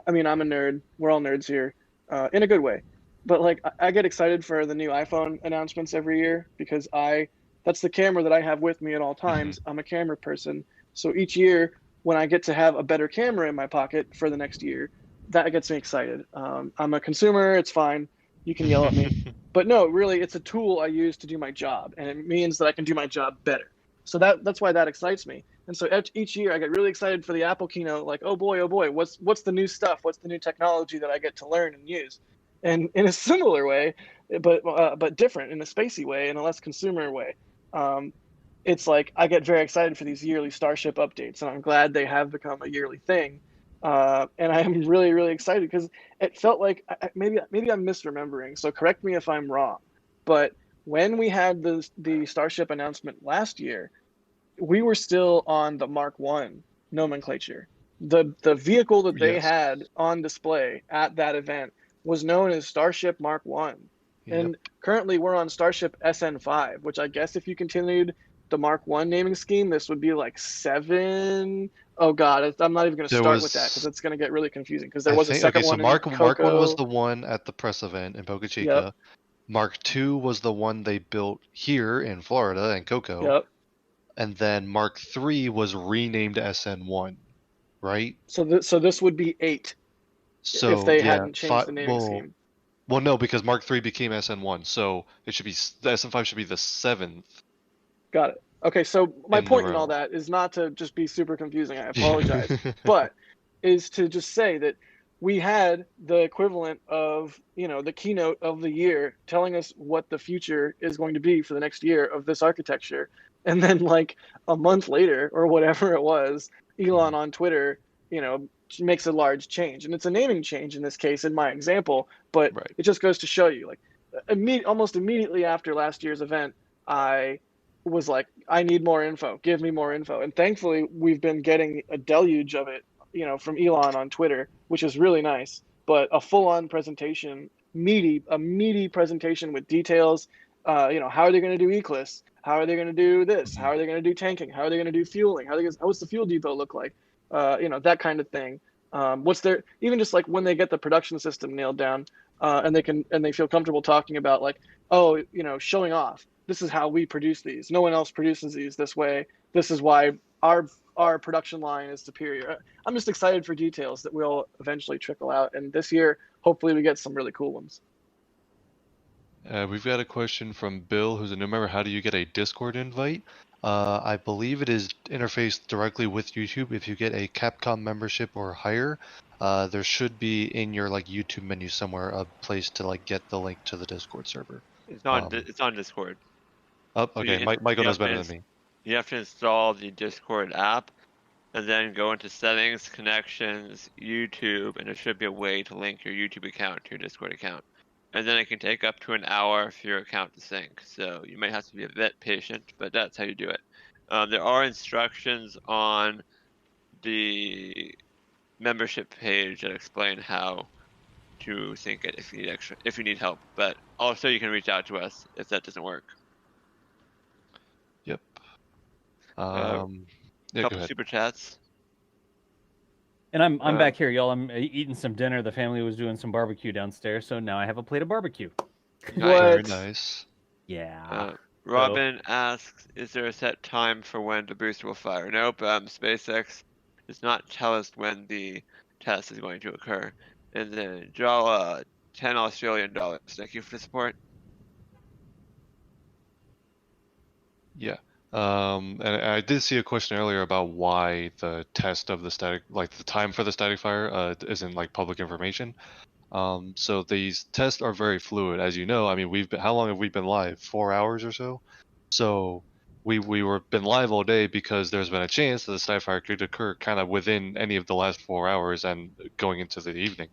[SPEAKER 6] I mean, I'm a nerd. We're all nerds here, in a good way. But like, I get excited for the new iPhone announcements every year because that's the camera that I have with me at all times. I'm a camera person. So each year when I get to have a better camera in my pocket for the next year, that gets me excited. I'm a consumer. It's fine. You can yell at me. But no, really, it's a tool I use to do my job, and it means that I can do my job better. So that's why that excites me. And so each year I get really excited for the Apple keynote, like, oh boy, what's the new stuff? What's the new technology that I get to learn and use? And in a similar way, but different, in a spacey way, in a less consumer way, it's like I get very excited for these yearly Starship updates, and I'm glad they have become a yearly thing. And I am really, really excited because it felt like maybe I'm misremembering. So correct me if I'm wrong, but when we had the Starship announcement last year, we were still on the Mark I nomenclature. The vehicle that they had on display at that event was known as Starship Mark I. And currently we're on Starship SN5, which I guess if you continued the Mark I naming scheme, this would be like 7. Oh God, I'm not even going to start with that because it's going to get really confusing because there was a second one.
[SPEAKER 7] So Mark I was the one at the press event in Boca Chica.
[SPEAKER 6] Yep.
[SPEAKER 7] Mark II was the one they built here in Florida and Cocoa.
[SPEAKER 6] Yep.
[SPEAKER 7] And then Mark III was renamed SN1, right?
[SPEAKER 6] So this would be 8.
[SPEAKER 7] So
[SPEAKER 6] if they
[SPEAKER 7] yeah,
[SPEAKER 6] hadn't changed the naming scheme.
[SPEAKER 7] well, no, because Mark III became SN1, so it should be the SN5 should be the 7th
[SPEAKER 6] Got it. Okay, so my
[SPEAKER 7] in the
[SPEAKER 6] point in all
[SPEAKER 7] row.
[SPEAKER 6] that is not to just be super confusing. I apologize, but is to just say that we had the equivalent of, you know, the keynote of the year telling us what the future is going to be for the next year of this architecture, and then like a month later or whatever it was, Elon on Twitter, you know, makes a large change, and it's a naming change in this case in my example, but
[SPEAKER 7] Right.
[SPEAKER 6] it just goes to show you, like, almost immediately after last year's event, I was like, I need more info, give me more info. And thankfully we've been getting a deluge of it, you know, from Elon on Twitter, which is really nice. But a full-on presentation, a meaty presentation with details, you know, how are they going to do Eclipse? How are they going to do this? How are they going to do tanking? How are they going to do fueling? What's the fuel depot look like? You know, that kind of thing. What's their, even just like when they get the production system nailed down, and they feel comfortable talking about, like, oh, you know, showing off, this is how we produce these. No one else produces these this way. This is why our production line is superior. I'm just excited for details that will eventually trickle out. And this year, hopefully, we get some really cool ones.
[SPEAKER 7] We've got a question from Bill, who's a new member. How do you get a Discord invite? I believe it is interfaced directly with YouTube. If you get a Capcom membership or higher, there should be in your like YouTube menu somewhere a place to like get the link to the Discord server.
[SPEAKER 1] It's on Discord.
[SPEAKER 7] Oh,
[SPEAKER 1] So
[SPEAKER 7] okay. Michael knows better than me.
[SPEAKER 1] You have to install the Discord app, and then go into settings, connections, YouTube, and there should be a way to link your YouTube account to your Discord account. And then it can take up to an hour for your account to sync. So you might have to be a bit patient, but that's how you do it. There are instructions on the membership page that explain how to sync it if you need help. But also you can reach out to us if that doesn't work.
[SPEAKER 7] Yep.
[SPEAKER 1] Yeah,
[SPEAKER 7] go
[SPEAKER 1] couple
[SPEAKER 7] ahead.
[SPEAKER 1] super chats.
[SPEAKER 5] And I'm back here, y'all. I'm eating some dinner. The family was doing some barbecue downstairs, so now I have a plate of barbecue.
[SPEAKER 7] Very nice.
[SPEAKER 5] Yeah.
[SPEAKER 1] Robin asks, is there a set time for when the booster will fire? Nope. SpaceX does not tell us when the test is going to occur. And then draw 10 Australian dollars. Thank you for the support.
[SPEAKER 7] Yeah. And I did see a question earlier about why the test of the static, like the time for the static fire, isn't like public information. So these tests are very fluid, as you know. I mean, how long have we been live? 4 hours or so. So we were been live all day because there's been a chance that the static fire could occur kind of within any of the last 4 hours and going into the evening.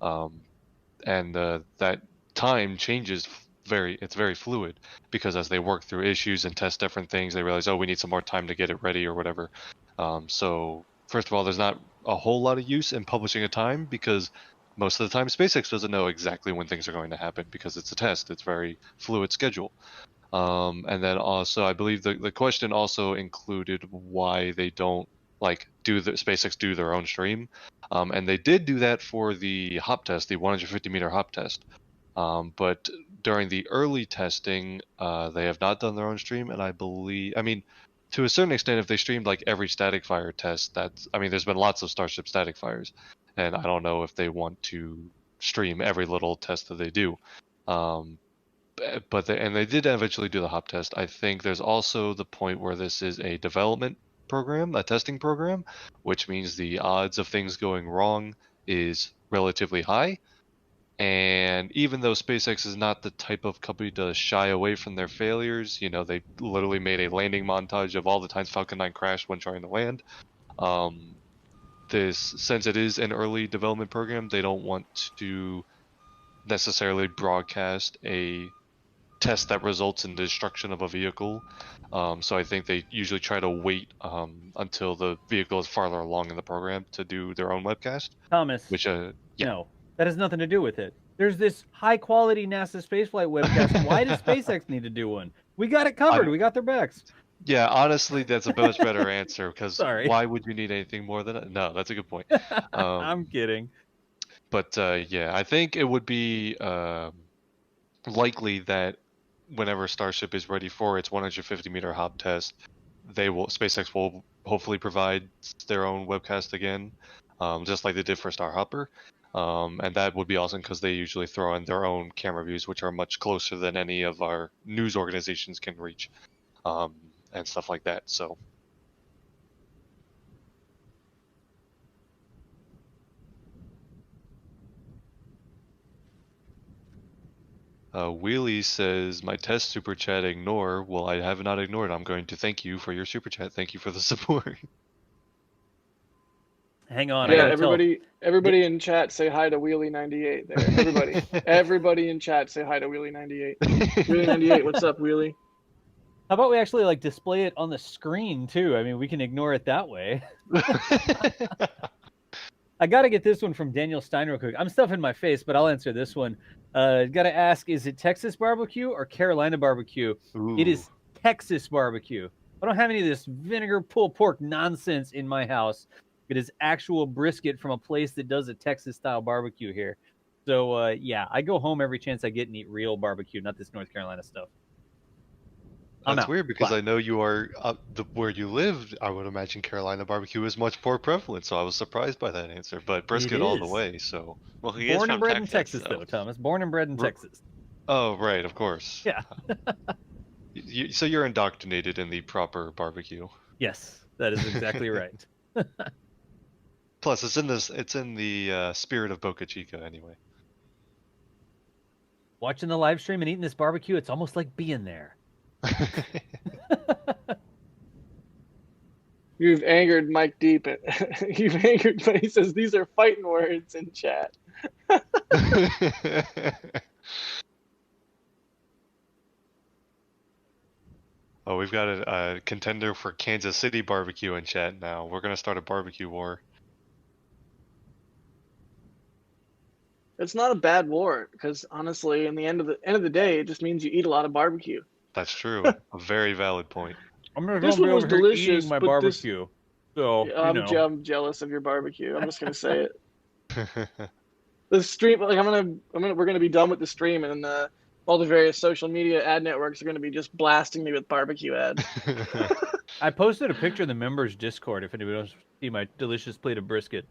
[SPEAKER 7] And that time changes. It's very fluid because as they work through issues and test different things, they realize, oh, we need some more time to get it ready or whatever. So first of all, there's not a whole lot of use in publishing a time because most of the time SpaceX doesn't know exactly when things are going to happen because it's a test. It's very fluid schedule. And then also, I believe the question also included why they don't like SpaceX do their own stream. And they did do that for the hop test, the 150 meter hop test. But during the early testing, they have not done their own stream, and I mean, to a certain extent, if they streamed like every static fire test, there's been lots of Starship static fires, and I don't know if they want to stream every little test that they do. But they did eventually do the hop test. I think there's also the point where this is a development program, a testing program, which means the odds of things going wrong is relatively high. And even though SpaceX is not the type of company to shy away from their failures, you know, they literally made a landing montage of all the times Falcon 9 crashed when trying to land. Since it is an early development program, they don't want to necessarily broadcast a test that results in destruction of a vehicle. So I think they usually try to wait until the vehicle is farther along in the program to do their own webcast.
[SPEAKER 5] Thomas, no. That has nothing to do with it. There's this high-quality NASA spaceflight webcast. Why does SpaceX need to do one? We got it covered. We got their backs.
[SPEAKER 7] Yeah, honestly, that's a much better answer because why would you need anything more than that? No, that's a good point.
[SPEAKER 5] I'm kidding.
[SPEAKER 7] But yeah, I think it would be likely that whenever Starship is ready for its 150 meter hop test, SpaceX will hopefully provide their own webcast again, just like they did for Starhopper. And that would be awesome because they usually throw in their own camera views, which are much closer than any of our news organizations can reach, and stuff like that. So. Wheelie says, my test super chat ignore. Well, I have not ignored. I'm going to thank you for your super chat. Thank you for the support.
[SPEAKER 5] Hang on, I
[SPEAKER 6] Yeah,
[SPEAKER 5] gotta
[SPEAKER 6] everybody in chat say hi to Wheelie98 there. Everybody in chat say hi to Wheelie98. Wheelie98, what's up, Wheelie?
[SPEAKER 5] How about we actually like display it on the screen too? I mean, we can ignore it that way. I got to get this one from Daniel Stein real quick. I'm stuffing my face, but I'll answer this one. Got to ask, is it Texas barbecue or Carolina barbecue?
[SPEAKER 7] Ooh.
[SPEAKER 5] It is Texas barbecue. I don't have any of this vinegar pulled pork nonsense in my house. It is actual brisket from a place that does a Texas-style barbecue here. So, yeah, I go home every chance I get and eat real barbecue, not this North Carolina stuff.
[SPEAKER 7] That's weird because I know you are where you live. I would imagine Carolina barbecue is much more prevalent, so I was surprised by that answer. But brisket all the way. So
[SPEAKER 1] well, he is
[SPEAKER 5] born
[SPEAKER 1] from
[SPEAKER 5] and bred in
[SPEAKER 1] Texas,
[SPEAKER 5] Texas, though, Thomas. Born and bred in Texas.
[SPEAKER 7] Oh, right, of course.
[SPEAKER 5] Yeah.
[SPEAKER 7] So you're indoctrinated in the proper barbecue.
[SPEAKER 5] Yes, that is exactly right.
[SPEAKER 7] Plus, it's in the spirit of Boca Chica anyway.
[SPEAKER 5] Watching the live stream and eating this barbecue, it's almost like being there.
[SPEAKER 6] You've angered Mike Deep. You've angered, but he says these are fighting words in chat.
[SPEAKER 7] Oh, we've got a contender for Kansas City barbecue in chat now. We're gonna start a barbecue war.
[SPEAKER 6] It's not a bad war because honestly, in the end of the day, it just means you eat a lot of barbecue.
[SPEAKER 7] That's true. A very valid point.
[SPEAKER 5] I'm gonna
[SPEAKER 6] This
[SPEAKER 5] be
[SPEAKER 6] one was
[SPEAKER 5] over here
[SPEAKER 6] delicious,
[SPEAKER 5] eating my
[SPEAKER 6] but
[SPEAKER 5] barbecue. So
[SPEAKER 6] I'm jealous of your barbecue. I'm just gonna say it. The stream, like we're gonna be done with the stream, and all the various social media ad networks are gonna be just blasting me with barbecue ads.
[SPEAKER 5] I posted a picture in the members Discord if anybody wants to see my delicious plate of brisket.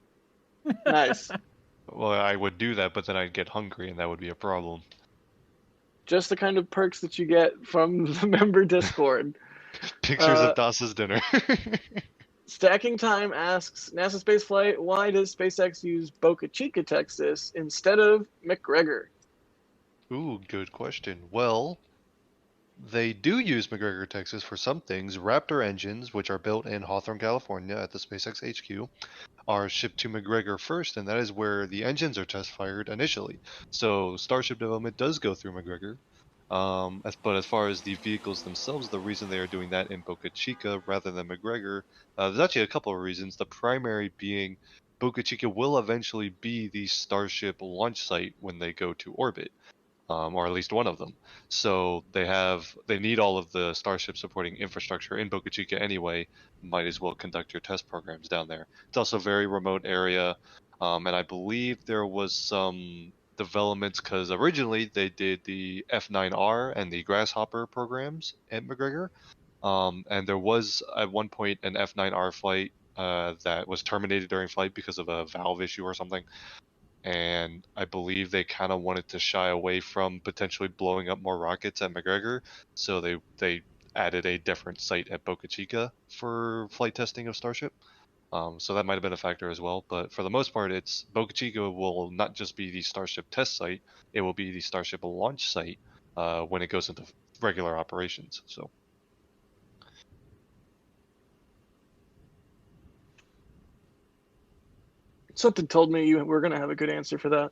[SPEAKER 6] Nice.
[SPEAKER 7] Well, I would do that, but then I'd get hungry, and that would be a problem.
[SPEAKER 6] Just the kind of perks that you get from the member Discord.
[SPEAKER 7] Pictures of Das's dinner.
[SPEAKER 6] Stacking Time asks, NASA Spaceflight, why does SpaceX use Boca Chica, Texas, instead of McGregor?
[SPEAKER 7] Ooh, good question. Well, they do use McGregor, Texas for some things. Raptor engines, which are built in Hawthorne, California at the SpaceX HQ, are shipped to McGregor first, and that is where the engines are test fired initially. So Starship development does go through McGregor. But as far as the vehicles themselves, the reason they are doing that in Boca Chica rather than McGregor, there's actually a couple of reasons. The primary being Boca Chica will eventually be the Starship launch site when they go to orbit. Or at least one of them. So they need all of the Starship supporting infrastructure in Boca Chica anyway. Might as well conduct your test programs down there. It's also a very remote area, and I believe there was some developments because originally they did the F9R and the Grasshopper programs at McGregor, and there was at one point an F9R flight that was terminated during flight because of a valve issue or something. And I believe they kind of wanted to shy away from potentially blowing up more rockets at McGregor, so they added a different site at Boca Chica for flight testing of Starship. So that might have been a factor as well, but for the most part, it's Boca Chica will not just be the Starship test site; it will be the Starship launch site when it goes into regular operations. So.
[SPEAKER 6] Something told me you were going to have a good answer for that.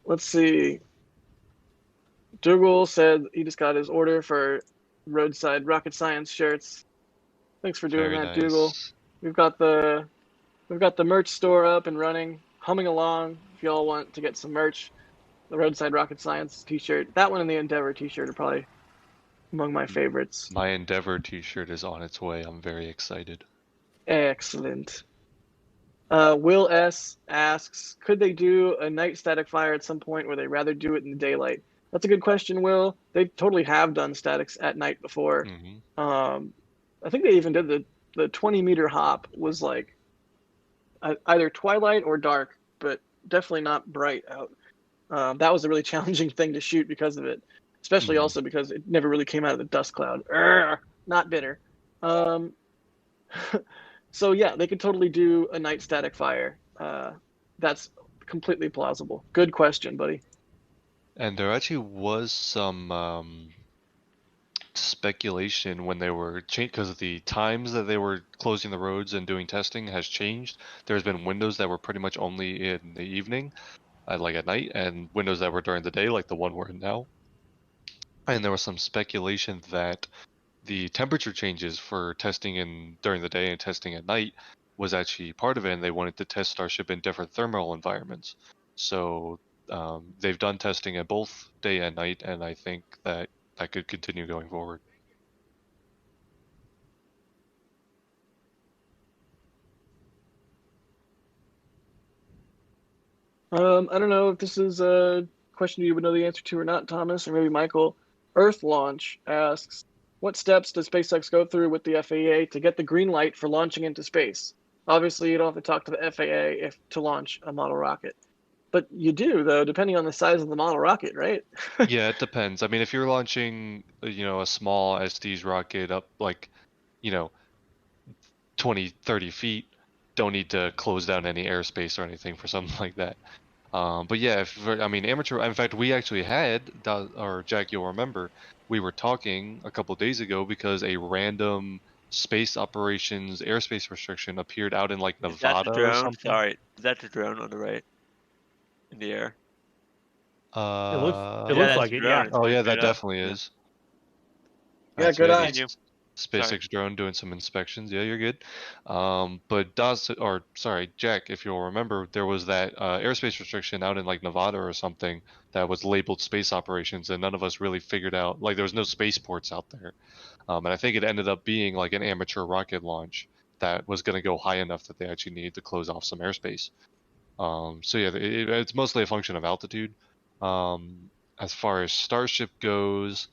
[SPEAKER 6] Let's see. Dougal said he just got his order for roadside rocket science shirts. Thanks for doing that, nice. Dougal. We've got the merch store up and running, humming along. If y'all want to get some merch, the roadside rocket science t-shirt, that one and the Endeavor t-shirt are probably among my favorites.
[SPEAKER 7] My Endeavor t-shirt is on its way. I'm very excited.
[SPEAKER 6] Excellent. Will S asks, could they do a night static fire at some point where they rather do it in the daylight? That's a good question, Will. They totally have done statics at night before. Mm-hmm. I think they even did the 20-meter hop was like, either twilight or dark, but definitely not bright out. That was a really challenging thing to shoot because of it, especially also because it never really came out of the dust cloud. Not bitter. So yeah, they could totally do a night static fire. That's completely plausible. Good question, buddy.
[SPEAKER 7] And there actually was some speculation when they were changed because the times that they were closing the roads and doing testing has changed. There's been windows that were pretty much only in the evening, like at night, and windows that were during the day, like the one we're in now. And there was some speculation that the temperature changes for testing during the day and testing at night was actually part of it, and they wanted to test Starship in different thermal environments. So they've done testing at both day and night, and I think that could continue going forward.
[SPEAKER 6] I don't know if this is a question you would know the answer to or not, Thomas, or maybe Michael. Earth Launch asks, what steps does SpaceX go through with the FAA to get the green light for launching into space? Obviously, you don't have to talk to the FAA to launch a model rocket. But you do, though, depending on the size of the model rocket, right?
[SPEAKER 7] Yeah, it depends. I mean, if you're launching, a small Estes rocket up, 20, 30 feet, don't need to close down any airspace or anything for something like that. But yeah, amateur. In fact, we actually had, or Jack, you'll remember, we were talking a couple days ago because a random space operations airspace restriction appeared out in like
[SPEAKER 1] Is that
[SPEAKER 7] Nevada
[SPEAKER 1] the
[SPEAKER 7] or
[SPEAKER 1] drone?
[SPEAKER 7] something.
[SPEAKER 1] Sorry, is that the drone on the right in the air?
[SPEAKER 5] It
[SPEAKER 1] Yeah,
[SPEAKER 5] looks
[SPEAKER 1] that's
[SPEAKER 5] like
[SPEAKER 1] the
[SPEAKER 5] it,
[SPEAKER 1] drone.
[SPEAKER 5] yeah.
[SPEAKER 1] It's
[SPEAKER 7] Oh
[SPEAKER 1] going
[SPEAKER 7] yeah, that
[SPEAKER 1] straight up.
[SPEAKER 7] definitely is.
[SPEAKER 6] Yeah,
[SPEAKER 7] That's
[SPEAKER 6] good
[SPEAKER 7] the
[SPEAKER 6] eye.
[SPEAKER 1] Continue.
[SPEAKER 7] SpaceX drone doing some inspections. Yeah, you're good. But Jack, if you'll remember, there was that airspace restriction out in like Nevada or something that was labeled space operations, and none of us really figured out, like, there was no spaceports out there. And I think it ended up being like an amateur rocket launch that was going to go high enough that they actually needed to close off some airspace. So yeah, it's mostly a function of altitude. As far as Starship goes,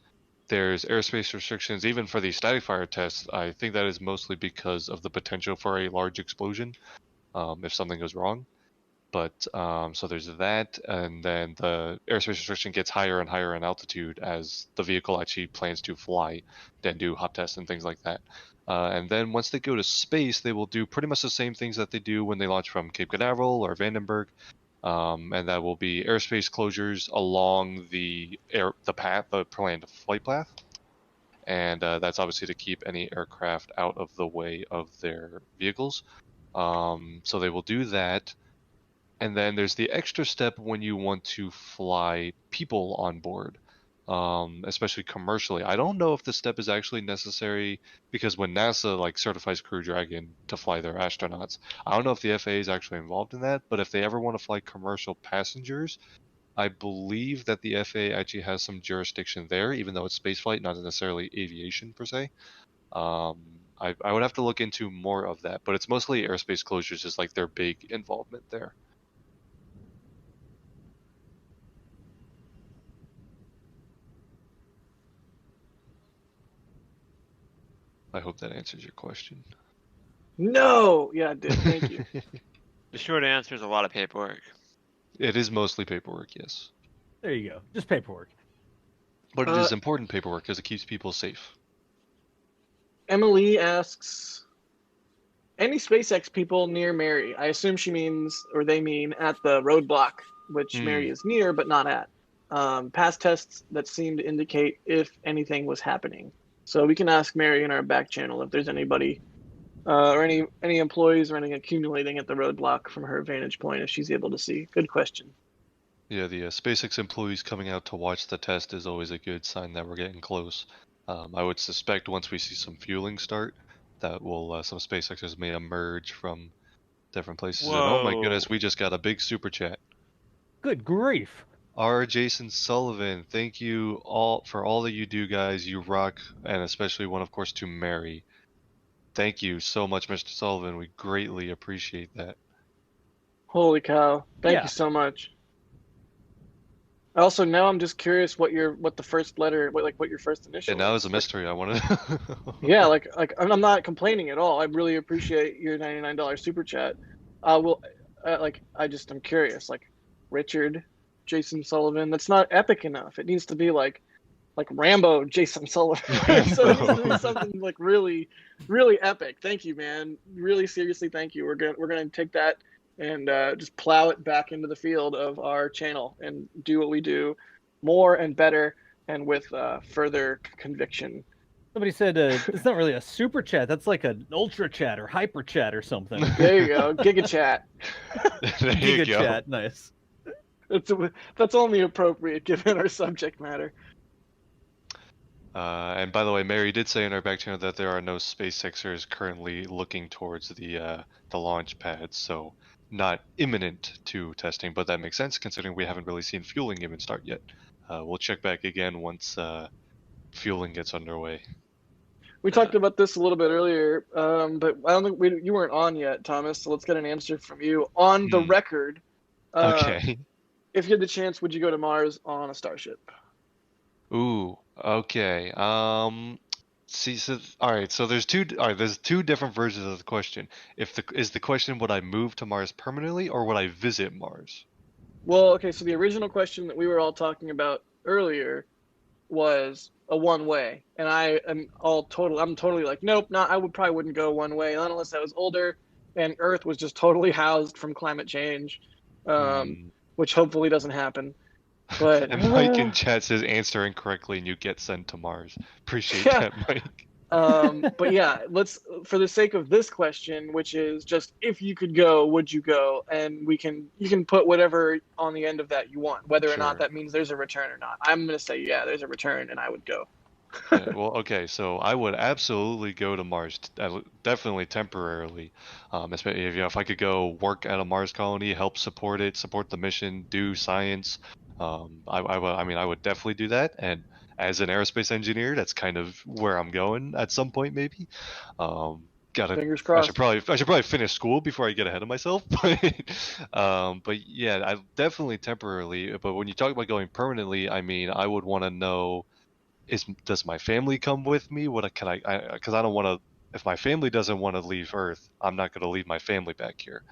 [SPEAKER 7] there's airspace restrictions even for the static fire tests. I think that is mostly because of the potential for a large explosion if something goes wrong. But so there's that, and then the airspace restriction gets higher and higher in altitude as the vehicle actually plans to fly, then do hot tests and things like that. And then once they go to space, they will do pretty much the same things that they do when they launch from Cape Canaveral or Vandenberg. And that will be airspace closures along the planned flight path. And that's obviously to keep any aircraft out of the way of their vehicles. So they will do that. And then there's the extra step when you want to fly people on board, especially commercially. I don't know if this step is actually necessary because when NASA certifies Crew Dragon to fly their astronauts, I don't know if the FAA is actually involved in that. But if they ever want to fly commercial passengers, I believe that the FAA actually has some jurisdiction there, even though it's spaceflight, not necessarily aviation per se. I would have to look into more of that, but it's mostly airspace closures is like their big involvement there. I hope that answers your question.
[SPEAKER 6] No! Yeah, it did. Thank you.
[SPEAKER 1] The short answer is a lot of paperwork.
[SPEAKER 7] It is mostly paperwork, yes.
[SPEAKER 5] There you go. Just paperwork.
[SPEAKER 7] But it is important paperwork because it keeps people safe.
[SPEAKER 6] Emily asks, any SpaceX people near Mary? I assume she means, or they mean, at the roadblock, which Mary is near but not at. Past tests that seem to indicate if anything was happening. So we can ask Mary in our back channel if there's anybody or any employees or anything accumulating at the roadblock from her vantage point if she's able to see. Good question.
[SPEAKER 7] Yeah, the SpaceX employees coming out to watch the test is always a good sign that we're getting close. I would suspect once we see some fueling start, that will some SpaceXers may emerge from different places.
[SPEAKER 1] Whoa.
[SPEAKER 7] And oh my goodness, we just got a big super chat.
[SPEAKER 5] Good grief.
[SPEAKER 7] R. Jason Sullivan, thank you all for all that you do, guys. You rock, and especially one, of course, to Mary. Thank you so much, Mr. Sullivan. We greatly appreciate that.
[SPEAKER 6] Holy cow. Thank
[SPEAKER 5] Yeah.
[SPEAKER 6] you so much. Also, now I'm just curious what your first letter, what your first initial
[SPEAKER 7] And now
[SPEAKER 6] is.
[SPEAKER 7] it's a mystery. I want to.
[SPEAKER 6] Yeah, I'm not complaining at all. I really appreciate your $99 super chat. Well, I'm curious. Like Richard, Jason Sullivan. That's not epic enough. It needs to be like Rambo, Jason Sullivan. So it needs to be something like really, really epic. Thank you, man. Really seriously, thank you. We're gonna take that and just plow it back into the field of our channel and do what we do more and better and with further conviction.
[SPEAKER 5] Somebody said it's not really a super chat. That's like an ultra chat or hyper chat or something.
[SPEAKER 6] There you go, Giga Chat.
[SPEAKER 7] There you
[SPEAKER 5] Giga
[SPEAKER 7] go.
[SPEAKER 5] chat, nice.
[SPEAKER 6] That's only appropriate given our subject matter.
[SPEAKER 7] And by the way, Mary did say in our back channel that there are no SpaceXers currently looking towards the launch pad, so not imminent to testing, but that makes sense considering we haven't really seen fueling even start yet. We'll check back again once fueling gets underway.
[SPEAKER 6] We talked about this a little bit earlier, but I don't think you weren't on yet, Thomas. So let's get an answer from you on the record.
[SPEAKER 7] Okay.
[SPEAKER 6] If you had the chance, would you go to Mars on a Starship?
[SPEAKER 7] Ooh. Okay. See. So, all right. So there's two. All right. There's two different versions of the question. Is the question, would I move to Mars permanently or would I visit Mars?
[SPEAKER 6] Well, okay. So the original question that we were all talking about earlier was a one-way, and I'm totally like, nope, I probably wouldn't go one way, not unless I was older and Earth was just totally housed from climate change, which hopefully doesn't happen. But
[SPEAKER 7] And Mike in chat says answer incorrectly and you get sent to Mars. Appreciate that, Mike.
[SPEAKER 6] But yeah, for the sake of this question, which is just if you could go, would you go? And you can put whatever on the end of that you want, whether or not that means there's a return or not. I'm gonna say yeah, there's a return, and I would go.
[SPEAKER 7] Yeah, well, okay, so I would absolutely go to Mars, definitely temporarily. Especially if I could go work at a Mars colony, help support it, support the mission, do science. I would definitely do that. And as an aerospace engineer, that's kind of where I'm going at some point, maybe.
[SPEAKER 6] Fingers crossed.
[SPEAKER 7] I should probably finish school before I get ahead of myself. But yeah, I definitely temporarily. But when you talk about going permanently, I mean, I would want to know. Does my family come with me? Because I don't want to. If my family doesn't want to leave Earth, I'm not going to leave my family back here.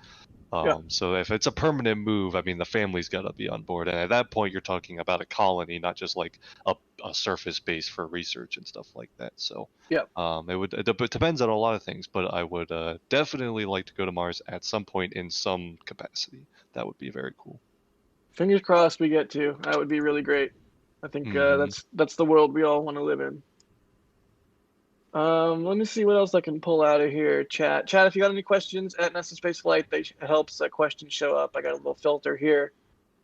[SPEAKER 7] So if it's a permanent move, I mean, the family's got to be on board, and at that point, you're talking about a colony, not just like a surface base for research and stuff like that. So it depends on a lot of things, but I would definitely like to go to Mars at some point in some capacity. That would be very cool.
[SPEAKER 6] Fingers crossed we get to. That would be really great. I think that's the world we all want to live in. Let me see what else I can pull out of here. Chat, if you got any questions at NASASpaceflight, it helps questions show up. I got a little filter here.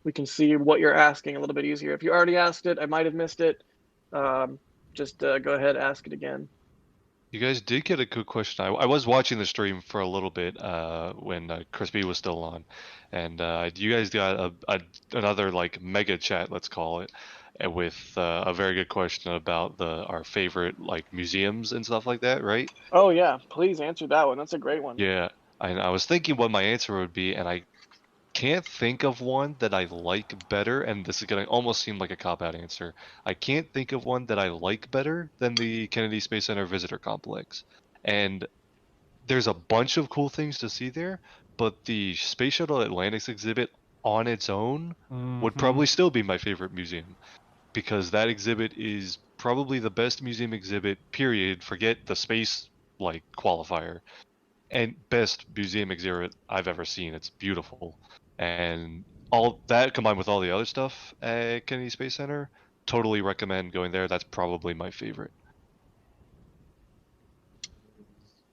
[SPEAKER 6] We can see what you're asking a little bit easier. If you already asked it, I might have missed it. Just go ahead, ask it again.
[SPEAKER 7] You guys did get a good question. I was watching the stream for a little bit when Chris B was still on, and you guys got another like mega chat, let's call it, with a very good question about our favorite like museums and stuff like that, right?
[SPEAKER 6] Oh yeah, please answer that one. That's a great one.
[SPEAKER 7] Yeah, I was thinking what my answer would be, and I can't think of one that I like better, and this is gonna almost seem like a cop-out answer. I can't think of one that I like better than the Kennedy Space Center Visitor Complex. And there's a bunch of cool things to see there, but the Space Shuttle Atlantis exhibit on its own would probably still be my favorite museum, because that exhibit is probably the best museum exhibit, period. Forget the space like qualifier. And best museum exhibit I've ever seen. It's beautiful. And all that combined with all the other stuff at Kennedy Space Center, totally recommend going there. That's probably my favorite.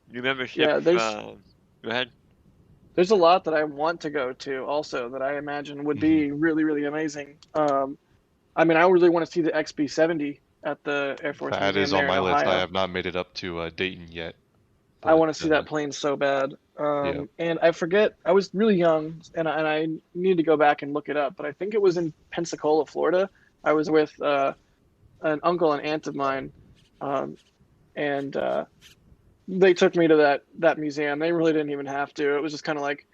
[SPEAKER 1] New membership.
[SPEAKER 6] Yeah,
[SPEAKER 1] go ahead.
[SPEAKER 6] There's a lot that I want to go to also that I imagine would be really, really amazing. I mean, I really want to see the XB-70 at the Air Force Museum.
[SPEAKER 7] That is on my list.
[SPEAKER 6] Ohio.
[SPEAKER 7] I have not made it up to Dayton yet.
[SPEAKER 6] I want to see that plane so bad. And I forget, I was really young, and I need to go back and look it up, but I think it was in Pensacola, Florida. I was with an uncle and aunt of mine, and they took me to that museum. They really didn't even have to. It was just kind of like,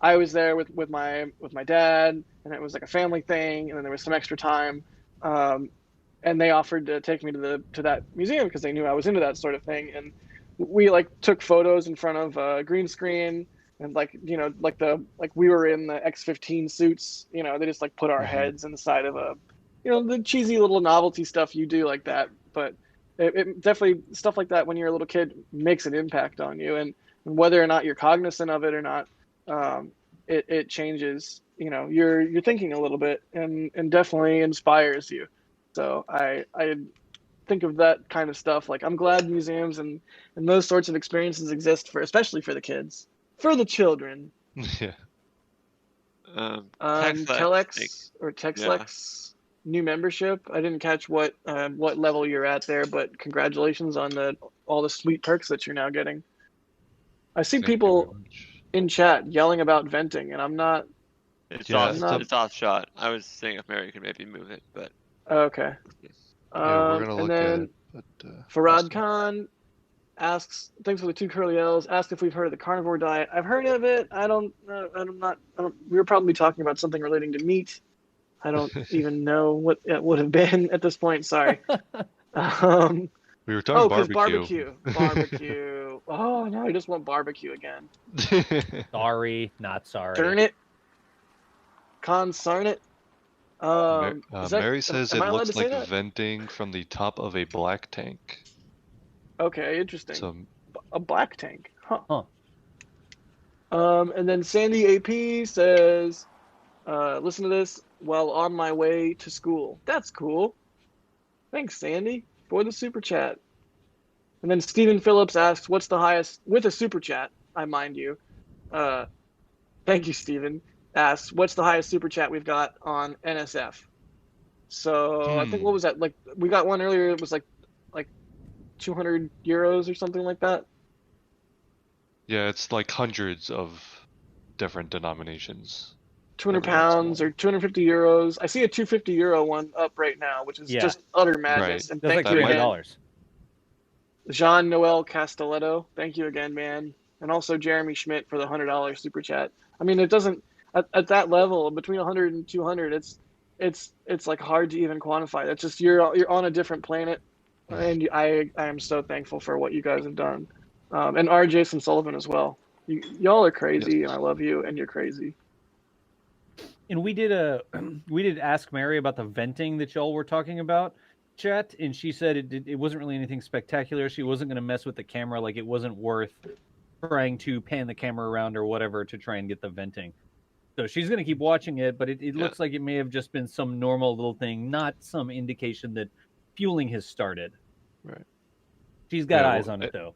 [SPEAKER 6] I was there with my dad, and it was like a family thing, and then there was some extra time. And they offered to take me to that museum because they knew I was into that sort of thing. And we like took photos in front of a green screen, And like we were in the X-15 suits, they just like put our heads inside of a, the cheesy little novelty stuff you do like that. But it definitely, stuff like that when you're a little kid makes an impact on you, and whether or not you're cognizant of it or not, it changes, you're thinking a little bit, and definitely inspires you. So I think of that kind of stuff. Like, I'm glad museums and those sorts of experiences exist, especially for the kids. For the children.
[SPEAKER 7] Yeah.
[SPEAKER 6] Telex or Texlex, new membership. I didn't catch what level you're at there, but congratulations on all the sweet perks that you're now getting. I see
[SPEAKER 7] Thank you
[SPEAKER 6] people
[SPEAKER 7] very much.
[SPEAKER 6] in chat yelling about venting, and I'm not.
[SPEAKER 1] It's
[SPEAKER 7] Yeah,
[SPEAKER 1] off shot. I was saying if Mary could maybe move it, but
[SPEAKER 6] Okay.
[SPEAKER 7] Yeah, we're gonna
[SPEAKER 6] And
[SPEAKER 7] look
[SPEAKER 6] then
[SPEAKER 7] at it. But
[SPEAKER 6] Farad Khan asks, thanks for the 2 curly L's. Asked if we've heard of the carnivore diet. I've heard of it. We were probably talking about something relating to meat. I don't even know what it would have been at this point. Sorry.
[SPEAKER 7] we were talking
[SPEAKER 6] because
[SPEAKER 7] barbecue.
[SPEAKER 6] barbecue. Oh no, I just want barbecue again.
[SPEAKER 5] Sorry, not sorry.
[SPEAKER 6] Darn it. Consarn it.
[SPEAKER 7] Mary says it
[SPEAKER 6] am I allowed
[SPEAKER 7] looks
[SPEAKER 6] to say
[SPEAKER 7] like
[SPEAKER 6] that?
[SPEAKER 7] venting from the top of a black tank.
[SPEAKER 6] Okay, interesting.
[SPEAKER 7] So
[SPEAKER 6] A black tank.
[SPEAKER 5] Huh.
[SPEAKER 6] And then Sandy AP says, listen to this while on my way to school. That's cool. Thanks, Sandy, for the super chat. And then Stephen Phillips asks, what's the highest, with a super chat, I mind you. Thank you, Stephen. Asks, what's the highest super chat we've got on NSF? So I think, what was that? Like, we got one earlier, it was like 200 euros or something like that.
[SPEAKER 7] yeah, it's like hundreds of different denominations.
[SPEAKER 6] 200
[SPEAKER 7] Every once in a
[SPEAKER 6] pounds or 250 euros. I see a 250 euro one up right now, which is just utter madness.
[SPEAKER 7] Right.
[SPEAKER 6] And
[SPEAKER 5] That's
[SPEAKER 6] thank
[SPEAKER 5] like
[SPEAKER 6] you
[SPEAKER 7] might-
[SPEAKER 6] again,
[SPEAKER 5] $300.
[SPEAKER 6] Jean Noel Castelletto. Thank you again, man. And also Jeremy Schmidt for the $100 super chat. I mean, it doesn't, at that level, between 100 and 200, it's like hard to even quantify. That's just, you're on a different planet. And I am so thankful for what you guys have done. And R. Jason Sullivan as well. Y'all are crazy,
[SPEAKER 7] Yes.
[SPEAKER 6] and I love you, and you're crazy.
[SPEAKER 5] And we did ask Mary about the venting that y'all were talking about, chat, and she said it wasn't really anything spectacular. She wasn't going to mess with the camera, like it wasn't worth trying to pan the camera around or whatever to try and get the venting. So she's going to keep watching it, but it looks like it may have just been some normal little thing, not some indication that fueling has started.
[SPEAKER 7] Right.
[SPEAKER 5] She's got
[SPEAKER 7] Yeah,
[SPEAKER 5] eyes
[SPEAKER 7] well,
[SPEAKER 5] on it, though.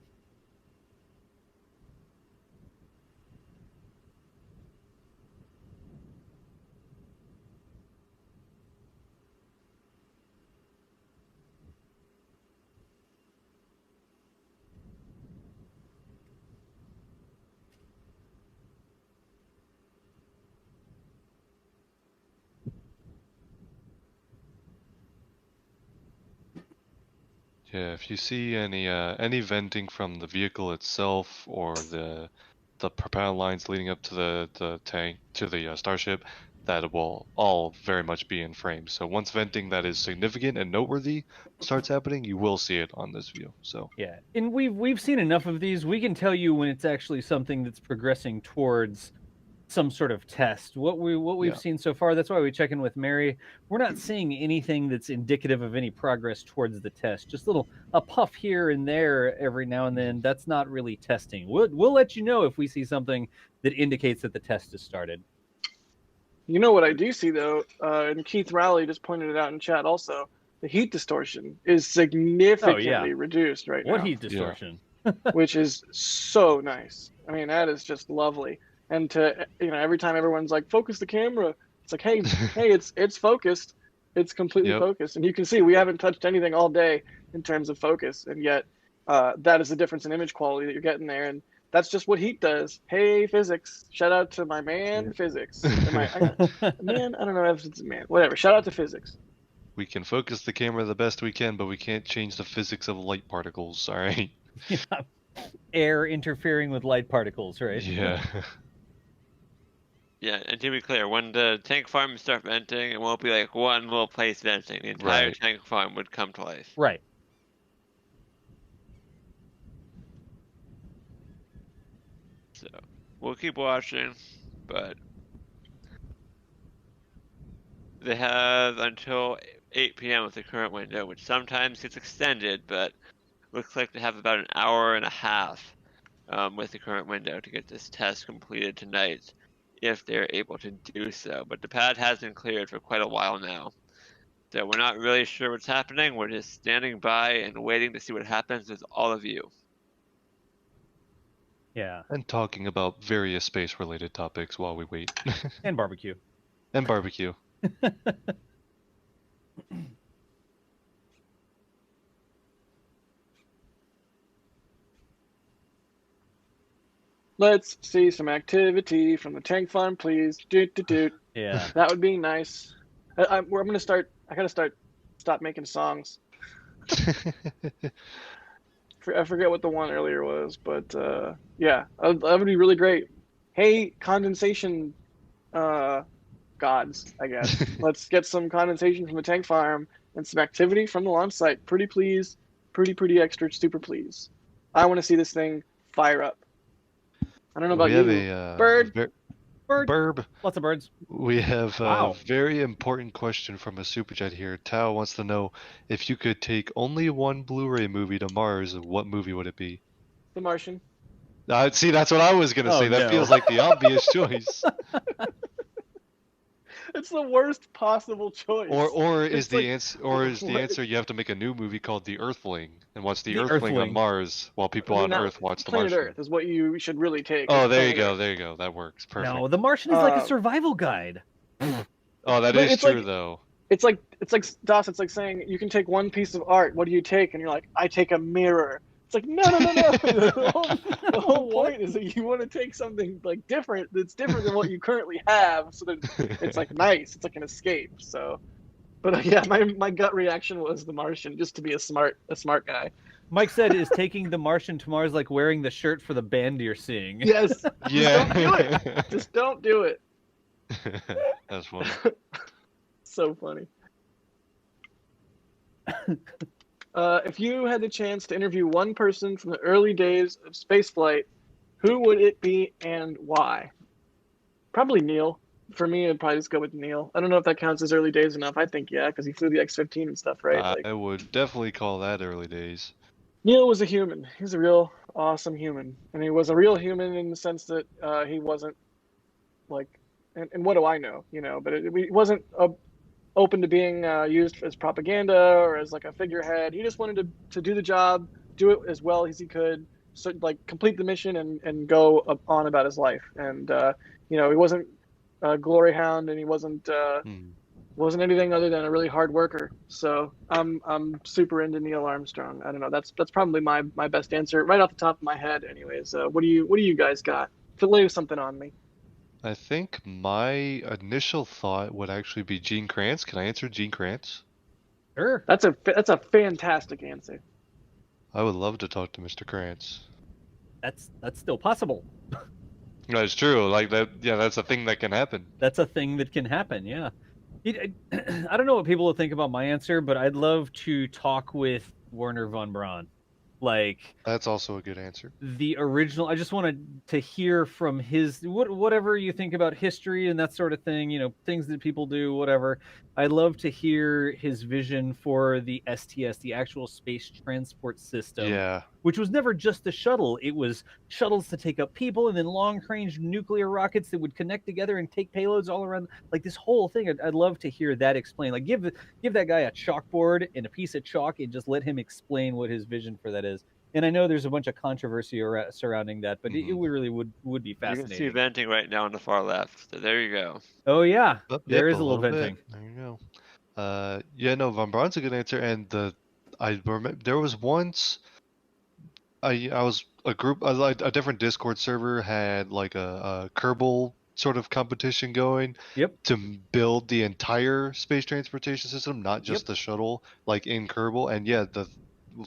[SPEAKER 7] Yeah, if you see any venting from the vehicle itself or the propellant lines leading up to the tank to the Starship, that will all very much be in frame. So once venting that is significant and noteworthy starts happening, you will see it on this view. So
[SPEAKER 5] Yeah, and we've seen enough of these. We can tell you when it's actually something that's progressing towards some sort of test. What we've seen so far, that's why we check in with Mary. We're not seeing anything that's indicative of any progress towards the test. Just a puff here and there every now and then. That's not really testing. We'll let you know if we see something that indicates that the test has started.
[SPEAKER 6] You know what I do see though, and Keith Rowley just pointed it out in chat also, the heat distortion is significantly reduced right now.
[SPEAKER 5] What heat distortion?
[SPEAKER 6] Which is so nice. I mean, that is just lovely. And to, every time everyone's like, focus the camera, it's like, hey, it's focused. It's completely focused. And you can see we haven't touched anything all day in terms of focus. And yet that is the difference in image quality that you're getting there. And that's just what heat does. Hey, physics. Shout out to my man, physics. Man, I don't know if it's a man. Whatever. Shout out to physics.
[SPEAKER 7] we can focus the camera the best we can, but we can't change the physics of light particles. All right.
[SPEAKER 5] Air interfering with light particles, right?
[SPEAKER 7] Yeah.
[SPEAKER 1] yeah, and to be clear, when the tank farms start venting, it won't be like one little place venting. The entire tank farm would come to life.
[SPEAKER 5] Right.
[SPEAKER 1] So we'll keep watching, but they have until 8 p.m. with the current window, which sometimes gets extended, but looks like they have about an hour and a half with the current window to get this test completed tonight, if they're able to do so. But the pad has been cleared for quite a while now. So we're not really sure what's happening. We're just standing by and waiting to see what happens with all of you.
[SPEAKER 5] Yeah.
[SPEAKER 7] And talking about various space-related topics while we wait.
[SPEAKER 5] And barbecue.
[SPEAKER 7] And barbecue.
[SPEAKER 6] Let's see some activity from the tank farm, please. Doot, doot, doot.
[SPEAKER 5] Yeah.
[SPEAKER 6] That would be nice. I'm gonna start. I gotta stop making songs. I forget what the one earlier was, but yeah, that would be really great. Hey, condensation gods, I guess. Let's get some condensation from the tank farm and some activity from the launch site. Pretty please. Pretty extra super please. I want to see this thing fire up. I don't know about
[SPEAKER 7] we have
[SPEAKER 6] you.
[SPEAKER 7] a
[SPEAKER 6] Bird.
[SPEAKER 7] Burb.
[SPEAKER 5] Lots of birds.
[SPEAKER 7] We have
[SPEAKER 5] Wow.
[SPEAKER 7] a very important question from a super chat here. Tao wants to know if you could take only one Blu-ray movie to Mars, what movie would it be?
[SPEAKER 6] The Martian.
[SPEAKER 7] See, that's what I was gonna
[SPEAKER 5] Oh,
[SPEAKER 7] say. That
[SPEAKER 5] no.
[SPEAKER 7] feels like the obvious choice.
[SPEAKER 6] It's the worst possible choice.
[SPEAKER 7] Or is
[SPEAKER 6] It's
[SPEAKER 7] the
[SPEAKER 6] like-
[SPEAKER 7] answer you have to make a new movie called The Earthling and watch The
[SPEAKER 5] The
[SPEAKER 7] Earthling on
[SPEAKER 5] Earthling.
[SPEAKER 7] Mars while people
[SPEAKER 6] I mean,
[SPEAKER 7] on
[SPEAKER 6] that-
[SPEAKER 7] Earth watch The
[SPEAKER 6] Planet
[SPEAKER 7] Martian.
[SPEAKER 6] Earth is what you should really take.
[SPEAKER 7] Oh,
[SPEAKER 6] It's
[SPEAKER 7] there you
[SPEAKER 6] Planet
[SPEAKER 7] go.
[SPEAKER 6] Earth.
[SPEAKER 7] There you go. That works. Perfect.
[SPEAKER 5] No, The Martian is like a
[SPEAKER 6] Um,
[SPEAKER 5] survival guide.
[SPEAKER 7] Oh, that
[SPEAKER 6] But
[SPEAKER 7] is
[SPEAKER 6] it's
[SPEAKER 7] true
[SPEAKER 6] like-
[SPEAKER 7] though.
[SPEAKER 6] It's like DOS. It's like saying you can take one piece of art. What do you take? And you're like, I take a mirror. It's like no. The whole point is that you want to take something like different. That's different than what you currently have, so that it's like nice. It's like an escape. So, but yeah, my gut reaction was The Martian, just to be a smart guy.
[SPEAKER 5] Mike said, is taking the Martian to Mars like wearing the shirt for the band you're seeing?
[SPEAKER 6] Yes.
[SPEAKER 7] Yeah.
[SPEAKER 6] Don't do it. Just don't do it.
[SPEAKER 7] That's funny.
[SPEAKER 6] So funny. If you had the chance to interview one person from the early days of spaceflight, who would it be and why? Probably Neil. For me, I'd probably just go with Neil. I don't know if that counts as early days enough. I think yeah, because he flew the X-15 and stuff, right? Like,
[SPEAKER 7] I would definitely call that early days.
[SPEAKER 6] Neil was a human. He was a real awesome human, and he was a real human in the sense that he wasn't like, and what do I know, you know? But he wasn't open to being used as propaganda or as like a figurehead. He just wanted to do the job, do it as well as he could, so like complete the mission and go on about his life. And you know, he wasn't a glory hound, and he wasn't anything other than a really hard worker. So I'm super into Neil Armstrong. I don't know. That's probably my best answer right off the top of my head. Anyways, what do you guys got? Lay something on me.
[SPEAKER 7] I think my initial thought would actually be Gene Kranz. Can I answer Gene Kranz?
[SPEAKER 5] Sure.
[SPEAKER 6] That's a fantastic answer.
[SPEAKER 7] I would love to talk to Mr. Kranz.
[SPEAKER 5] That's still possible.
[SPEAKER 7] That's true. Like that. Yeah, that's a thing that can happen.
[SPEAKER 5] That's a thing that can happen. Yeah. I don't know what people will think about my answer, but I'd love to talk with Werner von Braun. Like,
[SPEAKER 7] That's also a good answer.
[SPEAKER 5] the original. I just wanted to hear from his whatever you think about history and that sort of thing, you know, things that people do, whatever. I'd love to hear his vision for the STS, the actual space transport system,
[SPEAKER 7] Yeah.
[SPEAKER 5] which was never just a shuttle. It was shuttles to take up people, and then long-range nuclear rockets that would connect together and take payloads all around. Like this whole thing, I'd love to hear that explained. Like give that guy a chalkboard and a piece of chalk and just let him explain what his vision for that is. And I know there's a bunch of controversy surrounding that, but it really would be
[SPEAKER 1] You can see
[SPEAKER 5] fascinating.
[SPEAKER 1] venting right now on the far left. So there you go.
[SPEAKER 5] Oh yeah,
[SPEAKER 7] Oh,
[SPEAKER 5] there
[SPEAKER 7] yep,
[SPEAKER 5] is a little venting.
[SPEAKER 7] bit. There you go. Yeah, no, Von Braun's a good answer. And I remember there was once I was a different Discord server had like a Kerbal sort of competition going.
[SPEAKER 5] Yep.
[SPEAKER 7] To build the entire space transportation system, not just the shuttle, like in Kerbal. And yeah,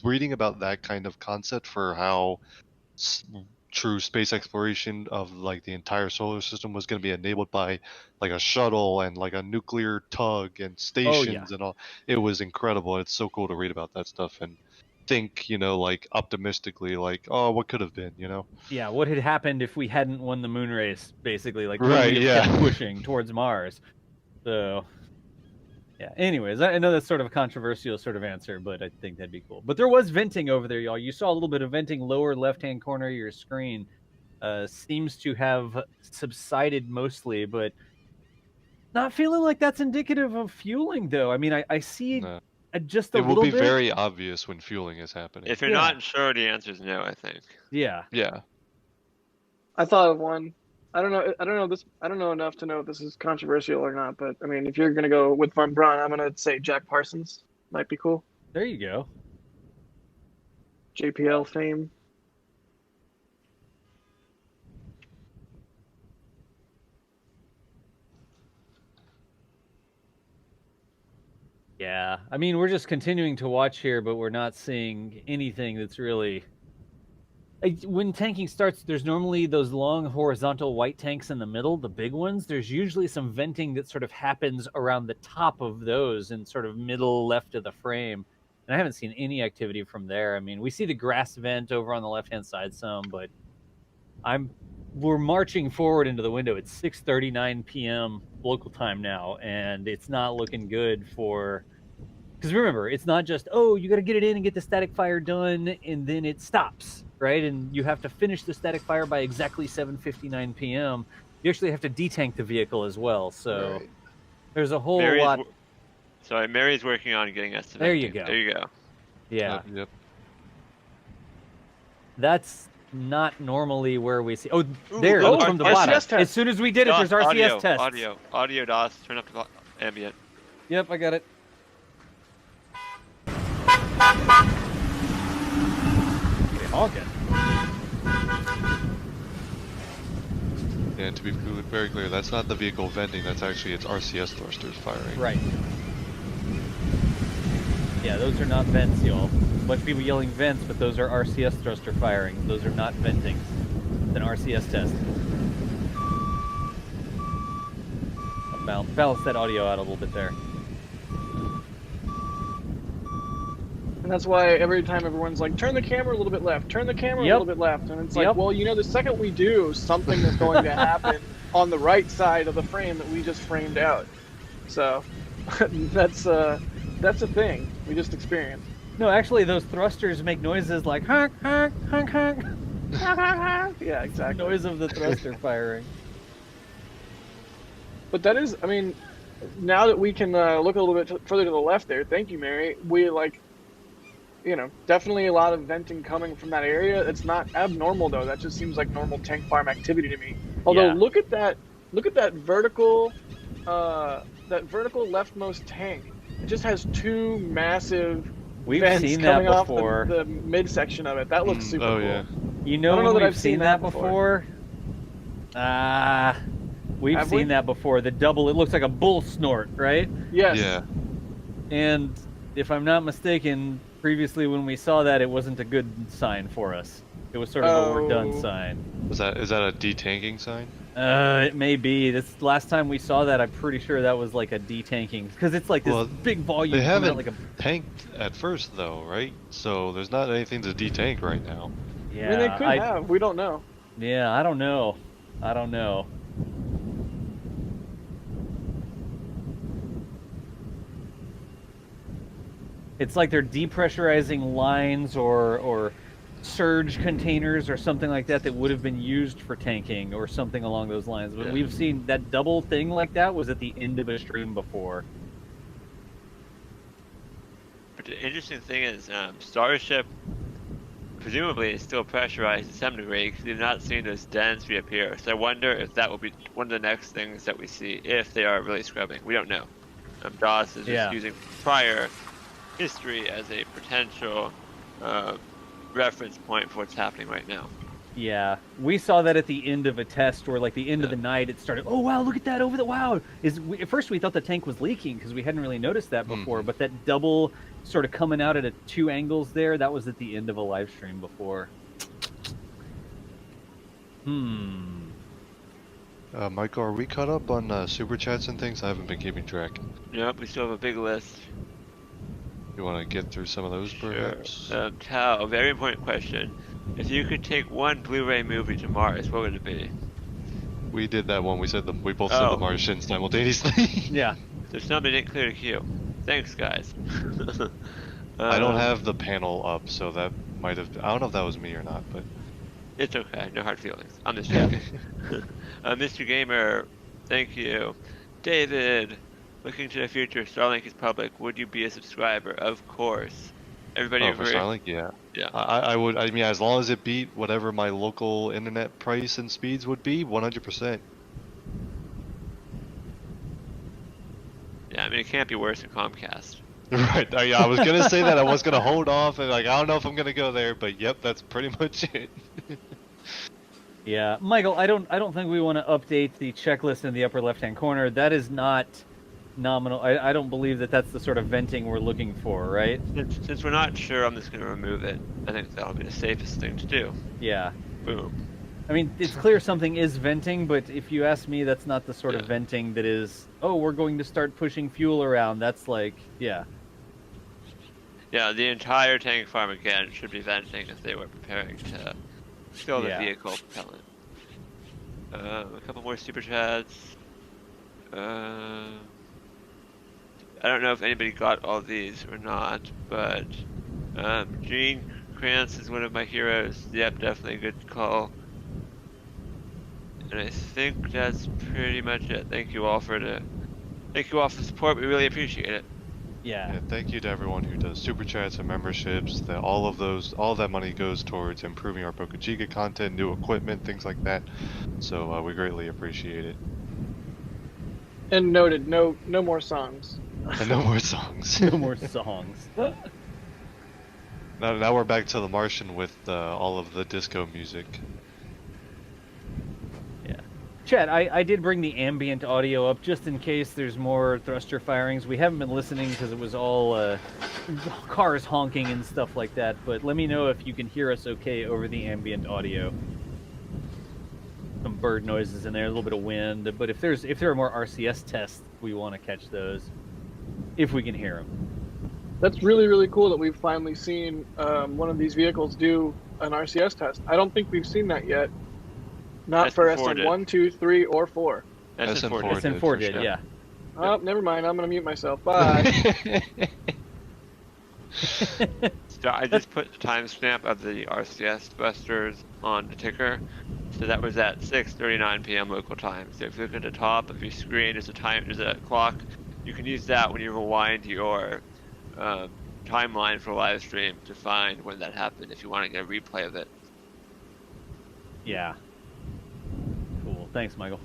[SPEAKER 7] reading about that kind of concept for how true space exploration of like the entire solar system was going to be enabled by like a shuttle and like a nuclear tug and stations and all, it was incredible. It's so cool to read about that stuff. And think, like optimistically, like, oh, what could have been,
[SPEAKER 5] Yeah, what had happened if we hadn't won the moon race, basically, like would
[SPEAKER 7] Right,
[SPEAKER 5] we have
[SPEAKER 7] yeah.
[SPEAKER 5] kept pushing towards Mars? So yeah. Anyways, I know that's sort of a controversial sort of answer, but I think that'd be cool. But there was venting over there, y'all. You saw a little bit of venting lower left-hand corner of your screen. Seems to have subsided mostly, but not feeling like that's indicative of fueling, though. I mean, I see
[SPEAKER 7] No.
[SPEAKER 5] just a
[SPEAKER 7] It will
[SPEAKER 5] little
[SPEAKER 7] be
[SPEAKER 5] bit.
[SPEAKER 7] very obvious when fueling is happening.
[SPEAKER 1] If you're
[SPEAKER 5] Yeah.
[SPEAKER 1] not sure, the answer is no, I think.
[SPEAKER 5] Yeah.
[SPEAKER 7] Yeah.
[SPEAKER 6] I thought of one. I don't know enough to know if this is controversial or not, but I mean, if you're gonna go with Von Braun, I'm gonna say Jack Parsons might be cool.
[SPEAKER 5] There you go.
[SPEAKER 6] JPL fame.
[SPEAKER 5] Yeah. I mean, we're just continuing to watch here, but we're not seeing anything that's really. When tanking starts, there's normally those long horizontal white tanks in the middle, the big ones. There's usually some venting that sort of happens around the top of those in sort of middle left of the frame. And I haven't seen any activity from there. I mean, we see the grass vent over on the left-hand side some, but we're marching forward into the window. It's 6:39 p.m. local time now, and it's not looking good for. Because remember, it's not just, oh, you got to get it in and get the static fire done, and then it stops, right? And you have to finish the static fire by exactly 7:59 p.m. You actually have to detank the vehicle as well. So
[SPEAKER 7] Right.
[SPEAKER 5] there's a whole lot.
[SPEAKER 1] Sorry, Mary's working on getting us to
[SPEAKER 5] There you
[SPEAKER 1] venting.
[SPEAKER 5] go.
[SPEAKER 1] There you go.
[SPEAKER 5] Yeah,
[SPEAKER 7] Yep.
[SPEAKER 5] that's not normally where we see. Oh,
[SPEAKER 1] Ooh,
[SPEAKER 5] there,
[SPEAKER 1] look,
[SPEAKER 5] look from the
[SPEAKER 6] RCS
[SPEAKER 5] bottom.
[SPEAKER 6] test.
[SPEAKER 5] As soon as we did it,
[SPEAKER 1] DOS,
[SPEAKER 5] there's RCS tests.
[SPEAKER 1] Audio, DOS, turn up the ambient.
[SPEAKER 5] Yep, I got it. Okay, all good.
[SPEAKER 7] And to be very clear, that's not the vehicle venting, that's actually its RCS thrusters firing.
[SPEAKER 5] Right. Yeah, those are not vents, y'all. A bunch of people yelling vents, but those are RCS thruster firing. Those are not venting. It's an RCS test. Balance that audio out a little bit there.
[SPEAKER 6] And that's why every time everyone's like, turn the camera a little bit left, turn the camera a
[SPEAKER 5] Yep.
[SPEAKER 6] little bit left. And it's like,
[SPEAKER 5] Yep.
[SPEAKER 6] well, the second we do, something is going to happen on the right side of the frame that we just framed out. So that's a thing we just experienced.
[SPEAKER 5] No, actually, those thrusters make noises like honk, honk, honk, honk.
[SPEAKER 6] Yeah, exactly.
[SPEAKER 5] Noise of the thruster firing.
[SPEAKER 6] But that is, I mean, now that we can look a little bit further to the left there, thank you, Mary, we definitely a lot of venting coming from that area. It's not abnormal though. That just seems like normal tank farm activity to me. Although
[SPEAKER 5] Yeah.
[SPEAKER 6] look at that vertical leftmost tank. It just has two massive
[SPEAKER 5] We've
[SPEAKER 6] vents
[SPEAKER 5] seen that
[SPEAKER 6] coming off
[SPEAKER 5] before.
[SPEAKER 6] the midsection of it. That looks super
[SPEAKER 7] Oh
[SPEAKER 6] cool.
[SPEAKER 7] yeah.
[SPEAKER 5] You
[SPEAKER 6] I
[SPEAKER 5] know
[SPEAKER 6] don't know
[SPEAKER 5] when
[SPEAKER 6] that
[SPEAKER 5] we've
[SPEAKER 6] I've
[SPEAKER 5] seen
[SPEAKER 6] seen
[SPEAKER 5] that
[SPEAKER 6] that
[SPEAKER 5] before? We've
[SPEAKER 6] Have
[SPEAKER 5] seen
[SPEAKER 6] we?
[SPEAKER 5] that before. The double, it looks like a bull snort, right?
[SPEAKER 6] Yes.
[SPEAKER 7] Yeah.
[SPEAKER 5] And if I'm not mistaken, previously when we saw that, it wasn't a good sign for us. It was sort of a we're done
[SPEAKER 6] Oh.
[SPEAKER 5] sign.
[SPEAKER 7] Is that a detanking sign?
[SPEAKER 5] It may be. This last time we saw that, I'm pretty sure that was like a detanking, because it's like this
[SPEAKER 7] Well,
[SPEAKER 5] big volume.
[SPEAKER 7] They
[SPEAKER 5] coming out
[SPEAKER 7] haven't
[SPEAKER 5] like
[SPEAKER 7] tanked at first though, right? So there's not anything to detank right now.
[SPEAKER 5] yeah,
[SPEAKER 6] I mean, they could have. We don't know.
[SPEAKER 5] Yeah, I don't know. I don't know. It's like they're depressurizing lines or surge containers or something like that that would have been used for tanking or something along those lines. But
[SPEAKER 7] Yeah.
[SPEAKER 5] we've seen that double thing like that was at the end of a stream before.
[SPEAKER 1] But the interesting thing is, Starship presumably is still pressurized to some degree because we've not seen those dents reappear. So I wonder if that will be one of the next things that we see if they are really scrubbing. We don't know. DOS is
[SPEAKER 5] Yeah.
[SPEAKER 1] just using prior history as a potential reference point for what's happening right now.
[SPEAKER 5] Yeah, we saw that at the end of a test, or like the end of the night, it started. Oh wow, look at that over the wow! At first we thought the tank was leaking because we hadn't really noticed that before, but that double sort of coming out at two angles there, that was at the end of a live stream before.
[SPEAKER 7] Michael, are we caught up on super chats and things? I haven't been keeping track.
[SPEAKER 1] Yep, we still have a big list.
[SPEAKER 7] You want to get through some of those, perhaps?
[SPEAKER 1] Sure. Tao, a very important question. If you could take one Blu-ray movie to Mars, what would it be?
[SPEAKER 7] We did that one. We both said The Martian simultaneously.
[SPEAKER 5] Yeah.
[SPEAKER 1] So somebody didn't clear the queue. Thanks, guys.
[SPEAKER 7] I don't have the panel up, so that might have. I don't know if that was me or not, but
[SPEAKER 1] It's okay. No hard feelings. I'm just joking. Mr. Gamer, thank you. David, looking to the future, Starlink is public. Would you be a subscriber? Of course. Everybody
[SPEAKER 7] for
[SPEAKER 1] agree?
[SPEAKER 7] Starlink, yeah.
[SPEAKER 1] Yeah.
[SPEAKER 7] I would. I mean, as long as it beat whatever my local internet price and speeds would be, 100%.
[SPEAKER 1] Yeah, I mean, it can't be worse than Comcast.
[SPEAKER 7] Right. I was gonna say that. I was gonna hold off, and I don't know if I'm gonna go there, but yep, that's pretty much it.
[SPEAKER 5] Yeah, Michael, I don't think we want to update the checklist in the upper left-hand corner. That is not nominal. I don't believe that that's the sort of venting we're looking for, right?
[SPEAKER 1] Since we're not sure, I'm just going to remove it. I think that'll be the safest thing to do.
[SPEAKER 5] Yeah.
[SPEAKER 1] Boom.
[SPEAKER 5] I mean, it's clear something is venting, but if you ask me, that's not the sort of venting that is, oh, we're going to start pushing fuel around. That's like, yeah.
[SPEAKER 1] Yeah, the entire tank farm again should be venting if they were preparing to fill the vehicle propellant. A couple more super chats. I don't know if anybody got all these or not, but Gene Krantz is one of my heroes. Yep, definitely a good call. And I think that's pretty much it. Thank you all for the support. We really appreciate it.
[SPEAKER 5] Yeah.
[SPEAKER 7] Thank you to everyone who does super chats and memberships. That all of that money goes towards improving our Boca Chica content, new equipment, things like that. So we greatly appreciate it.
[SPEAKER 6] And noted, no more songs.
[SPEAKER 7] And no more songs.
[SPEAKER 5] No more songs.
[SPEAKER 7] Now we're back to The Martian with all of the disco music.
[SPEAKER 5] Yeah. Chad, I did bring the ambient audio up just in case there's more thruster firings. We haven't been listening because it was all cars honking and stuff like that, but let me know if you can hear us okay over the ambient audio. Some bird noises in there, a little bit of wind, but if there are more RCS tests, we want to catch those if we can hear them.
[SPEAKER 6] That's really, really cool that we've finally seen one of these vehicles do an RCS test. I don't think we've seen that yet. Not for SN1, 2, 3, or 4.
[SPEAKER 5] SN4 did, yeah.
[SPEAKER 6] Oh, never mind. I'm going to mute myself. Bye.
[SPEAKER 1] So I just put the timestamp of the RCS busters on the ticker. So that was at 6:39 p.m. local time. So if you look at the top of your screen, there's a clock. You can use that when you rewind your timeline for live stream to find when that happened if you want to get a replay of it.
[SPEAKER 5] Yeah. Cool. Thanks, Michael.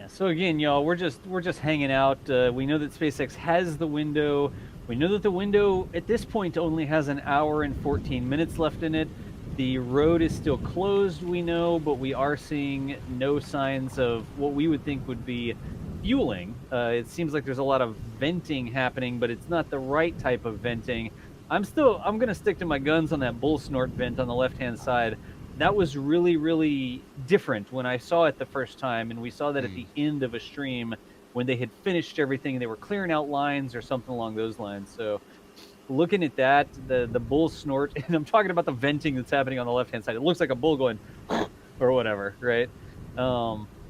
[SPEAKER 5] So again, y'all, we're just hanging out. We know that SpaceX has the window. We know that the window at this point only has an hour and 14 minutes left in it. The road is still closed, we know, but we are seeing no signs of what we would think would be fueling. It seems like there's a lot of venting happening, but it's not the right type of venting. I'm going to stick to my guns on that bull snort vent on the left-hand side. That was really, really different when I saw it the first time, and we saw that at the end of a stream when they had finished everything and they were clearing out lines or something along those lines. So looking at that, the bull snort, and I'm talking about the venting that's happening on the left-hand side. It looks like a bull going or whatever, right?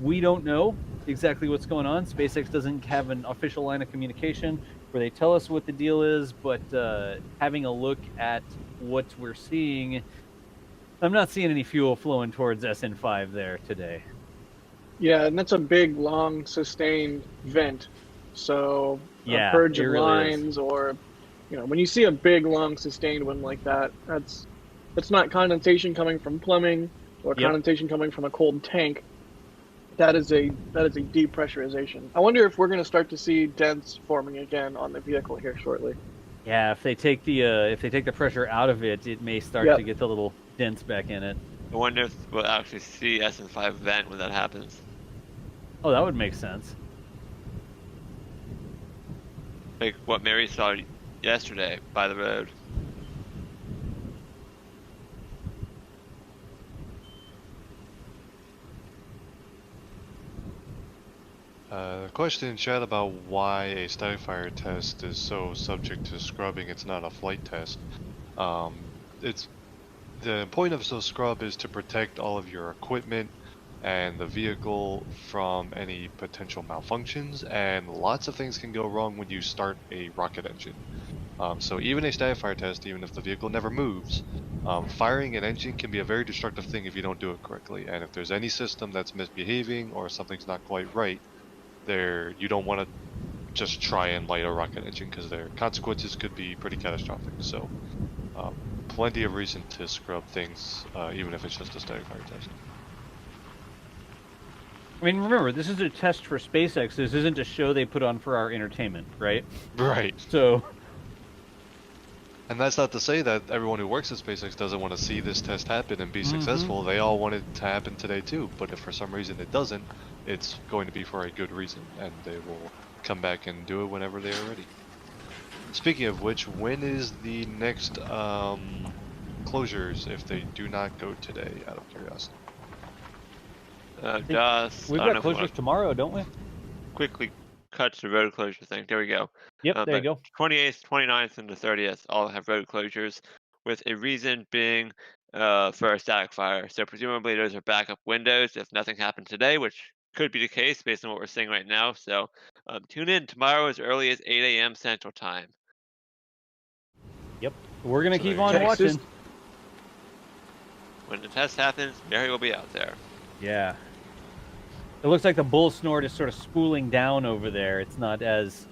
[SPEAKER 5] We don't know exactly what's going on. SpaceX doesn't have an official line of communication where they tell us what the deal is, but having a look at what we're seeing, I'm not seeing any fuel flowing towards SN5 there today.
[SPEAKER 6] Yeah, and that's a big, long, sustained vent. So
[SPEAKER 5] yeah,
[SPEAKER 6] a purge of
[SPEAKER 5] really
[SPEAKER 6] lines, or when you see a big, long, sustained one like that, that's not condensation coming from plumbing or condensation coming from a cold tank. That is a depressurization. I wonder if we're going to start to see dents forming again on the vehicle here shortly.
[SPEAKER 5] Yeah, if they take the pressure out of it, it may start to get the little dents back in it.
[SPEAKER 1] I wonder if we'll actually see SN5 vent when that happens.
[SPEAKER 5] Oh, that would make sense.
[SPEAKER 1] like what Mary saw yesterday by the road.
[SPEAKER 7] Question in chat about why a static fire test is so subject to scrubbing. It's not a flight test. It's the point of a scrub is to protect all of your equipment and the vehicle from any potential malfunctions, and lots of things can go wrong when you start a rocket engine. So even a static fire test, even if the vehicle never moves, firing an engine can be a very destructive thing if you don't do it correctly. And if there's any system that's misbehaving or something's not quite right, you don't want to just try and light a rocket engine, because their consequences could be pretty catastrophic. So plenty of reason to scrub things, even if it's just a static fire test.
[SPEAKER 5] I mean, remember, this is a test for SpaceX. This isn't a show they put on for our entertainment, right?
[SPEAKER 7] Right.
[SPEAKER 5] So...
[SPEAKER 7] And that's not to say that everyone who works at SpaceX doesn't want to see this test happen and be successful. They all want it to happen today too, but if for some reason it doesn't, it's going to be for a good reason, and they will come back and do it whenever they are ready. Speaking of which, when is the next closures if they do not go today, out of curiosity?
[SPEAKER 1] Doss,
[SPEAKER 5] We've got closures tomorrow, don't we?
[SPEAKER 1] quickly cut to the road closure thing. There we go.
[SPEAKER 5] Yep, there you go.
[SPEAKER 1] 28th, 29th, and the 30th all have road closures, with a reason being for a static fire. So presumably those are backup windows if nothing happened today, which could be the case based on what we're seeing right now. So tune in tomorrow as early as 8 a.m. Central Time.
[SPEAKER 5] Yep, we're going to keep on watching.
[SPEAKER 1] When the test happens, Mary will be out there.
[SPEAKER 5] Yeah. It looks like the bull snort is sort of spooling down over there. It's not as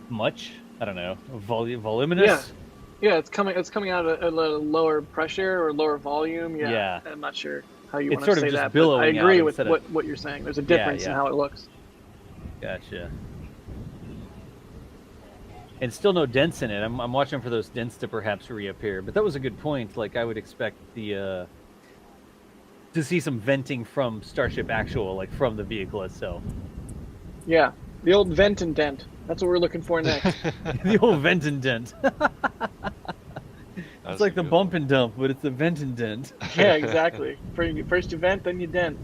[SPEAKER 5] much, I don't know, voluminous.
[SPEAKER 6] Yeah, it's coming out at a lower pressure or lower volume. Yeah. I'm not sure how you want to say that, but I agree with what you're saying. There's a difference in how it looks.
[SPEAKER 5] Gotcha. And still no dents in it. I'm watching for those dents to perhaps reappear. But that was a good point. Like, I would expect the to see some venting from Starship Actual, like from the vehicle itself.
[SPEAKER 6] Yeah, the old vent and dent. That's what we're looking for next.
[SPEAKER 5] The old vent and dent. It's like the bump and dump, but it's the vent and dent.
[SPEAKER 6] Yeah, exactly. First you vent, then you dent.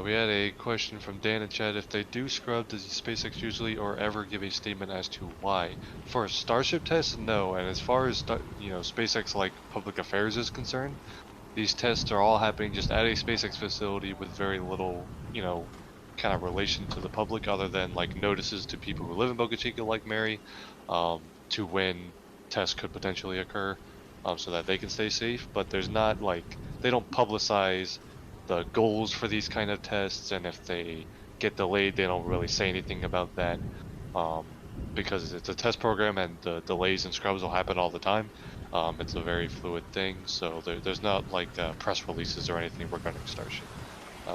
[SPEAKER 7] We had a question from Dan in chat. If they do scrub, does SpaceX usually or ever give a statement as to why? For a Starship test, no. And as far as SpaceX like public affairs is concerned, these tests are all happening just at a SpaceX facility with very little, kind of relation to the public, other than like notices to people who live in Boca Chica, like Mary, to when tests could potentially occur, so that they can stay safe. But there's not they don't publicize the goals for these kind of tests, and if they get delayed, they don't really say anything about that, because it's a test program and the delays and scrubs will happen all the time. It's a very fluid thing, so there's not press releases or anything regarding Starship.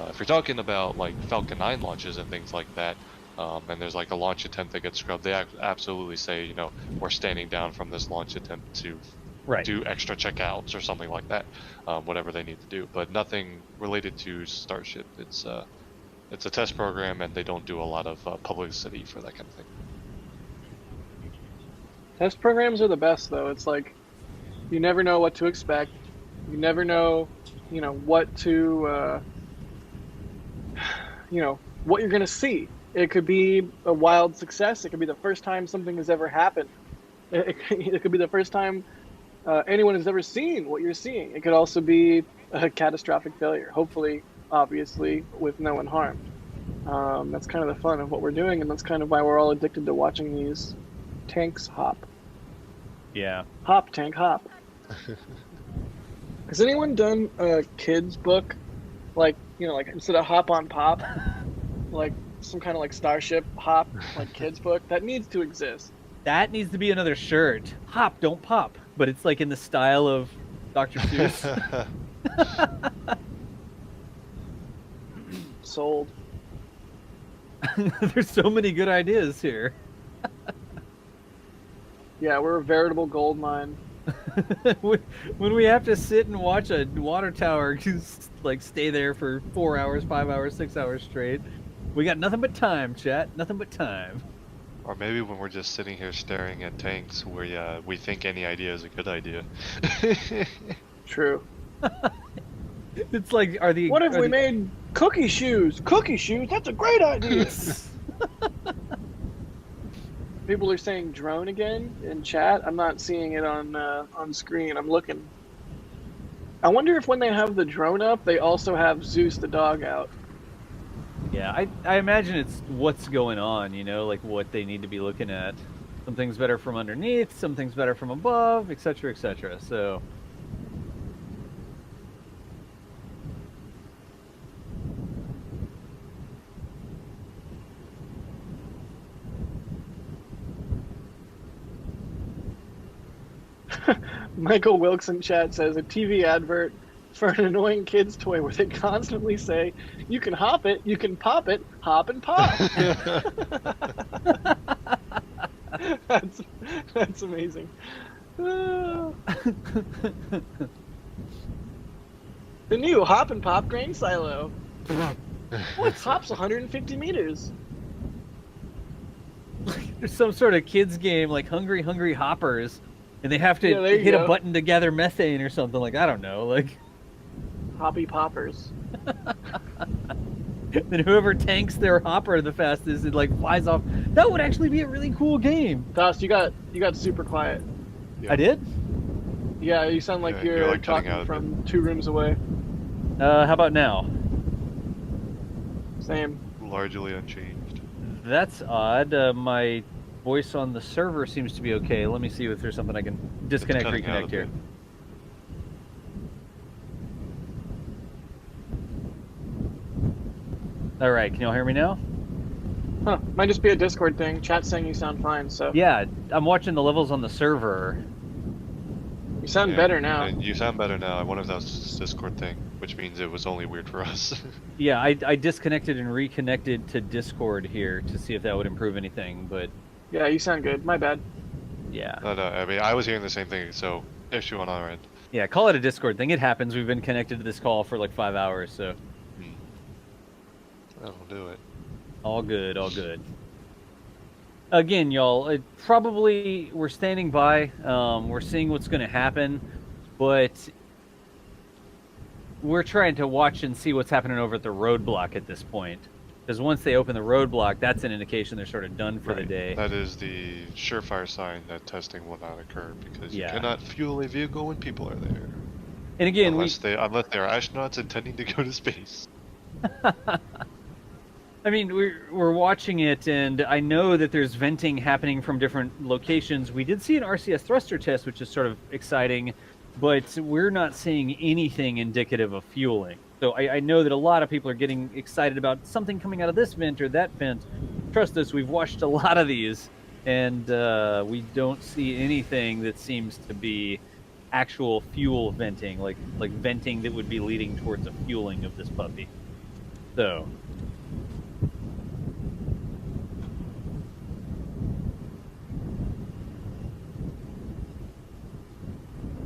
[SPEAKER 7] If you're talking about like Falcon 9 launches and things like that, and there's like a launch attempt that gets scrubbed, they absolutely say, we're standing down from this launch attempt to do extra checkouts or something like that, whatever they need to do, but nothing related to Starship. It's a test program, and they don't do a lot of publicity for that kind of thing.
[SPEAKER 6] Test programs are the best, though. It's like you never know what to expect. You never know, what to, what you're gonna see. It could be a wild success. It could be the first time something has ever happened. It could be the first time anyone has ever seen what you're seeing. It could also be a catastrophic failure, hopefully, obviously, with no one harmed. That's kind of the fun of what we're doing, and that's kind of why we're all addicted to watching these tanks hop.
[SPEAKER 5] Yeah.
[SPEAKER 6] Hop, tank, hop. Has anyone done a kid's book? Like instead of hop on pop, like some kind of like Starship hop, like kid's book? That needs to exist.
[SPEAKER 5] That needs to be another shirt. Hop, don't pop. But it's like in the style of Dr. Seuss.
[SPEAKER 6] Sold.
[SPEAKER 5] There's so many good ideas here.
[SPEAKER 6] Yeah, we're a veritable gold mine.
[SPEAKER 5] When we have to sit and watch a water tower like stay there for 4 hours, 5 hours, 6 hours straight, We got nothing but time, chat. Nothing but time.
[SPEAKER 7] Or maybe when we're just sitting here staring at tanks, we think any idea is a good idea.
[SPEAKER 6] True.
[SPEAKER 5] It's like,
[SPEAKER 6] What if we made cookie shoes? Cookie shoes? That's a great idea. People are saying drone again in chat. I'm not seeing it on screen. I'm looking. I wonder if when they have the drone up, they also have Zeus the dog out.
[SPEAKER 5] Yeah, I imagine it's what's going on, you know, like what they need to be looking at. Some things better from underneath, some things better from above, etc., etc. So.
[SPEAKER 6] Michael Wilkes in chat says a TV advert for an annoying kid's toy where they constantly say, "You can hop it, you can pop it, hop and pop." That's amazing. The new hop and pop grain silo. What hops 150 meters?
[SPEAKER 5] There's some sort of kids game like Hungry Hungry Hoppers, and they have to hit a button to gather methane or something. Like, I don't know, like
[SPEAKER 6] Hoppy poppers.
[SPEAKER 5] And whoever tanks their hopper the fastest, it like flies off. That would actually be a really cool game.
[SPEAKER 6] Doss, you got super quiet.
[SPEAKER 7] Yeah.
[SPEAKER 5] I did?
[SPEAKER 6] Yeah, you sound like
[SPEAKER 7] you're
[SPEAKER 6] you're
[SPEAKER 7] like cutting
[SPEAKER 6] talking
[SPEAKER 7] out a
[SPEAKER 6] from 2 rooms away.
[SPEAKER 5] How about now?
[SPEAKER 6] Same.
[SPEAKER 7] Largely unchanged.
[SPEAKER 5] That's odd. My voice on the server seems to be okay. Let me see if there's something I can disconnect,
[SPEAKER 7] cutting out a
[SPEAKER 5] reconnect here.
[SPEAKER 7] bit.
[SPEAKER 5] All right, can y'all hear me now?
[SPEAKER 6] Huh. Might just be a Discord thing. Chat's saying you sound fine, so.
[SPEAKER 5] Yeah, I'm watching the levels on the server.
[SPEAKER 6] You sound
[SPEAKER 7] Yeah,
[SPEAKER 6] better now.
[SPEAKER 7] and you sound better now. I wonder if that was just a Discord thing, which means it was only weird for us.
[SPEAKER 5] Yeah, I disconnected and reconnected to Discord here to see if that would improve anything, but
[SPEAKER 6] Yeah, you sound good. My bad.
[SPEAKER 5] yeah.
[SPEAKER 7] No, I mean, I was hearing the same thing, so issue on our end.
[SPEAKER 5] Yeah, call it a Discord thing. It happens. We've been connected to this call for like 5 hours, so
[SPEAKER 7] That'll do it.
[SPEAKER 5] all good, all good. Again, y'all, probably we're standing by. We're seeing what's going to happen, but we're trying to watch and see what's happening over at the roadblock at this point. Because once they open the roadblock, that's an indication they're sort of done for the day.
[SPEAKER 7] That is the surefire sign that testing will not occur because
[SPEAKER 5] Yeah.
[SPEAKER 7] you cannot fuel a vehicle when people are there.
[SPEAKER 5] And again,
[SPEAKER 7] unless they're astronauts intending to go to space.
[SPEAKER 5] I mean, we're watching it, and I know that there's venting happening from different locations. We did see an RCS thruster test, which is sort of exciting, but we're not seeing anything indicative of fueling. So I know that a lot of people are getting excited about something coming out of this vent or that vent. Trust us, we've watched a lot of these, and we don't see anything that seems to be actual fuel venting, like venting that would be leading towards a fueling of this puppy. So.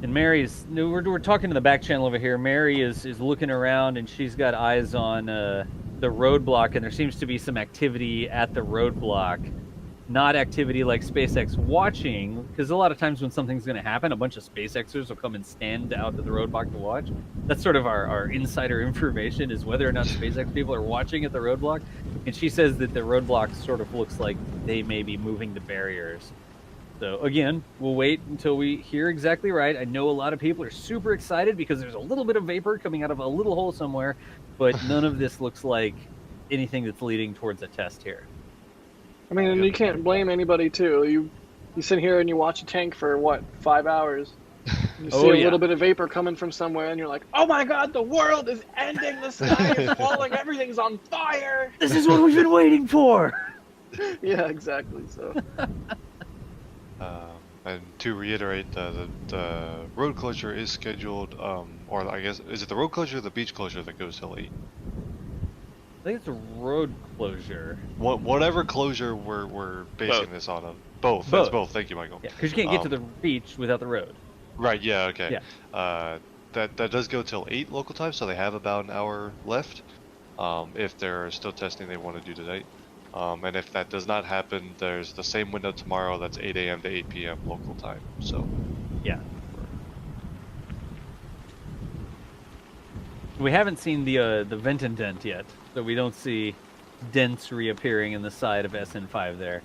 [SPEAKER 5] And Mary's, we're talking to the back channel over here. Mary is looking around, and she's got eyes on the roadblock, and there seems to be some activity at the roadblock. Not activity like SpaceX watching, because a lot of times when something's going to happen, a bunch of SpaceXers will come and stand out to the roadblock to watch. That's sort of our insider information, is whether or not SpaceX people are watching at the roadblock. And she says that the roadblock sort of looks like they may be moving the barriers. So again, we'll wait until we hear exactly right. I know a lot of people are super excited because there's a little bit of vapor coming out of a little hole somewhere, but none of this looks like anything that's leading towards a test here.
[SPEAKER 6] I mean, and you can't blame anybody too. You sit here and you watch a tank for what, 5 hours. You see a little bit of vapor coming from somewhere, and you're like, "Oh my God, the world is ending! The sky is falling! Everything's on fire!"
[SPEAKER 5] This is what we've been waiting for.
[SPEAKER 6] Yeah, exactly. So.
[SPEAKER 7] And to reiterate, the road closure is scheduled, or I guess, is it the road closure or the beach closure that goes till 8?
[SPEAKER 5] I think it's a road closure.
[SPEAKER 7] Whatever closure we're basing this on. Both. That's both. Thank you, Michael.
[SPEAKER 5] Yeah, because you can't get to the beach without the road.
[SPEAKER 7] Right, yeah, okay.
[SPEAKER 5] Yeah.
[SPEAKER 7] That does go till 8 local time, so they have about an hour left. if they're still testing they want to do tonight. And if that does not happen, there's the same window tomorrow. That's 8 a.m. to 8 p.m. local time. So
[SPEAKER 5] Yeah. We haven't seen the vent indent yet, so we don't see dents reappearing in the side of SN5 there.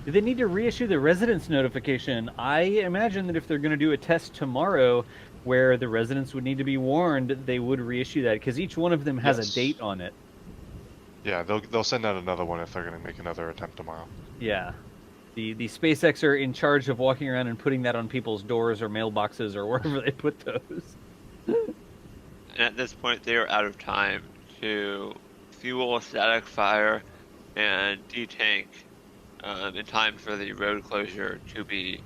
[SPEAKER 5] Do they need to reissue the residence notification? I imagine that if they're going to do a test tomorrow where the residents would need to be warned, they would reissue that, because each one of them has a date on it.
[SPEAKER 7] yeah, they'll send out another one if they're going to make another attempt tomorrow.
[SPEAKER 5] Yeah. The SpaceX are in charge of walking around and putting that on people's doors or mailboxes or wherever they put those.
[SPEAKER 1] And at this point, they are out of time to fuel a static fire and detank in time for the road closure to be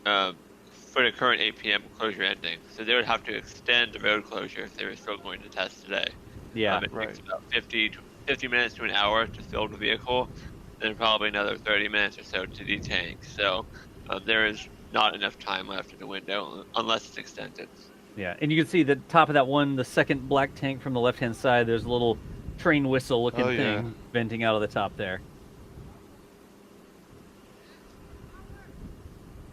[SPEAKER 1] for the current 8 p.m. closure ending. So they would have to extend the road closure if they were still going to test today.
[SPEAKER 5] Yeah,
[SPEAKER 1] it takes about 50 minutes to an hour to fill the vehicle, then probably another 30 minutes or so to detank. So there is not enough time left in the window unless it's extended.
[SPEAKER 5] Yeah, and you can see the top of that one, the second black tank from the left-hand side, there's a little train whistle-looking thing venting out of the top there.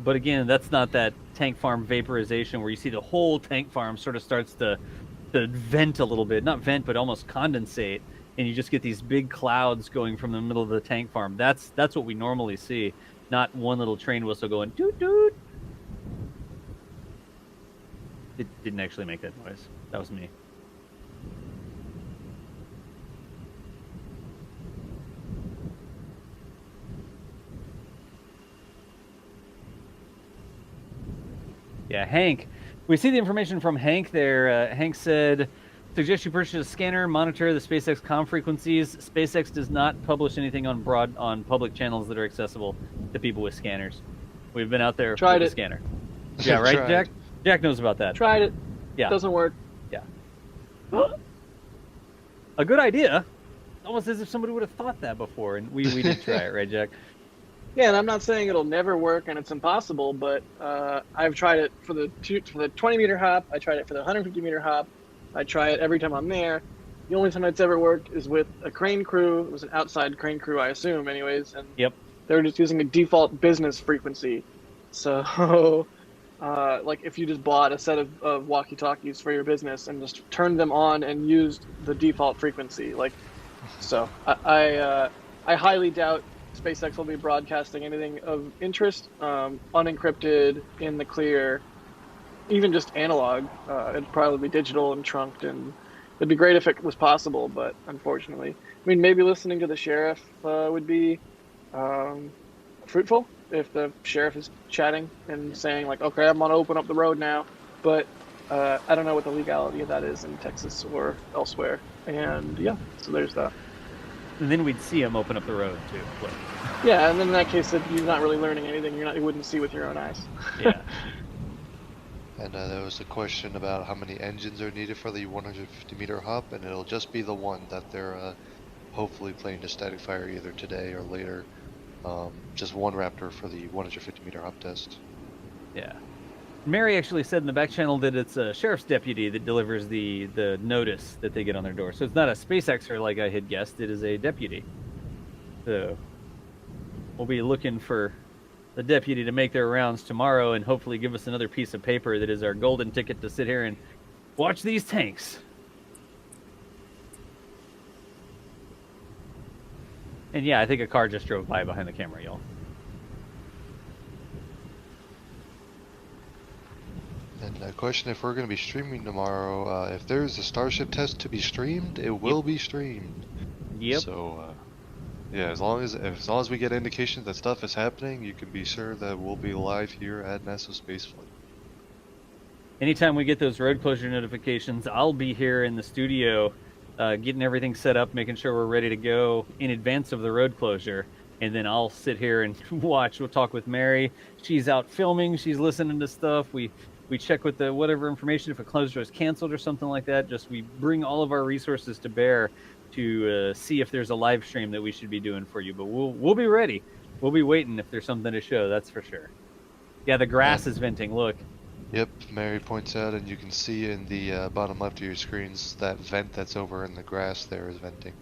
[SPEAKER 5] But again, that's not that tank farm vaporization where you see the whole tank farm sort of starts to vent a little bit. Not vent, but almost condensate. And you just get these big clouds going from the middle of the tank farm. That's what we normally see. Not one little train whistle going doot-doot. It didn't actually make that noise. That was me. Yeah, Hank. We see the information from Hank there. Hank said, suggest you purchase a scanner, monitor the SpaceX comm frequencies. SpaceX does not publish anything on public channels that are accessible to people with scanners. We've been out there with a scanner. Yeah, right, Jack? Jack knows about that.
[SPEAKER 6] Tried it.
[SPEAKER 5] Yeah.
[SPEAKER 6] Doesn't work.
[SPEAKER 5] Yeah. A good idea. Almost as if somebody would have thought that before, and we did try it, right, Jack?
[SPEAKER 6] Yeah, and I'm not saying it'll never work and it's impossible, but I've tried it for the 20 meter hop. I tried it for the 150 meter hop. I try it every time I'm there. The only time it's ever worked is with a crane crew. It was an outside crane crew, I assume, anyways. And
[SPEAKER 5] yep,
[SPEAKER 6] they're just using a default business frequency. So, like if you just bought a set of walkie-talkies for your business and just turned them on and used the default frequency, like, so I highly doubt SpaceX will be broadcasting anything of interest, unencrypted, in the clear, even just analog. It'd probably be digital and trunked, and it'd be great if it was possible, but unfortunately. I mean, maybe listening to the sheriff would be fruitful if the sheriff is chatting and saying, like, okay, I'm going to open up the road now, but I don't know what the legality of that is in Texas or elsewhere. And yeah, so there's that.
[SPEAKER 5] And then we'd see him open up the road too. But...
[SPEAKER 6] yeah, and then in that case, you're not really learning anything. You wouldn't see with your own eyes.
[SPEAKER 5] Yeah.
[SPEAKER 7] And there was a question about how many engines are needed for the 150 meter hop, and it'll just be the one that they're hopefully planning to static fire either today or later. Just one Raptor for the 150 meter hop test.
[SPEAKER 5] Yeah. Mary actually said in the back channel that it's a sheriff's deputy that delivers the notice that they get on their door. So it's not a SpaceXer like I had guessed. It is a deputy. So we'll be looking for the deputy to make their rounds tomorrow and hopefully give us another piece of paper that is our golden ticket to sit here and watch these tanks. And yeah, I think a car just drove by behind the camera, y'all.
[SPEAKER 7] And a question, if we're going to be streaming tomorrow, if there's a Starship test to be streamed, it will be streamed.
[SPEAKER 5] Yep.
[SPEAKER 7] So, yeah, as long as we get indications that stuff is happening, you can be sure that we'll be live here at NASASpaceflight.
[SPEAKER 5] Anytime we get those road closure notifications, I'll be here in the studio getting everything set up, making sure we're ready to go in advance of the road closure. And then I'll sit here and watch. We'll talk with Mary. She's out filming. She's listening to stuff. We check with the whatever information, if a closure is canceled or something like that. Just we bring all of our resources to bear to see if there's a live stream that we should be doing for you. But we'll be ready. We'll be waiting if there's something to show. That's for sure. Yeah, the grass is venting. Look.
[SPEAKER 7] Yep, Mary points out, and you can see in the bottom left of your screens that vent that's over in the grass there is venting.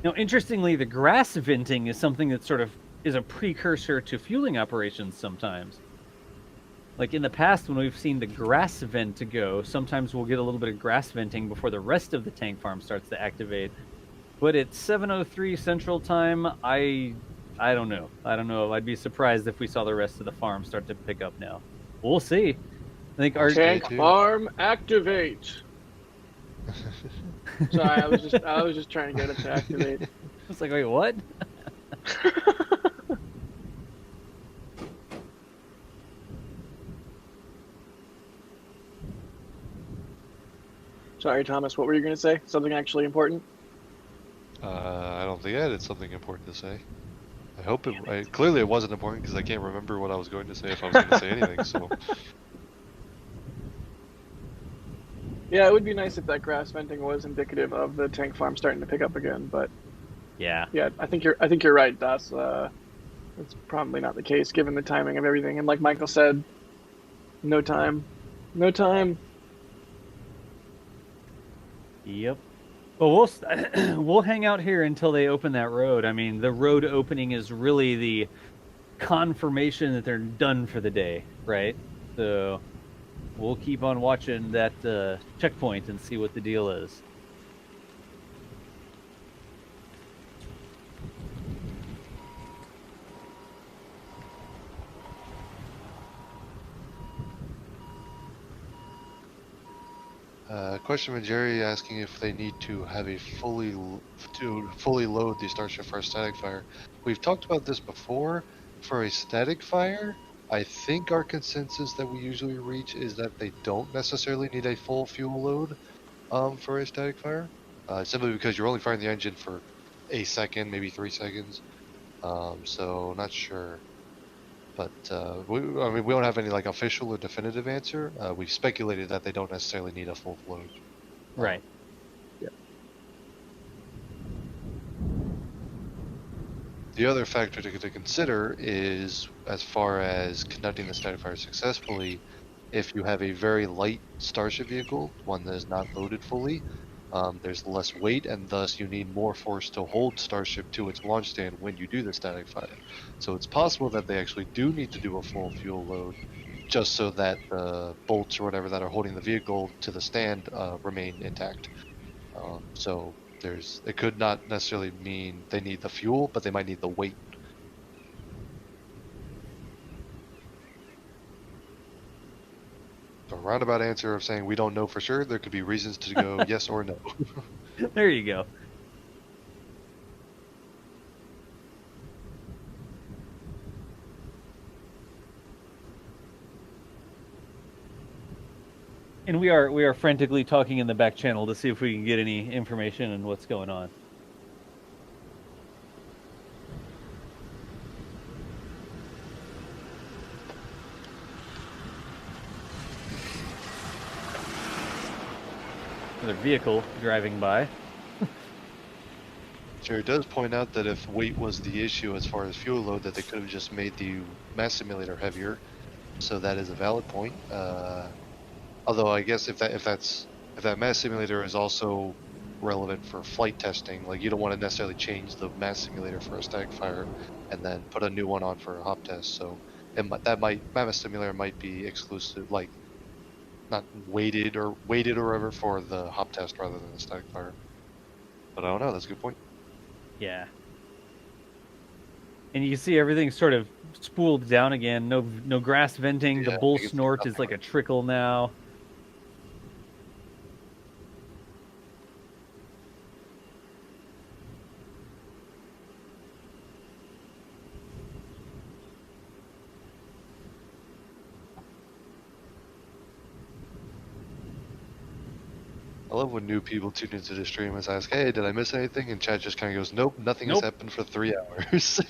[SPEAKER 5] Now, interestingly, the grass venting is something that sort of is a precursor to fueling operations sometimes. Like in the past, when we've seen the grass vent to go, sometimes we'll get a little bit of grass venting before the rest of the tank farm starts to activate. But at 7:03 Central Time, I don't know. I don't know. I'd be surprised if we saw the rest of the farm start to pick up now. We'll see. I think our
[SPEAKER 6] Tank farm activate. Sorry, I was just trying to get it to activate.
[SPEAKER 5] It's like, wait, what?
[SPEAKER 6] Sorry, Thomas. What were you going to say? Something actually important?
[SPEAKER 7] I don't think I had something important to say. I hope it. Clearly, it wasn't important because I can't remember what I was going to say if I was going to say anything. So.
[SPEAKER 6] Yeah, it would be nice if that grass venting was indicative of the tank farm starting to pick up again. But
[SPEAKER 5] yeah,
[SPEAKER 6] I think you're right, Das. It's probably not the case given the timing of everything. And like Michael said, no time.
[SPEAKER 5] Yep. Well, we'll hang out here until they open that road. I mean, the road opening is really the confirmation that they're done for the day, right? So we'll keep on watching that checkpoint and see what the deal is.
[SPEAKER 7] Question from Jerry asking if they need to have a fully load the Starship for a static fire. We've talked about this before. For a static fire, I think our consensus that we usually reach is that they don't necessarily need a full fuel load for a static fire, simply because you're only firing the engine for a second, maybe 3 seconds. So not sure. But we don't have any like official or definitive answer. We've speculated that they don't necessarily need a full load.
[SPEAKER 5] Right.
[SPEAKER 6] Yeah.
[SPEAKER 7] The other factor to consider is, as far as conducting the static fire successfully, if you have a very light Starship vehicle, one that is not loaded fully, there's less weight, and thus you need more force to hold Starship to its launch stand when you do the static fire. So it's possible that they actually do need to do a full fuel load, just so that the bolts or whatever that are holding the vehicle to the stand remain intact. So it could not necessarily mean they need the fuel, but they might need the weight. A roundabout answer of saying we don't know for sure. There could be reasons to go yes or no.
[SPEAKER 5] There you go. And we are frantically talking in the back channel to see if we can get any information on what's going on. Another vehicle driving by.
[SPEAKER 7] Jerry does point out that if weight was the issue as far as fuel load, that they could have just made the mass simulator heavier. So that is a valid point. Although I guess if that mass simulator is also relevant for flight testing, like you don't want to necessarily change the mass simulator for a static fire and then put a new one on for a hop test. So mass simulator might be exclusive, like not weighted or whatever for the hop test rather than the static fire. But I don't know. That's a good point.
[SPEAKER 5] Yeah. And you can see everything sort of spooled down again. No grass venting.
[SPEAKER 7] Yeah,
[SPEAKER 5] the bull snort is like a trickle now.
[SPEAKER 7] I love when new people tune into the stream and ask, "Hey, did I miss anything?" And chat just kind of goes, "Nope, nothing has happened for 3 hours."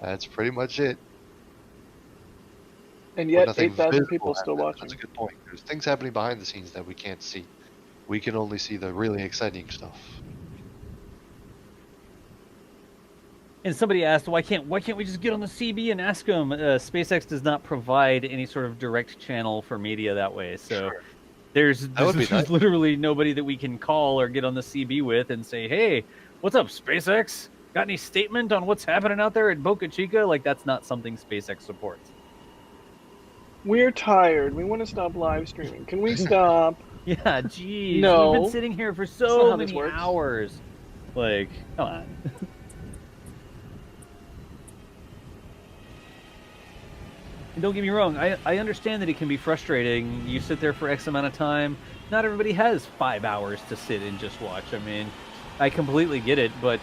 [SPEAKER 7] That's pretty much it.
[SPEAKER 6] And yet,
[SPEAKER 7] Nothing
[SPEAKER 6] 8,000
[SPEAKER 7] visible
[SPEAKER 6] people still
[SPEAKER 7] happened.
[SPEAKER 6] watching.
[SPEAKER 7] That's a good point. There's things happening behind the scenes that we can't see. We can only see the really exciting stuff.
[SPEAKER 5] And somebody asked, why can't we just get on the CB and ask them? SpaceX does not provide any sort of direct channel for media that way, so there's
[SPEAKER 7] would be nice.
[SPEAKER 5] literally nobody that we can call or get on the CB with and say, hey, what's up, SpaceX? Got any statement on what's happening out there at Boca Chica? Like, that's not something SpaceX supports.
[SPEAKER 6] We're tired. We want to stop live streaming. Can we stop?
[SPEAKER 5] Yeah, geez.
[SPEAKER 6] No.
[SPEAKER 5] We've been sitting here for
[SPEAKER 6] That's not
[SPEAKER 5] so
[SPEAKER 6] how this
[SPEAKER 5] many
[SPEAKER 6] works.
[SPEAKER 5] hours. Like, come on. And don't get me wrong, I understand that it can be frustrating. You sit there for X amount of time. Not everybody has 5 hours to sit and just watch. I mean, I completely get it, but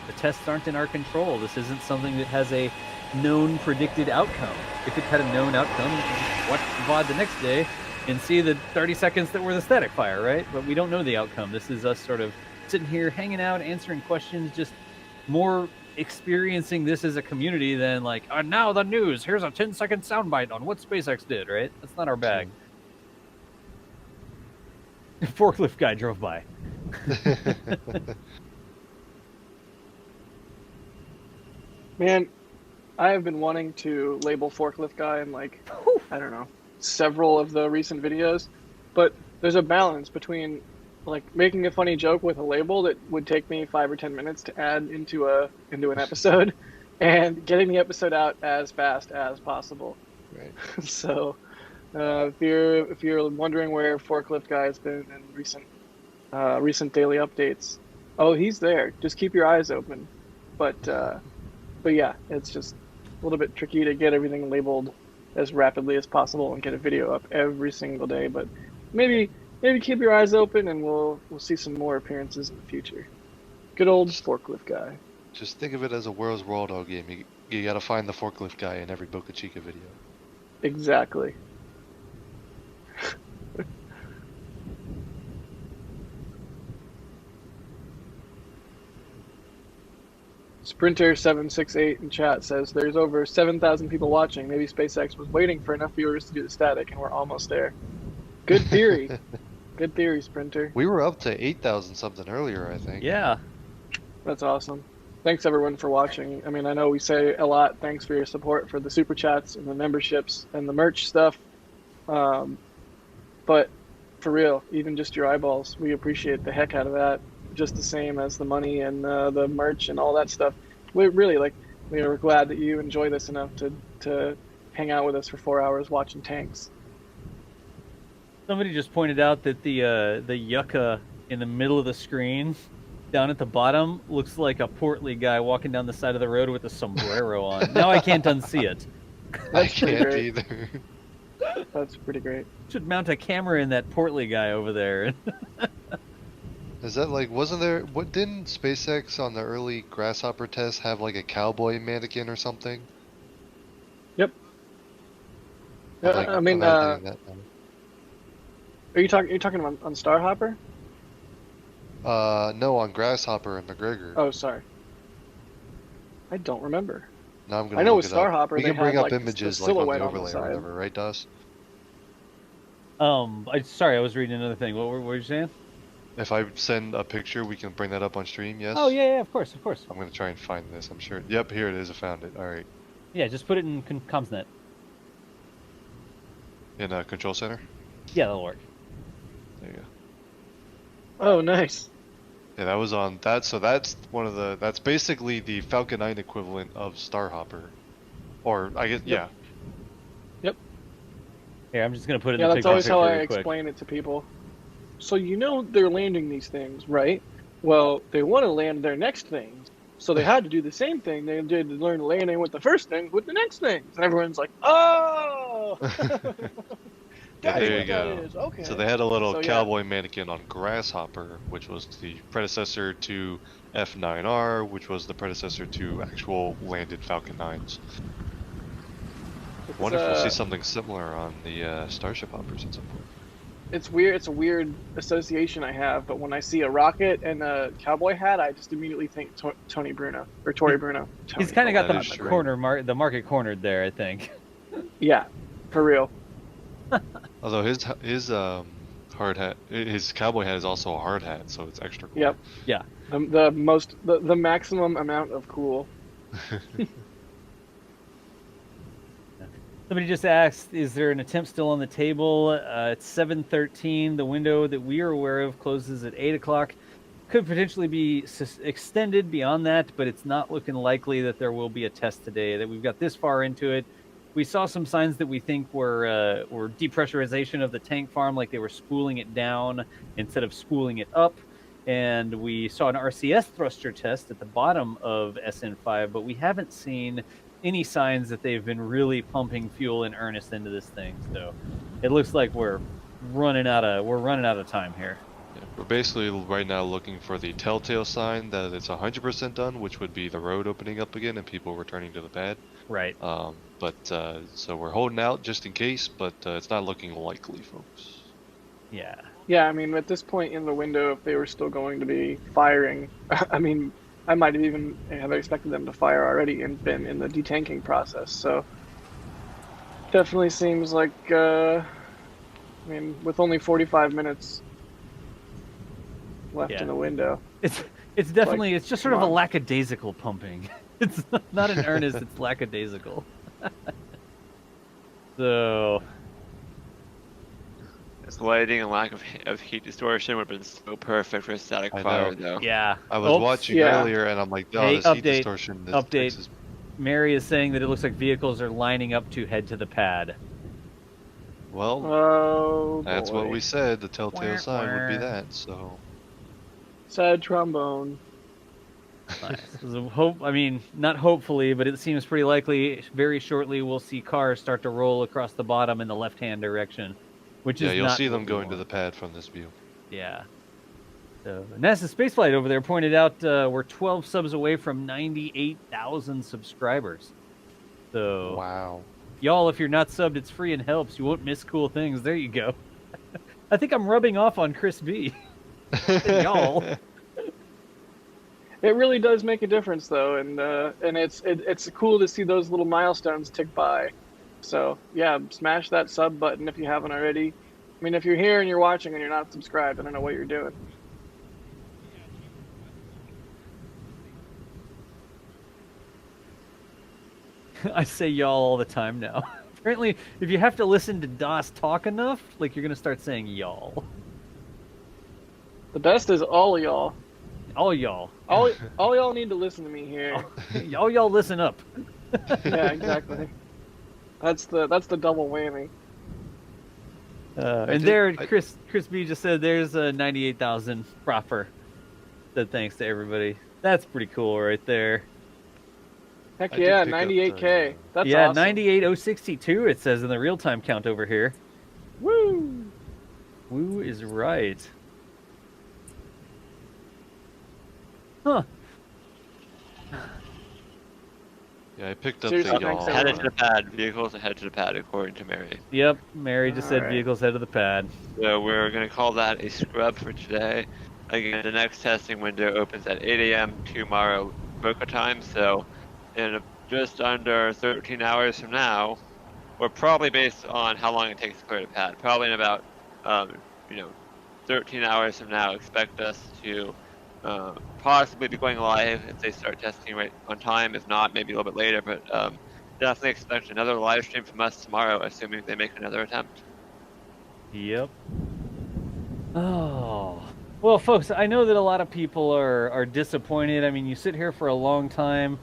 [SPEAKER 5] the tests aren't in our control. This isn't something that has a known predicted outcome. If it had a known outcome, you could just watch the VOD the next day and see the 30 seconds that were the static fire, right? But we don't know the outcome. This is us sort of sitting here, hanging out, answering questions, just more experiencing this as a community than like, now the news, here's a 10-second soundbite on what SpaceX did, right? That's not our bag. Forklift guy drove by.
[SPEAKER 6] Man, I have been wanting to label forklift guy in like, I don't know, several of the recent videos, but there's a balance between like making a funny joke with a label that would take me 5 or 10 minutes to add into an episode, and getting the episode out as fast as possible.
[SPEAKER 7] Right.
[SPEAKER 6] So, if you're wondering where forklift guy has been in recent daily updates, oh, he's there. Just keep your eyes open. But yeah, it's just a little bit tricky to get everything labeled as rapidly as possible and get a video up every single day. But maybe keep your eyes open, and we'll see some more appearances in the future. Good old forklift guy.
[SPEAKER 7] Just think of it as a Where's Waldo game. You gotta find the forklift guy in every Boca Chica video.
[SPEAKER 6] Exactly. Sprinter768 in chat says there's over 7,000 people watching. Maybe SpaceX was waiting for enough viewers to do the static, and we're almost there. Good theory. Good theory, Sprinter.
[SPEAKER 7] We were up to 8,000 something earlier, I think.
[SPEAKER 5] Yeah.
[SPEAKER 6] That's awesome. Thanks everyone for watching. I mean, I know we say a lot. Thanks for your support for the super chats and the memberships and the merch stuff. But for real, even just your eyeballs, we appreciate the heck out of that. Just the same as the money and the merch and all that stuff. We really we're glad that you enjoy this enough to hang out with us for 4 hours watching tanks.
[SPEAKER 5] Somebody just pointed out that the yucca in the middle of the screen, down at the bottom, looks like a portly guy walking down the side of the road with a sombrero on. Now I can't unsee it.
[SPEAKER 7] I can't either.
[SPEAKER 6] That's pretty great.
[SPEAKER 5] Should mount a camera in that portly guy over there.
[SPEAKER 7] Is that like, didn't SpaceX on the early Grasshopper test have like a cowboy mannequin or something?
[SPEAKER 6] Yep. I mean, are you talking on Starhopper?
[SPEAKER 7] No, on Grasshopper and McGregor.
[SPEAKER 6] Oh, sorry. I don't remember.
[SPEAKER 7] No, I'm gonna
[SPEAKER 6] I know
[SPEAKER 7] look
[SPEAKER 6] with
[SPEAKER 7] it up.
[SPEAKER 6] Starhopper
[SPEAKER 7] We
[SPEAKER 6] they
[SPEAKER 7] can bring
[SPEAKER 6] have
[SPEAKER 7] up
[SPEAKER 6] like
[SPEAKER 7] images
[SPEAKER 6] the
[SPEAKER 7] like on
[SPEAKER 6] silhouette
[SPEAKER 7] the
[SPEAKER 6] on the
[SPEAKER 7] overlay or
[SPEAKER 6] side.
[SPEAKER 7] whatever, right, Dust?
[SPEAKER 5] Sorry, I was reading another thing. What were you saying?
[SPEAKER 7] If I send a picture, we can bring that up on stream, yes?
[SPEAKER 5] Oh, yeah, of course.
[SPEAKER 7] I'm gonna try and find this, I'm sure. Yep, here it is, I found it. Alright.
[SPEAKER 5] Yeah, just put it in ComsNet.
[SPEAKER 7] In a control center?
[SPEAKER 5] Yeah, that'll work.
[SPEAKER 7] There you go.
[SPEAKER 6] Oh, nice.
[SPEAKER 7] Yeah, that was on that, so that's that's basically the Falcon 9 equivalent of Starhopper. Or, I guess, yeah.
[SPEAKER 6] Yep.
[SPEAKER 5] Here, I'm just going to put it
[SPEAKER 6] Yeah,
[SPEAKER 5] in the
[SPEAKER 6] that's always how I
[SPEAKER 5] real quick.
[SPEAKER 6] explain it to people. So they're landing these things, right? Well, they want to land their next things, so they had to do the same thing they did to learn landing with the first thing with the next things. And everyone's like, oh!
[SPEAKER 7] Yeah, there you
[SPEAKER 6] what
[SPEAKER 7] go.
[SPEAKER 6] that is. Okay.
[SPEAKER 7] So they had a little
[SPEAKER 6] So, yeah.
[SPEAKER 7] cowboy mannequin on Grasshopper, which was the predecessor to F9R, which was the predecessor to actual landed Falcon 9s. I wonder if we'll see something similar on the Starship hoppers at some point.
[SPEAKER 6] It's weird. It's a weird association I have, but when I see a rocket and a cowboy hat, I just immediately think Tony Bruno or Tory Bruno.
[SPEAKER 5] He's kind of got
[SPEAKER 7] That is
[SPEAKER 5] the
[SPEAKER 7] true.
[SPEAKER 5] the market cornered there, I think.
[SPEAKER 6] Yeah, for real.
[SPEAKER 7] Although his hard hat. His cowboy hat is also a hard hat, so it's extra cool.
[SPEAKER 6] Yep.
[SPEAKER 5] Yeah.
[SPEAKER 6] The maximum amount of cool.
[SPEAKER 5] Somebody just asked, is there an attempt still on the table? It's 7:13. The window that we are aware of closes at 8 o'clock. Could potentially be extended beyond that, but it's not looking likely that there will be a test today, that we've got this far into it. We saw some signs that we think were depressurization of the tank farm, like they were spooling it down instead of spooling it up. And we saw an RCS thruster test at the bottom of SN5, but we haven't seen any signs that they've been really pumping fuel in earnest into this thing. So it looks like we're running out of time here.
[SPEAKER 7] Yeah, we're basically right now looking for the telltale sign that it's 100% done, which would be the road opening up again and people returning to the pad.
[SPEAKER 5] Right.
[SPEAKER 7] So we're holding out just in case, but it's not looking likely, folks.
[SPEAKER 5] Yeah.
[SPEAKER 6] Yeah, I mean, at this point in the window, if they were still going to be firing, I mean, I might have even have expected them to fire already and been in the detanking process. So definitely seems like, I mean, with only 45 minutes left in the window.
[SPEAKER 5] It's definitely,
[SPEAKER 6] like,
[SPEAKER 5] it's just sort of a lackadaisical pumping. It's not in earnest, it's lackadaisical. So...
[SPEAKER 1] This lighting and lack of heat distortion would have been so perfect for a static fire, though.
[SPEAKER 5] Yeah.
[SPEAKER 7] I was watching earlier and I'm like, no,
[SPEAKER 5] hey,
[SPEAKER 7] this heat distortion.
[SPEAKER 5] Update. Mary is saying that it looks like vehicles are lining up to head to the pad.
[SPEAKER 7] Well, that's what we said. The telltale sign would be that, so...
[SPEAKER 6] Sad trombone.
[SPEAKER 5] Nice. So I mean, not hopefully, but it seems pretty likely very shortly we'll see cars start to roll across the bottom in the left-hand direction. Which is
[SPEAKER 7] you'll
[SPEAKER 5] not
[SPEAKER 7] see them going to the pad from this view.
[SPEAKER 5] Yeah. So NASASpaceflight over there pointed out we're 12 subs away from 98,000 subscribers. So
[SPEAKER 7] wow.
[SPEAKER 5] Y'all, if you're not subbed, it's free and helps. You won't miss cool things. There you go. I think I'm rubbing off on Chris B. Y'all.
[SPEAKER 6] It really does make a difference, though, and it's cool to see those little milestones tick by. So yeah, smash that sub button if you haven't already. I mean, if you're here and you're watching and you're not subscribed, I don't know what you're doing.
[SPEAKER 5] I say y'all all the time now. Apparently, if you have to listen to DOS talk enough, like you're gonna start saying y'all.
[SPEAKER 6] The best is all y'all.
[SPEAKER 5] All y'all.
[SPEAKER 6] All y'all need to listen to me here.
[SPEAKER 5] Y'all listen up.
[SPEAKER 6] Yeah, exactly. That's the double whammy.
[SPEAKER 5] And Chris B just said there's a 98,000 proper. Said thanks to everybody. That's pretty cool right there.
[SPEAKER 6] Heck yeah, 98K. That's
[SPEAKER 5] yeah,
[SPEAKER 6] awesome.
[SPEAKER 5] 98,062 it says in the real-time count over here.
[SPEAKER 6] Woo!
[SPEAKER 5] Woo is right. Huh.
[SPEAKER 7] Yeah, I picked up
[SPEAKER 6] Seriously,
[SPEAKER 7] the y'all.
[SPEAKER 1] Headed to the pad. Vehicles ahead to the pad, according to Mary.
[SPEAKER 5] Yep, Mary just said
[SPEAKER 6] Alright.
[SPEAKER 5] vehicles head to the pad.
[SPEAKER 1] So we're going to call that a scrub for today. Again, the next testing window opens at 8 a.m. tomorrow Boca time, so in just under 13 hours from now, or probably based on how long it takes to clear the pad, probably in about 13 hours from now, expect us to possibly be going live if they start testing right on time. If not, maybe a little bit later, but definitely expect another live stream from us tomorrow, assuming they make another attempt.
[SPEAKER 5] Yep. Oh. Well, folks, I know that a lot of people are disappointed. I mean, you sit here for a long time,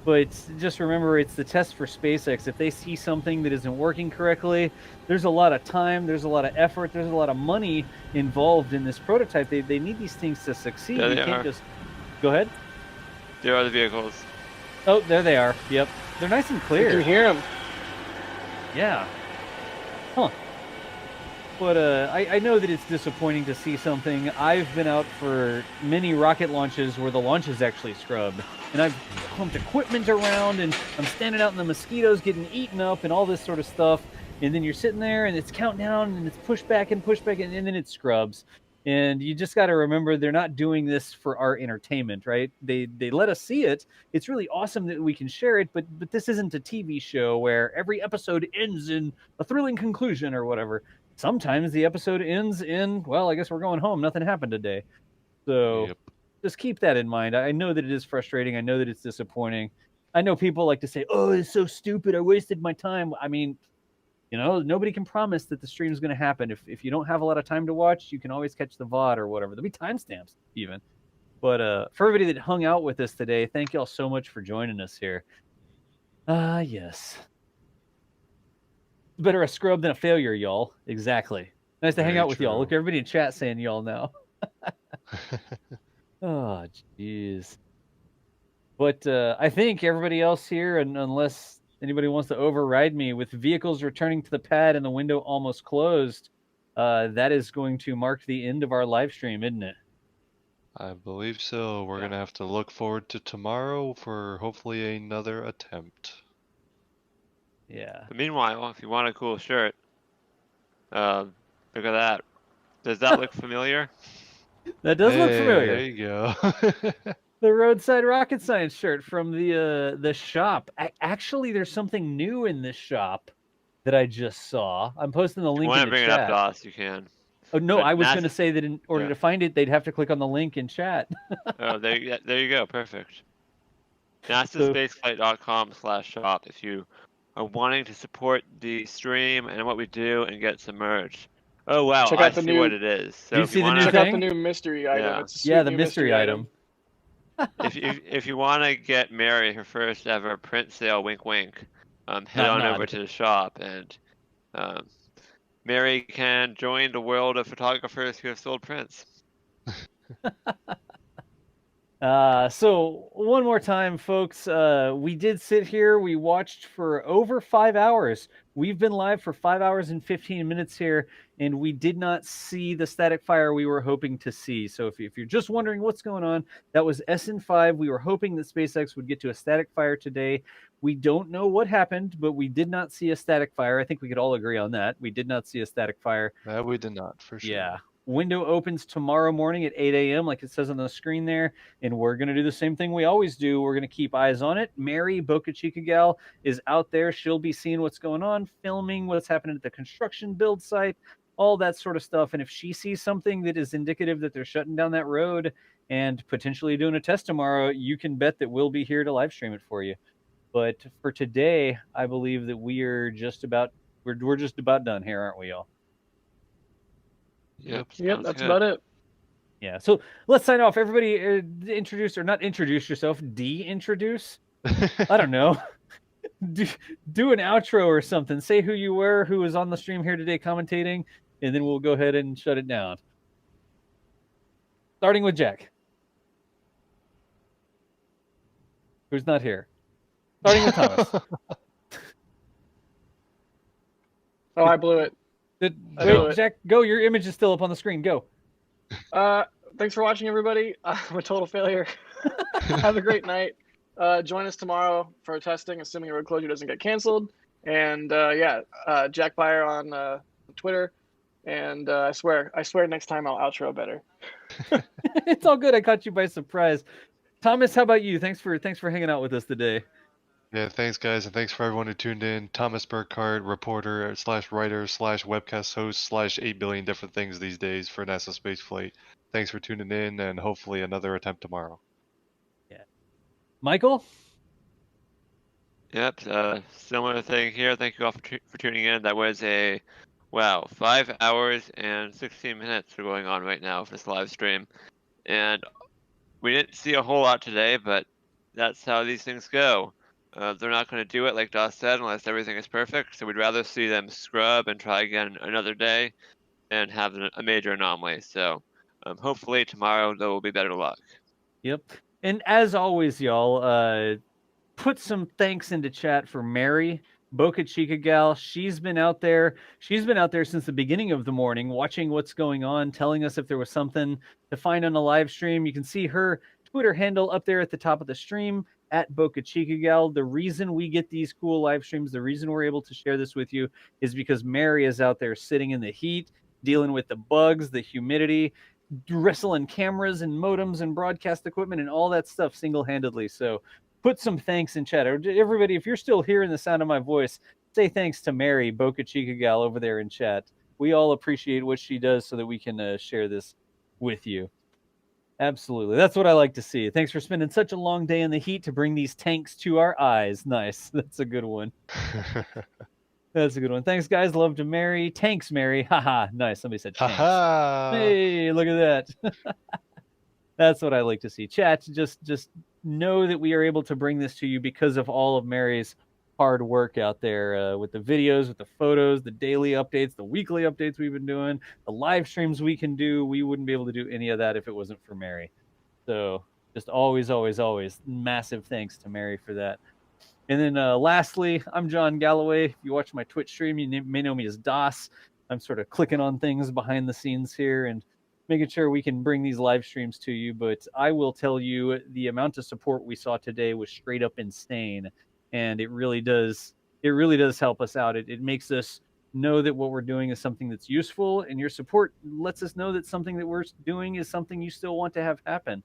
[SPEAKER 5] but just remember it's the test for SpaceX. If they see something that isn't working correctly, there's a lot of time, there's a lot of effort, there's a lot of money involved in this prototype. They need these things to succeed.
[SPEAKER 1] Yeah,
[SPEAKER 5] you
[SPEAKER 1] they
[SPEAKER 5] can't
[SPEAKER 1] are.
[SPEAKER 5] just... Go ahead.
[SPEAKER 1] There are the vehicles.
[SPEAKER 5] Oh, there they are. Yep. They're nice and
[SPEAKER 6] You
[SPEAKER 5] clear.
[SPEAKER 6] can hear them.
[SPEAKER 5] Yeah. Huh. But I know that it's disappointing to see something. I've been out for many rocket launches where the launch is actually scrubbed. And I've pumped equipment around, and I'm standing out in the mosquitoes getting eaten up and all this sort of stuff. And then you're sitting there, and it's countdown, and it's push back, and then it scrubs. And you just got to remember they're not doing this for our entertainment, right? They let us see it. It's really awesome that we can share it, but this isn't a TV show where every episode ends in a thrilling conclusion or whatever. sometimes the episode ends in, well, I guess we're going home. Nothing happened today. So
[SPEAKER 7] Yep.
[SPEAKER 5] just keep that in mind. I know that it is frustrating. I know that it's disappointing. I know people like to say, oh, it's so stupid. I wasted my time. I mean, you know, nobody can promise that the stream is going to happen. If you don't have a lot of time to watch, you can always catch the VOD or whatever. There'll be timestamps even. But for everybody that hung out with us today, thank y'all so much for joining us here. Yes. Better a scrub than a failure, y'all. Exactly. Nice to hang
[SPEAKER 7] Very
[SPEAKER 5] out with y'all.
[SPEAKER 7] true.
[SPEAKER 5] Look, everybody in chat saying y'all now. Oh, jeez. But I think everybody else here, and unless anybody wants to override me, with vehicles returning to the pad and the window almost closed, that is going to mark the end of our live stream, isn't it?
[SPEAKER 7] I believe so. We're
[SPEAKER 6] Yeah.
[SPEAKER 7] gonna have to look forward to tomorrow for hopefully another attempt.
[SPEAKER 5] Yeah.
[SPEAKER 1] But meanwhile, if you want a cool shirt, look at that. Does that look familiar?
[SPEAKER 5] That does look
[SPEAKER 7] Hey,
[SPEAKER 5] familiar.
[SPEAKER 7] there you go.
[SPEAKER 5] The roadside rocket science shirt from the shop. Actually, there's something new in this shop that I just saw. I'm posting the
[SPEAKER 1] If you
[SPEAKER 5] link
[SPEAKER 1] want
[SPEAKER 5] in
[SPEAKER 1] to
[SPEAKER 5] the
[SPEAKER 1] bring it up,
[SPEAKER 5] chat.
[SPEAKER 1] DOS, you can.
[SPEAKER 5] Oh no,
[SPEAKER 1] But
[SPEAKER 5] I was going to
[SPEAKER 1] NASA
[SPEAKER 5] say that in order
[SPEAKER 1] yeah.
[SPEAKER 5] to find it, they'd have to click on the link in chat.
[SPEAKER 1] Oh, there you go. Perfect.
[SPEAKER 5] So-
[SPEAKER 1] NASASpaceflight.com/shop if you are wanting to support the stream and what we do and get some merch. Oh wow,
[SPEAKER 6] Check
[SPEAKER 1] I
[SPEAKER 6] out the
[SPEAKER 1] see
[SPEAKER 6] new-
[SPEAKER 1] what it is. So
[SPEAKER 5] you
[SPEAKER 1] if
[SPEAKER 5] see
[SPEAKER 1] you
[SPEAKER 5] the
[SPEAKER 1] want
[SPEAKER 5] new
[SPEAKER 1] to
[SPEAKER 6] Check out the
[SPEAKER 5] thing?
[SPEAKER 6] new mystery item.
[SPEAKER 1] Yeah.
[SPEAKER 6] It's a sweet
[SPEAKER 5] Yeah, the
[SPEAKER 6] new
[SPEAKER 5] mystery item.
[SPEAKER 1] if you want to get Mary her first ever print sale, wink wink, head on over to the shop and Mary can join the world of photographers who have sold prints.
[SPEAKER 5] So one more time, folks, we did sit here. We watched for over 5 hours. We've been live for 5 hours and 15 minutes here, and we did not see the static fire we were hoping to see. So if you're just wondering what's going on, that was SN5. We were hoping that SpaceX would get to a static fire today. We don't know what happened, but we did not see a static fire. I think we could all agree on that. We did not see a static fire.
[SPEAKER 7] That we did not, for sure.
[SPEAKER 5] Yeah. Window opens tomorrow morning at 8 a.m., like it says on the screen there, and we're going to do the same thing we always do. We're going to keep eyes on it. Mary, Boca Chica gal, is out there. She'll be seeing what's going on, filming what's happening at the construction build site, all that sort of stuff. And if she sees something that is indicative that they're shutting down that road and potentially doing a test tomorrow, you can bet that we'll be here to live stream it for you. But for today, I believe that we're just about done here, aren't we all?
[SPEAKER 1] Yep,
[SPEAKER 6] Yep, that's about it.
[SPEAKER 5] Yeah, so let's sign off. Everybody introduce, or not introduce yourself, de-introduce? I don't know. Do an outro or something. Say who you were, who was on the stream here today commentating, and then we'll go ahead and shut it down. Starting with Jack. Who's not here. Starting with Thomas.
[SPEAKER 6] Oh, I blew it. I know
[SPEAKER 5] Wait,
[SPEAKER 6] it.
[SPEAKER 5] Jack, go. Your image is still up on the screen. Go.
[SPEAKER 6] Thanks for watching, everybody. I'm a total failure. Have a great night. Join us tomorrow for testing, assuming road closure doesn't get canceled. And Jack Byer on Twitter. And I swear next time I'll outro better.
[SPEAKER 5] It's all good. I caught you by surprise. Thomas, how about you? Thanks for hanging out with us today.
[SPEAKER 7] Yeah, thanks guys, and thanks for everyone who tuned in. Thomas Burkhardt, reporter / writer / webcast host / 8 billion different things these days for NASA Spaceflight. Thanks for tuning in, and hopefully another attempt tomorrow.
[SPEAKER 5] Yeah, Michael.
[SPEAKER 1] Yep, similar thing here. Thank you all for tuning in. That was a, wow, 5 hours and 16 minutes are going on right now for this live stream. And we didn't see a whole lot today, but that's how these things go. They're not going to do it, like Doss said, unless everything is perfect. So we'd rather see them scrub and try again another day than have a major anomaly. So hopefully tomorrow there will be better luck.
[SPEAKER 5] Yep. And as always, y'all, put some thanks into chat for Mary, Boca Chica gal. She's been out there. She's been out there since the beginning of the morning, watching what's going on, telling us if there was something to find on the live stream. You can see her Twitter handle up there at the top of the stream, at Boca Chica gal. The reason we get these cool live streams, the reason we're able to share this with you is because Mary is out there sitting in the heat, dealing with the bugs, the humidity, wrestling cameras and modems and broadcast equipment and all that stuff single-handedly. So put some thanks in chat. Everybody, if you're still hearing the sound of my voice, say thanks to Mary, Boca Chica gal over there in chat. we all appreciate what she does so that we can share this with you. Absolutely. That's what I like to see. Thanks for spending such a long day in the heat to bring these tanks to our eyes. Nice. That's a good one. That's a good one. Thanks, guys. Love to Mary. Tanks, Mary. Haha. Nice. Somebody said tanks. Hey, look at that. That's what I like to see. Chat, just know that we are able to bring this to you because of all of Mary's hard work out there with the videos, with the photos, the daily updates, the weekly updates we've been doing, the live streams we can do. We wouldn't be able to do any of that if it wasn't for Mary. So just always, always, always massive thanks to Mary for that. And then lastly, I'm John Galloway. If you watch my Twitch stream, you may know me as DOS. I'm sort of clicking on things behind the scenes here and making sure we can bring these live streams to you. But I will tell you, the amount of support we saw today was straight up insane. And it really does help us out. It makes us know that what we're doing is something that's useful, and your support lets us know that something that we're doing is something you still want to have happen.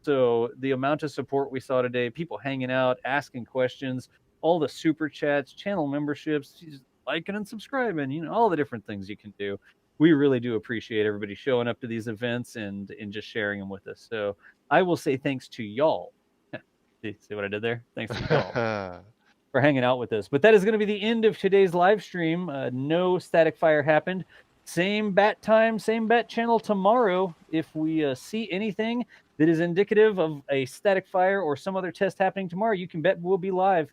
[SPEAKER 5] So the amount of support we saw today, people hanging out, asking questions, all the super chats, channel memberships, liking and subscribing, all the different things you can do. We really do appreciate everybody showing up to these events and just sharing them with us. So I will say thanks to y'all. See what I did there? Thanks to y'all for hanging out with us. But that is going to be the end of today's live stream. No static fire happened. Same bat time, same bat channel tomorrow. If we see anything that is indicative of a static fire or some other test happening tomorrow, you can bet we'll be live.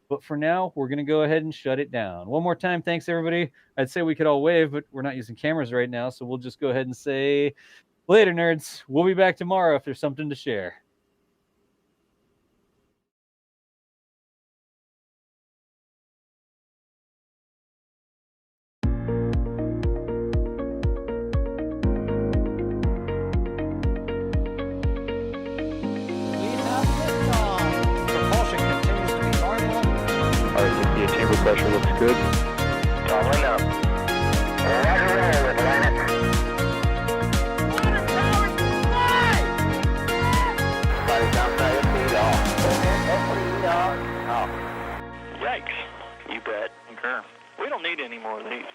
[SPEAKER 5] But for now, we're going to go ahead and shut it down. One more time, thanks, everybody. I'd say we could all wave, but we're not using cameras right now, so we'll just go ahead and say, later, nerds. We'll be back tomorrow if there's something to share.
[SPEAKER 2] Pressure looks good. Following up. Roger, roll, Atlantic. Water towers, fly! Spotted downside, FP off. FP off.
[SPEAKER 4] Yikes. You bet. Concur. We don't need any more of these.